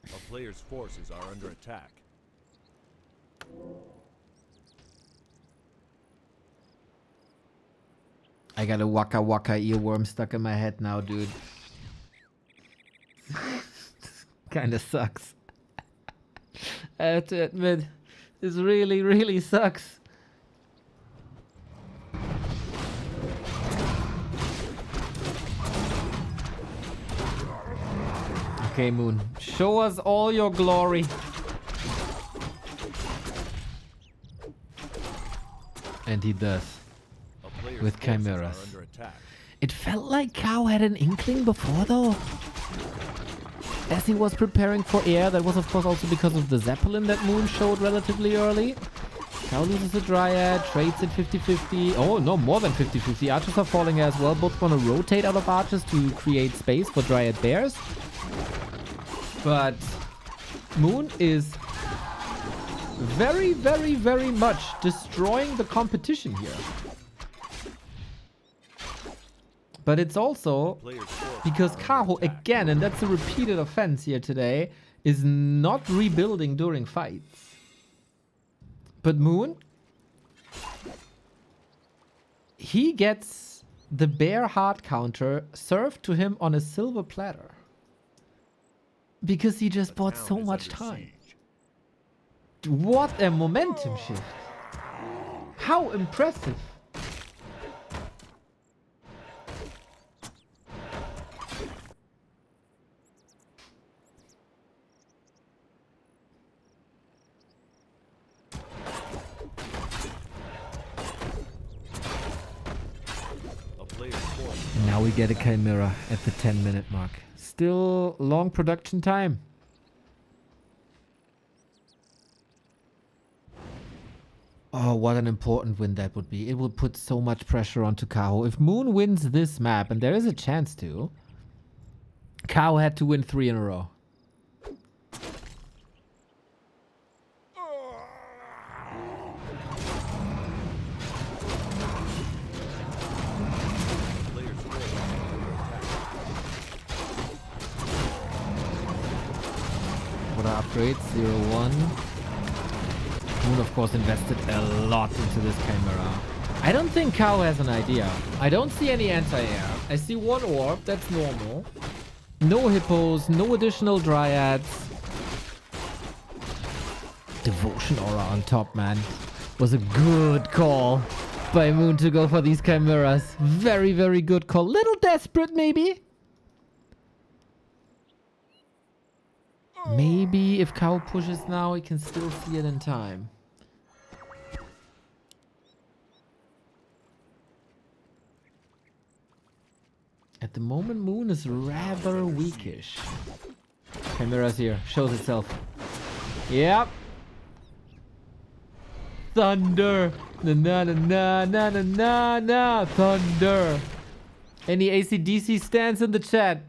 A player's forces are under attack. I got a waka waka earworm stuck in my head now, dude. Kinda sucks. I have to admit, this really, really sucks. Okay, Moon, show us all your glory. And he does. With chimeras. It felt like Kaho had an inkling before though. As he was preparing for air, that was of course also because of the Zeppelin that Moon showed relatively early. Kaho loses the Dryad, trades it 50-50. Oh no, more than 50-50. Archers are falling as well. Both want to rotate out of archers to create space for Dryad Bears. But Moon is very, very, very much destroying the competition here. But it's also because Kaho, again, and that's a repeated offense here today, is not rebuilding during fights. But Moon, he gets the bear hard counter served to him on a silver platter. Because he just bought so much time. What a momentum shift. How impressive. now we get a Chimera at the 10-minute mark. Still long production time. Oh, what an important win that would be. It would put so much pressure onto Kaho. If Moon wins this map, and there is a chance to, Kaho had to win 3 in a row. What are upgrades? 0-1. Moon, of course, invested a lot into this Chimera. I don't think Kaho has an idea. I don't see any anti-air. I see one orb. That's normal. No hippos. No additional dryads. Devotion aura on top, man. Was a good call by Moon to go for these Chimeras. Very, very good call. Little desperate, maybe. Maybe if Kaho pushes now, he can still see it in time. At the moment, Moon is rather weakish. Chimera's here. Shows itself. Yep. Thunder. Na na na na na na na na. Thunder. Any AC/DC stands in the chat?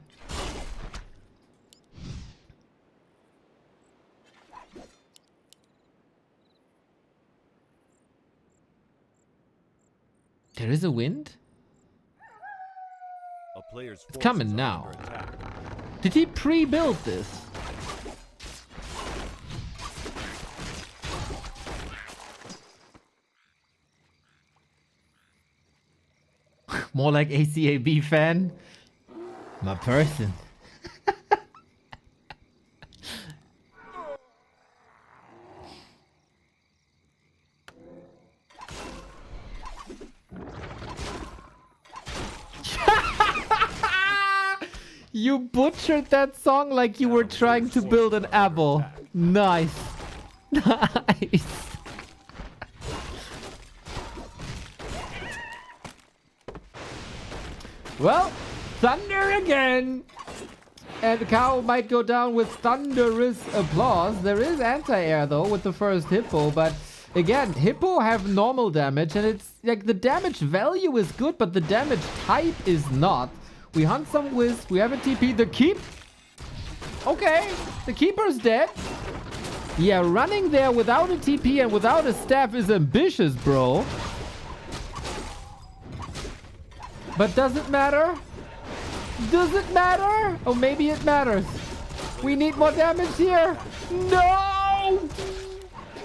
There is a wind? A player's It's coming now. Did he pre-build this? More like ACAB fan? My person. You butchered that song like you were trying to build an abo. Nice. Nice. Well, thunder again. And Kaho might go down with thunderous applause. There is anti-air though with the first hippo, but again, hippo have normal damage and it's like the damage value is good, but the damage type is not. We hunt some wisp. We have a TP. The keep. Okay. The keeper's dead. Yeah, running there without a TP and without a staff is ambitious, bro. But does it matter? Does it matter? Oh, maybe it matters. We need more damage here. No!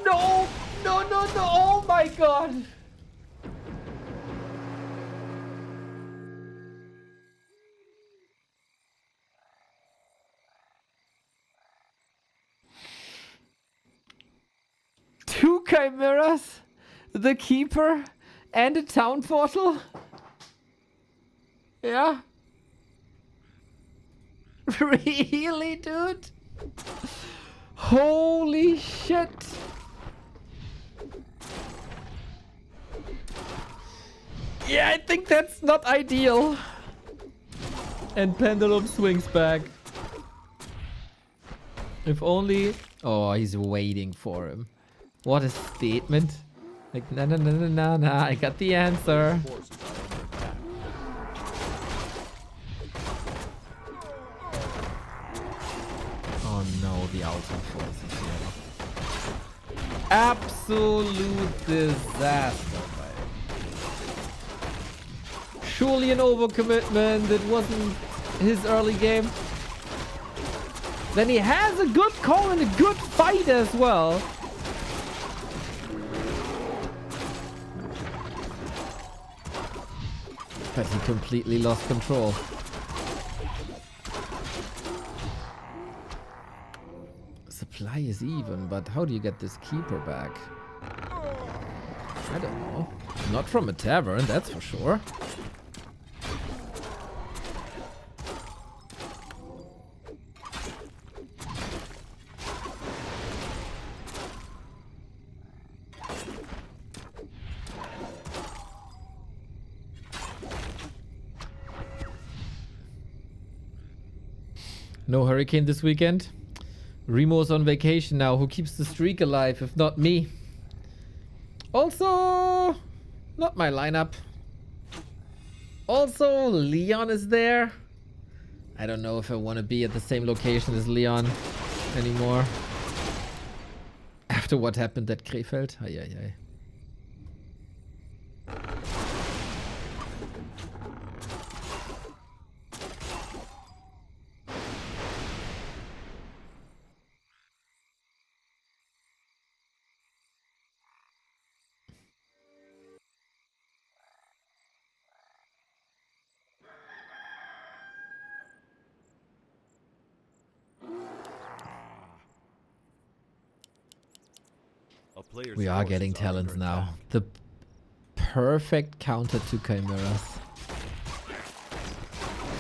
No! No, no, no. Oh, my God. Two Chimeras, the Keeper, and a Town Portal? Yeah? Really, dude? Holy shit. Yeah, I think that's not ideal. And Pendulum swings back. If only... Oh, he's waiting for him. What a statement. Like, na na na na na na, I got the answer. Oh no, the Alpha Force is here. Absolute disaster. Surely an overcommitment. It wasn't his early game. Then he has a good call and a good fight as well. But he completely lost control. Supply is even, but how do you get this keeper back? I don't know. Not from a tavern, that's for sure. No hurricane this weekend. Remo's on vacation now. Who keeps the streak alive if not me? Also, not my lineup. Also, Leon is there. I don't know if I want to be at the same location as Leon anymore. After what happened at Krefeld. Ay, ay, ay. We are getting talents now. The perfect counter to Chimeras.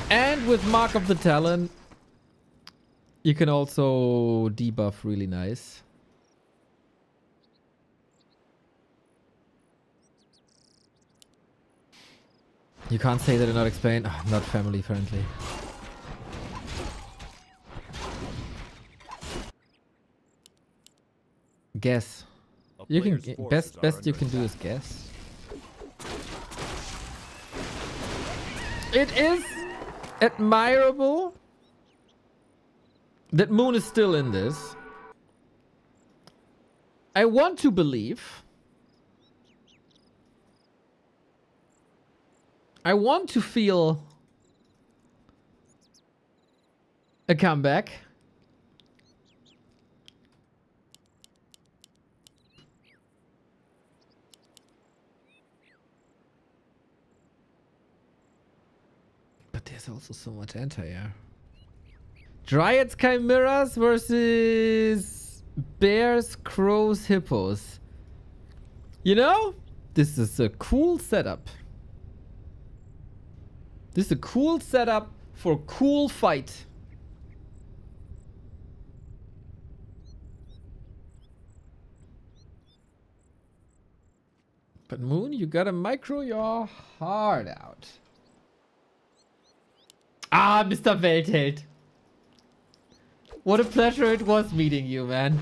And with Mark of the Talent, you can also debuff really nice. You can't say that they're not explained. Oh, not family friendly. Guess. You can best you can do is guess. It is admirable that Moon is still in this. I want to believe. I want to feel a comeback. But there's also so much anti-air. Dryads Chimeras versus Bears, Crows, Hippos. You know, this is a cool setup. This is a cool setup for a cool fight. But Moon, you gotta micro your heart out. Ah, Mr. Weltheld. What a pleasure it was meeting you, man.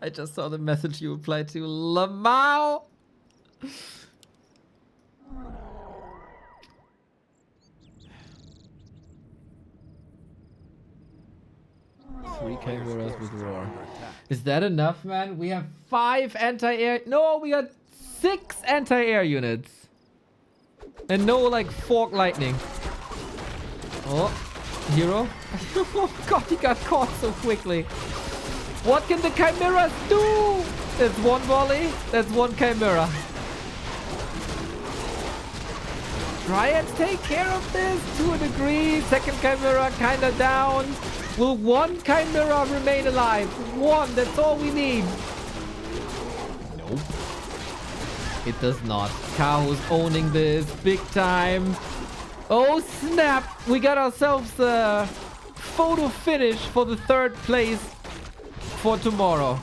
I just saw the message you replied to. Lamau! 3 Chimeras with Roar. Is that enough, man? We have 5 anti-air... No, we got 6 anti-air units. And no, like, fork lightning. Oh, hero. Oh god, he got caught so quickly. What can the Chimeras do? That's 1 volley. That's 1 Chimera. Dryads take care of this to a degree. Second Chimera kinda down. Will 1 Chimera remain alive? 1, that's all we need. Nope. It does not. Kaho's owning this big time. Oh snap! We got ourselves a photo finish for the 3rd place for tomorrow.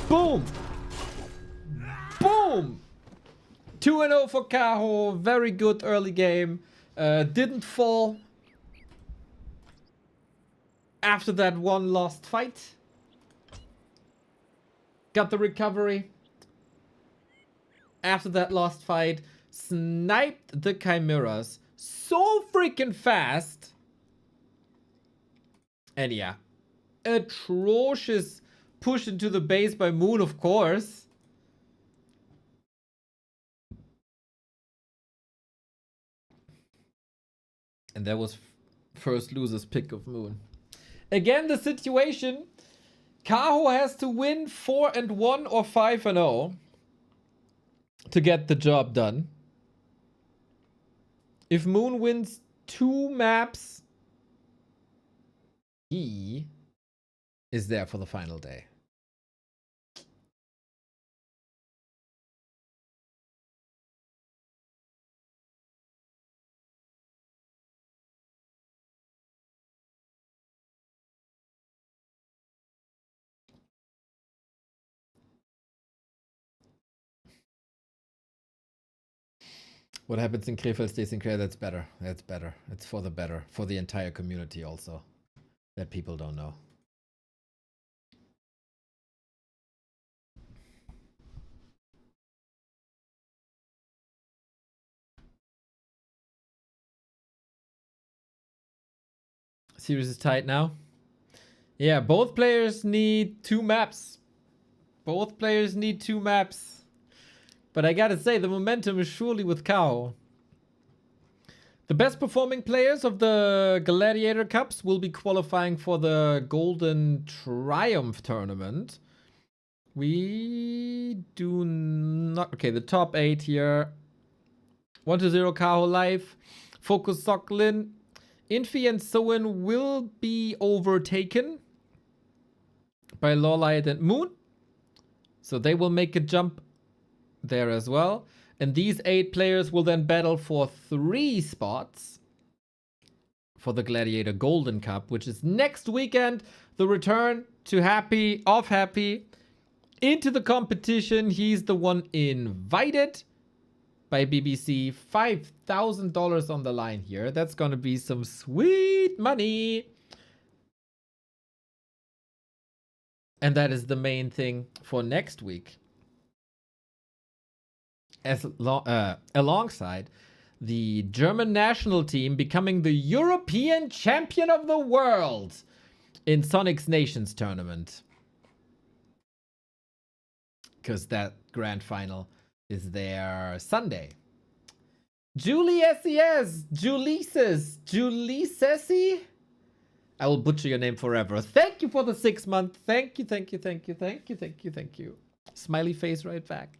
Boom! Boom! 2-0 for Kaho. Very good early game. Didn't fall after that 1 lost fight. Got the recovery. After that lost fight, sniped the Chimeras so freaking fast. And yeah, atrocious push into the base by Moon, of course. And that was first loser's pick of Moon. Again, the situation, Kaho has to win 4-1 or 5-0 to get the job done. If Moon wins 2 maps, he is there for the final day. What happens in Krefeld stays in Krefeld. That's better. That's better. It's for the better. For the entire community also. That people don't know. Series is tight now. Yeah, both players need 2 maps. Both players need 2 maps. But I gotta say, the momentum is surely with Kaho. The best performing players of the Gladiator Cups will be qualifying for the Golden Triumph tournament. We do not... Okay, the top 8 here. 1-0 Kaho live. Focus Soklin. Infi and Soen will be overtaken by Lawlight and Moon. So they will make a jump there as well. And these 8 players will then battle for 3 spots for the Gladiator Golden Cup, which is next weekend. The return to Happy, of Happy, into the competition. He's the one invited by BBC. $5,000 on the line here. That's gonna be some sweet money. And that is the main thing for next week. Alongside the German national team becoming the European champion of the world in Sonic's Nations tournament. Because that grand final is there Sunday. Julie SES, Julie I will butcher your name forever. Thank you for the 6 month. Thank you. Smiley face right back.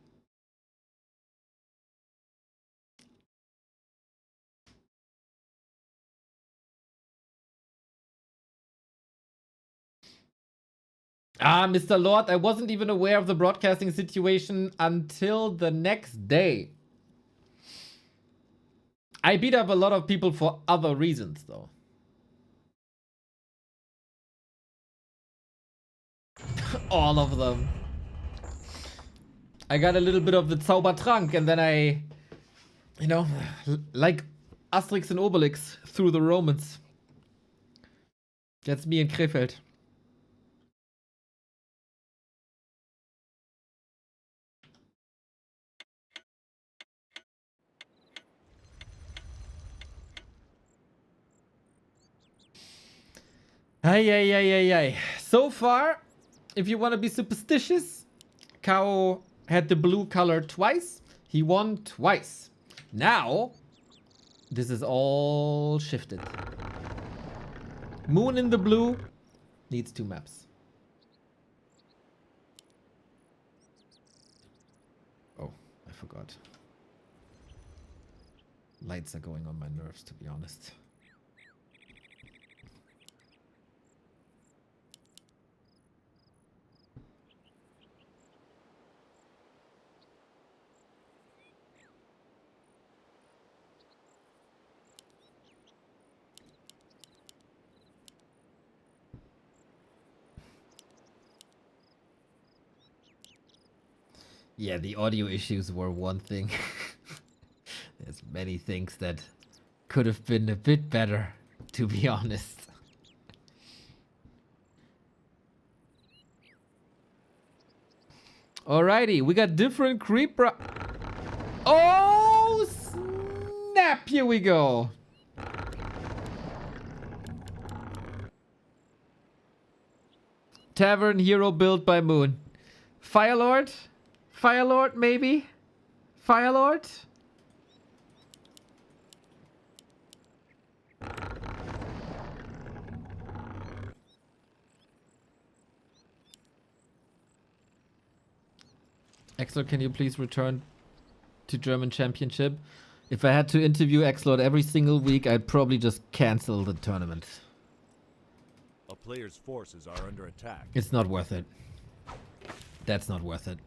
Ah, Mr. Lord, I wasn't even aware of the broadcasting situation until the next day. I beat up a lot of people for other reasons, though. All of them. I got a little bit of the Zaubertrank, and then I, you know, like Asterix and Obelix through the Romans. That's me in Krefeld. Ay. So far, if you want to be superstitious, Kaho had the blue color twice. He won twice. Now, this is all shifted. Moon in the blue needs 2 maps. Oh, I forgot. Lights are going on my nerves, to be honest. Yeah, the audio issues were one thing. There's many things that could have been a bit better, to be honest. Alrighty, we got different creeper. Oh, snap! Here we go. Tavern hero built by Moon. Firelord? Firelord, maybe? Firelord? Exlord, can you please return to German Championship? If I had to interview Exlord every single week, I'd probably just cancel the tournament. A player's forces are under attack. It's not worth it. That's not worth it.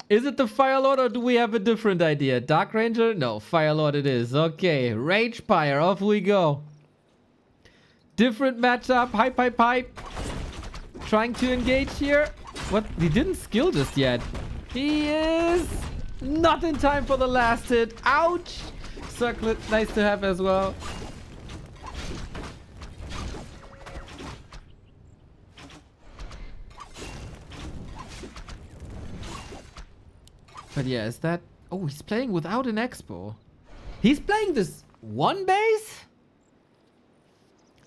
Is it the Fire Lord or do we have a different idea? Dark Ranger? No, Fire Lord it is. Okay, Rage Pyre, off we go. Different matchup. Hype, hype, hype. Trying to engage here. What? He didn't skill just yet. He is not in time for the last hit. Ouch. Circlet, nice to have as well. But yeah, is that... Oh, he's playing without an expo. He's playing this one base?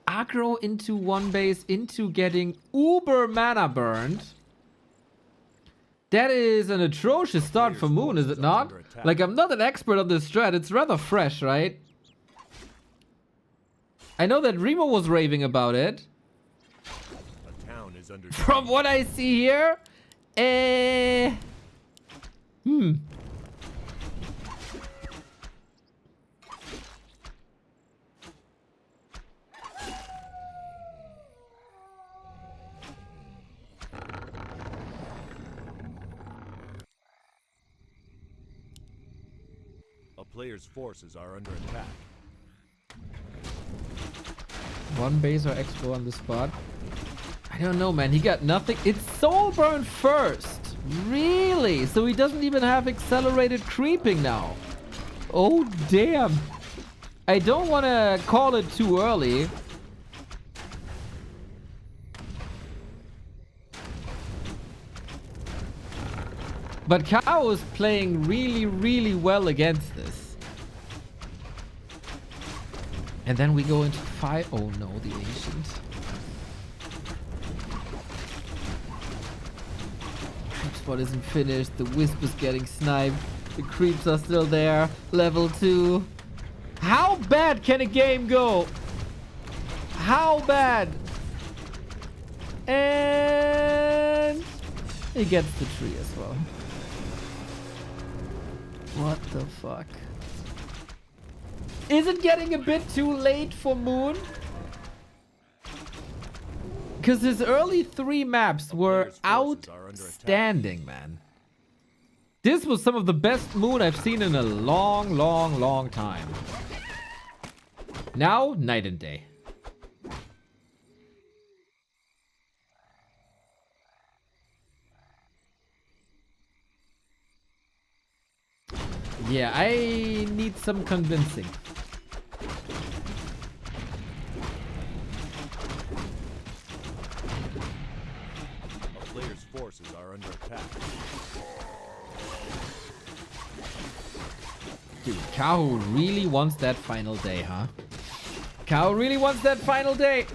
Aggro into one base, into getting uber mana burned. That is an atrocious start for Moon, is it not? Like, I'm not an expert on this strat. It's rather fresh, right? I know that Remo was raving about it. A town is under From what I see here, A player's forces are under attack. One base or expo on the spot. I don't know, man. He got nothing. It's Soulburn first. Really? So he doesn't even have accelerated creeping now. Oh, damn. I don't want to call it too early. But Kaho is playing really, really well against this. And then we go into 5. Oh no, the Ancient. Creep spot isn't finished. The Wisp is getting sniped. The creeps are still there. Level 2. How bad can a game go? How bad? And he gets the tree as well. What the fuck? Is it getting a bit too late for Moon? Because his early 3 maps were outstanding, man. This was some of the best Moon I've seen in a long, long, long time. Now, night and day. Yeah, I need some convincing. A player's forces are under attack. Dude, Kaho really wants that final day, huh? Kaho really wants that final day.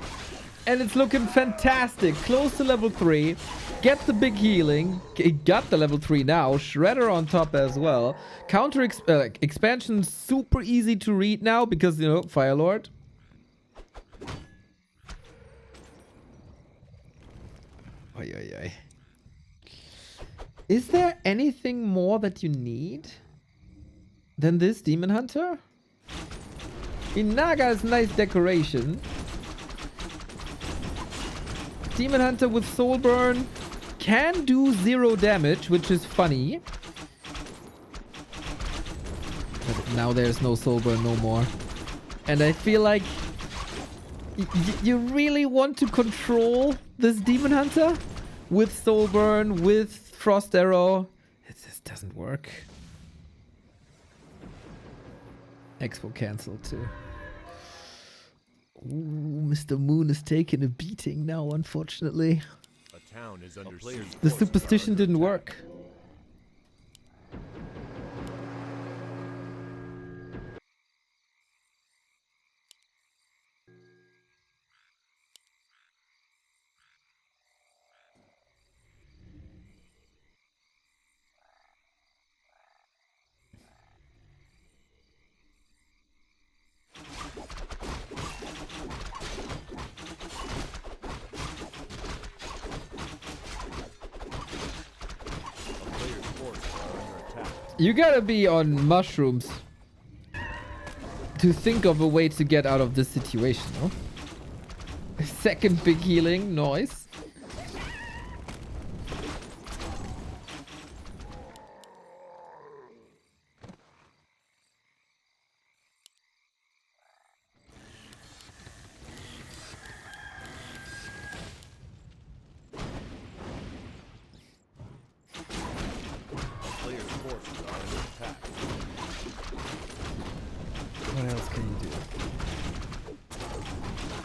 And it's looking fantastic. Close to level 3. Get the big healing. He got the level 3 now. Shredder on top as well. Counter expansion super easy to read now because, you know, Fire Lord. Oy, oy, oy. Is there anything more that you need than this Demon Hunter? Inaga is nice decoration. Demon Hunter with Soul Burn can do 0 damage, which is funny. But now there's no Soul Burn no more. And I feel like you really want to control this Demon Hunter with Soul Burn, with Frost Arrow. It just doesn't work. Expo cancelled too. Ooh, Mr. Moon is taking a beating now, unfortunately. A town is under siege. The superstition didn't work. You gotta be on mushrooms to think of a way to get out of this situation, no? Second big healing, noise.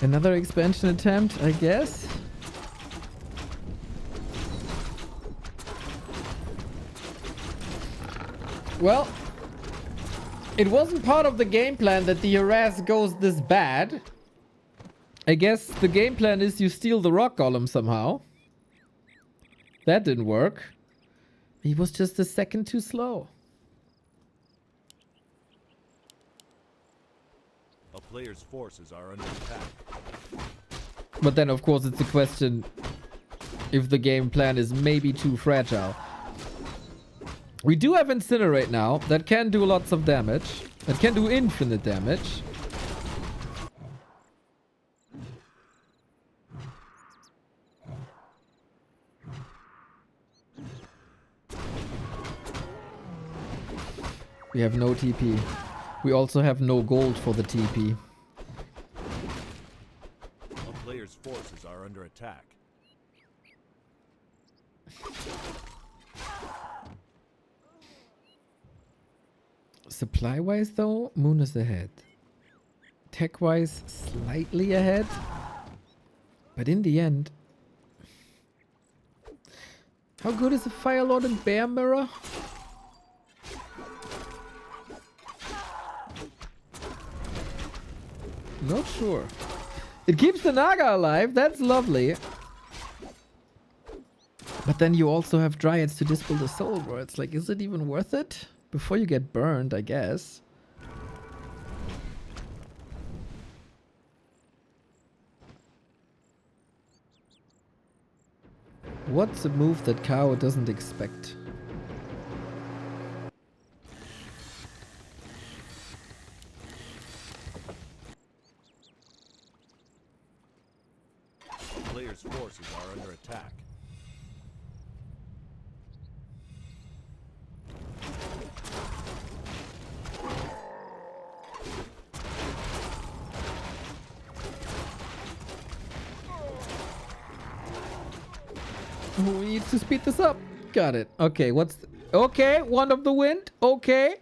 Another expansion attempt, I guess. Well, it wasn't part of the game plan that the harass goes this bad. I guess the game plan is you steal the rock golem somehow. That didn't work. He was just a second too slow. A player's forces are under attack. But then, of course, it's a question if the game plan is maybe too fragile. We do have Incinerate now. That can do lots of damage. That can do infinite damage. We have no TP. We also have no gold for the TP. A player's forces are under attack. Supply-wise, though, Moon is ahead. Tech-wise, slightly ahead. But in the end... How good is a Fire Lord and Bear Mirror? Not sure. It keeps the Naga alive. That's lovely. But then you also have Dryads to dispel the soul words. Like, is it even worth it? Before you get burned, I guess. What's a move that Kaho doesn't expect? Player's forces are under attack. We need to speed this up. Got it. Okay, what's... Okay, one of the wind. Okay.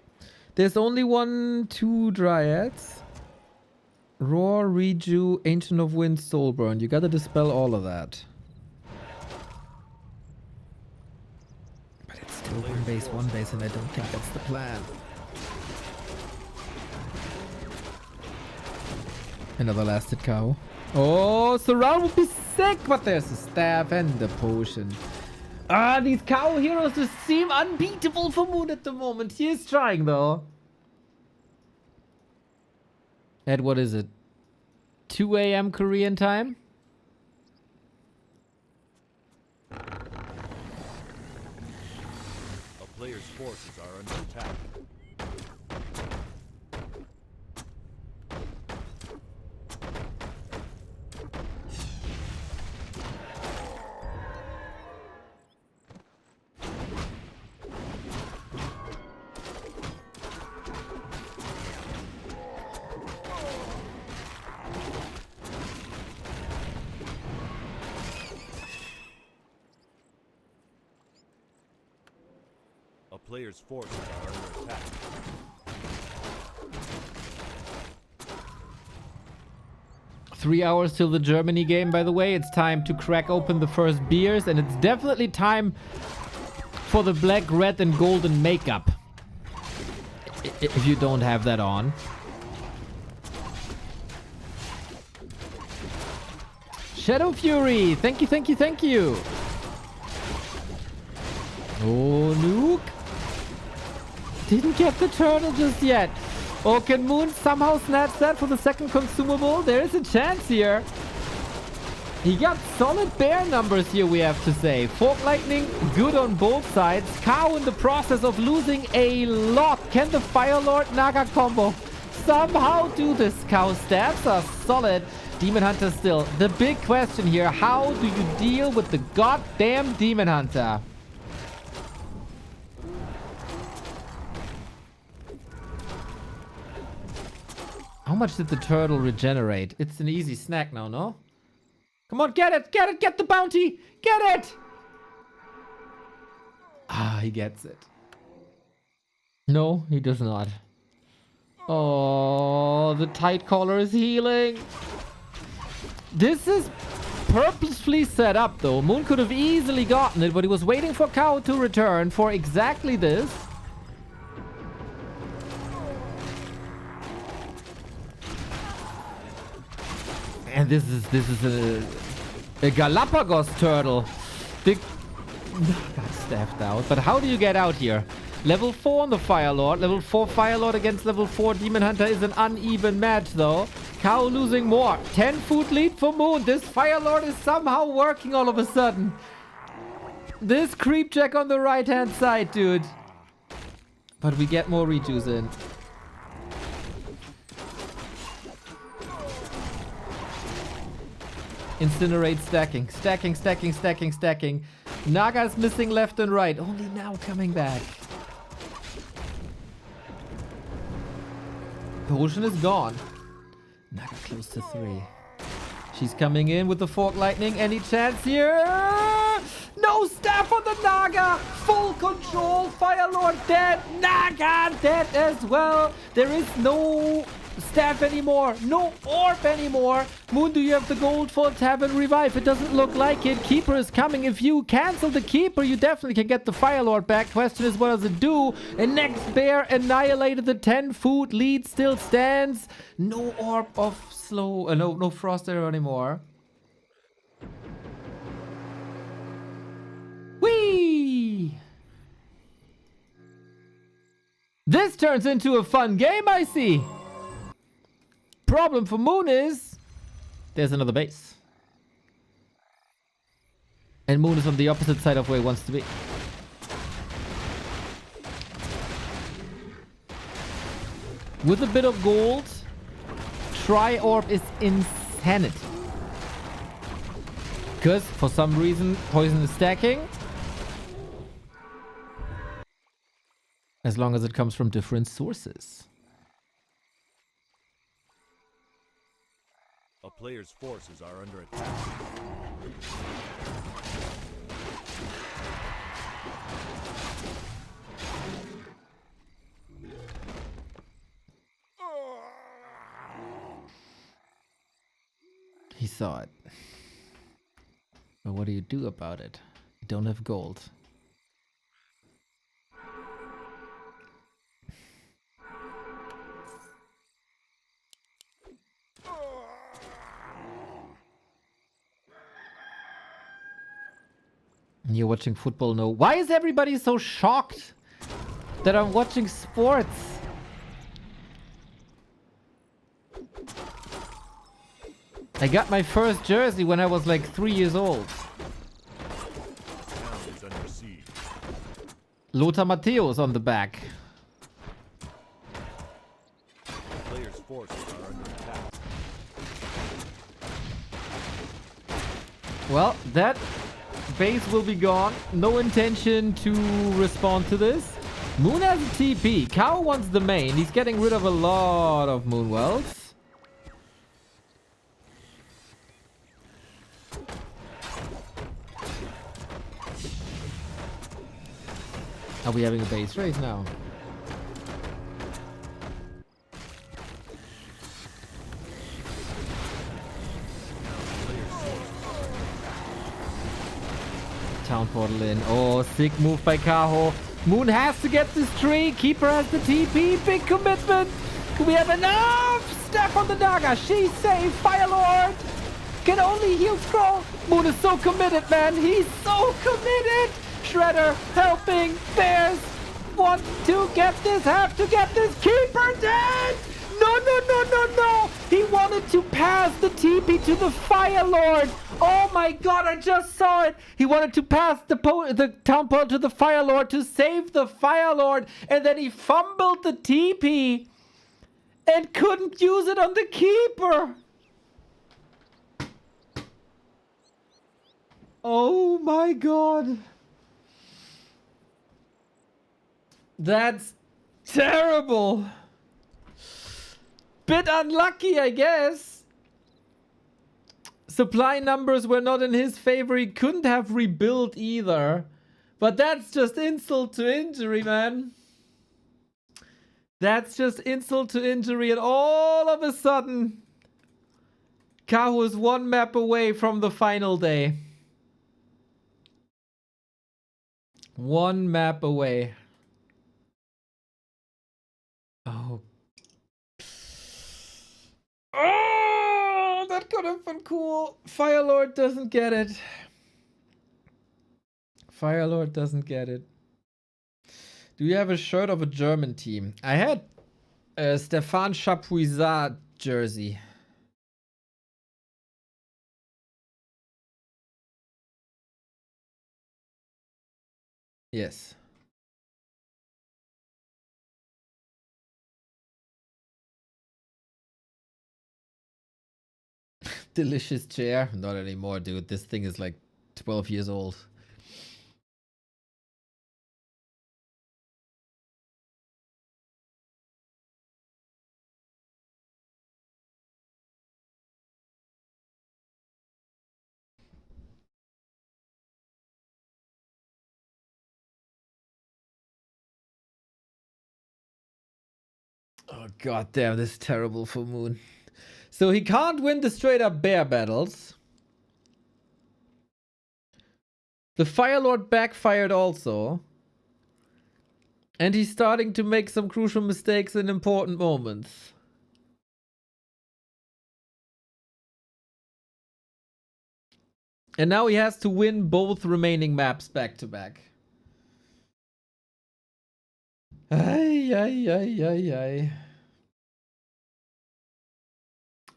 There's only 2 Dryads. Roar, Reju, Ancient of Wind, Soulburn. You gotta dispel all of that. But it's still one base, and I don't think that's the plan. Another lasted cow. Oh, Surround would be sick, but there's a staff and the potion. Ah, these cow heroes just seem unbeatable for Moon at the moment. He is trying, though. At what is it? 2 a.m. Korean time? A player's forces are under attack. Player's forces are under attack. Three hours till the Germany game, by the way. It's time to crack open the first beers, and it's definitely time for the black, red, and golden makeup. If you don't have that on. Shadow Fury, thank you, thank you, thank you. Oh, Nuke. Didn't get the turtle just yet. Oh, can Moon somehow snatch that for the second consumable? There is a chance here. He got solid bear numbers here, we have to say. Fork Lightning, good on both sides. Kaho in the process of losing a lot. Can the Fire Lord Naga combo somehow do this? Kaho stabs are solid. Demon Hunter still. The big question here, how do you deal with the goddamn Demon Hunter? How much did the turtle regenerate? It's an easy snack now, no? Come on, get it! Get it! Get the bounty! Get it! Ah, he gets it. No, he does not. Oh, the tight collar is healing. This is purposefully set up, though. Moon could have easily gotten it, but he was waiting for Kaho to return for exactly this. And this is a Galapagos turtle. Big got staffed out. But how do you get out here? Level 4 on the Fire Lord. Level 4 Fire Lord against level 4 Demon Hunter is an uneven match, though. Kaho losing more. 10 food lead for Moon. This Fire Lord is somehow working all of a sudden. This creep check on the right-hand side, dude. But we get more rejuice in. Incinerate stacking. Stacking, stacking, stacking, stacking. Naga's missing left and right. Only now coming back. Potion is gone. Naga close to 3. She's coming in with the Fork Lightning. Any chance here? No staff on the Naga! Full control. Fire Lord dead. Naga dead as well. There is no staff anymore. No orb anymore. Moon, do you have the gold for tap and revive? It doesn't look like it. Keeper is coming. If you cancel the Keeper, you definitely can get the Fire Lord back. Question is, what does it do? And next bear annihilated. The 10 food lead still stands. No orb of slow. No frost arrow anymore. Whee! This turns into a fun game, I see. Problem for Moon is there's another base. And Moon is on the opposite side of where he wants to be. With a bit of gold, Tri-Orb is insanity. Because for some reason, poison is stacking. As long as it comes from different sources. A player's forces are under attack. He saw it. But what do you do about it? You don't have gold. You're watching football, no. Why is everybody so shocked that I'm watching sports? I got my first jersey when I was like 3 years old. Town is under siege. Lothar Matthäus on the back. Player's forces are under attack. Well, that base will be gone. No intention to respond to this. Moon has a TP. Kaho wants the main. He's getting rid of a lot of Moon Wells. Are we having a base race now? Town portal in. Oh, sick move by Kaho. Moon has to get this tree. Keeper has the TP. Big commitment. Do we have enough? Step on the Naga. She's safe. Fire Lord can only heal scroll. Moon is so committed, man. He's so committed. Shredder helping. Bears want to get this. Have to get this. Keeper dead. No, no, no, no, no. He wanted to pass the TP to the Fire Lord. Oh my god, I just saw it. He wanted to pass the town portal to the Fire Lord to save the Fire Lord. And then he fumbled the TP and couldn't use it on the Keeper. Oh my god. That's terrible. Bit unlucky, I guess. Supply numbers were not in his favor. He couldn't have rebuilt either. But that's just insult to injury, man. That's just insult to injury. And all of a sudden, Kaho is one map away from the final day. One map away. Oh. Oh, that could have been cool. Firelord doesn't get it. Firelord doesn't get it. Do you have a shirt of a German team? I had a Stéphane Chapuisat jersey. Yes. Delicious chair. Not anymore, dude. This thing is like 12 years old. Oh, god damn, this is terrible for Moon. So he can't win the straight up bear battles. The Firelord backfired also. And he's starting to make some crucial mistakes in important moments. And now he has to win both remaining maps back to back. Ay, ay, ay, ay, ay.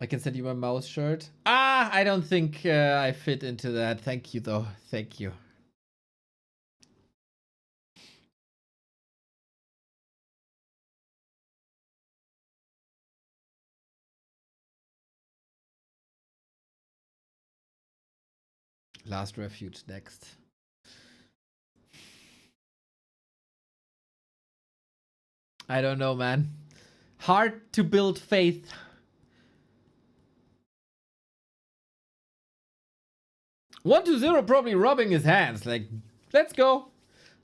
I can send you my mouse shirt. Ah, I don't think I fit into that. Thank you, though. Thank you. Last refuge next. I don't know, man. Hard to build faith. One to 0 probably rubbing his hands. Like, let's go.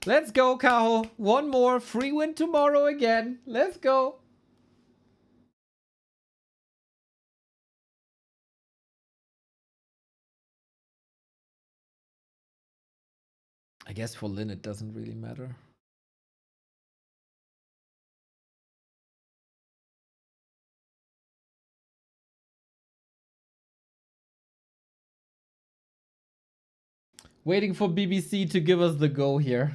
Let's go, Kaho. One more. Free win tomorrow again. Let's go. I guess for Lin it doesn't really matter. Waiting for BBC to give us the go here.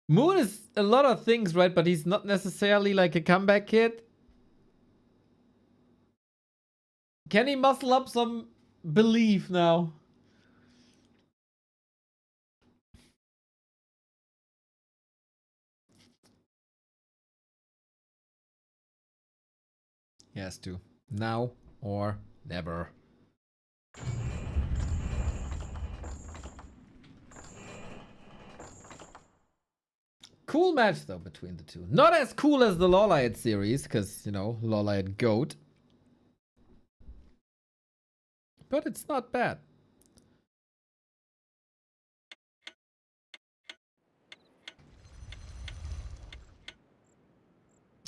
Moon is a lot of things, right? But he's not necessarily like a comeback kid. Can he muscle up some belief now? He has to. Now or never. Cool match, though, between the two. Not as cool as the Lolite series, because, you know, Lolite GOAT. But it's not bad.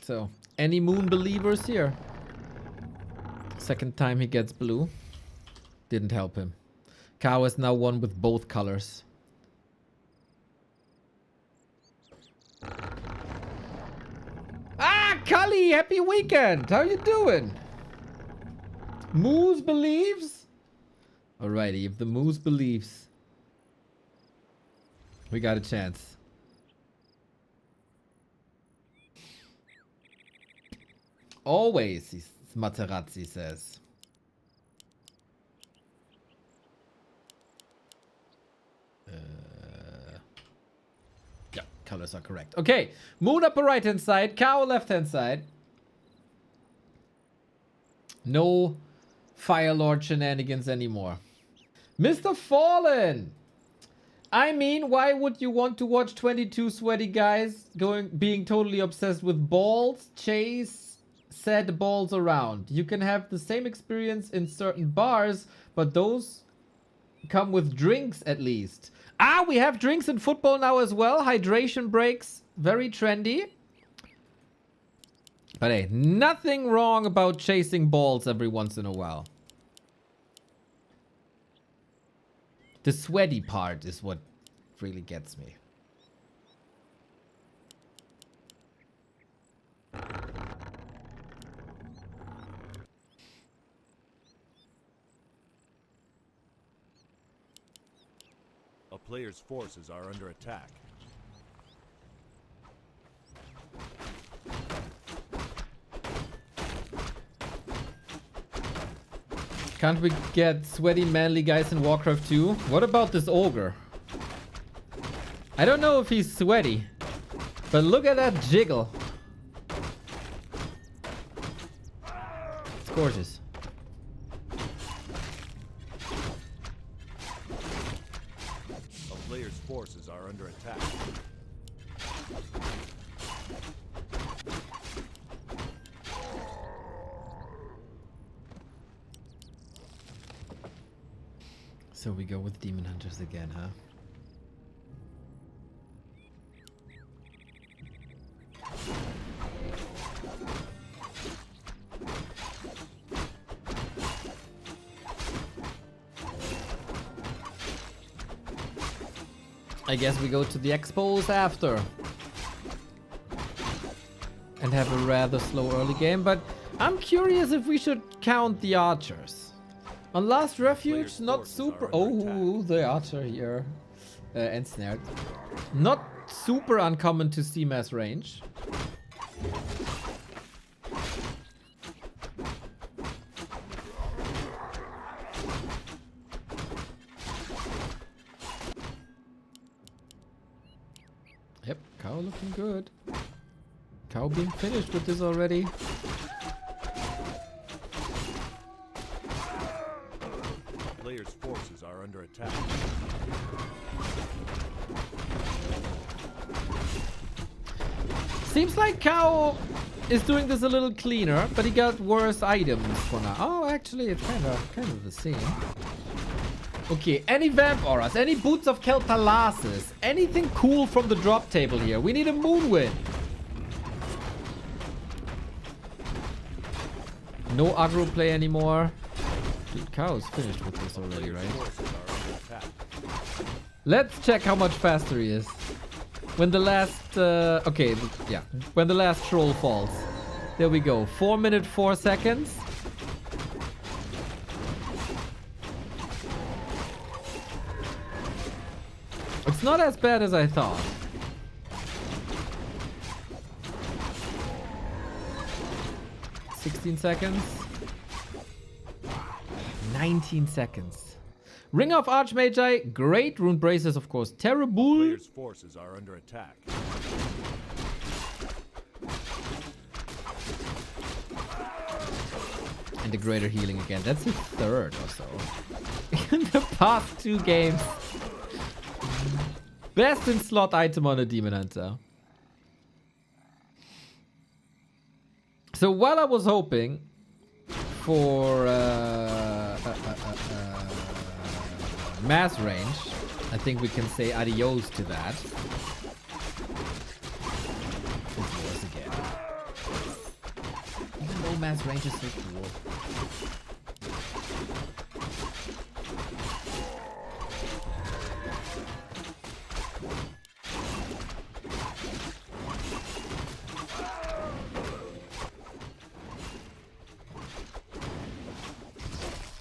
So, any Moon believers here? Second time he gets blue. Didn't help him. Kaho is now one with both colors. Ah, Kali, happy weekend. How you doing? Moose believes? Alrighty, if the Moose believes, we got a chance. Always, Materazzi says. Yeah, colors are correct. Okay, Moon upper right hand side, Kaho left hand side. No Firelord shenanigans anymore. Mr. Fallen! I mean, why would you want to watch 22 sweaty guys being totally obsessed with balls, chase said balls around? You can have the same experience in certain bars, but those come with drinks at least. Ah, we have drinks in football now as well. Hydration breaks, very trendy. But hey, nothing wrong about chasing balls every once in a while. The sweaty part is what really gets me. A player's forces are under attack. Can't we get sweaty manly guys in Warcraft 2? What about this ogre? I don't know if he's sweaty, but look at that jiggle. It's gorgeous. A player's forces are under attack. So we go with Demon Hunters again, huh? I guess we go to the expos after. And have a rather slow early game, but I'm curious if we should count the archers. On Last Refuge, not super... Oh, the archer here. Ensnared. Not super uncommon to see mass range. Yep, Kaho looking good. Kaho being finished with this already. Player's forces are under attack. Seems like Kaho is doing this a little cleaner, but he got worse items for now. Oh, actually, it's kind of the same. Okay, any vamp auras, any boots of Kel'Thalasis, anything cool from the drop table here. We need a Moonwind. No aggro play anymore. Dude, Kaho's finished with this already, right? Let's check how much faster he is. When the last, okay, yeah. When the last troll falls. There we go. 4 minutes, 4 seconds. It's not as bad as I thought. 16 seconds. 19 seconds. Ring of Archmagi, great. Rune Braces, of course, terrible. Player's forces are under attack. And the greater healing again. That's the third or so. In the past 2 games. Best in slot item on a Demon Hunter. So while I was hoping for mass range, I think we can say adios to that. It was again. Even though mass range is so cool.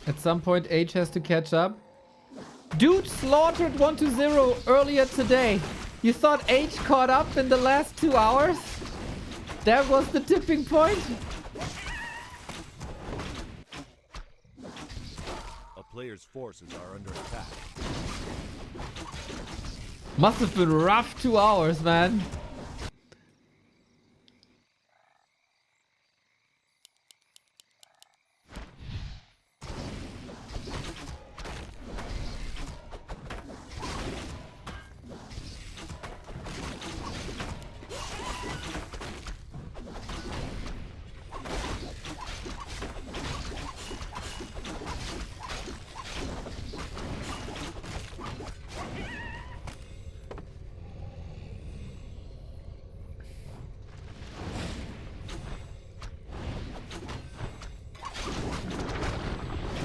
At some point, H has to catch up. Dude slaughtered 1-0 earlier today. You thought H caught up in the last 2 hours? That was the tipping point? A player's forces are under attack. Must have been rough 2 hours, man.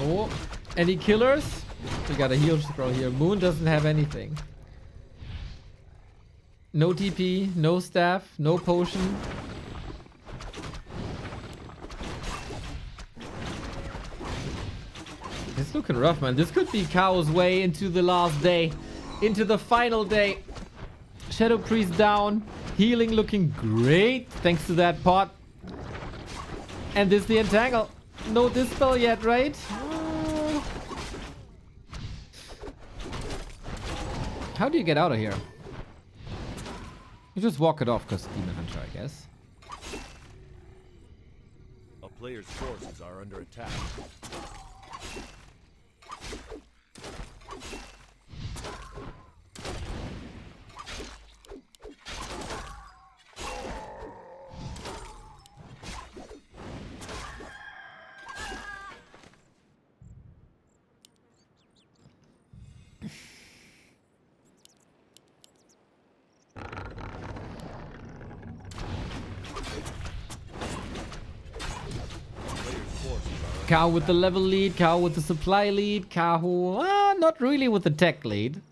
Oh, any killers? We got a heal scroll here. Moon doesn't have anything. No TP, no staff, no potion. It's looking rough, man. This could be Kaho's way into the last day. Into the final day. Shadow Priest down. Healing looking great. Thanks to that pot. And this the entangle. No dispel yet, right? How do you get out of here? You just walk it off because Demon Hunter, I guess. A player's forces are under attack. Kaho with the level lead, Kaho with the supply lead, Kaho, not really with the tech lead.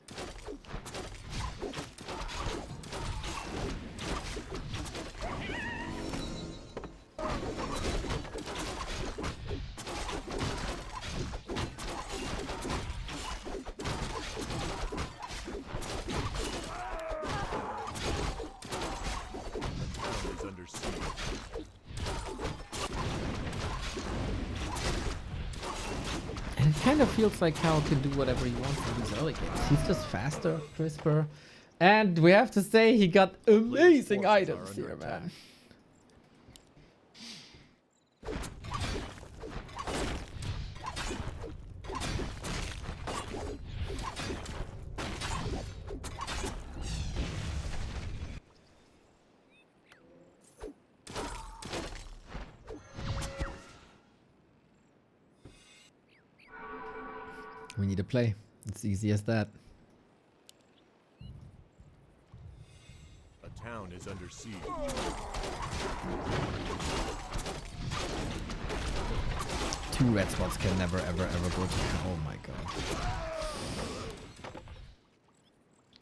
Is under siege. And it kind of feels like Kaho can do whatever he wants in these early games. He's just faster, crisper. And we have to say he got amazing items here, man. We need to play. It's easy as that. A town is under siege. Two red spots can never, ever, ever go to. Oh my god.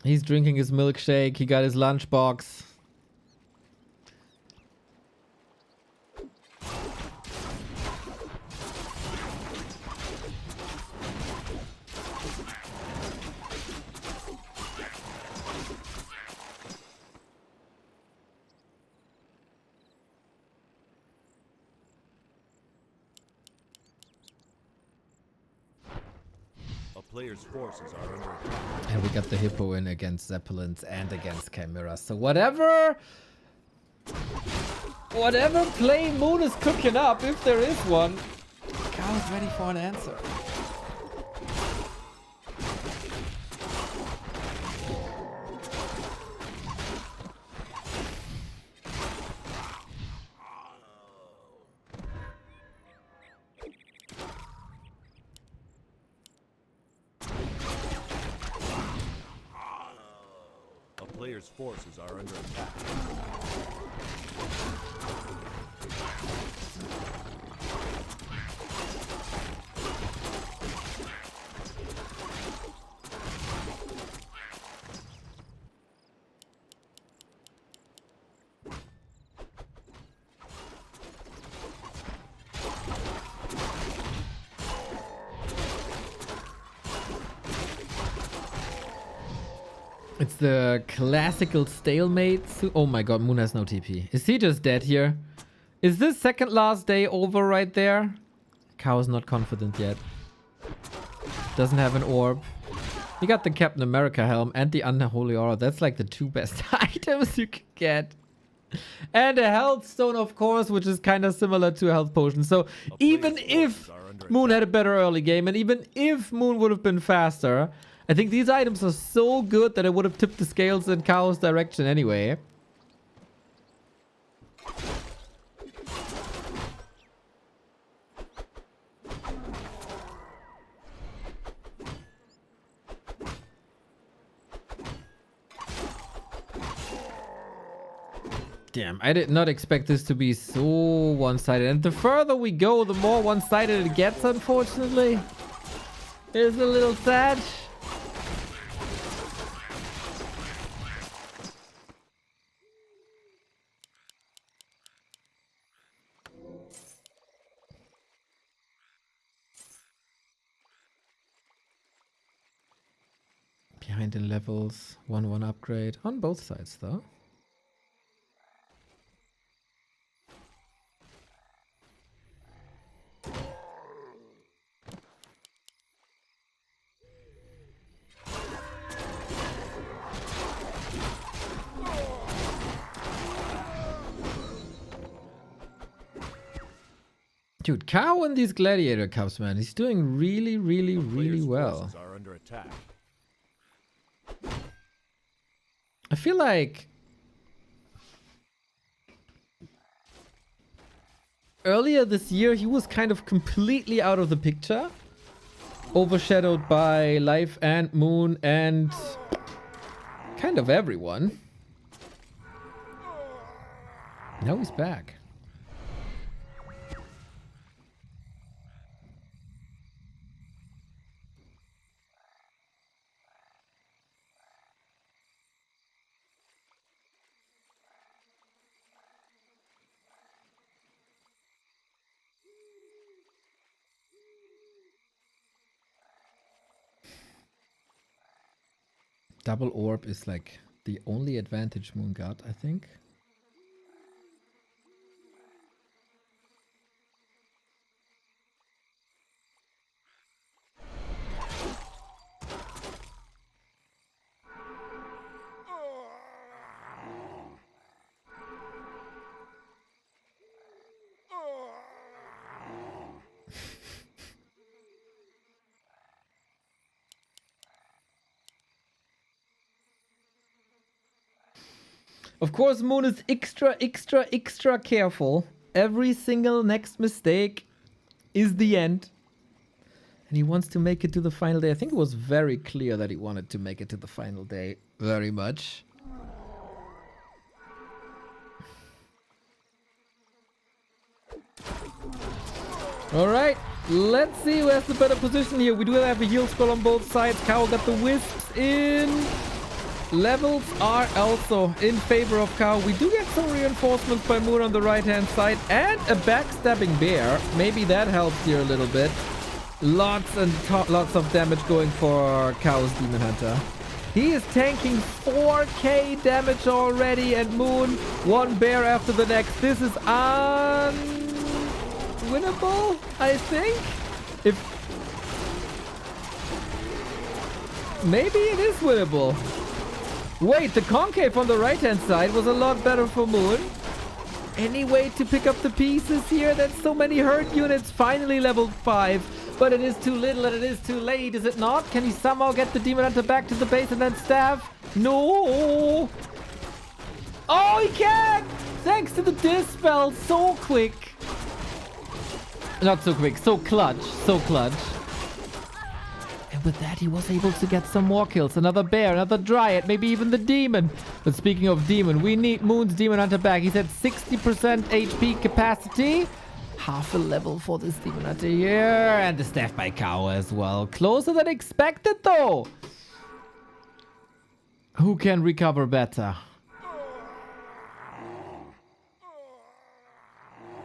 He's drinking his milkshake. He got his lunchbox. Players' forces are under attack. And we got the Hippo in against Zeppelins and against Chimeras. So whatever play Moon is cooking up, if there is one, Kaho's ready for an answer. Players' forces are under attack. It's the classical stalemate. Oh my god, Moon has no TP. Is he just dead here? Is this second last day over right there? Kaho's not confident yet. Doesn't have an orb. He got the Captain America helm and the Unholy Aura. That's like the two best items you could get. And a health stone, of course, which is kind of similar to a health potion. So even if Moon had a better early game, and even if Moon would have been faster, I think these items are so good that I would have tipped the scales in Kaho's direction anyway. Damn, I did not expect this to be so one-sided. And the further we go, the more one-sided it gets, unfortunately. It's a little sad. Behind in levels, 1-1 upgrade. On both sides, though. Dude, Kaho in these Gladiator Cups, man. He's doing really, really, really well. Are under attack. I feel like earlier this year he was kind of completely out of the picture. Overshadowed by Life and Moon and kind of everyone. Now he's back. Double orb is like the only advantage Moon got, I think. Of course, Moon is extra careful. Every single next mistake is the end. And he wants to make it to the final day. I think it was very clear that he wanted to make it to the final day. Very much. Alright, let's see who has the better position here. We do have a heal scroll on both sides. Kaho got the wisps in. Levels are also in favor of Kaho. We do get some reinforcements by Moon on the right-hand side and a backstabbing bear. Maybe that helps here a little bit. Lots of damage going for Kaho's Demon Hunter. He is tanking 4k damage already, and Moon one bear after the next. This is unwinnable, I think. Maybe it is winnable. Wait, the concave on the right-hand side was a lot better for Moon. Any way to pick up the pieces here? That's so many hurt units. Finally level 5. But it is too little and it is too late, is it not? Can he somehow get the Demon Hunter back to the base and then stab? No! Oh, he can! Thanks to the Dispel. So quick. Not so quick. So clutch. So clutch. With that, he was able to get some more kills. Another bear, another dryad, maybe even the demon. But speaking of demon, we need Moon's Demon Hunter back. He's at 60% HP capacity. Half a level for this Demon Hunter here. And the staff by Kaho as well. Closer than expected, though. Who can recover better?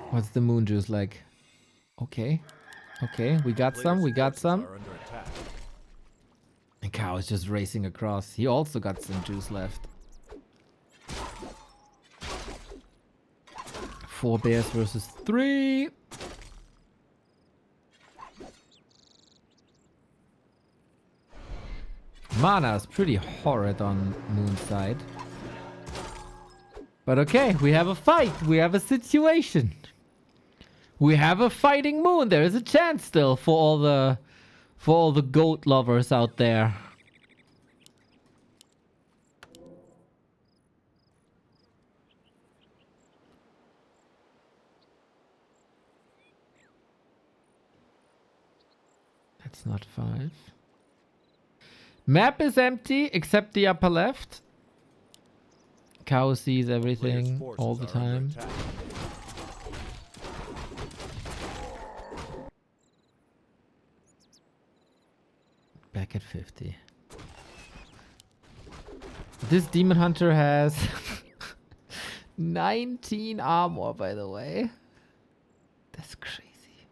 What's the Moon Juice like? Okay. Okay, we got some. We got some. And Kaho is just racing across. He also got some juice left. 4 bears versus 3. Mana is pretty horrid on Moon's side. But okay, we have a fight. We have a situation. We have a fighting Moon. There is a chance still for all the goat lovers out there. That's not 5. Map is empty except the upper left. Kaho sees Player's everything forces all the are under time. attack. Back at 50. This Demon Hunter has 19 armor, by the way. That's crazy.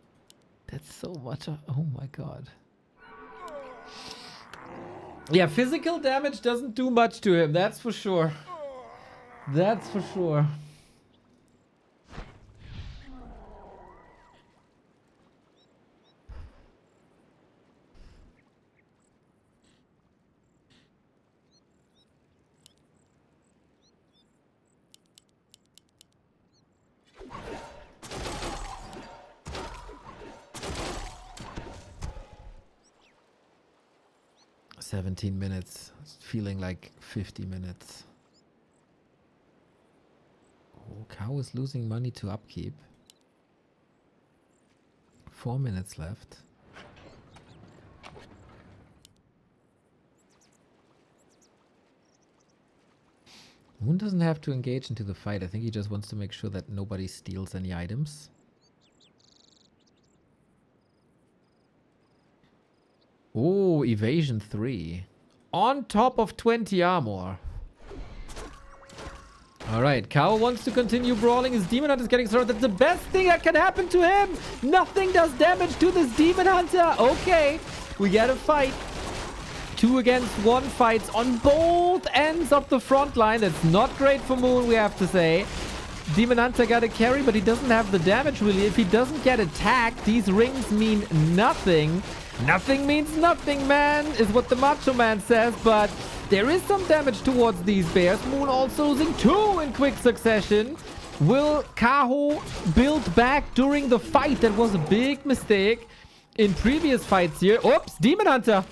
That's so much. Oh my god. Yeah, physical damage doesn't do much to him, that's for sure. That's for sure. "17 minutes. It's feeling like 50 minutes. Oh, Kaho is losing money to upkeep. 4 minutes left. Moon doesn't have to engage into the fight. I think he just wants to make sure that nobody steals any items. Oh, evasion 3. On top of 20 armor. Alright, Kaho wants to continue brawling. His Demon Hunter is getting started. That's the best thing that can happen to him. Nothing does damage to this Demon Hunter. Okay, we get a fight. 2 against 1 fights on both ends of the front line. That's not great for Moon, we have to say. Demon Hunter got a carry, but he doesn't have the damage really. If he doesn't get attacked, these rings mean nothing. Nothing means nothing, man, is what the Macho Man says, but there is some damage towards these bears. Moon also losing 2 in quick succession. Will Kaho build back during the fight? That was a big mistake in previous fights here. Oops, Demon Hunter.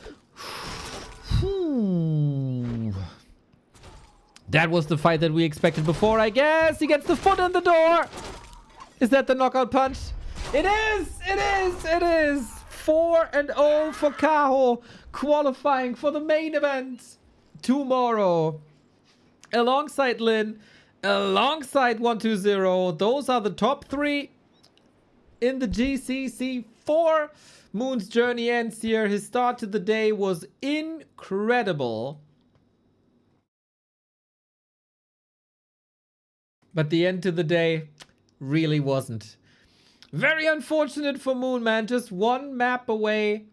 That was the fight that we expected before, I guess. He gets the foot in the door. Is that the knockout punch? It is! It is! It is! 4-0 for Kaho, qualifying for the main event tomorrow. Alongside Lin, alongside 120. Those are the top 3 in the GCC 4. Moon's journey ends here. His start to the day was incredible. But the end to the day really wasn't. Very unfortunate for Moon, man. Just 1 map away,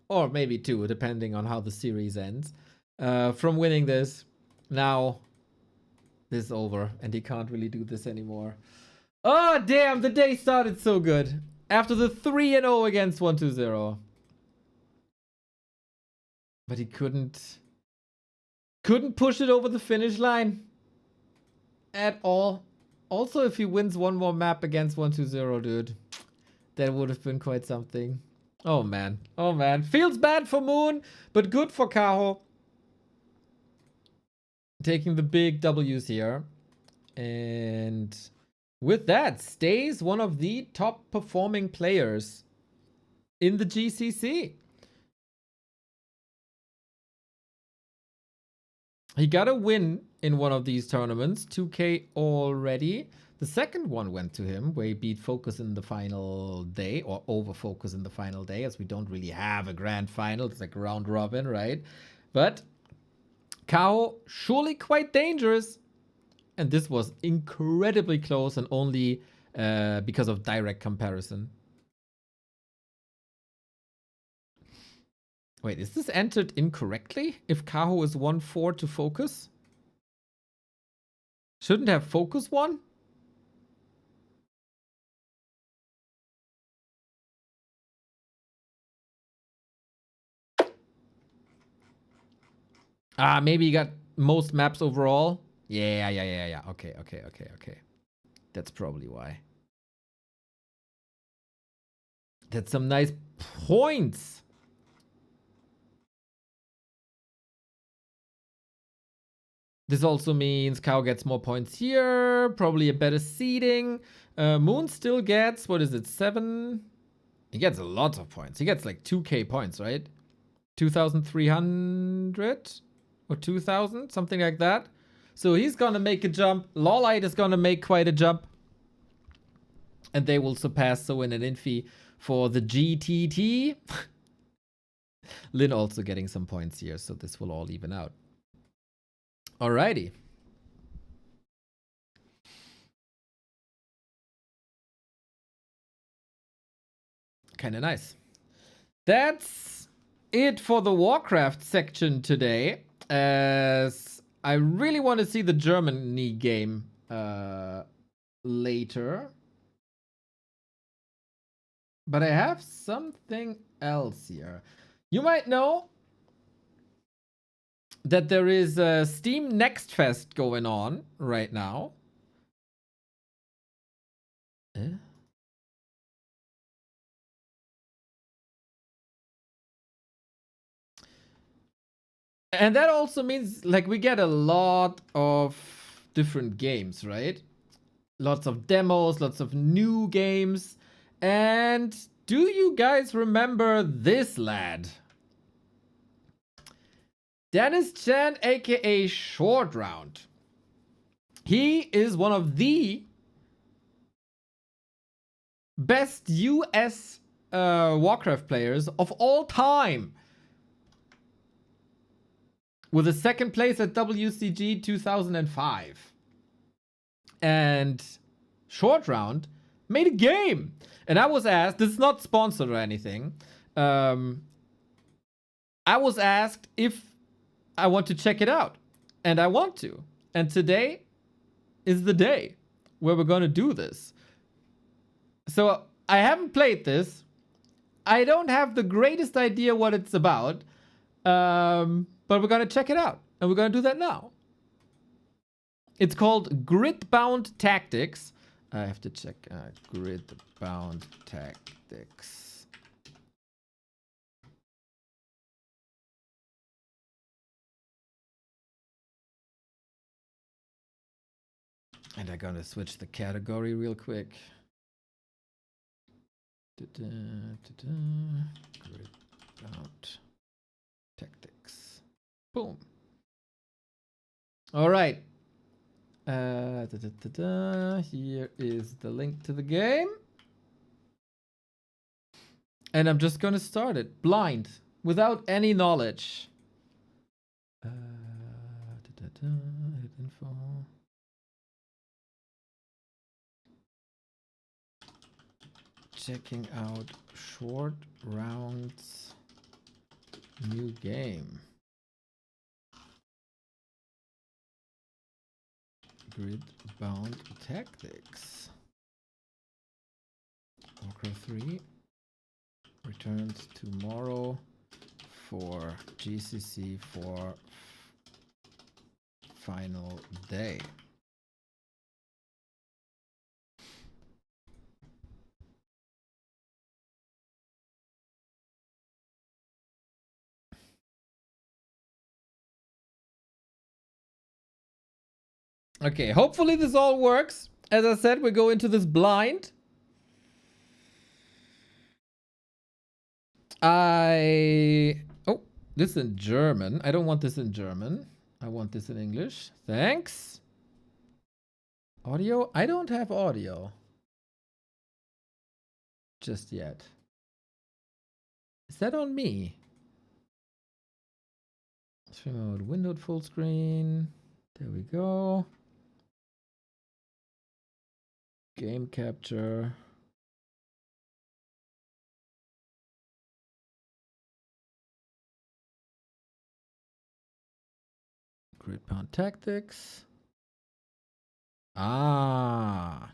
or maybe 2, depending on how the series ends, from winning this. Now, this is over, and he can't really do this anymore. Oh, damn, the day started so good. After the 3-0 against 120. But he couldn't push it over the finish line at all. Also, if he wins 1 more map against 120, dude, that would have been quite something. Oh, man. Oh, man. Feels bad for Moon, but good for Kaho. Taking the big W's here. And with that, stays one of the top performing players in the GCC. He got a win in one of these tournaments, 2K already. The second one went to him, where he beat Focus in the final day, or over Focus in the final day, as we don't really have a grand final. It's like round robin, right? But Kaho, surely quite dangerous. And this was incredibly close, and only because of direct comparison. Wait, is this entered incorrectly? If Kaho is 1-4 to Focus? Shouldn't have Focus won? Ah, maybe he got most maps overall. Yeah. Okay. That's probably why. That's some nice points. This also means Kaho gets more points here. Probably a better seeding. Moon still gets, what is it, 7? He gets a lot of points. He gets like 2k points, right? 2,300 or 2,000, something like that. So he's gonna make a jump. Lawlight is gonna make quite a jump. And they will surpass Soin and Infi for the GTT. Lin also getting some points here, so this will all even out. Alrighty. Kind of nice. That's it for the Warcraft section today. As I really want to see the Germany game later. But I have something else here. You might know that there is a Steam Next Fest going on right now. And that also means, like, we get a lot of different games, right? Lots of demos, lots of new games. And do you guys remember this lad? Dennis Chan, aka Short Round. He is one of the best US Warcraft players of all time. With a second place at WCG 2005. And Short Round made a game. And I was asked, this is not sponsored or anything. I was asked if I want to check it out. And I want to. And today is the day where we're going to do this. So I haven't played this. I don't have the greatest idea what it's about. But we're going to check it out. And we're going to do that now. It's called Grid-Bound Tactics. I have to check Grid-Bound Tactics. And I'm going to switch the category real quick. Grid-Bound Tactics. Boom. All right. Here is the link to the game. And I'm just going to start it blind, without any knowledge. Info. Checking out Short Round's new game. Grid-Bound Tactics. Warcraft 3 returns tomorrow for GCC for final day. Okay, hopefully this all works. As I said, we go into this blind. Oh, this in German. I don't want this in German. I want this in English. Thanks. Audio? I don't have audio. Just yet. Is that on me? Stream mode, windowed full screen. There we go. Game capture. Grid-Bound Tactics. Ah.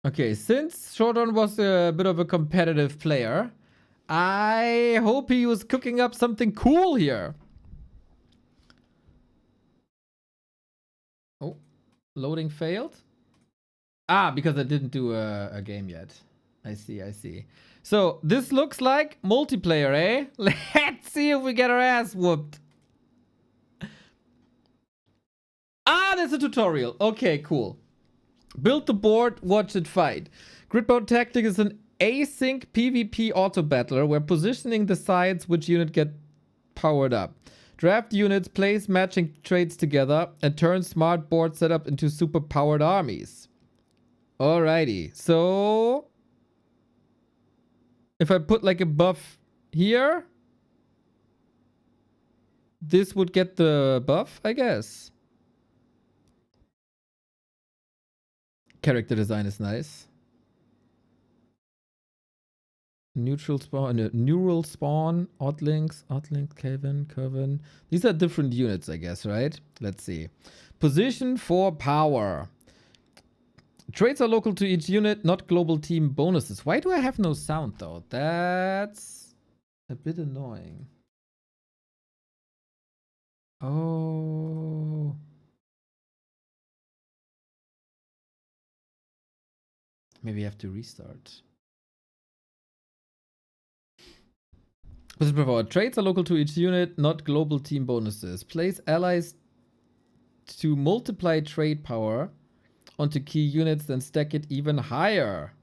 Okay, since Shorton was a bit of a competitive player, I hope he was cooking up something cool here. Oh, loading failed. Ah, because I didn't do a game yet. I see, I see. So this looks like multiplayer, eh? Let's see if we get our ass whooped. Ah, there's a tutorial. Okay, cool. Build the board, watch it fight. Grid-Bound Tactic is an async PvP auto battler where positioning decides which unit get powered up. Draft units, place matching traits together, and turn smart board setup into super powered armies. Alrighty, so if I put like a buff here, this would get the buff, I guess. Character design is nice. Neural spawn, oddlinks, Kevin, Curvin. These are different units, I guess, right? Let's see. Position for power. Traits are local to each unit, not global team bonuses. Why do I have no sound though? That's a bit annoying. Oh. Maybe I have to restart. Traits are local to each unit, not global team bonuses. Place allies to multiply trait power onto key units, then stack it even higher.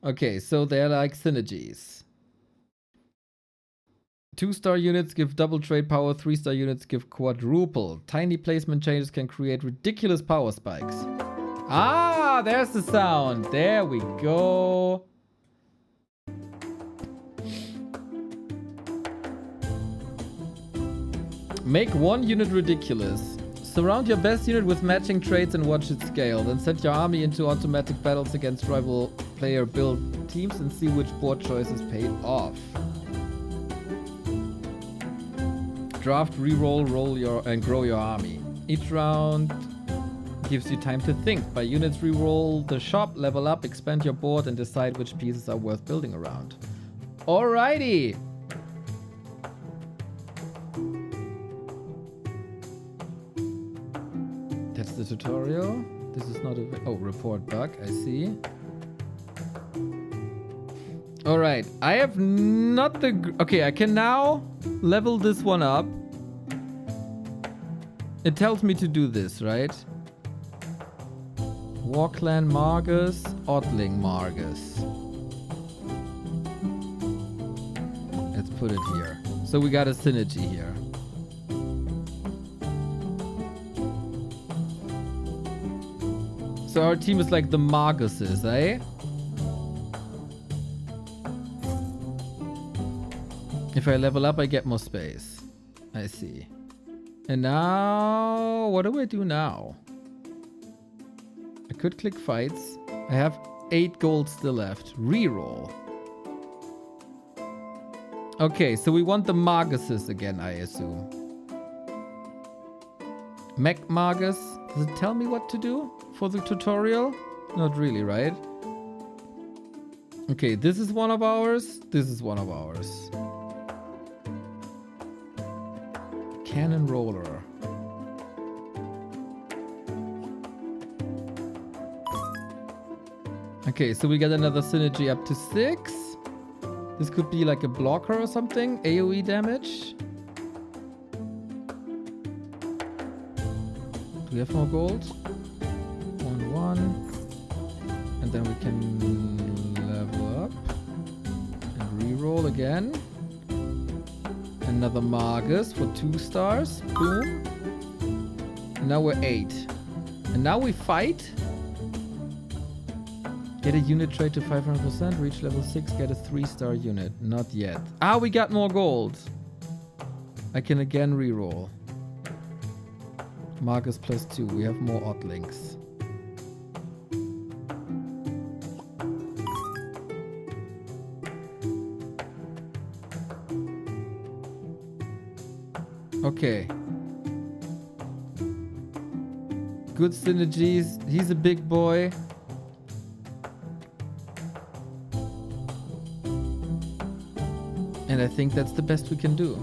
Okay, so they're like synergies. 2-star units give double trait power, 3-star units give quadruple. Tiny placement changes can create ridiculous power spikes. Ah, there's the sound. There we go. Make one unit ridiculous. Surround your best unit with matching traits and watch it scale. Then send your army into automatic battles against rival player build teams and see which board choices paid off. Draft, reroll, and grow your army. Each round gives you time to think. Buy units, reroll the shop, level up, expand your board, and decide which pieces are worth building around. Alrighty. That's the tutorial. This is not a... Oh, report bug. I see. Alright. I have not the... Okay, I can now level this one up. It tells me to do this, right? Warclan Margus, Oddling Margus. Let's put it here. So we got a synergy here. So our team is like the Marguses, eh? If I level up, I get more space. I see. And now, what do I do now? I could click fights. I have 8 gold still left. Reroll. Okay, so we want the Marguses again, I assume. Mech Margus. Does it tell me what to do for the tutorial? Not really, right? Okay, this is one of ours. This is one of ours. Cannon Roller. Okay, so we got another synergy up to 6. This could be like a blocker or something. AoE damage. Do we have more gold? 1. And then we can level up. And reroll again. Another Margus for 2 stars. Boom. And now we're 8. And now we fight. Get a unit trait to 500%. Reach level 6. Get a 3-star unit. Not yet. Ah, we got more gold. I can again reroll. Margus +2. We have more oddlinks. Okay. Good synergies. He's a big boy. And I think that's the best we can do.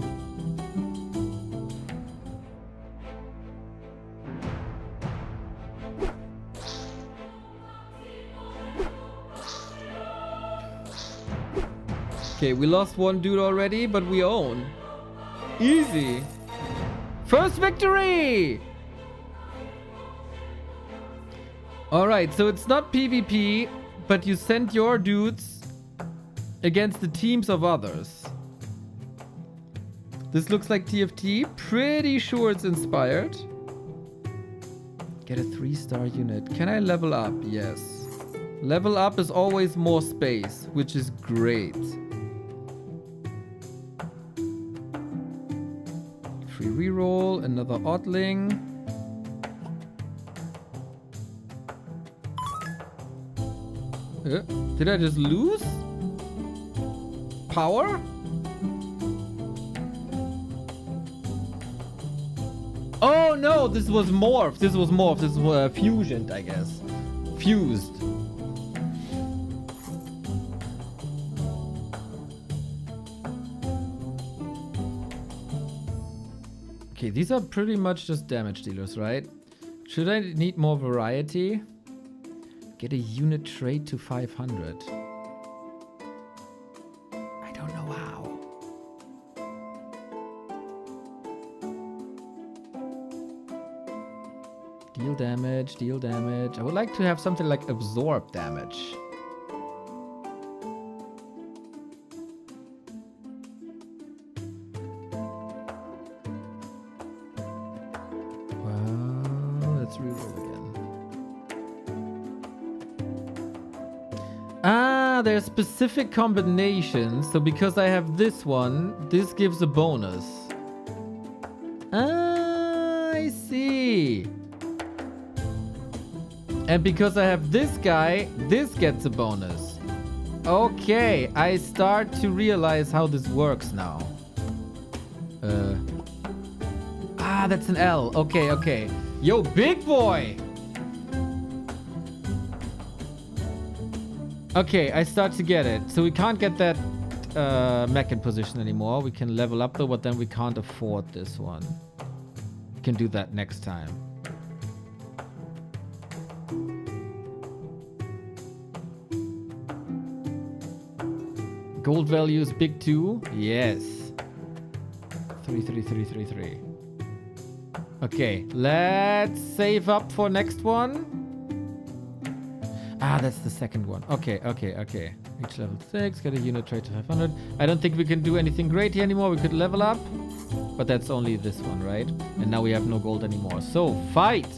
Okay, we lost one dude already, but we own. Easy. First victory! Alright, so it's not PvP, but you send your dudes against the teams of others. This looks like TFT. Pretty sure it's inspired. Get a 3-star unit. Can I level up? Yes. Level up is always more space, which is great. Free reroll, another oddling. Did I just lose? Power? Oh no, this was morph. This was morph. This was fusioned, I guess. Fused. Okay, these are pretty much just damage dealers, right? Should I need more variety? Get a unit trade to 500. I don't know how. Deal damage, deal damage. I would like to have something like absorb damage. Well, let's reroll again. Ah, there's specific combinations. So because I have this one, this gives a bonus. Ah, I see. And because I have this guy, this gets a bonus. Okay, I start to realize how this works now. Ah, that's an L. Okay, okay. Yo, big boy! Okay, I start to get it. So we can't get that mech in position anymore. We can level up though, but then we can't afford this one. We can do that next time. Gold value is big too. Yes. 33333. Okay, let's save up for next one. Ah, that's the second one. Okay, okay, okay. Reach level 6, get a unit trade to 500. I don't think we can do anything great here anymore. We could level up, but that's only this one, right? And now we have no gold anymore. So, fight!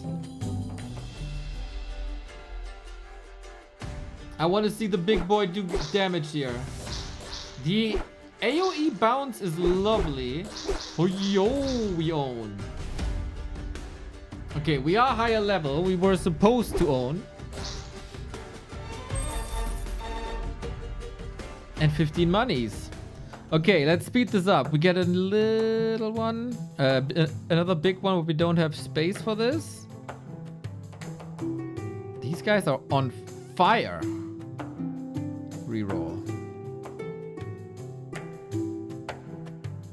I want to see the big boy do damage here. The AoE bounce is lovely. Oh, yo, we own. Okay, we are higher level. We were supposed to own. And 15 monies. Okay, let's speed this up. We get a little one. Another big one, but we don't have space for this. These guys are on fire. Reroll.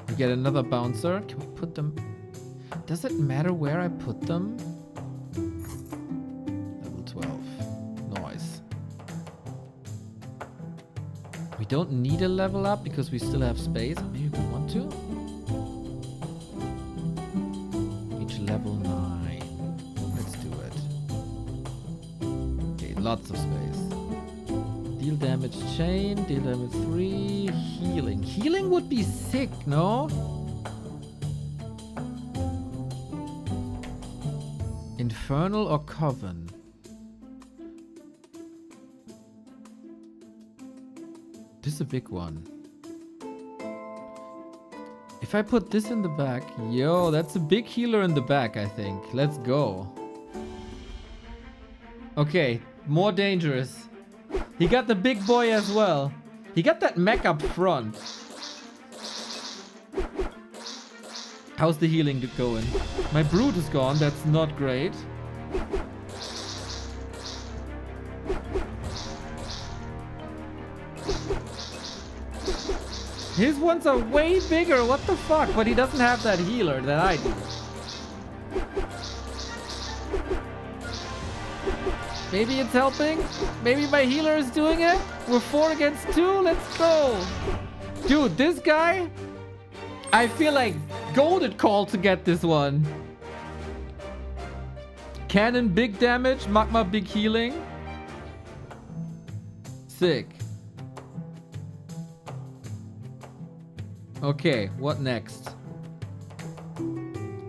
We get another bouncer. Can we put them? Does it matter where I put them? Level 12. Nice. We don't need a level up because we still have space. Maybe we want to. Reach level 9. Let's do it. Okay, lots of space. Deal damage chain, deal damage 3, healing. Healing would be sick, no? Infernal or Coven? This is a big one. If I put this in the back, yo, that's a big healer in the back, I think. Let's go. Okay, more dangerous. He got the big boy as well. He got that mech up front. How's the healing going? My brood is gone. That's not great. His ones are way bigger. What the fuck? But he doesn't have that healer that I do. Maybe it's helping. Maybe my healer is doing it. We're 4 against 2. Let's go. Dude, this guy, I feel like golded call to get this one. Cannon, big damage. Magma, big healing. Sick. Okay, what next?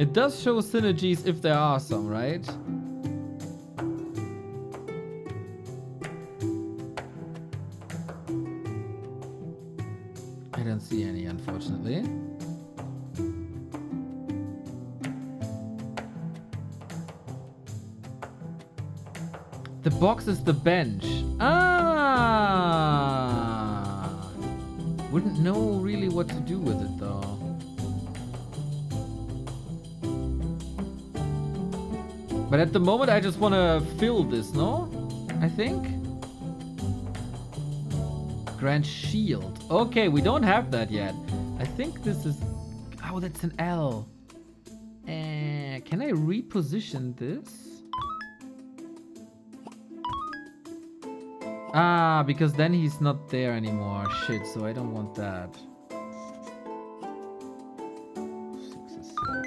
It does show synergies if there are some, right? I don't see any, unfortunately. The box is the bench. Ah! Wouldn't know really what to do with it though. But at the moment I just want to fill this, no? I think. Grand Shield. Okay, we don't have that yet. I think this is... Oh, that's an L. Can I reposition this? Ah, because then he's not there anymore. Shit, so I don't want that. 6 is sick.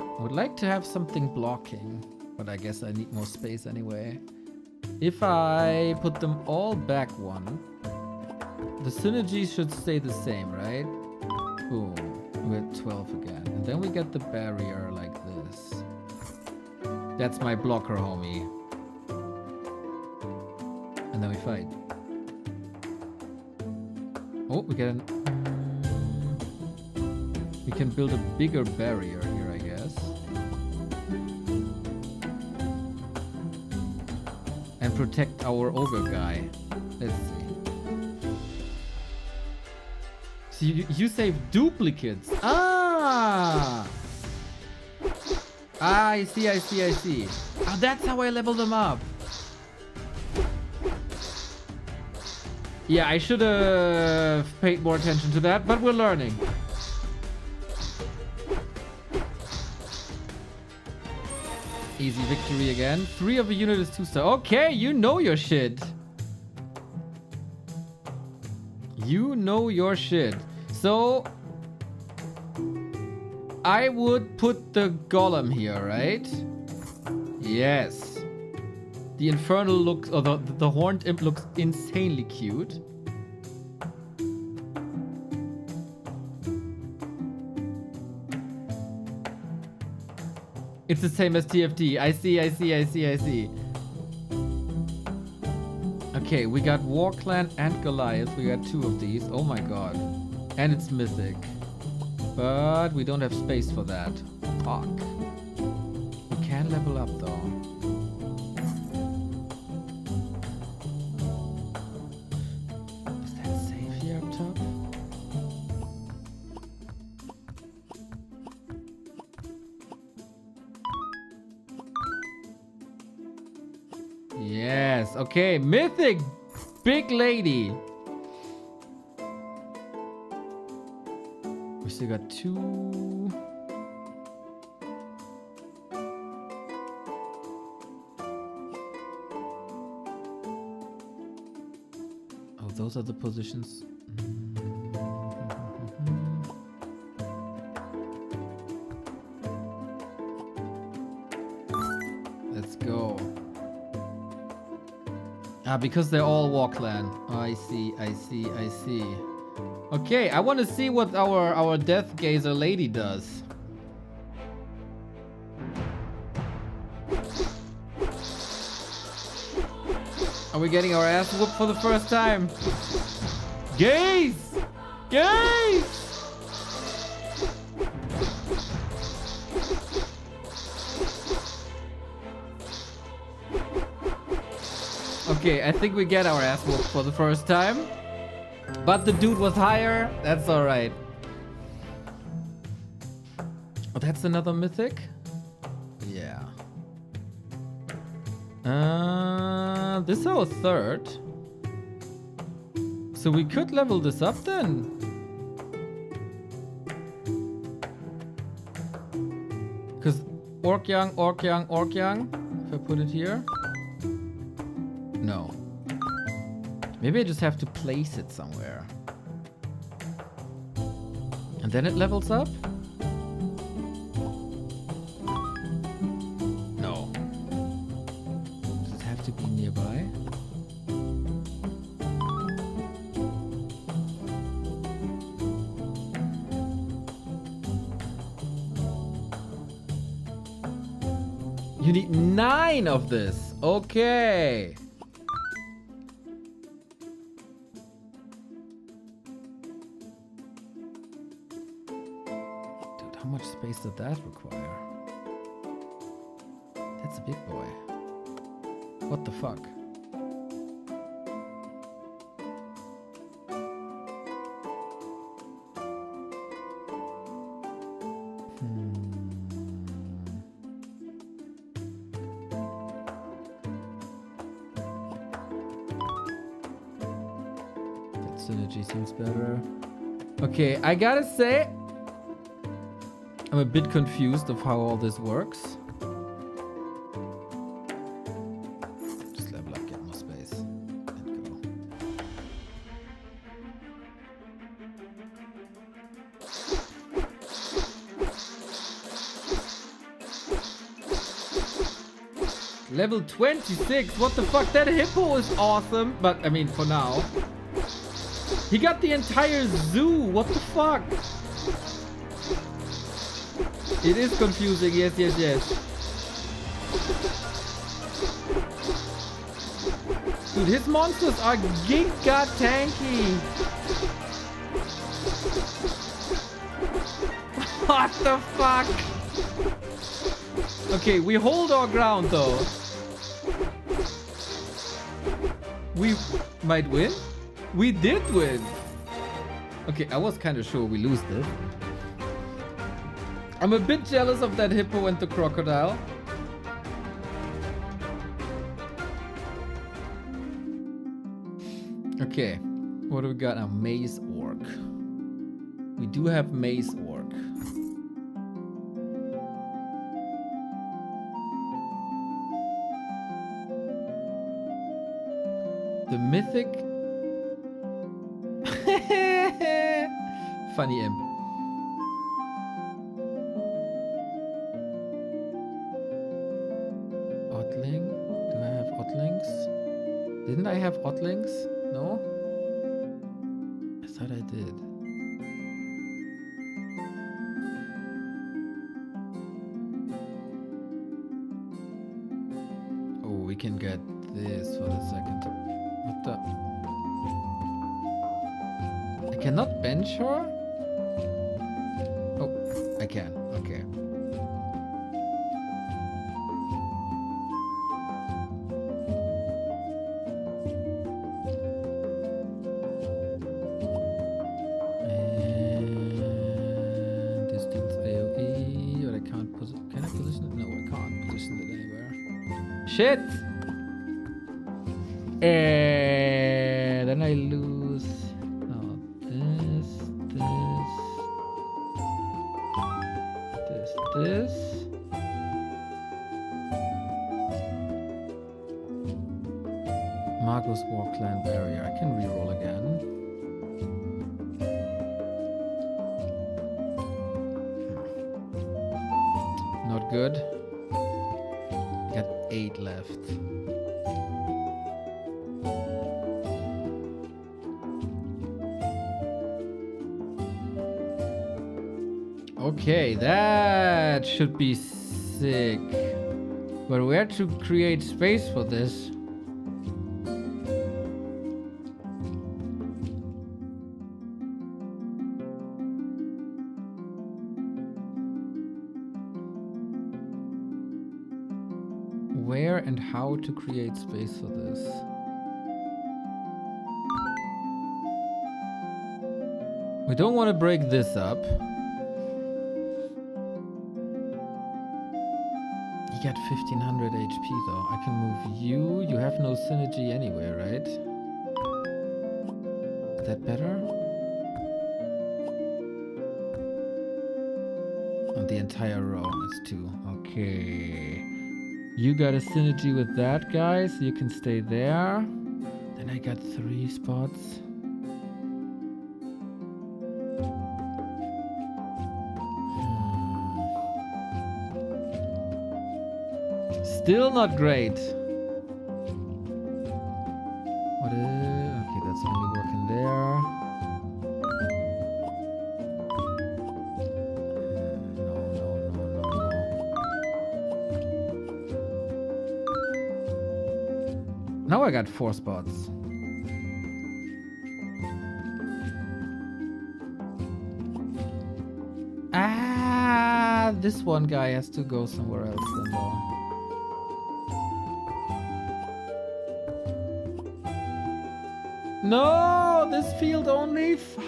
I would like to have something blocking, but I guess I need more space anyway. If I put them all back one, the synergies should stay the same, right? Boom. We're at 12 again. And then we get the barrier like this. That's my blocker, homie. And then we fight. Oh, we get an... We can build a bigger barrier here, I guess. And protect our ogre guy. Let's see. So you save duplicates. Ah! Ah, I see. Oh, that's how I level them up. Yeah, I should have paid more attention to that, but we're learning. Easy victory again. 3 of a unit is 2-star. Okay, you know your shit. You know your shit. So I would put the golem here, right? Yes. The infernal looks, or the horned imp looks insanely cute. It's the same as TFT. I see. Okay, we got War Clan and Goliath. We got 2 of these. Oh my god. And it's mythic. But we don't have space for that. Fuck. We can level up though. Is that safe here up top? Yes. Okay. Mythic. Big lady. We still got 2. Oh, those are the positions. Let's go. Ah, because they're all War Clan. Oh, I see. Okay, I want to see what our Death Gazer lady does. Are we getting our ass whooped for the first time? Gaze! Gaze! Okay, I think we get our ass whooped for the first time. But the dude was higher. That's alright. Oh, that's another mythic? Yeah. This is our 3rd. So we could level this up then. Because Orc Young. If I put it here. No. Maybe I just have to place it somewhere. And then it levels up? No. Does it have to be nearby? You need 9 of this. Okay. Dude, how much space did that require? That's a big boy. What the fuck? That synergy seems better. Okay, I gotta say, I'm a bit confused of how all this works. Just level up, get more space, and go. Level 26, what the fuck? That hippo is awesome, but I mean, for now. He got the entire zoo, what the fuck? It is confusing, yes, yes, yes. Dude, his monsters are giga tanky. What the fuck? Okay, we hold our ground though. We might win? We did win! Okay, I was kind of sure we lose this. I'm a bit jealous of that hippo and the crocodile. Okay, what do we got now? Maze Orc. We do have Maze Orc. The mythic... Funny imp. Oddling? Do I have Oddlings? Didn't I have Oddlings? No? I thought I did. Oh, we can get this for the second. What the? I cannot bench her? Oh, I can. Okay. And distance AoE, but I can't position. Can I position it? No, I can't position it anywhere. Shit! And then I lose. Oh, this. Margot's Warclan barrier. I can reroll again. Not good. Got 8 left. Okay, that should be sick. But where to create space for this? Where and how to create space for this? We don't want to break this up. You got 1500 HP though. I can move you. You have no synergy anyway, right? Is that better? On the entire row, it's 2. Okay. You got a synergy with that guy, so you can stay there. Then I got 3 spots. Still not great. What is... Okay, that's only working there. No. I got 4 spots. Ah, this one guy has to go somewhere else then though. No, this field only? Fuck.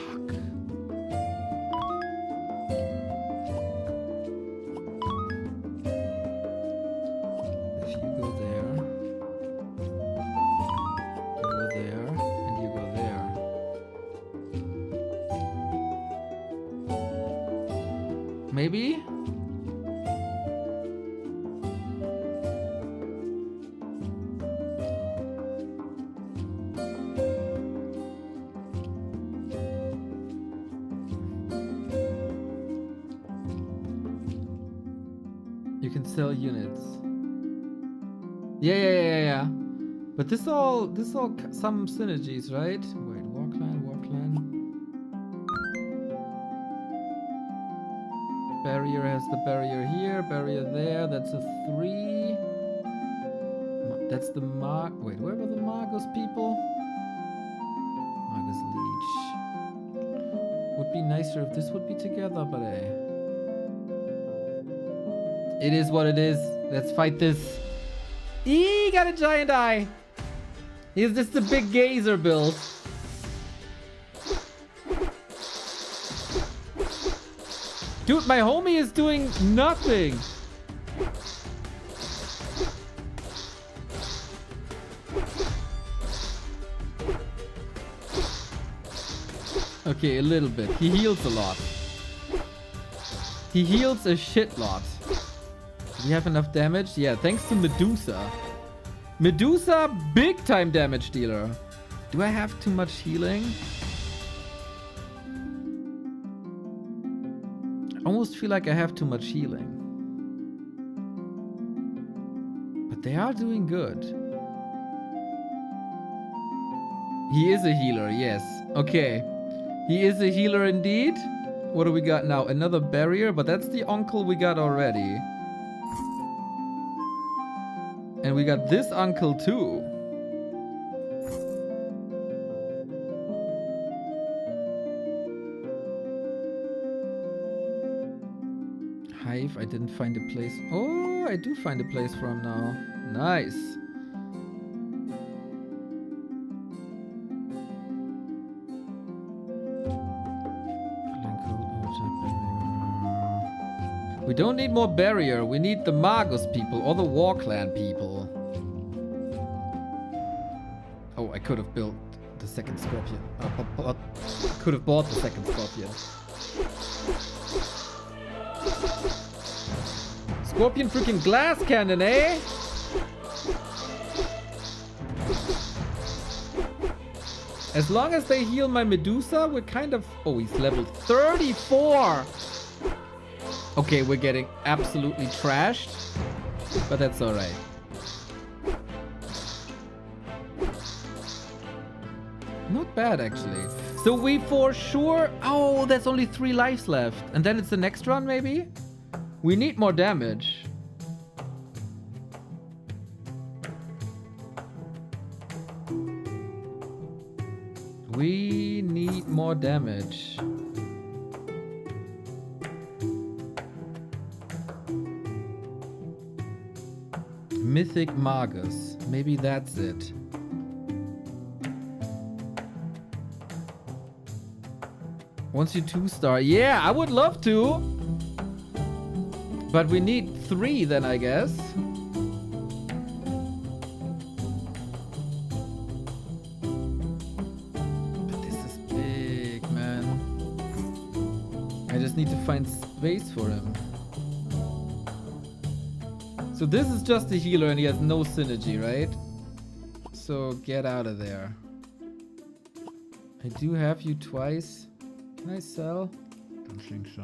If you go there, you go there, and you go there. Maybe? You can sell units. Yeah. But this all some synergies, right? Wait, Warclan. Barrier has the barrier here, barrier there. That's a 3. That's the Wait, where were the Magus people? Magus Leech. Would be nicer if this would be together, but it is what it is. Let's fight this. Eee, got a giant eye. He's just a big gazer build. Dude, my homie is doing nothing. Okay, a little bit. He heals a lot. He heals a shit lot. Do we have enough damage? Yeah, thanks to Medusa. Medusa, big time damage dealer. Do I have too much healing? I almost feel like I have too much healing. But they are doing good. He is a healer, yes. Okay. He is a healer indeed. What do we got now? Another barrier, but that's the uncle we got already. And we got this uncle too. Hive, I didn't find a place. Oh, I do find a place for him now. Nice. We don't need more barrier. We need the Magus people or the Warclan people. Oh, I could have built the second Scorpion. Could have bought the second Scorpion. Scorpion freaking glass cannon, eh? As long as they heal my Medusa, we're kind of... Oh, he's level 34! Okay, we're getting absolutely trashed, but that's alright. Not bad, actually. So we for sure... Oh, there's only 3 lives left. And then it's the next run, maybe? We need more damage. We need more damage. Mythic Magus. Maybe that's it. Once you 2-star. Yeah, I would love to. But we need 3 then, I guess. But this is big, man. I just need to find space for him. So this is just a healer and he has no synergy, right? So get out of there. I do have you twice. Can I sell? Don't think so.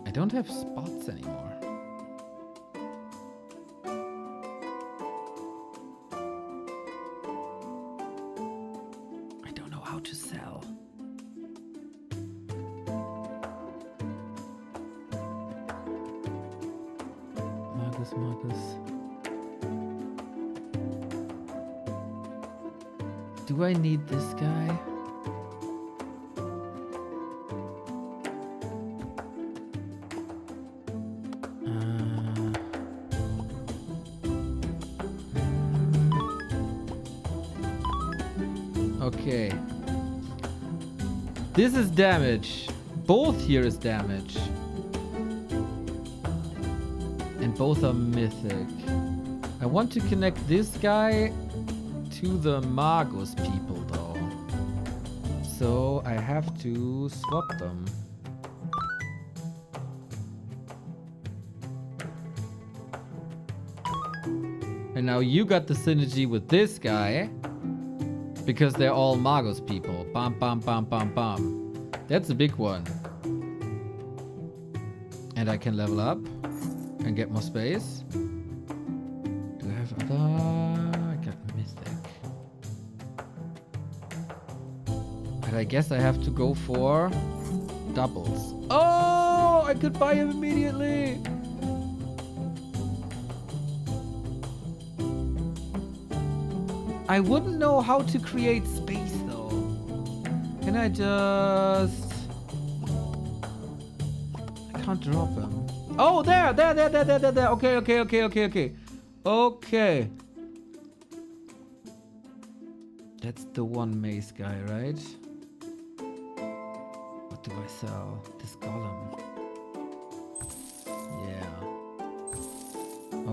I don't have spots anymore. I don't know how to sell. Magus. Do I need this guy? Okay. This is damage. Both here is damage. And both are mythic. I want to connect this guy to the Magus people though. So I have to swap them. And now you got the synergy with this guy. Because they're all Magus people. Bam, bam, bam, bam, bam. That's a big one. And I can level up and get more space. Do I have other? I got mythic. But I guess I have to go for doubles. Oh, I could buy him immediately. I wouldn't know how to create space though. Can I just... I can't drop him. Oh, there. Okay. Okay. That's the one mace guy, right? What do I sell? This golem. Yeah.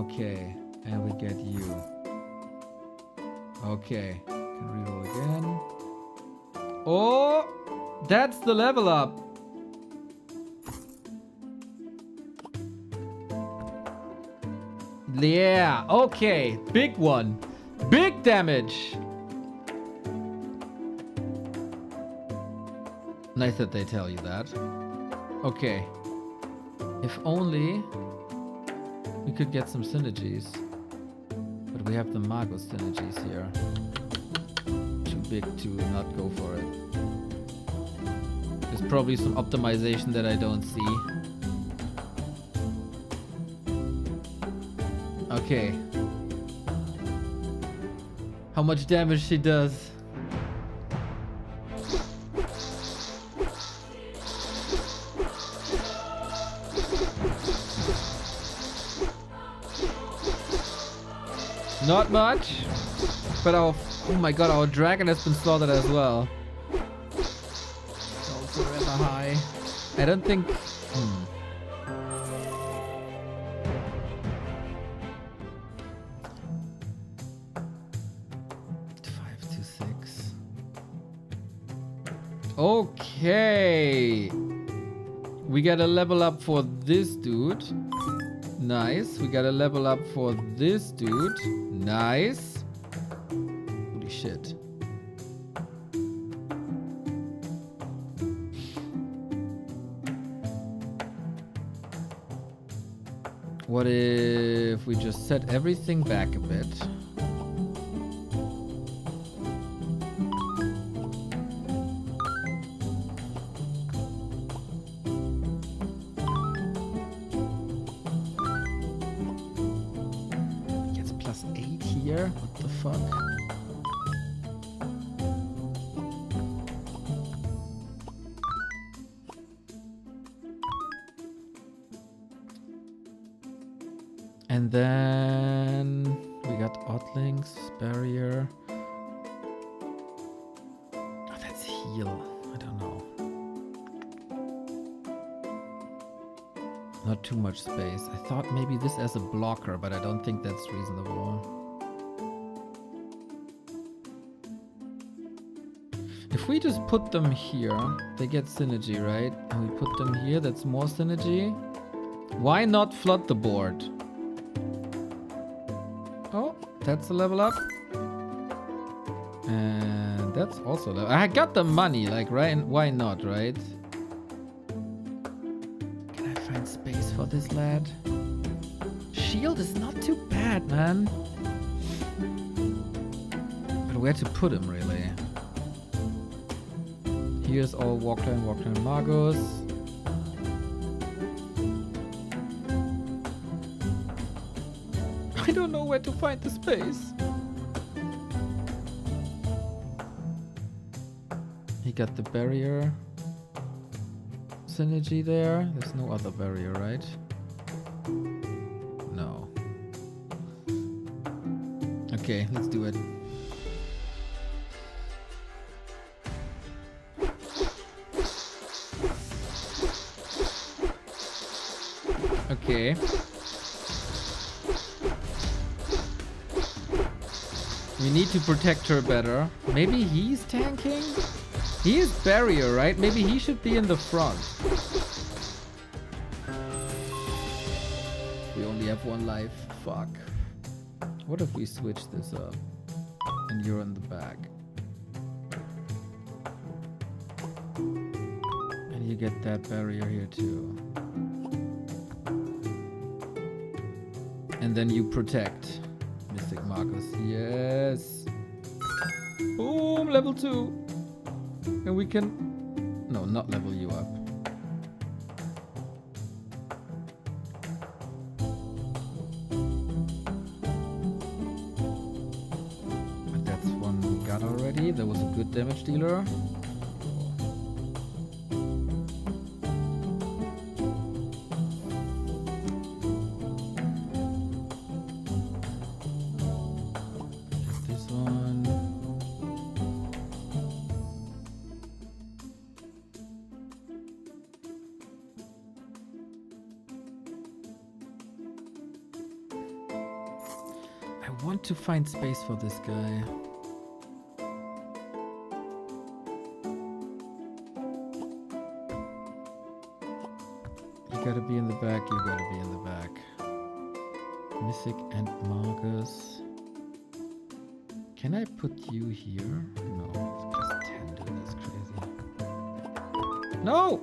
Okay. And we get you. Okay, can reroll again. Oh, that's the level up. Yeah, okay, big one. Big damage. Nice that they tell you that. Okay. If only we could get some synergies. But we have the Magus synergies here. Too big to not go for it. There's probably some optimization that I don't see. Okay. How much damage she does. Not much, but our, oh my god, our dragon has been slaughtered as well. It's also rather high. I don't think... 5 to 6. Okay. We got a level up for this dude. Nice. We got a level up for this dude. Nice. Holy shit. What if we just set everything back a bit? What the fuck? And then we got Oddlings, Barrier. Oh, that's heal. I don't know. Not too much space. I thought maybe this as a blocker, but I don't think that's reasonable. If we just put them here, they get synergy, right? And we put them here, that's more synergy. Why not flood the board? Oh, that's a level up. And that's also level. I got the money, like, right? Why not, right? Can I find space for this lad? Shield is not too bad, man. But where to put him, really? Here's all Warcraft Magus. I don't know where to find the space. He got the barrier synergy there. There's no other barrier, right? No. Okay, let's do it. Okay. We need to protect her better. Maybe he's tanking? He is barrier, right? Maybe he should be in the front. We only have one life. Fuck. What if we switch this up? And you're in the back. And you get that barrier here too. And then you protect. Mystic Marcus. Yes. Boom, level 2. And we can... No, not level you up. But that's one we got already. That was a good damage dealer. To find space for this guy. You gotta be in the back, you gotta be in the back. Mythic and Marcus. Can I put you here? No, just 10, dude, that's crazy. No!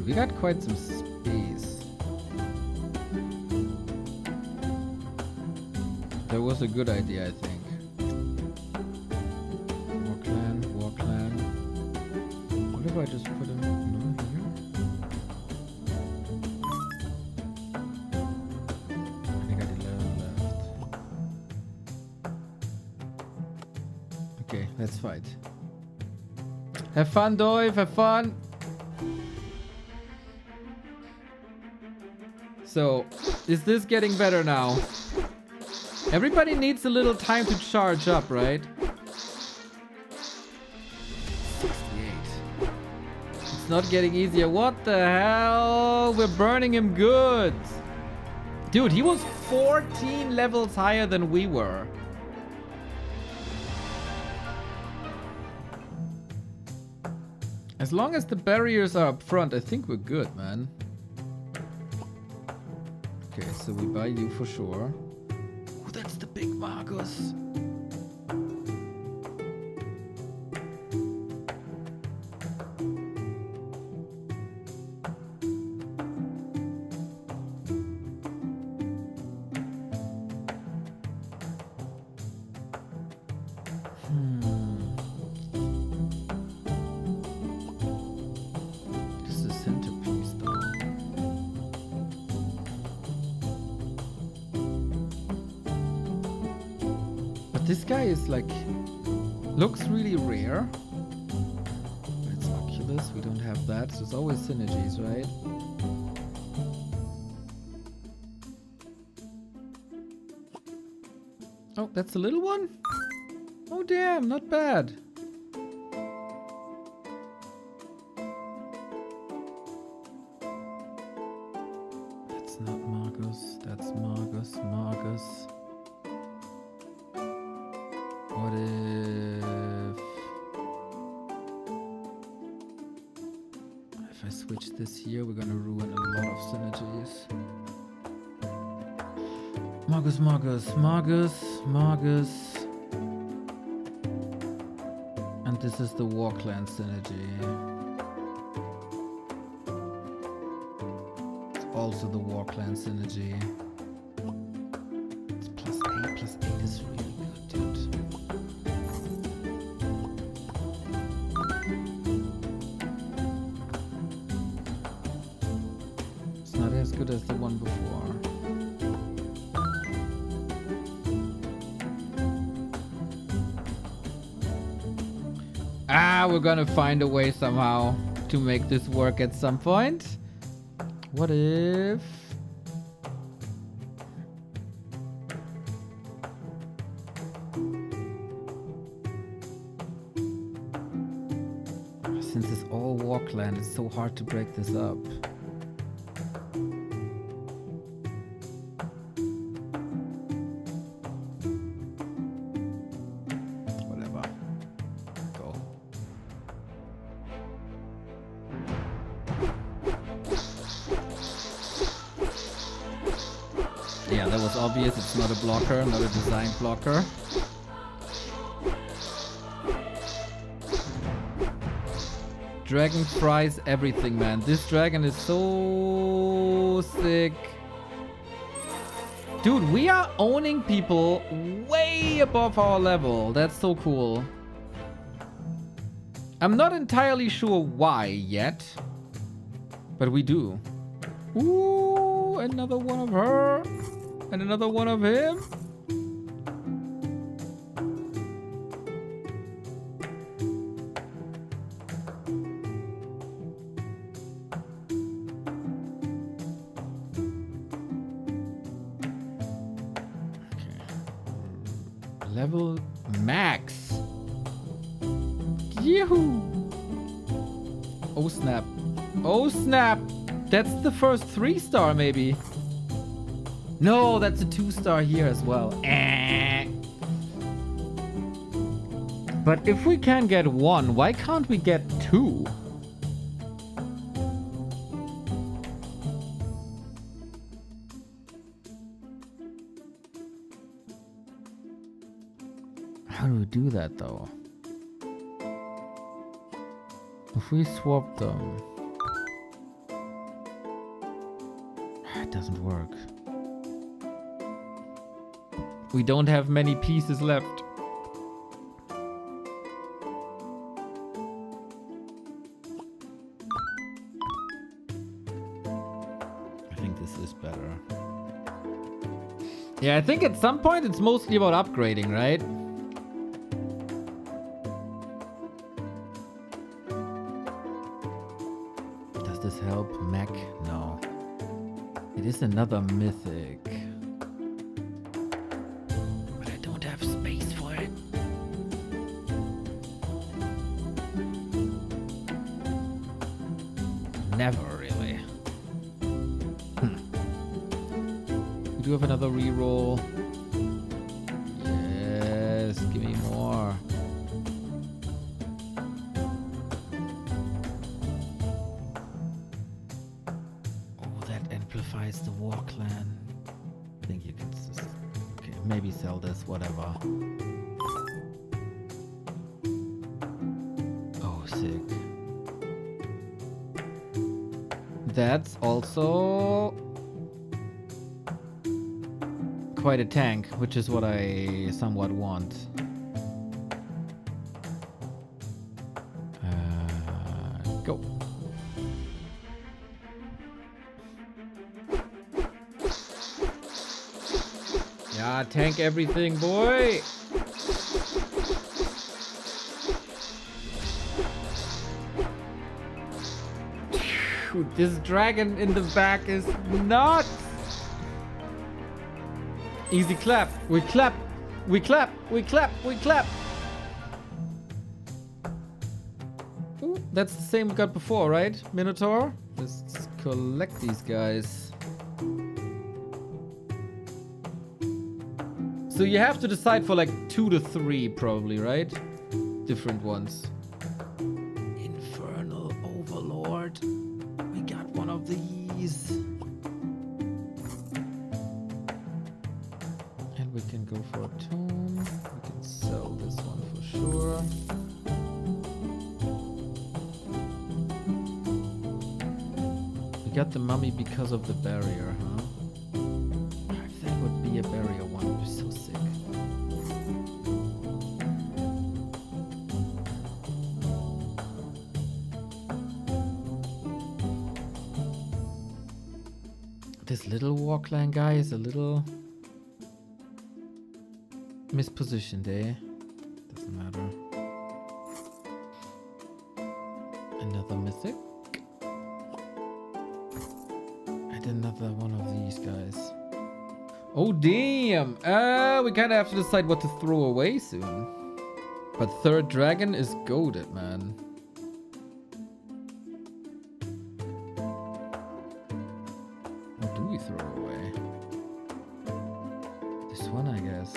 We got quite some space. That was a good idea, I think. War clan. What if I just put him here? I got 11 left. Okay, let's fight. Have fun, Dove. Have fun. So, is this getting better now? Everybody needs a little time to charge up, right? 68. It's not getting easier. What the hell? We're burning him good. Dude, he was 14 levels higher than we were. As long as the barriers are up front, I think we're good, man. Okay, so we buy you for sure. Oh, that's the big Marcus. This is centerpiece though. This guy is like, looks really rare. But it's Oculus, we don't have that, so it's always synergies, right? Oh, that's a little one? Oh damn, not bad. That's not Marcus, that's Marcus. What if I switch this here, we're gonna ruin a lot of synergies. Marcus. And this is the War Clan synergy. It's also the War Clan synergy. It's +8. +8 is really good, dude. It's not as good as the one before. We're gonna find a way somehow to make this work at some point. What if... Since it's all War Clan, it's so hard to break this up. Yeah, that was obvious. It's not a blocker, not a designed blocker. Dragon fries everything, man. This dragon is so sick. Dude, we are owning people way above our level. That's so cool. I'm not entirely sure why yet, but we do. Ooh, another one of her. And another one of him. Okay. Level max. Yahoo! Oh snap. Oh snap! That's the first 3-star maybe. No, that's a 2-star here as well. But if we can get 1, why can't we get 2? How do we do that though? If we swap them... It doesn't work. We don't have many pieces left. I think this is better. Yeah, I think at some point it's mostly about upgrading, right? Does this help? Mech? No. It is another mythic. Never really. We do have another reroll. Yes, give me more. Oh, that amplifies the War Clan. I think you can just... Okay, maybe sell this, whatever. Oh, sick. That's also quite a tank, which is what I somewhat want. Go. Yeah, tank everything, boy. This dragon in the back is nuts. Easy clap. We clap. We clap. We clap. We clap. Ooh, that's the same we got before, right? Minotaur? Let's collect these guys. So you have to decide for like 2 to 3 probably, right? Different ones. Infernal Overlord. We got one of these. And we can go for a tome. We can sell this one for sure. We got the mummy because of the barrier, huh? If that would be a barrier one, it would be so sick. This little war clan guy is a little mispositioned, eh? Doesn't matter. Another mythic. And another one of these guys. Oh damn! We kinda have to decide what to throw away soon. But third dragon is goated, man. What do we throw away? This one, I guess.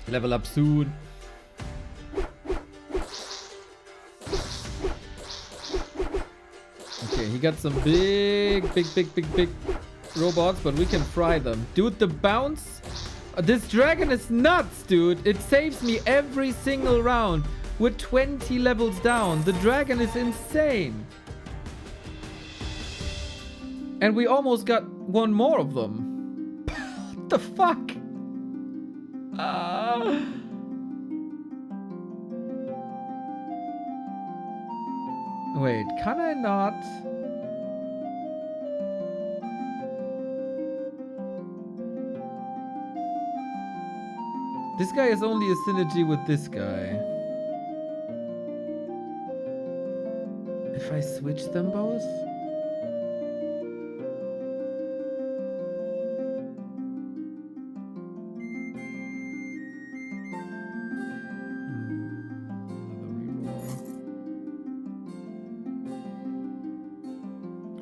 Level up soon. Okay, he got some big robots, but we can fry them. Dude, the bounce. This dragon is nuts, dude. It saves me every single round. We're 20 levels down. The dragon is insane. And we almost got one more of them. What the fuck? Wait, can I not? This guy is only a synergy with this guy. If I switch them both?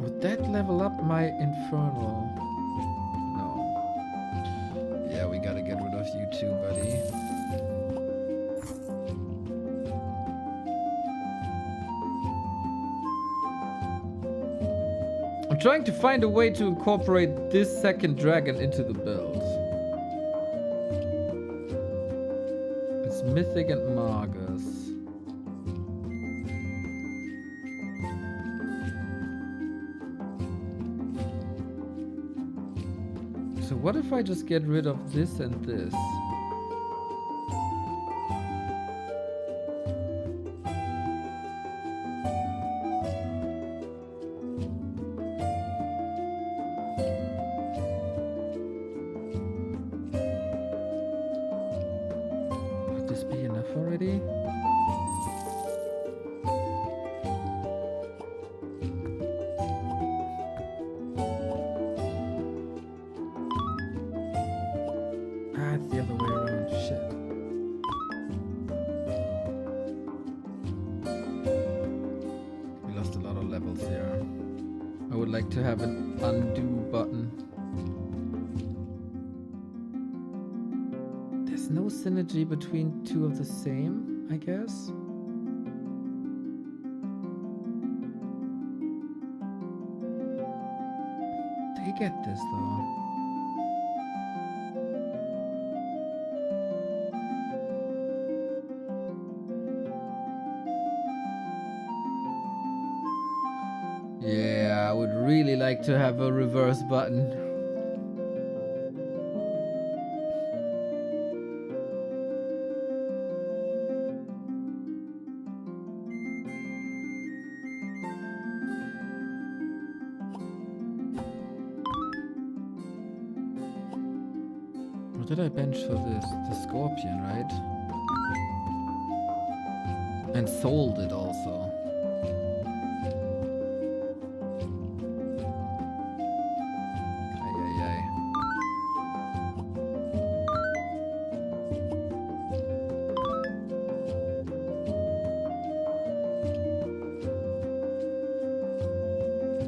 Would that level up my infernal? No. Yeah, we gotta get rid of you too, buddy. I'm trying to find a way to incorporate this second dragon into the build. It's Mythic and Magus. So what if I just get rid of this and this? Would this be enough already? It's the other way around. Shit. We lost a lot of levels here. I would like to have an undo button. There's no synergy between two of the same, I guess. They get this though. Yeah, I would really like to have a reverse button. What did I bench for this? The Scorpion, right? And sold it also.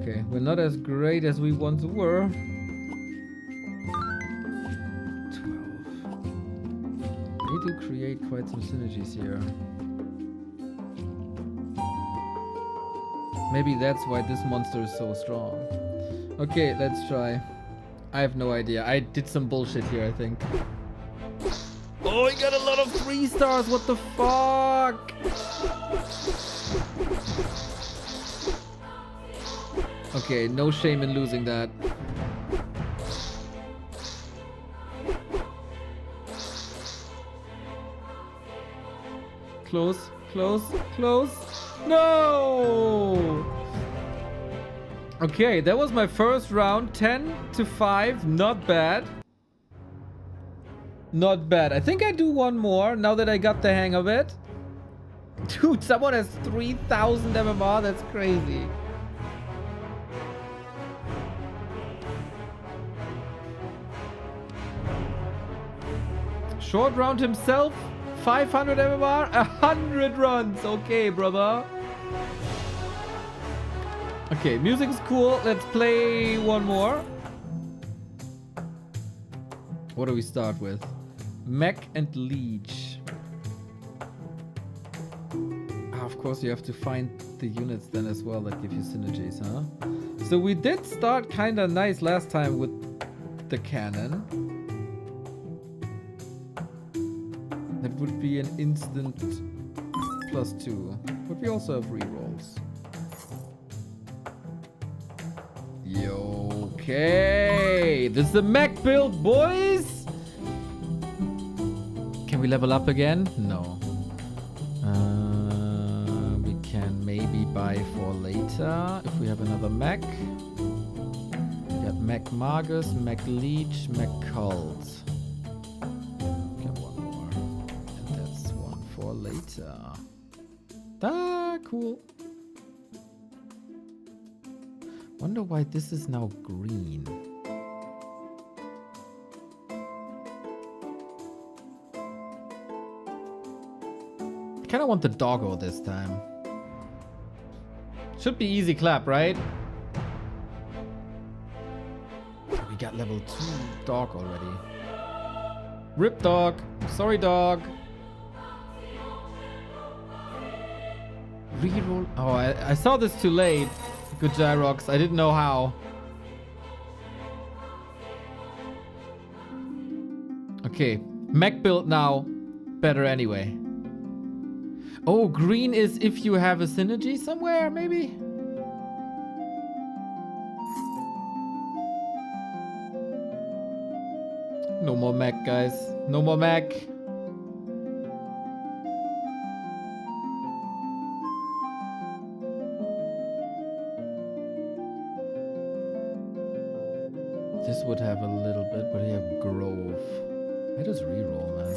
Okay, we're not as great as we once were. 12. Need to create quite some synergies here. Maybe that's why this monster is so strong. Okay, let's try. I have no idea. I did some bullshit here, I think. Oh, he got a lot of 3 stars. What the fuck? Okay, no shame in losing that. Close, close, close. No! Okay, that was my first round. 10-5. Not bad. Not bad. I think I do one more now that I got the hang of it. Dude, someone has 3,000 MMR. That's crazy. Short round himself. 500 MMR. 100 runs. Okay, brother. Okay, music's cool. Let's play one more. What do we start with? Mech and Leech. Ah, of course, you have to find the units then as well that give you synergies, huh? So we did start kind of nice last time with the cannon. That would be an instant +2. But we also have rerolls. Okay, this is the mech build, boys. Can we level up again? No. We can maybe buy for later if we have another mech. We got Mech Magus, Mech Leech, Mech Cult. Got one more. And that's one for later. Ah, cool. Wonder why this is now green. I kind of want the doggo this time. Should be easy clap, right? We got level 2 dog already. Rip dog. Sorry, dog. Reroll. Oh, I saw this too late. Good Gyrox. I didn't know how. Okay. Mech build now. Better anyway. Oh, green is if you have a synergy somewhere, maybe? No more mech, guys. No more mech. This would have a little bit, but you have Grove. I just reroll, man.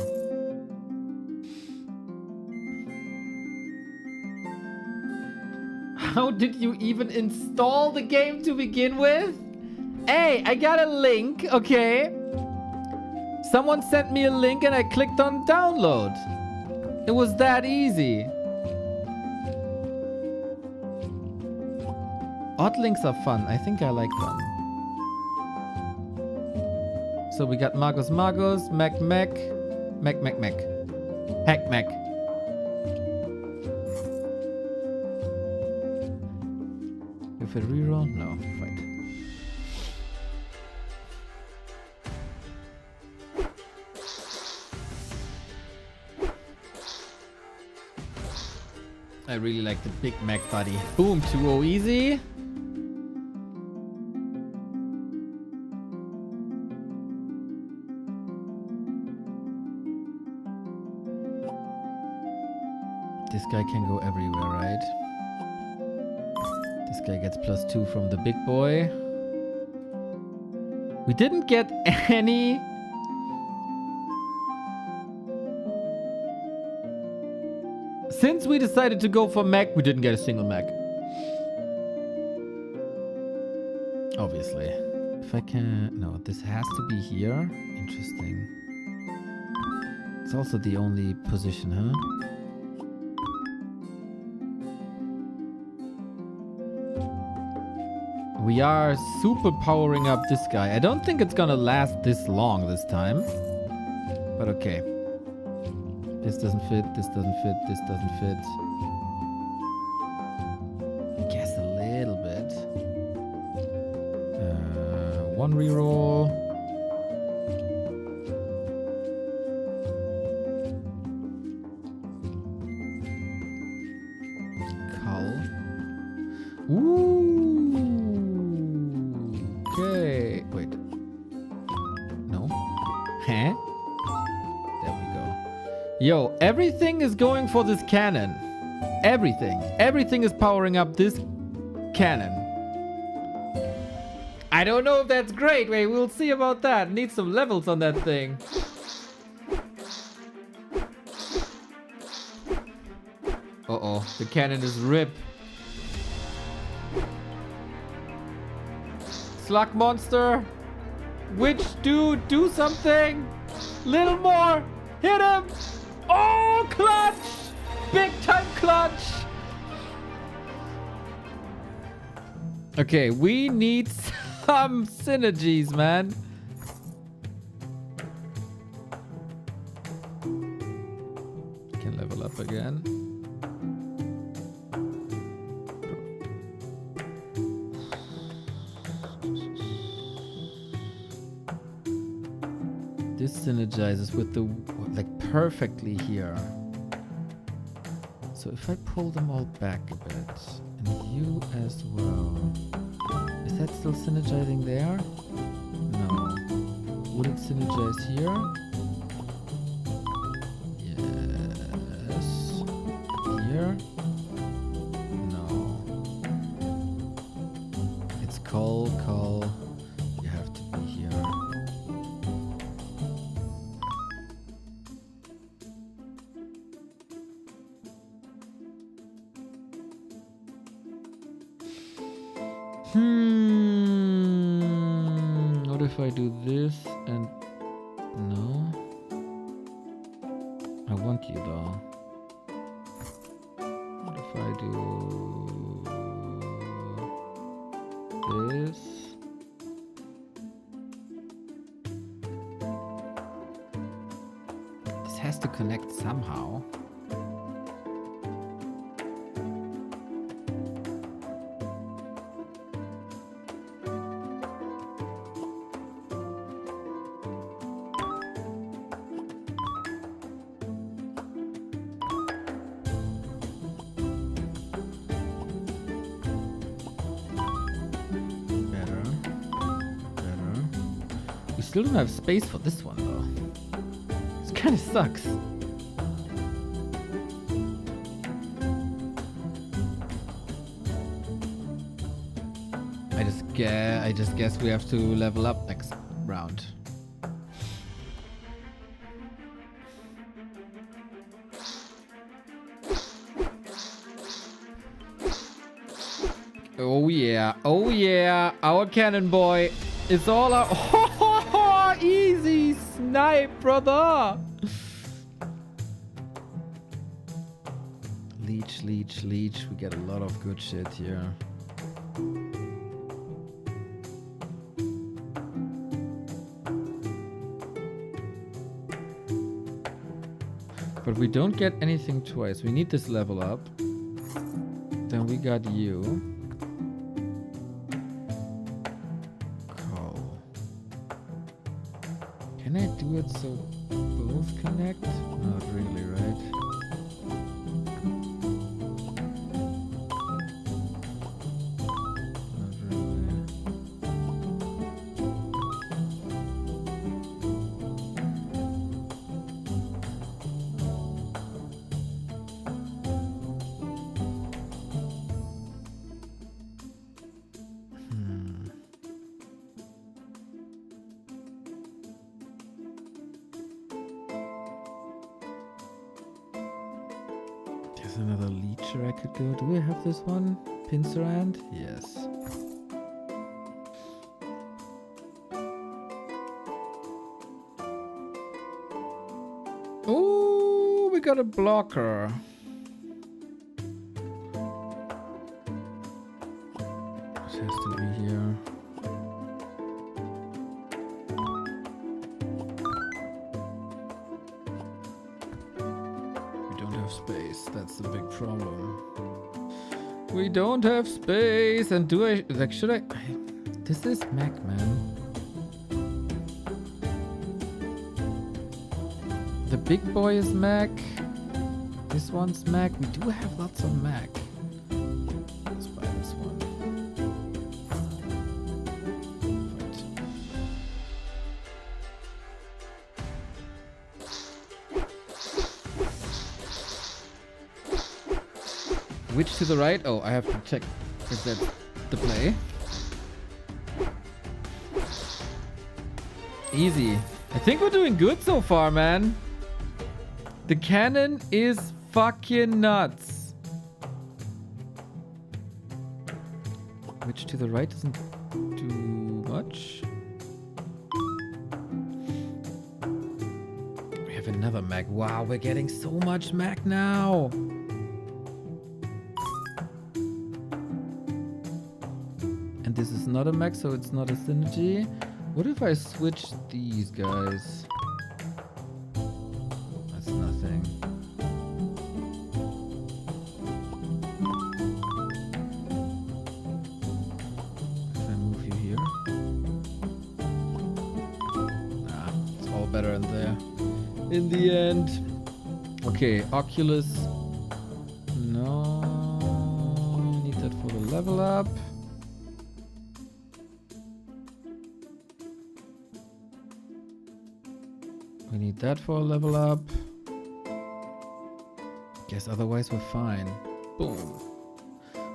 How did you even install the game to begin with? Hey, I got a link, okay? Someone sent me a link and I clicked on download. It was that easy. Odd links are fun. I think I like them. So we got Magus Magus, Mech Mech, Mech Mech Mech, Heck Mech. If I reroll, no, fight. I really like the big mech body. Boom, 2-0 easy. This guy can go everywhere, right? This guy gets +2 from the big boy. We didn't get any... Since we decided to go for mech, we didn't get a single mech. Obviously. If I can... No, this has to be here. Interesting. It's also the only position, huh? We are super powering up this guy. I don't think it's gonna last this long this time. But okay. This doesn't fit, this doesn't fit, this doesn't fit. I guess a little bit. One reroll. Yo, everything is going for this cannon. Everything. Everything is powering up this cannon. I don't know if that's great. Wait, we'll see about that. Need some levels on that thing. Uh-oh, the cannon is rip. Slug monster. Witch dude, do something. Little more. Hit him. Oh, clutch. Big time clutch. Okay, we need some synergies, man. Can level up again. This synergizes with the, like, perfectly here. So if I pull them all back a bit, and you as well, is that still synergizing there? No. Would it synergize here? Yes. Here? No. It's Call. You have to be here. What if I do this and... No? I want you though. What if I do... this? This has to connect somehow. Still don't have space for this one though. This kind of sucks. I just guess we have to level up next round. Oh yeah, our cannon boy is all out. Oh, easy snipe, brother. Leech. We get a lot of good shit here. But we don't get anything twice. We need this level up. Then we got you. Call. Can I do it so both connect? Not really, right? Not really. There's another leecher I could go. Do we have this one? Pincer hand? Yes. Oh, we got a blocker. It has to be here. Space, that's the big problem. We don't have space, and do I, like, should I, this is Mac, man. The big boy is Mac. This one's Mac. We do have lots of Mac. Let's buy this one. Right. Which to the right? Oh, I have to check if that's the play. Easy. I think we're doing good so far, man. The cannon is fucking nuts. Which to the right doesn't do much. We have another mag. Wow, we're getting so much mag now. And this is not a mag, so it's not a synergy. What if I switch these guys? That's nothing. If I move you here. Nah, it's all better in there. In the end. Okay, Oculus. No, need that for the level up. We need that for a level up. Guess otherwise we're fine. Boom.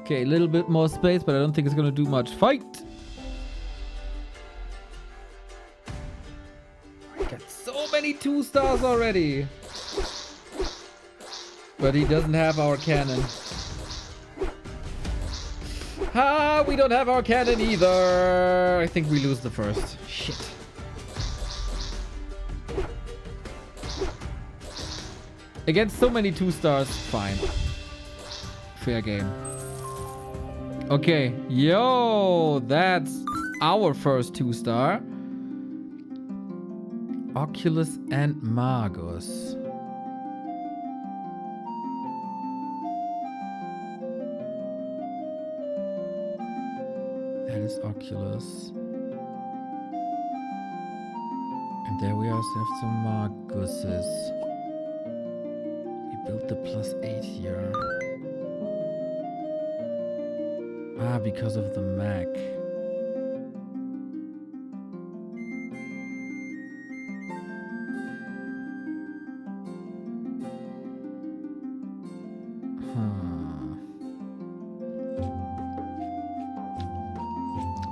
Okay, a little bit more space, but I don't think it's gonna do much. Fight! I got so many 2 stars already. But he doesn't have our cannon. Ah, we don't have our cannon either. I think we lose the first. Shit. Against so many 2 stars, fine. Fair game. Okay, yo, that's our first 2 star. Oculus and Magus. That is Oculus. And there we also have some Maguses. Build the +8 here. Ah, because of the Mac.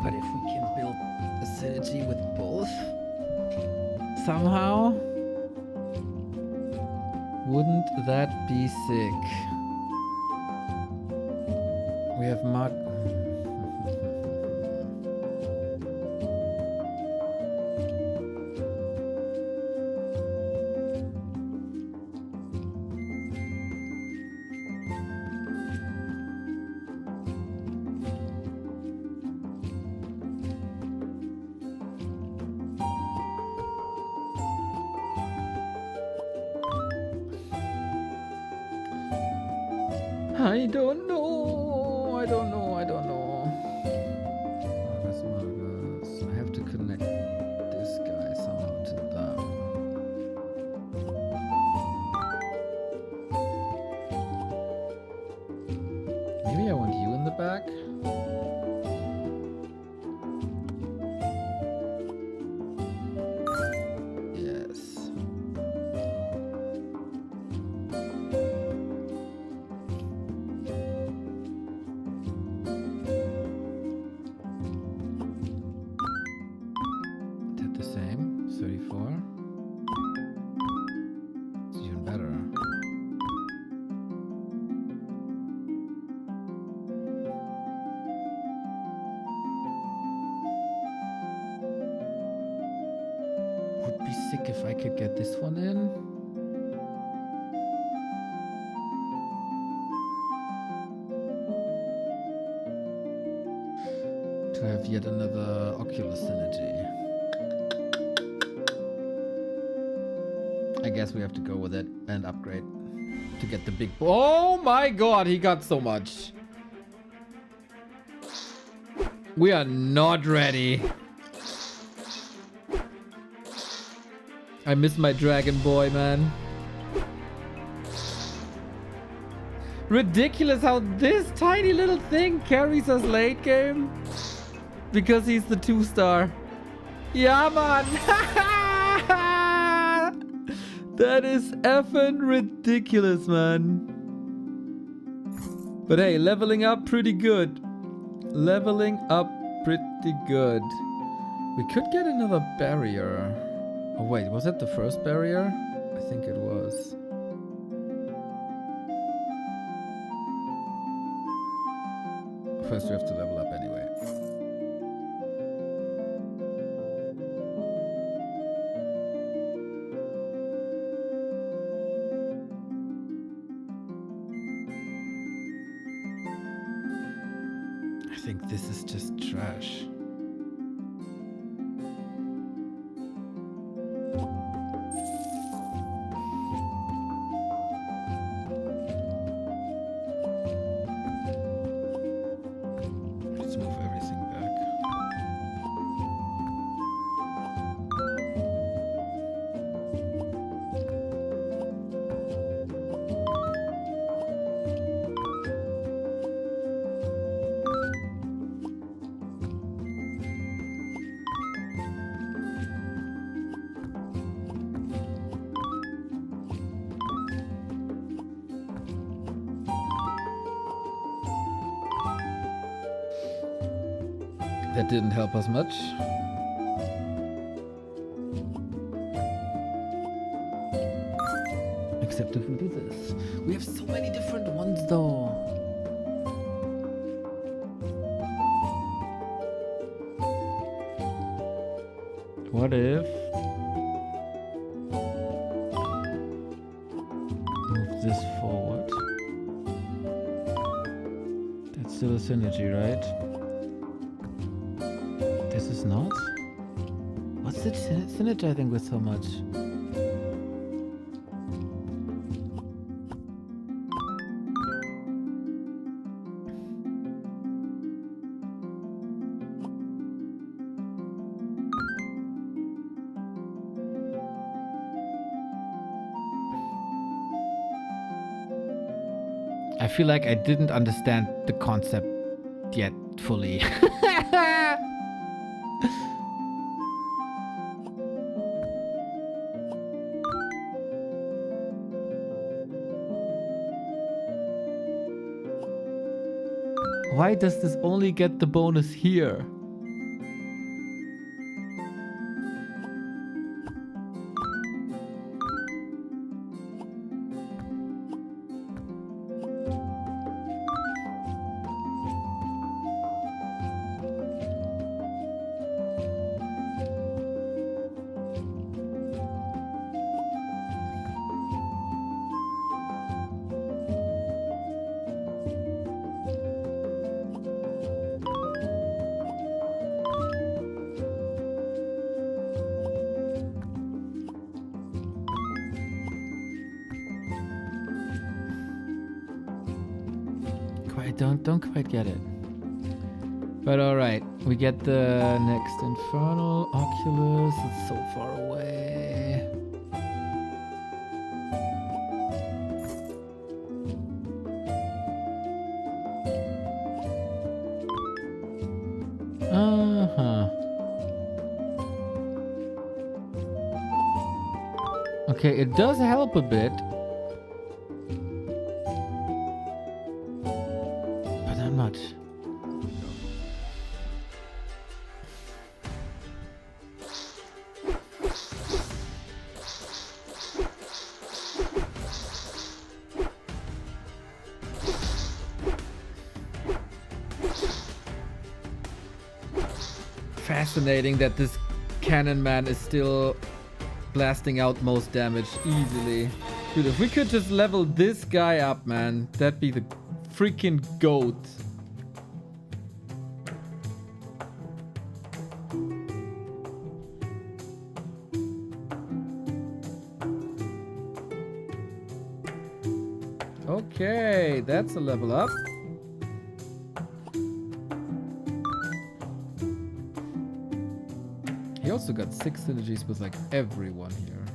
But if we can build a synergy with both somehow, wouldn't that be sick? We have Mark. I don't know. I don't know. I don't know. Magus. I have to connect this guy somehow to them. Maybe I want you in the back. Yes. The same, 34. It's even better. Would be sick if I could get this one in. To have yet another Oculus synergy. I guess we have to go with it and upgrade to get the big... Oh my god, he got so much. We are not ready. I miss my dragon boy, man. Ridiculous how this tiny little thing carries us late game. Because he's the 2 star. Yeah, man. That is effing ridiculous, man. But hey, leveling up pretty good. Leveling up pretty good. We could get another barrier. Oh wait, was that the first barrier? I think it was. First we have to level up anyway. I think this is just trash. Let's move everything back. That didn't help us much. Except if we do this. We have so many different ones though. What if... move this forward. That's still a synergy, right? This is not? What's it synergizing with so much? I feel like I didn't understand the concept yet fully. Why does this only get the bonus here? Don't quite get it. But alright, we get the next Infernal Oculus. It's so far away. Okay, it does help a bit. Much. Fascinating that this cannon man is still blasting out most damage easily. Dude, if we could just level this guy up, man, that'd be the freaking goat. Okay, that's a level up. He also got 6 synergies with like everyone here.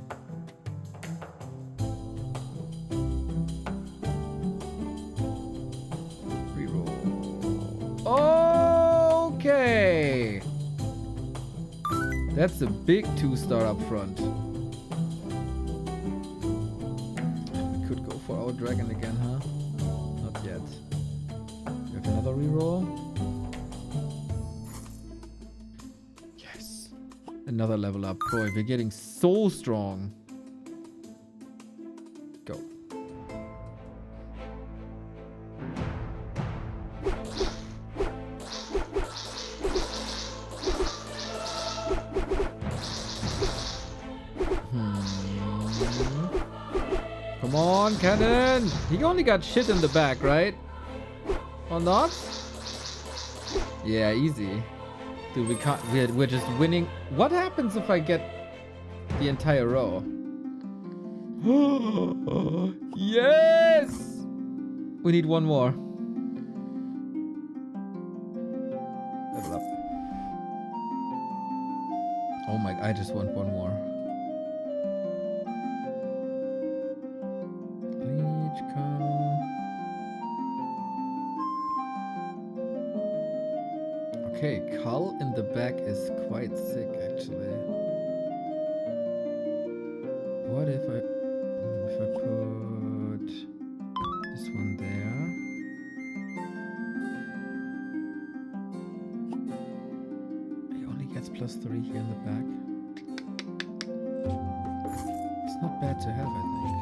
Okay. That's a big 2-star up front. We could go for our dragon again, huh? Not yet. Perfect. Another reroll. Yes. Another level up. Boy, we're getting so strong. Go. Come on, cannon! He only got shit in the back, right? Or not? Yeah, easy. Dude, we can't. We're just winning. What happens if I get the entire row? Yes! We need one more. Level up. Oh my, I just want one more. Leech cow. Okay, Cull in the back is quite sick actually. What if I put this one there? He only gets +3 here in the back. It's not bad to have, I think.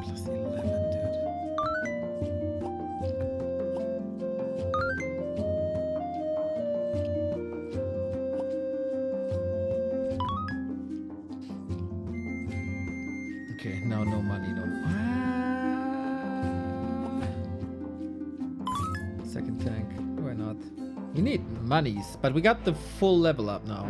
+11, dude. Okay, now no money, no. Second tank, why not? We need monies, but we got the full level up now.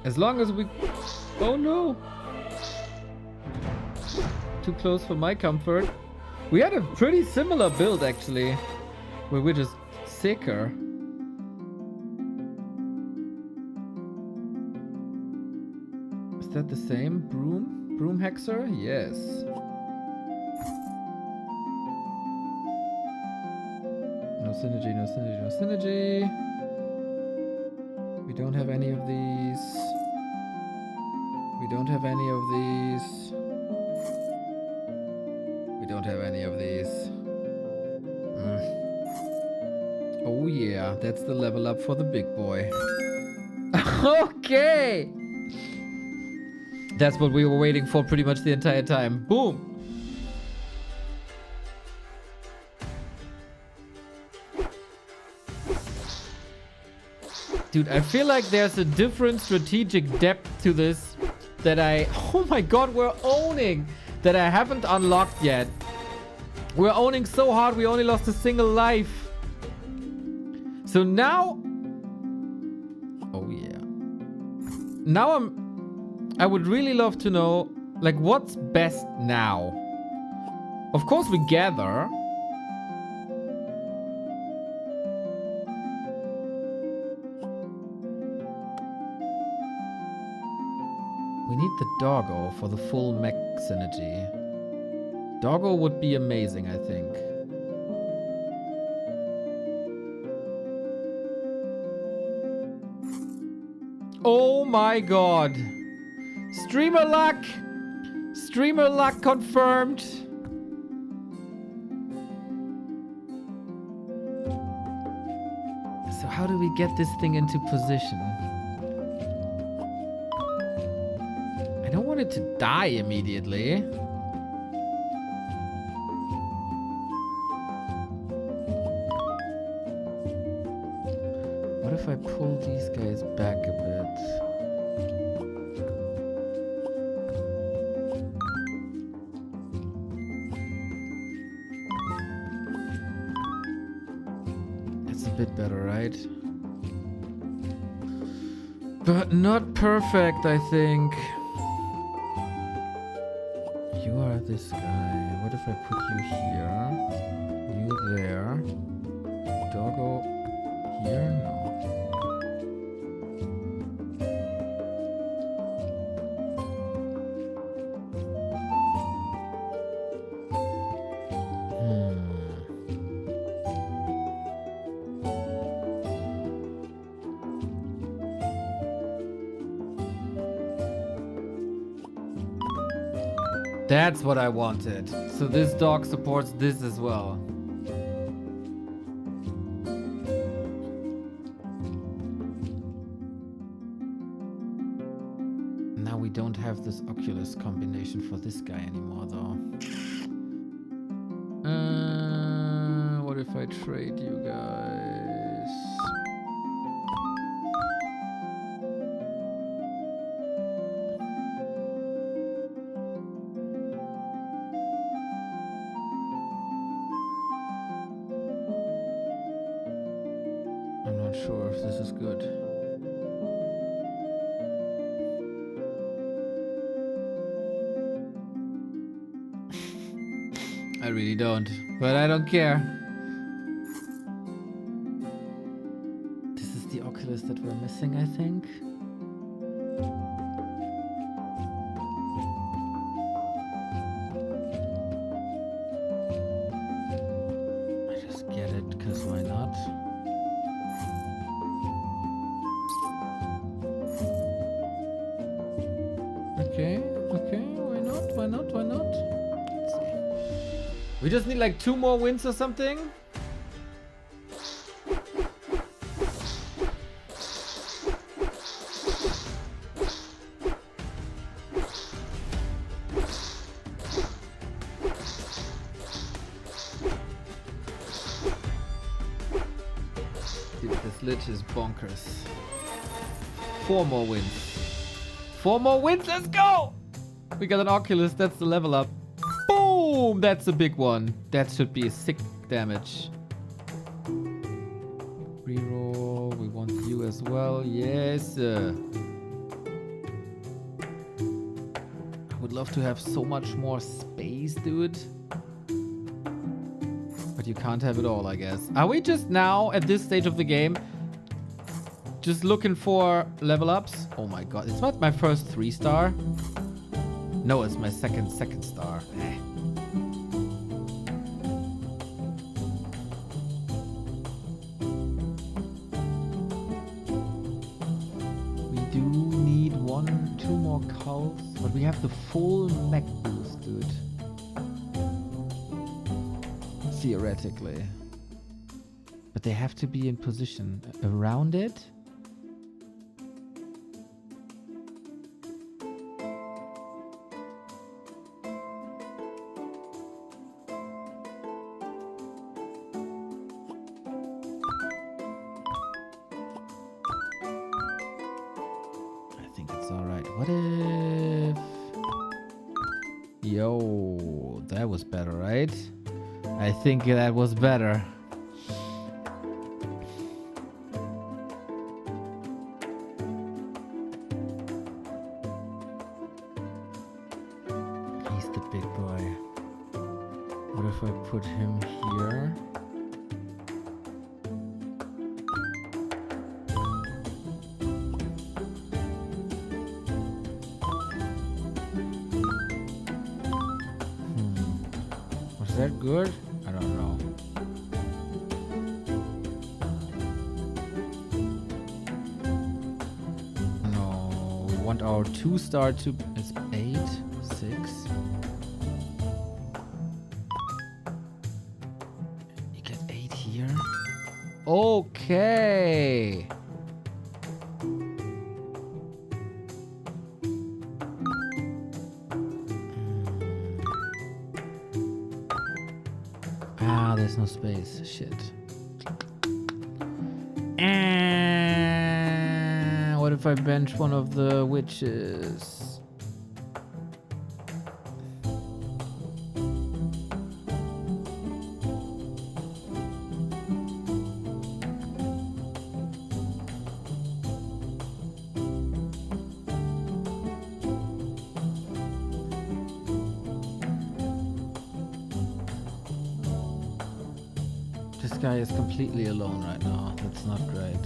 As long as we... Oh no! Too close for my comfort. We had a pretty similar build actually, where we're just sicker. Is that the same? Broom? Broom Hexer? Yes. No synergy, no synergy, no synergy. We don't have any of these. We don't have any of these. We don't have any of these. Oh yeah, that's the level up for the big boy. Okay! That's what we were waiting for pretty much the entire time. Boom! Dude, I feel like there's a different strategic depth to this that oh my god, we're owning that I haven't unlocked yet. We're owning so hard, we only lost a single life. So now, oh yeah. Now I would really love to know, like, what's best now? Of course we gather. We need the doggo for the full mech synergy. Doggo would be amazing, I think. Oh my god. Streamer luck! Streamer luck confirmed. So how do we get this thing into position? I don't want it to die immediately. What if I pull these guys back a bit? That's a bit better, right? But not perfect, I think. You are this guy. What if I put you here? You there. Doggo here? No. That's what I wanted. So this dog supports this as well. Now we don't have this Oculus combination for this guy anymore, though. What if I trade you guys? I'm not sure if this is good. I really don't, but I don't care. This is the Oculus that we're missing, I think. I just get it, because why not? Okay, why not, why not, why not? Let's see. We just need like 2 more wins or something. Dude, this lich is bonkers. 4 more wins. 4 more wins, let's go! We got an Oculus, that's the level up. Boom! That's a big one. That should be sick damage. Reroll, we want you as well, yes. I would love to have so much more space, dude. But you can't have it all, I guess. Are we just now, at this stage of the game, just looking for level ups? Oh my god, it's not my first 3-star. No, it's my second star. We do need 2 more cows, but we have the full mech boost, dude. Theoretically. But they have to be in position around it. What if... Yo, that was better, right? I think that was better. He's the big boy. What if I put him here? Is that good? I don't know. No, we want our 2-star to... It's 8, 6. You get 8 here. Okay. There's no space. Shit. What if I bench one of the witches? This guy is completely alone right now. That's not great.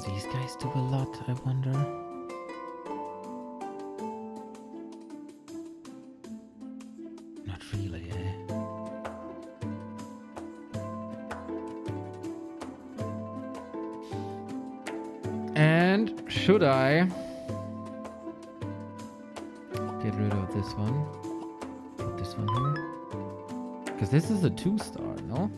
these guys do a lot, I wonder? Not really, eh? And should I get rid of this one? Put this one here? Because this is a 2-star, no?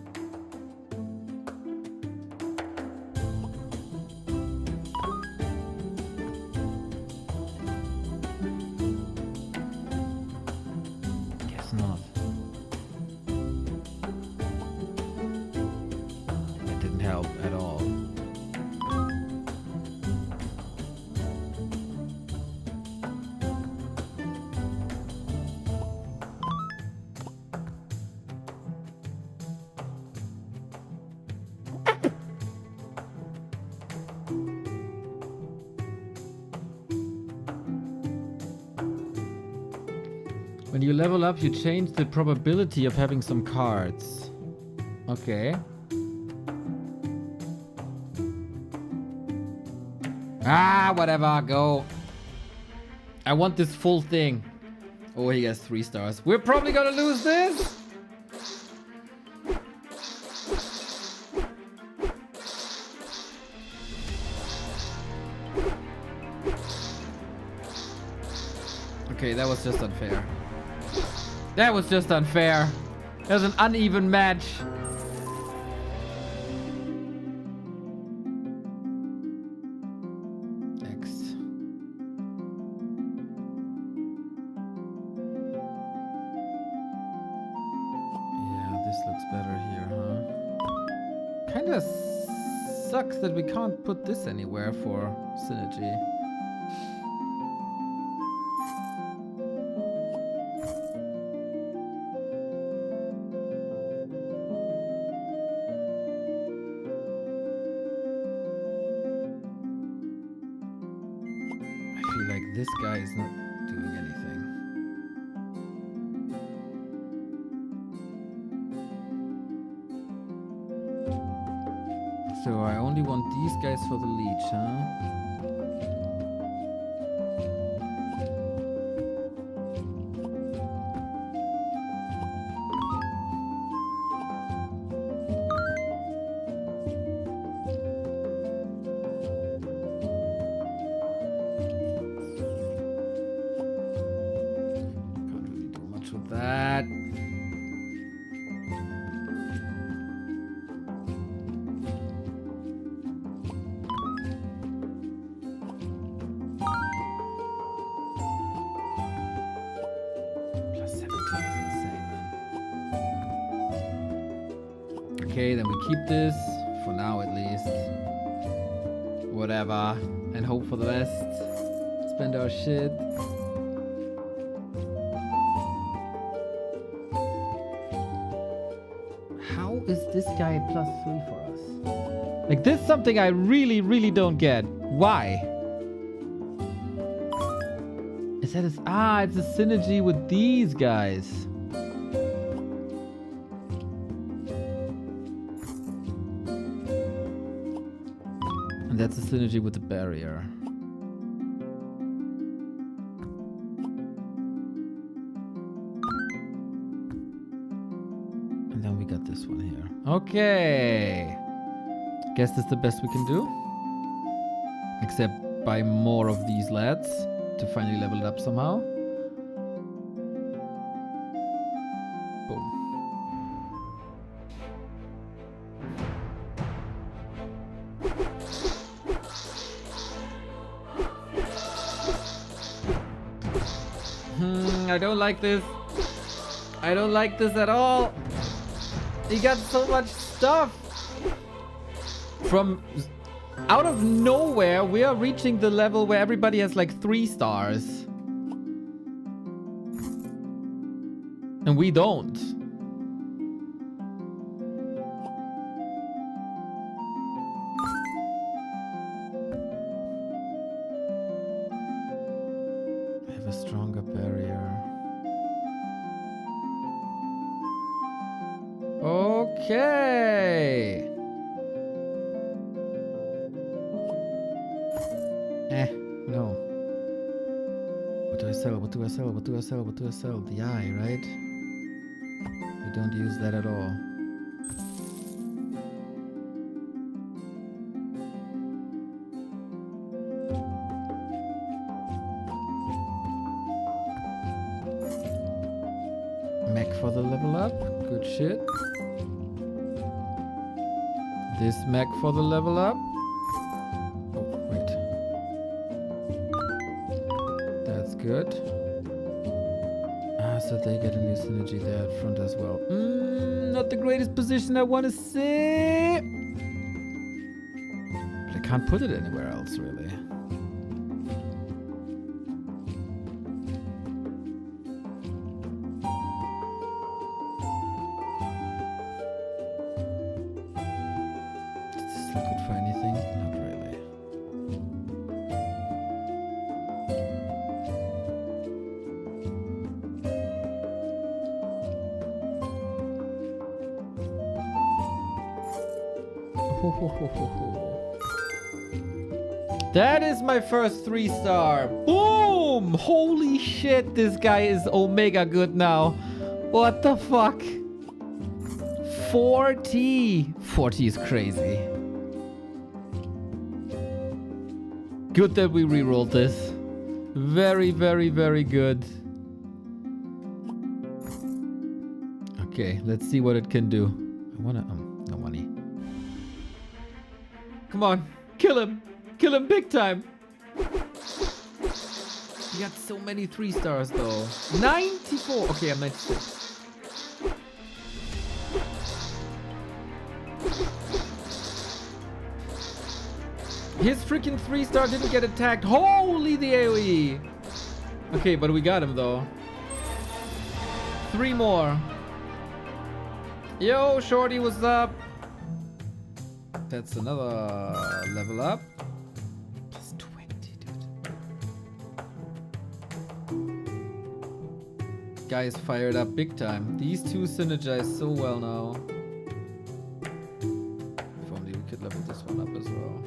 Guess not. That didn't help at all. When you level up, you change the probability of having some cards. Okay. Ah, whatever, go. I want this full thing. Oh, he has 3 stars. We're probably gonna lose this. Okay, that was just unfair. That was just unfair. That was an uneven match. X. Yeah, this looks better here, huh? Kinda sucks that we can't put this anywhere for synergy. This guy is not doing anything. So I only want these guys for the leech, huh? Okay, then we keep this, for now at least. Whatever. And hope for the best. Spend our shit. How is this guy +3 for us? Like, this is something I really, really don't get. Why? Is that his... Ah, it's a synergy with these guys. That's a synergy with the barrier. And then we got this one here. Okay. Guess that's the best we can do. Except buy more of these lads to finally level it up somehow. Boom. I don't like this. I don't like this at all. He got so much stuff. From out of nowhere, we are reaching the level where everybody has like 3 stars. And we don't. I have a stronger barrier. Okay. No. What do I sell? What do I sell? What do I sell? What do I sell? The eye, right? We don't use that at all. Mech for the level up. Good shit. This mech for the level up. Oh, wait. That's good. So they get a new synergy there up front as well. Not the greatest position I want to see. But I can't put it anywhere else, really. Is this look good for anything? Not really. That is my first 3-star. Boom! Holy shit, this guy is Omega good now. What the fuck? 40. 40 is crazy. Good that we rerolled this. Very, very, very good. Okay, let's see what it can do. I wanna... no money. Come on, kill him. Kill him big time. He got so many 3-stars though. 94. Okay, I'm 96. His freaking 3-star didn't get attacked. Holy the AoE. Okay, but we got him though. 3 more. Yo, Shorty, what's up? That's another level up. Plus 20, dude. Guy is fired up big time. These two synergize so well now. If only we could level this one up as well.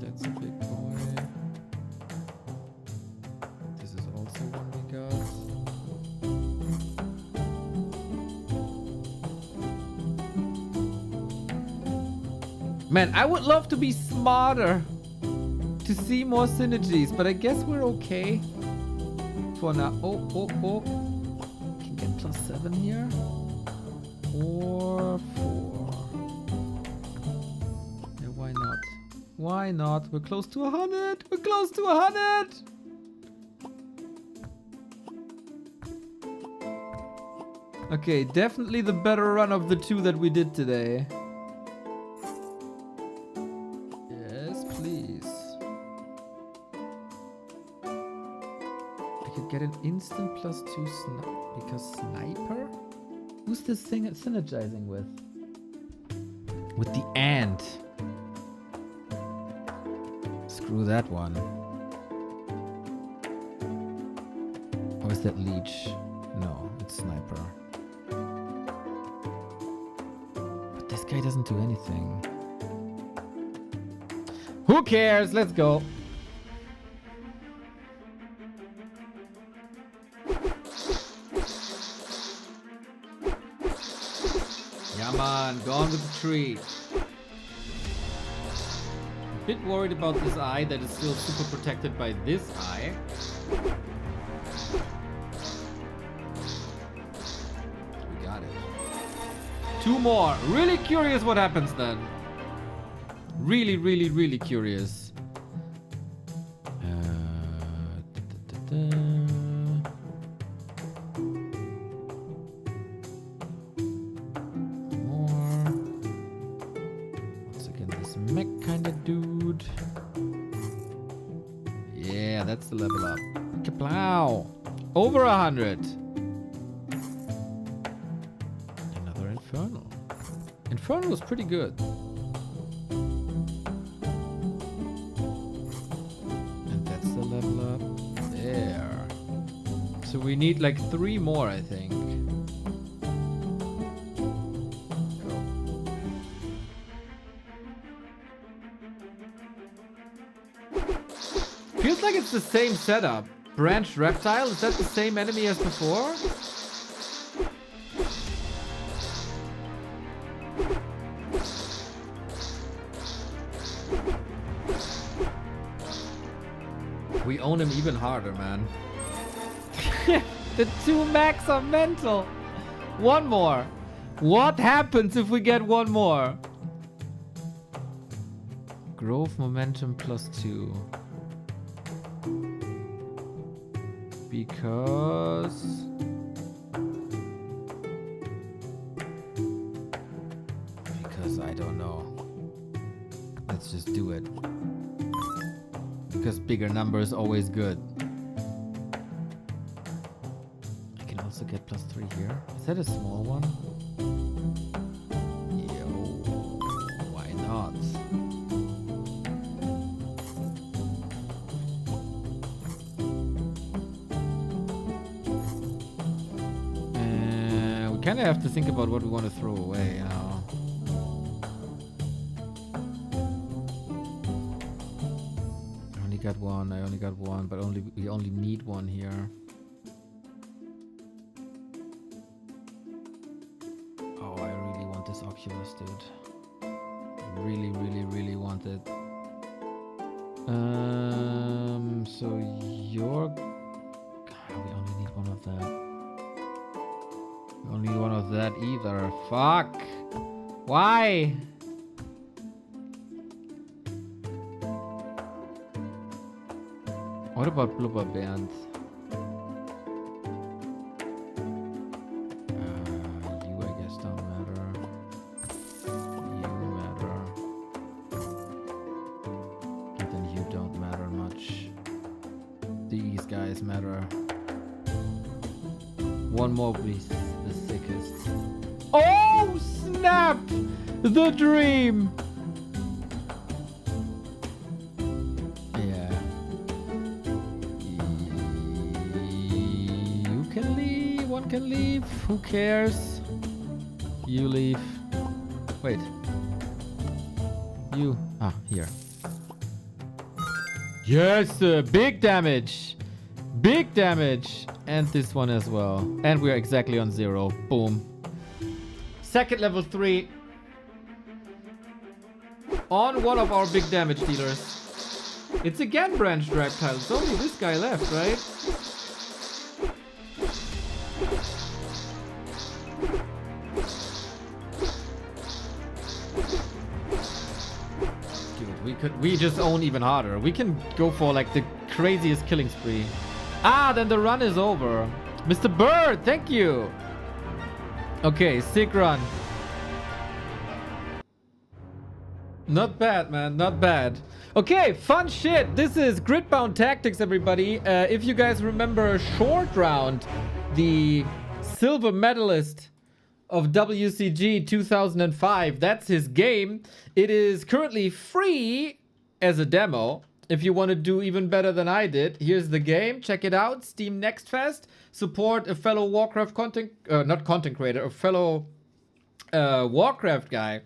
That's a big boy. This is also one we got. Man, I would love to be smarter to see more synergies, but I guess we're okay for now. Oh. Can get plus 7 here. Or 4. Yeah, why not? Why not? We're close to 100. We're close to 100. Okay, definitely the better run of the two that we did today. Get an instant plus 2 because sniper? Who's this thing synergizing with? With the ant. Screw that one. Or is that leech? No, it's sniper. But this guy doesn't do anything. Who cares? Let's go. Come on, gone with the tree. A bit worried about this eye that is still super protected by this eye. We got it. 2 more. Really curious what happens then. Really, really, really curious. That's the level up. Kaplow! Over 100. Another Infernal. Infernal was pretty good. And that's the level up. There. So we need like 3 more, I think. Go. Feels like it's the same setup. Branch reptile, is that the same enemy as before? We own him even harder, man. The 2 max are mental. One more. What happens if we get one more? Growth momentum +2. Because I don't know. Let's just do it. Because bigger number is always good. I can also get +3 here. Is that a small one? Yo, why not? We kind of have to think about what we want to throw away now. I only got one, but we only need one here. Oh, I really want this Oculus, dude. Really, really, really want it. So you're... God, we only need one of that. We only need one of that either. Fuck! Why? What about Blubber Bernd? You, I guess, don't matter. You matter. And then you don't matter much. These guys matter. One more, please. The sickest. Oh, snap! The dream! Can leave. Who cares? You leave. Wait. You. Ah, here. Yes! Big damage! Big damage! And this one as well. And we are exactly on 0. Boom. Second level 3. On one of our big damage dealers. It's again branched reptile. It's only this guy left, right? We just own even harder. We can go for like the craziest killing spree. Ah, then the run is over. Mr. Bird, thank you. Okay, sick run. Not bad, man. Not bad. Okay, fun shit. This is Gridbound Tactics, everybody. If you guys remember Short Round, the silver medalist of WCG 2005. That's his game. It is currently free as a demo. If you want to do even better than I did, here's the game. Check it out. Steam Next Fest. Support a fellow Warcraft not content creator, a fellow Warcraft guy.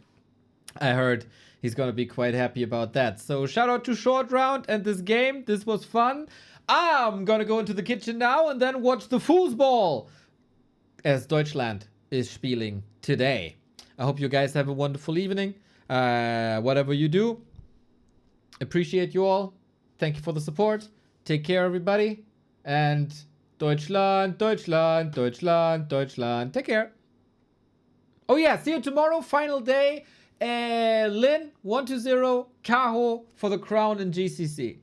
I heard he's going to be quite happy about that. So shout out to Short Round and this game. This was fun. I'm going to go into the kitchen now and then watch the Fußball as Deutschland is spieling today. I hope you guys have a wonderful evening. Whatever you do, appreciate you all. Thank you for the support. Take care, everybody. And Deutschland, Deutschland, Deutschland, Deutschland. Take care. Oh yeah, see you tomorrow. Final day. Lin, 1-0. Kaho for the crown in GCC.